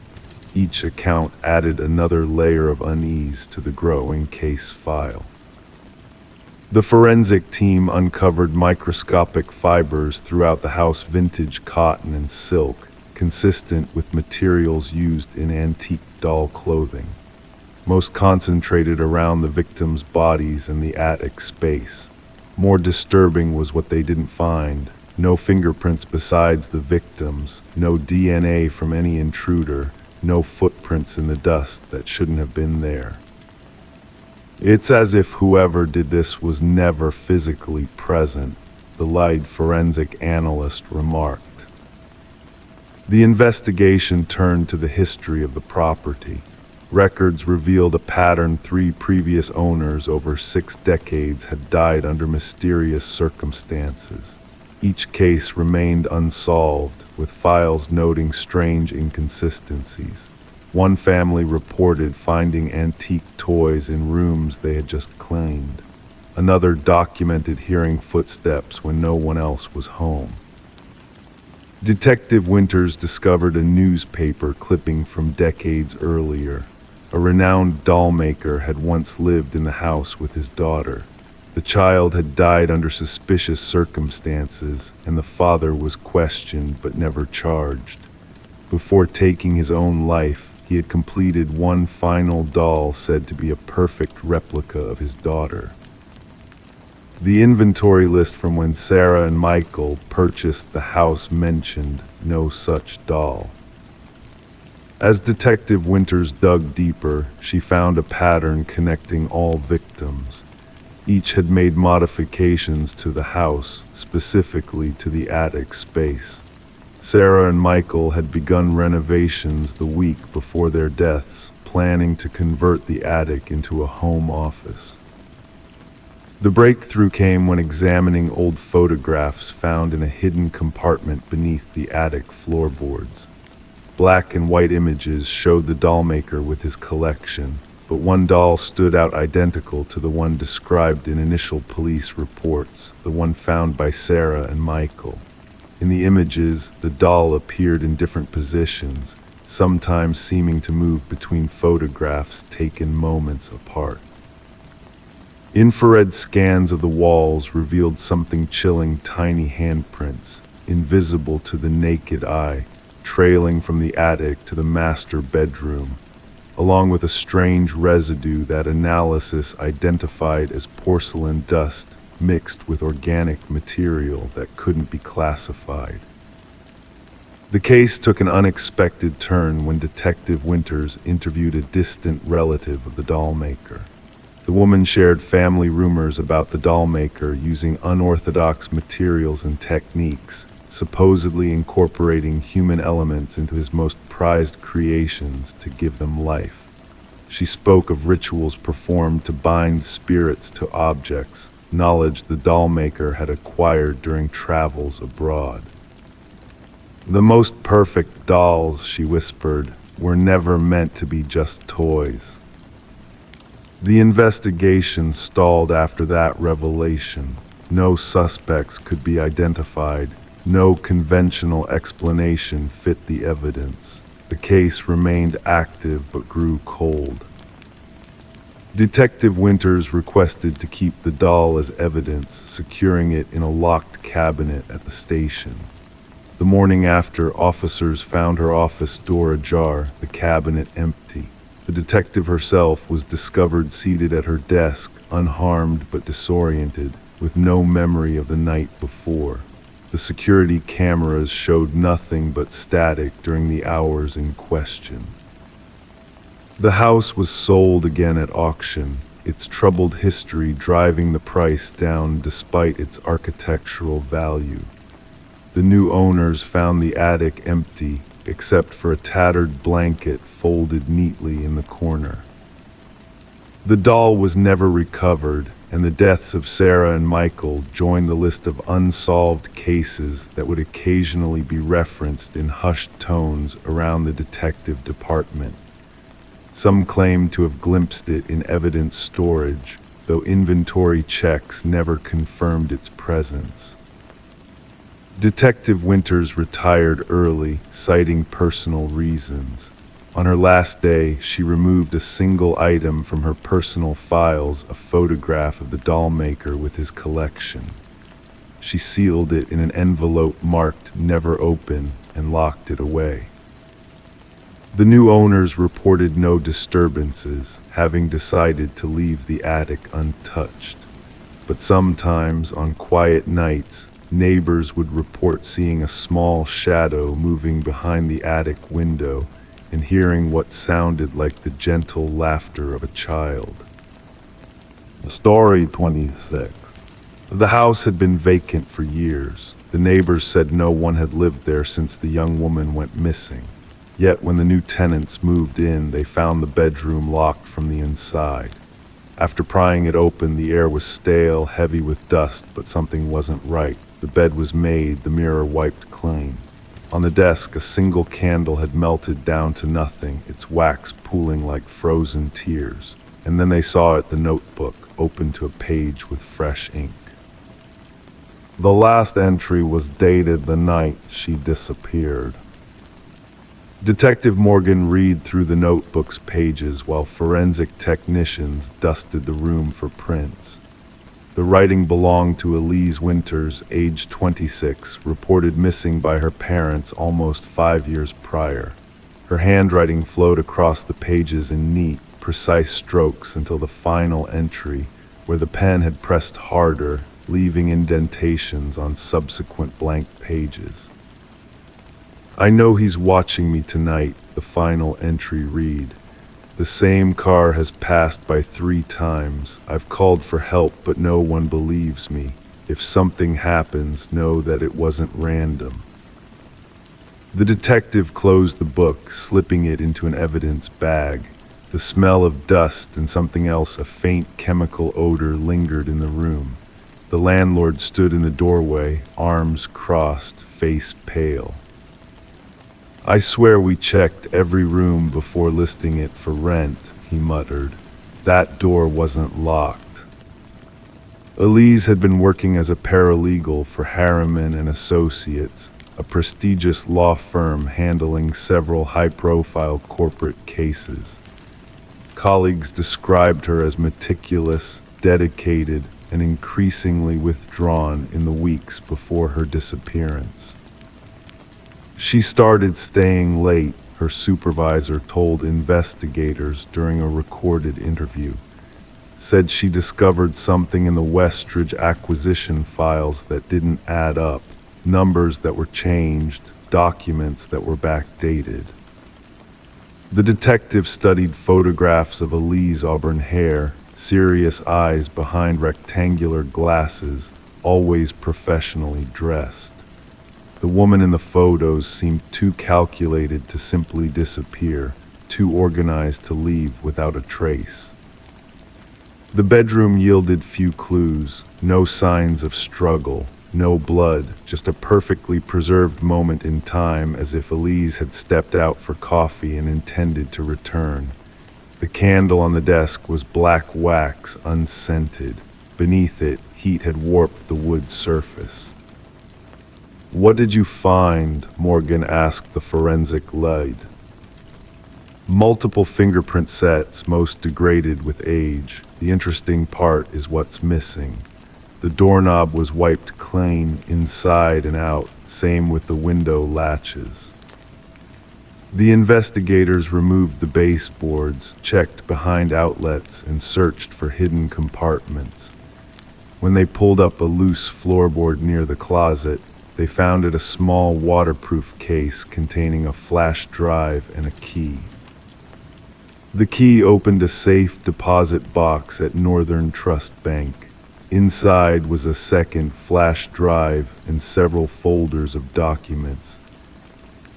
Speaker 1: Each account added another layer of unease to the growing case file. The forensic team uncovered microscopic fibers throughout the house, vintage cotton and silk, consistent with materials used in antique doll clothing. Most concentrated around the victims' bodies and the attic space. More disturbing was what they didn't find. No fingerprints besides the victims, no DNA from any intruder, no footprints in the dust that shouldn't have been there. It's as if whoever did this was never physically present, the lead forensic analyst remarked. The investigation turned to the history of the property. Records revealed a pattern: 3 previous owners over 6 decades had died under mysterious circumstances. Each case remained unsolved, with files noting strange inconsistencies. One family reported finding antique toys in rooms they had just cleaned. Another documented hearing footsteps when no one else was home. Detective Winters discovered a newspaper clipping from decades earlier. A renowned doll maker had once lived in the house with his daughter. The child had died under suspicious circumstances, and the father was questioned but never charged. Before taking his own life, he had completed one final doll said to be a perfect replica of his daughter. The inventory list from when Sarah and Michael purchased the house mentioned no such doll. As Detective Winters dug deeper, she found a pattern connecting all victims. Each had made modifications to the house, specifically to the attic space. Sarah and Michael had begun renovations the week before their deaths, planning to convert the attic into a home office. The breakthrough came when examining old photographs found in a hidden compartment beneath the attic floorboards. Black and white images showed the dollmaker with his collection, but one doll stood out identical to the one described in initial police reports, the one found by Sarah and Michael. In the images, the doll appeared in different positions, sometimes seeming to move between photographs taken moments apart. Infrared scans of the walls revealed something chilling: tiny handprints, invisible to the naked eye, trailing from the attic to the master bedroom, along with a strange residue that analysis identified as porcelain dust mixed with organic material that couldn't be classified. The case took an unexpected turn when Detective Winters interviewed a distant relative of the dollmaker. The woman shared family rumors about the dollmaker using unorthodox materials and techniques, supposedly incorporating human elements into his most prized creations to give them life. She spoke of rituals performed to bind spirits to objects, knowledge the dollmaker had acquired during travels abroad. The most perfect dolls, she whispered, were never meant to be just toys. The investigation stalled after that revelation. No suspects could be identified. No conventional explanation fit the evidence. The case remained active but grew cold. Detective Winters requested to keep the doll as evidence, securing it in a locked cabinet at the station. The morning after, officers found her office door ajar, the cabinet empty. The detective herself was discovered seated at her desk, unharmed but disoriented, with no memory of the night before. The security cameras showed nothing but static during the hours in question. The house was sold again at auction, its troubled history driving the price down despite its architectural value. The new owners found the attic empty, except for a tattered blanket folded neatly in the corner. The doll was never recovered, and the deaths of Sarah and Michael joined the list of unsolved cases that would occasionally be referenced in hushed tones around the detective department. Some claimed to have glimpsed it in evidence storage, though inventory checks never confirmed its presence. Detective Winters retired early, citing personal reasons. On her last day, she removed a single item from her personal files, a photograph of the dollmaker with his collection. She sealed it in an envelope marked "Never Open" and locked it away. The new owners reported no disturbances, having decided to leave the attic untouched. But sometimes, on quiet nights, neighbors would report seeing a small shadow moving behind the attic window and hearing what sounded like the gentle laughter of a child. Story 26. The house had been vacant for years. The neighbors said no one had lived there since the young woman went missing. Yet when the new tenants moved in, they found the bedroom locked from the inside. After prying it open, the air was stale, heavy with dust, but something wasn't right. The bed was made, the mirror wiped clean. On the desk, a single candle had melted down to nothing, its wax pooling like frozen tears. And then they saw it, the notebook, open to a page with fresh ink. The last entry was dated the night she disappeared. Detective Morgan read through the notebook's pages while forensic technicians dusted the room for prints. The writing belonged to Elise Winters, age 26, reported missing by her parents almost 5 years prior. Her handwriting flowed across the pages in neat, precise strokes until the final entry, where the pen had pressed harder, leaving indentations on subsequent blank pages. "I know he's watching me tonight," the final entry read. "The same car has passed by 3 times. I've called for help, but no one believes me. If something happens, know that it wasn't random." The detective closed the book, slipping it into an evidence bag. The smell of dust and something else, a faint chemical odor, lingered in the room. The landlord stood in the doorway, arms crossed, face pale. "I swear we checked every room before listing it for rent," he muttered. "That door wasn't locked." Elise had been working as a paralegal for Harriman and Associates, a prestigious law firm handling several high-profile corporate cases. Colleagues described her as meticulous, dedicated, and increasingly withdrawn in the weeks before her disappearance. She started staying late, her supervisor told investigators during a recorded interview. Said she discovered something in the Westridge acquisition files that didn't add up, numbers that were changed, documents that were backdated. The detective studied photographs of Elise auburn hair, serious eyes behind rectangular glasses, always professionally dressed. The woman in the photos seemed too calculated to simply disappear, too organized to leave without a trace. The bedroom yielded few clues, no signs of struggle, no blood, just a perfectly preserved moment in time, as if Elise had stepped out for coffee and intended to return. The candle on the desk was black wax, unscented. Beneath it, heat had warped the wood surface. "What did you find?" Morgan asked the forensic lead. "Multiple fingerprint sets, most degraded with age. The interesting part is what's missing. The doorknob was wiped clean inside and out, same with the window latches." The investigators removed the baseboards, checked behind outlets, and searched for hidden compartments. When they pulled up a loose floorboard near the closet, they found it a small waterproof case containing a flash drive and a key. The key opened a safe deposit box at Northern Trust Bank. Inside was a second flash drive and several folders of documents.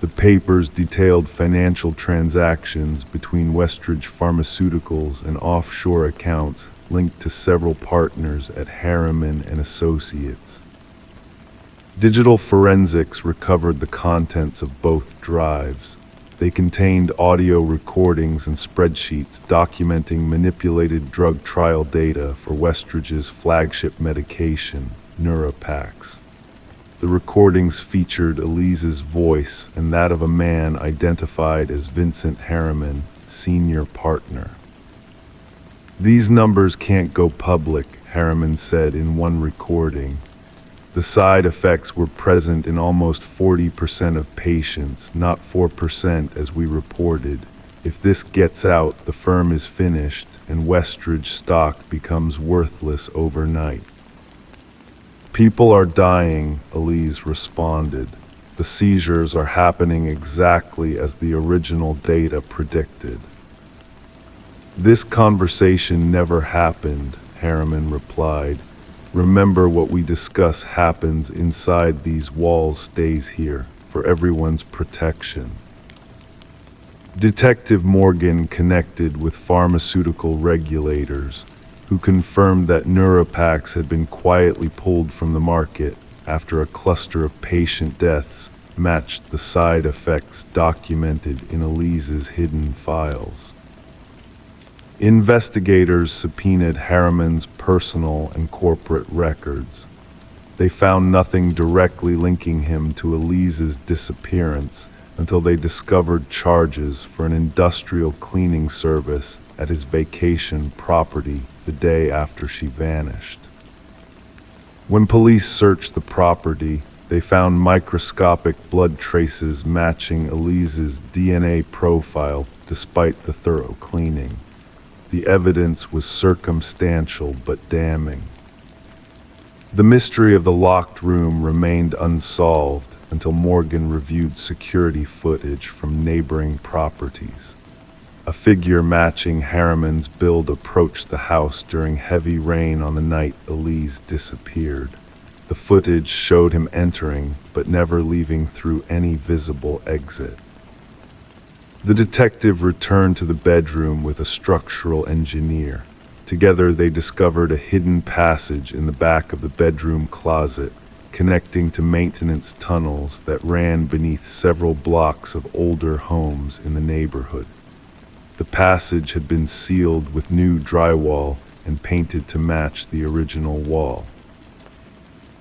Speaker 1: The papers detailed financial transactions between Westridge Pharmaceuticals and offshore accounts linked to several partners at Harriman and Associates. Digital forensics recovered the contents of both drives. They contained audio recordings and spreadsheets documenting manipulated drug trial data for Westridge's flagship medication, Neuropax. The recordings featured Elise's voice and that of a man identified as Vincent Harriman, senior partner. "These numbers can't go public," Harriman said in one recording. "The side effects were present in almost 40% of patients, not 4% as we reported. If this gets out, the firm is finished and Westridge stock becomes worthless overnight." "People are dying," Elise responded. "The seizures are happening exactly as the original data predicted." "This conversation never happened," Harriman replied. "Remember, what we discuss happens inside these walls stays here, for everyone's protection." Detective Morgan connected with pharmaceutical regulators, who confirmed that Neuropax had been quietly pulled from the market after a cluster of patient deaths matched the side effects documented in Elise's hidden files. Investigators subpoenaed Harriman's personal and corporate records. They found nothing directly linking him to Elise's disappearance until they discovered charges for an industrial cleaning service at his vacation property the day after she vanished. When police searched the property, they found microscopic blood traces matching Elise's DNA profile despite the thorough cleaning. The evidence was circumstantial but damning. The mystery of the locked room remained unsolved until Morgan reviewed security footage from neighboring properties. A figure matching Harriman's build approached the house during heavy rain on the night Elise disappeared. The footage showed him entering, but never leaving through any visible exit. The detective returned to the bedroom with a structural engineer. Together they discovered a hidden passage in the back of the bedroom closet, connecting to maintenance tunnels that ran beneath several blocks of older homes in the neighborhood. The passage had been sealed with new drywall and painted to match the original wall.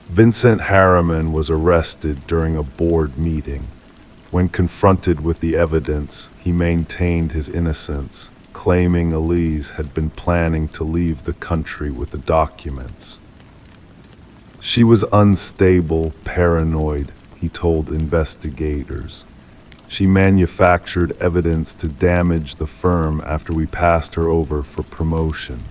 Speaker 1: Vincent Harriman was arrested during a board meeting. When confronted with the evidence, he maintained his innocence, claiming Elise had been planning to leave the country with the documents. She was unstable, paranoid, he told investigators. She manufactured evidence to damage the firm after we passed her over for promotion.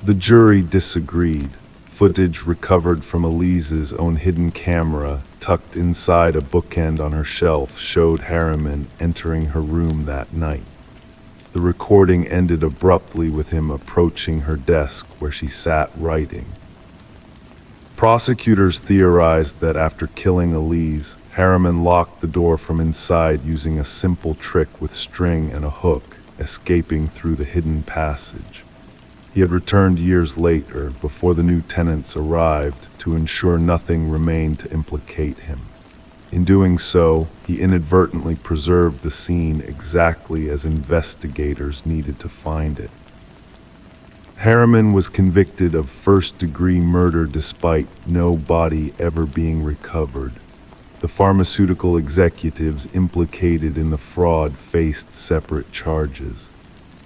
Speaker 1: The jury disagreed. Footage recovered from Elise's own hidden camera, tucked inside a bookend on her shelf, showed Harriman entering her room that night. The recording ended abruptly with him approaching her desk where she sat writing. Prosecutors theorized that after killing Elise, Harriman locked the door from inside using a simple trick with string and a hook, escaping through the hidden passage. He had returned years later, before the new tenants arrived, to ensure nothing remained to implicate him. In doing so, he inadvertently preserved the scene exactly as investigators needed to find it. Harriman was convicted of first-degree murder despite no body ever being recovered. The pharmaceutical executives implicated in the fraud faced separate charges.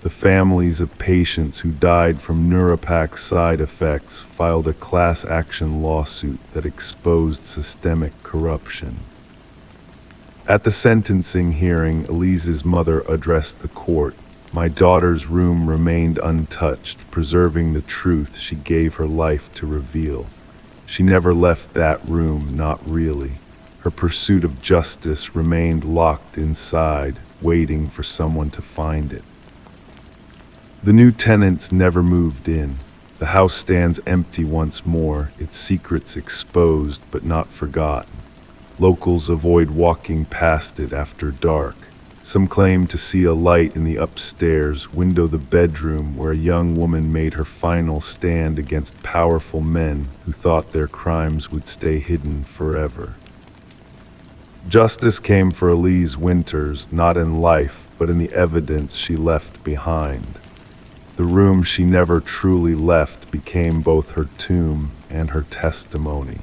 Speaker 1: The families of patients who died from Neuropack side effects filed a class action lawsuit that exposed systemic corruption. At the sentencing hearing, Elise's mother addressed the court. "My daughter's room remained untouched, preserving the truth she gave her life to reveal. She never left that room, not really. Her pursuit of justice remained locked inside, waiting for someone to find it." The new tenants never moved in. The house stands empty once more, its secrets exposed but not forgotten. Locals avoid walking past it after dark. Some claim to see a light in the upstairs window, the bedroom where a young woman made her final stand against powerful men who thought their crimes would stay hidden forever. Justice came for Elise Winters, not in life, but in the evidence she left behind. The room she never truly left became both her tomb and her testimony.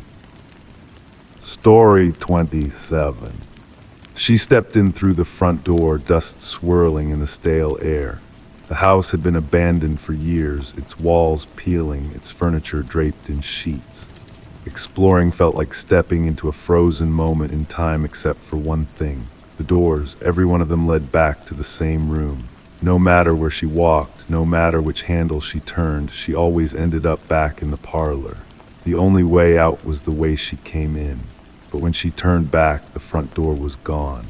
Speaker 1: Story 27. She stepped in through the front door, dust swirling in the stale air. The house had been abandoned for years, its walls peeling, its furniture draped in sheets. Exploring felt like stepping into a frozen moment in time except for one thing. The doors, every one of them led back to the same room. No matter where she walked, no matter which handle she turned, she always ended up back in the parlor. The only way out was the way she came in. But when she turned back, the front door was gone.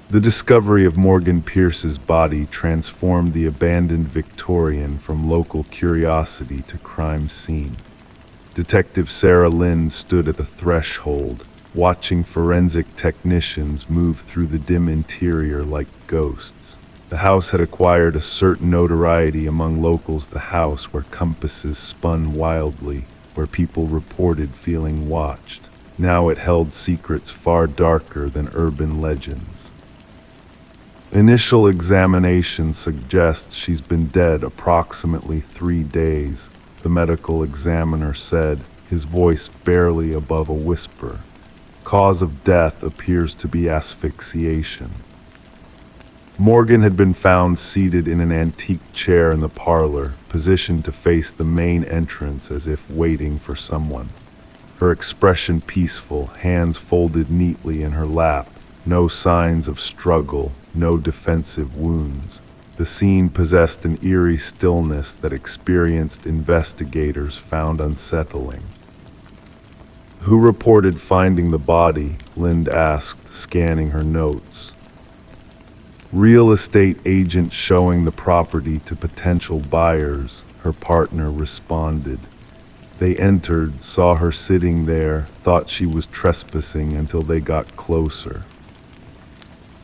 Speaker 1: The discovery of Morgan Pierce's body transformed the abandoned Victorian from local curiosity to crime scene. Detective Sarah Lynn stood at the threshold, watching forensic technicians move through the dim interior like ghosts. The house had acquired a certain notoriety among locals, the house where compasses spun wildly, where people reported feeling watched. Now it held secrets far darker than urban legends. Initial examination suggests she's been dead approximately 3 days, the medical examiner said, his voice barely above a whisper. Cause of death appears to be asphyxiation. Morgan had been found seated in an antique chair in the parlor, positioned to face the main entrance as if waiting for someone. Her expression peaceful, hands folded neatly in her lap, no signs of struggle, no defensive wounds. The scene possessed an eerie stillness that experienced investigators found unsettling. "Who reported finding the body?" Lind asked, scanning her notes. "Real estate agent showing the property to potential buyers," her partner responded. "They entered, saw her sitting there, thought she was trespassing until they got closer."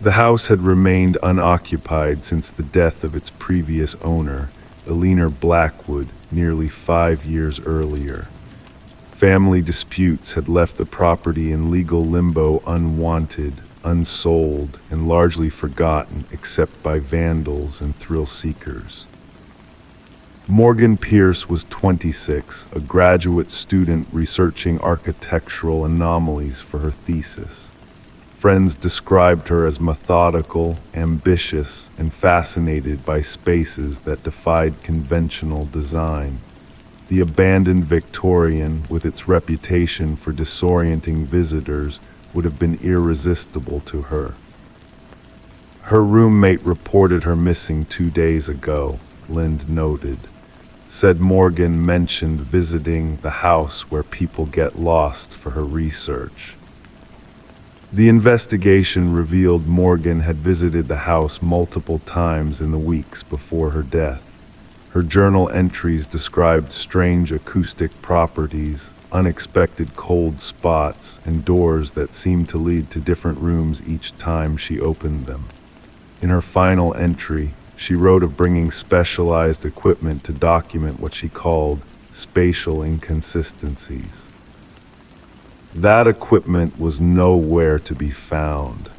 Speaker 1: The house had remained unoccupied since the death of its previous owner, Eleanor Blackwood, nearly 5 years earlier. Family disputes had left the property in legal limbo, unwanted, unsold, and largely forgotten except by vandals and thrill seekers. Morgan Pierce was 26, a graduate student researching architectural anomalies for her thesis. Friends described her as methodical, ambitious, and fascinated by spaces that defied conventional design. The abandoned Victorian, with its reputation for disorienting visitors, would have been irresistible to her. Her roommate reported her missing 2 days ago, Lind noted. Said Morgan mentioned visiting the house where people get lost for her research. The investigation revealed Morgan had visited the house multiple times in the weeks before her death. Her journal entries described strange acoustic properties, unexpected cold spots, and doors that seemed to lead to different rooms each time she opened them. In her final entry, she wrote of bringing specialized equipment to document what she called spatial inconsistencies. That equipment was nowhere to be found.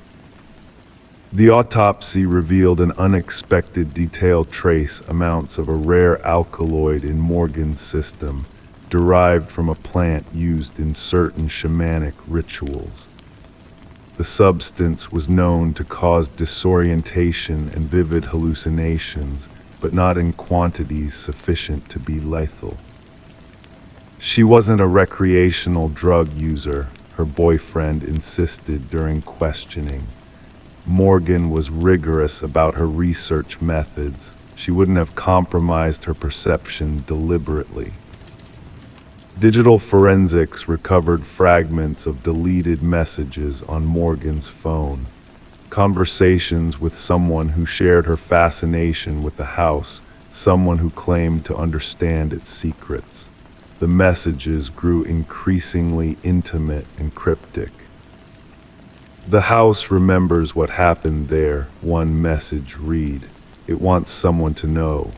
Speaker 1: The autopsy revealed an unexpected detailed trace amounts of a rare alkaloid in Morgan's system, derived from a plant used in certain shamanic rituals. The substance was known to cause disorientation and vivid hallucinations, but not in quantities sufficient to be lethal. She wasn't a recreational drug user, her boyfriend insisted during questioning. Morgan was rigorous about her research methods. She wouldn't have compromised her perception deliberately. Digital forensics recovered fragments of deleted messages on Morgan's phone, conversations with someone who shared her fascination with the house, someone who claimed to understand its secrets. The messages grew increasingly intimate and cryptic. "The house remembers what happened there," one message read. "It wants someone to know."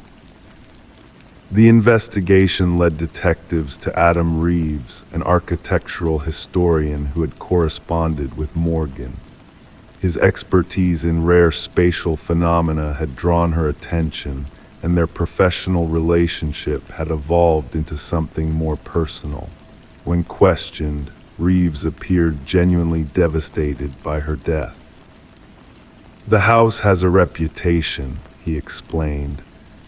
Speaker 1: The investigation led detectives to Adam Reeves, an architectural historian who had corresponded with Morgan. His expertise in rare spatial phenomena had drawn her attention, and their professional relationship had evolved into something more personal. When questioned, Reeves appeared genuinely devastated by her death. "The house has a reputation," he explained.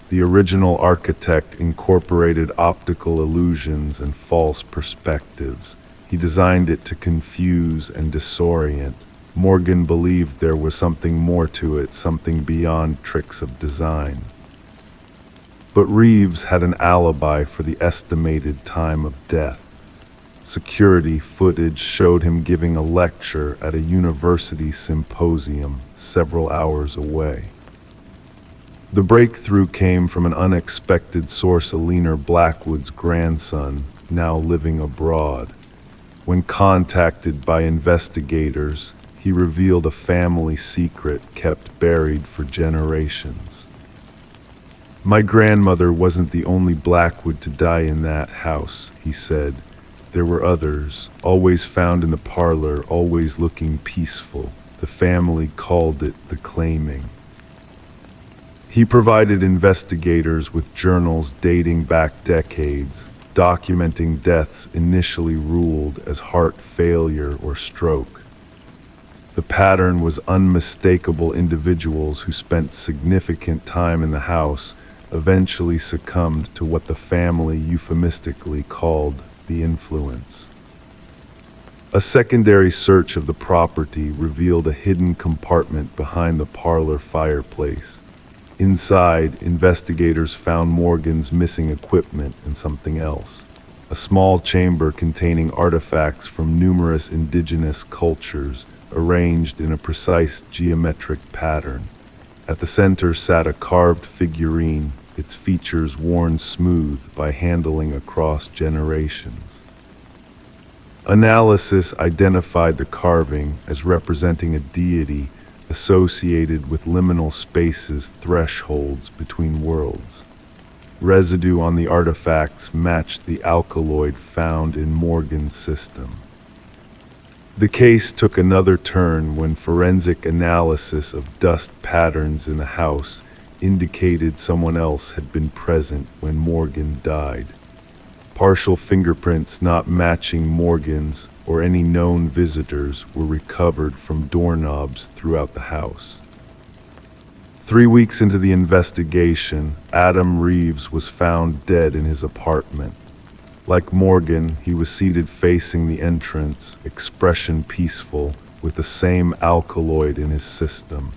Speaker 1: "The original architect incorporated optical illusions and false perspectives. He designed it to confuse and disorient. Morgan believed there was something more to it, something beyond tricks of design." But Reeves had an alibi for the estimated time of death. Security footage showed him giving a lecture at a university symposium several hours away. The breakthrough came from an unexpected source, Eleanor Blackwood's grandson, now living abroad. When contacted by investigators, he revealed a family secret kept buried for generations. "My grandmother wasn't the only Blackwood to die in that house," he said. "There were others, always found in the parlor, always looking peaceful. The family called it the claiming." He provided investigators with journals dating back decades, documenting deaths initially ruled as heart failure or stroke. The pattern was unmistakable. Individuals who spent significant time in the house eventually succumbed to what the family euphemistically called the influence. A secondary search of the property revealed a hidden compartment behind the parlor fireplace. Inside, investigators found Morgan's missing equipment and something else. A small chamber containing artifacts from numerous indigenous cultures, arranged in a precise geometric pattern. At the center sat a carved figurine, its features worn smooth by handling across generations. Analysis identified the carving as representing a deity associated with liminal spaces, thresholds between worlds. Residue on the artifacts matched the alkaloid found in Morgan's system. The case took another turn when forensic analysis of dust patterns in the house indicated someone else had been present when Morgan died. Partial fingerprints not matching Morgan's or any known visitors were recovered from doorknobs throughout the house. 3 weeks into the investigation, Adam Reeves was found dead in his apartment. Like Morgan, he was seated facing the entrance, expression peaceful, with the same alkaloid in his system.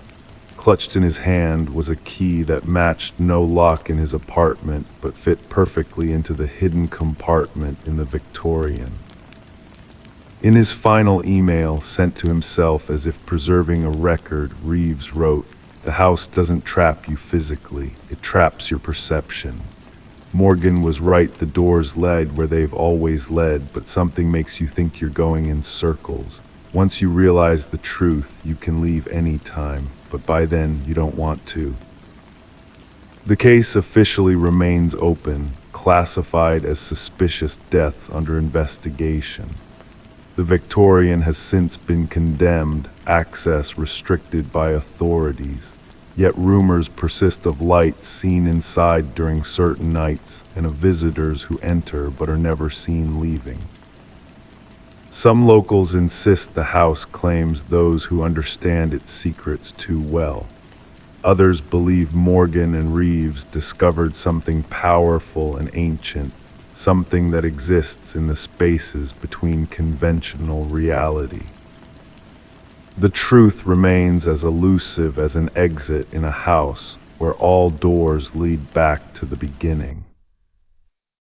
Speaker 1: Clutched in his hand was a key that matched no lock in his apartment, but fit perfectly into the hidden compartment in the Victorian. In his final email sent to himself as if preserving a record, Reeves wrote, "The house doesn't trap you physically, it traps your perception. Morgan was right, the doors led where they've always led, but something makes you think you're going in circles. Once you realize the truth, you can leave any time, but by then you don't want to." The case officially remains open, classified as suspicious deaths under investigation. The Victorian has since been condemned, access restricted by authorities. Yet rumors persist of lights seen inside during certain nights and of visitors who enter but are never seen leaving. Some locals insist the house claims those who understand its secrets too well. Others believe Morgan and Reeves discovered something powerful and ancient, something that exists in the spaces between conventional reality. The truth remains as elusive as an exit in a house where all doors lead back to the beginning.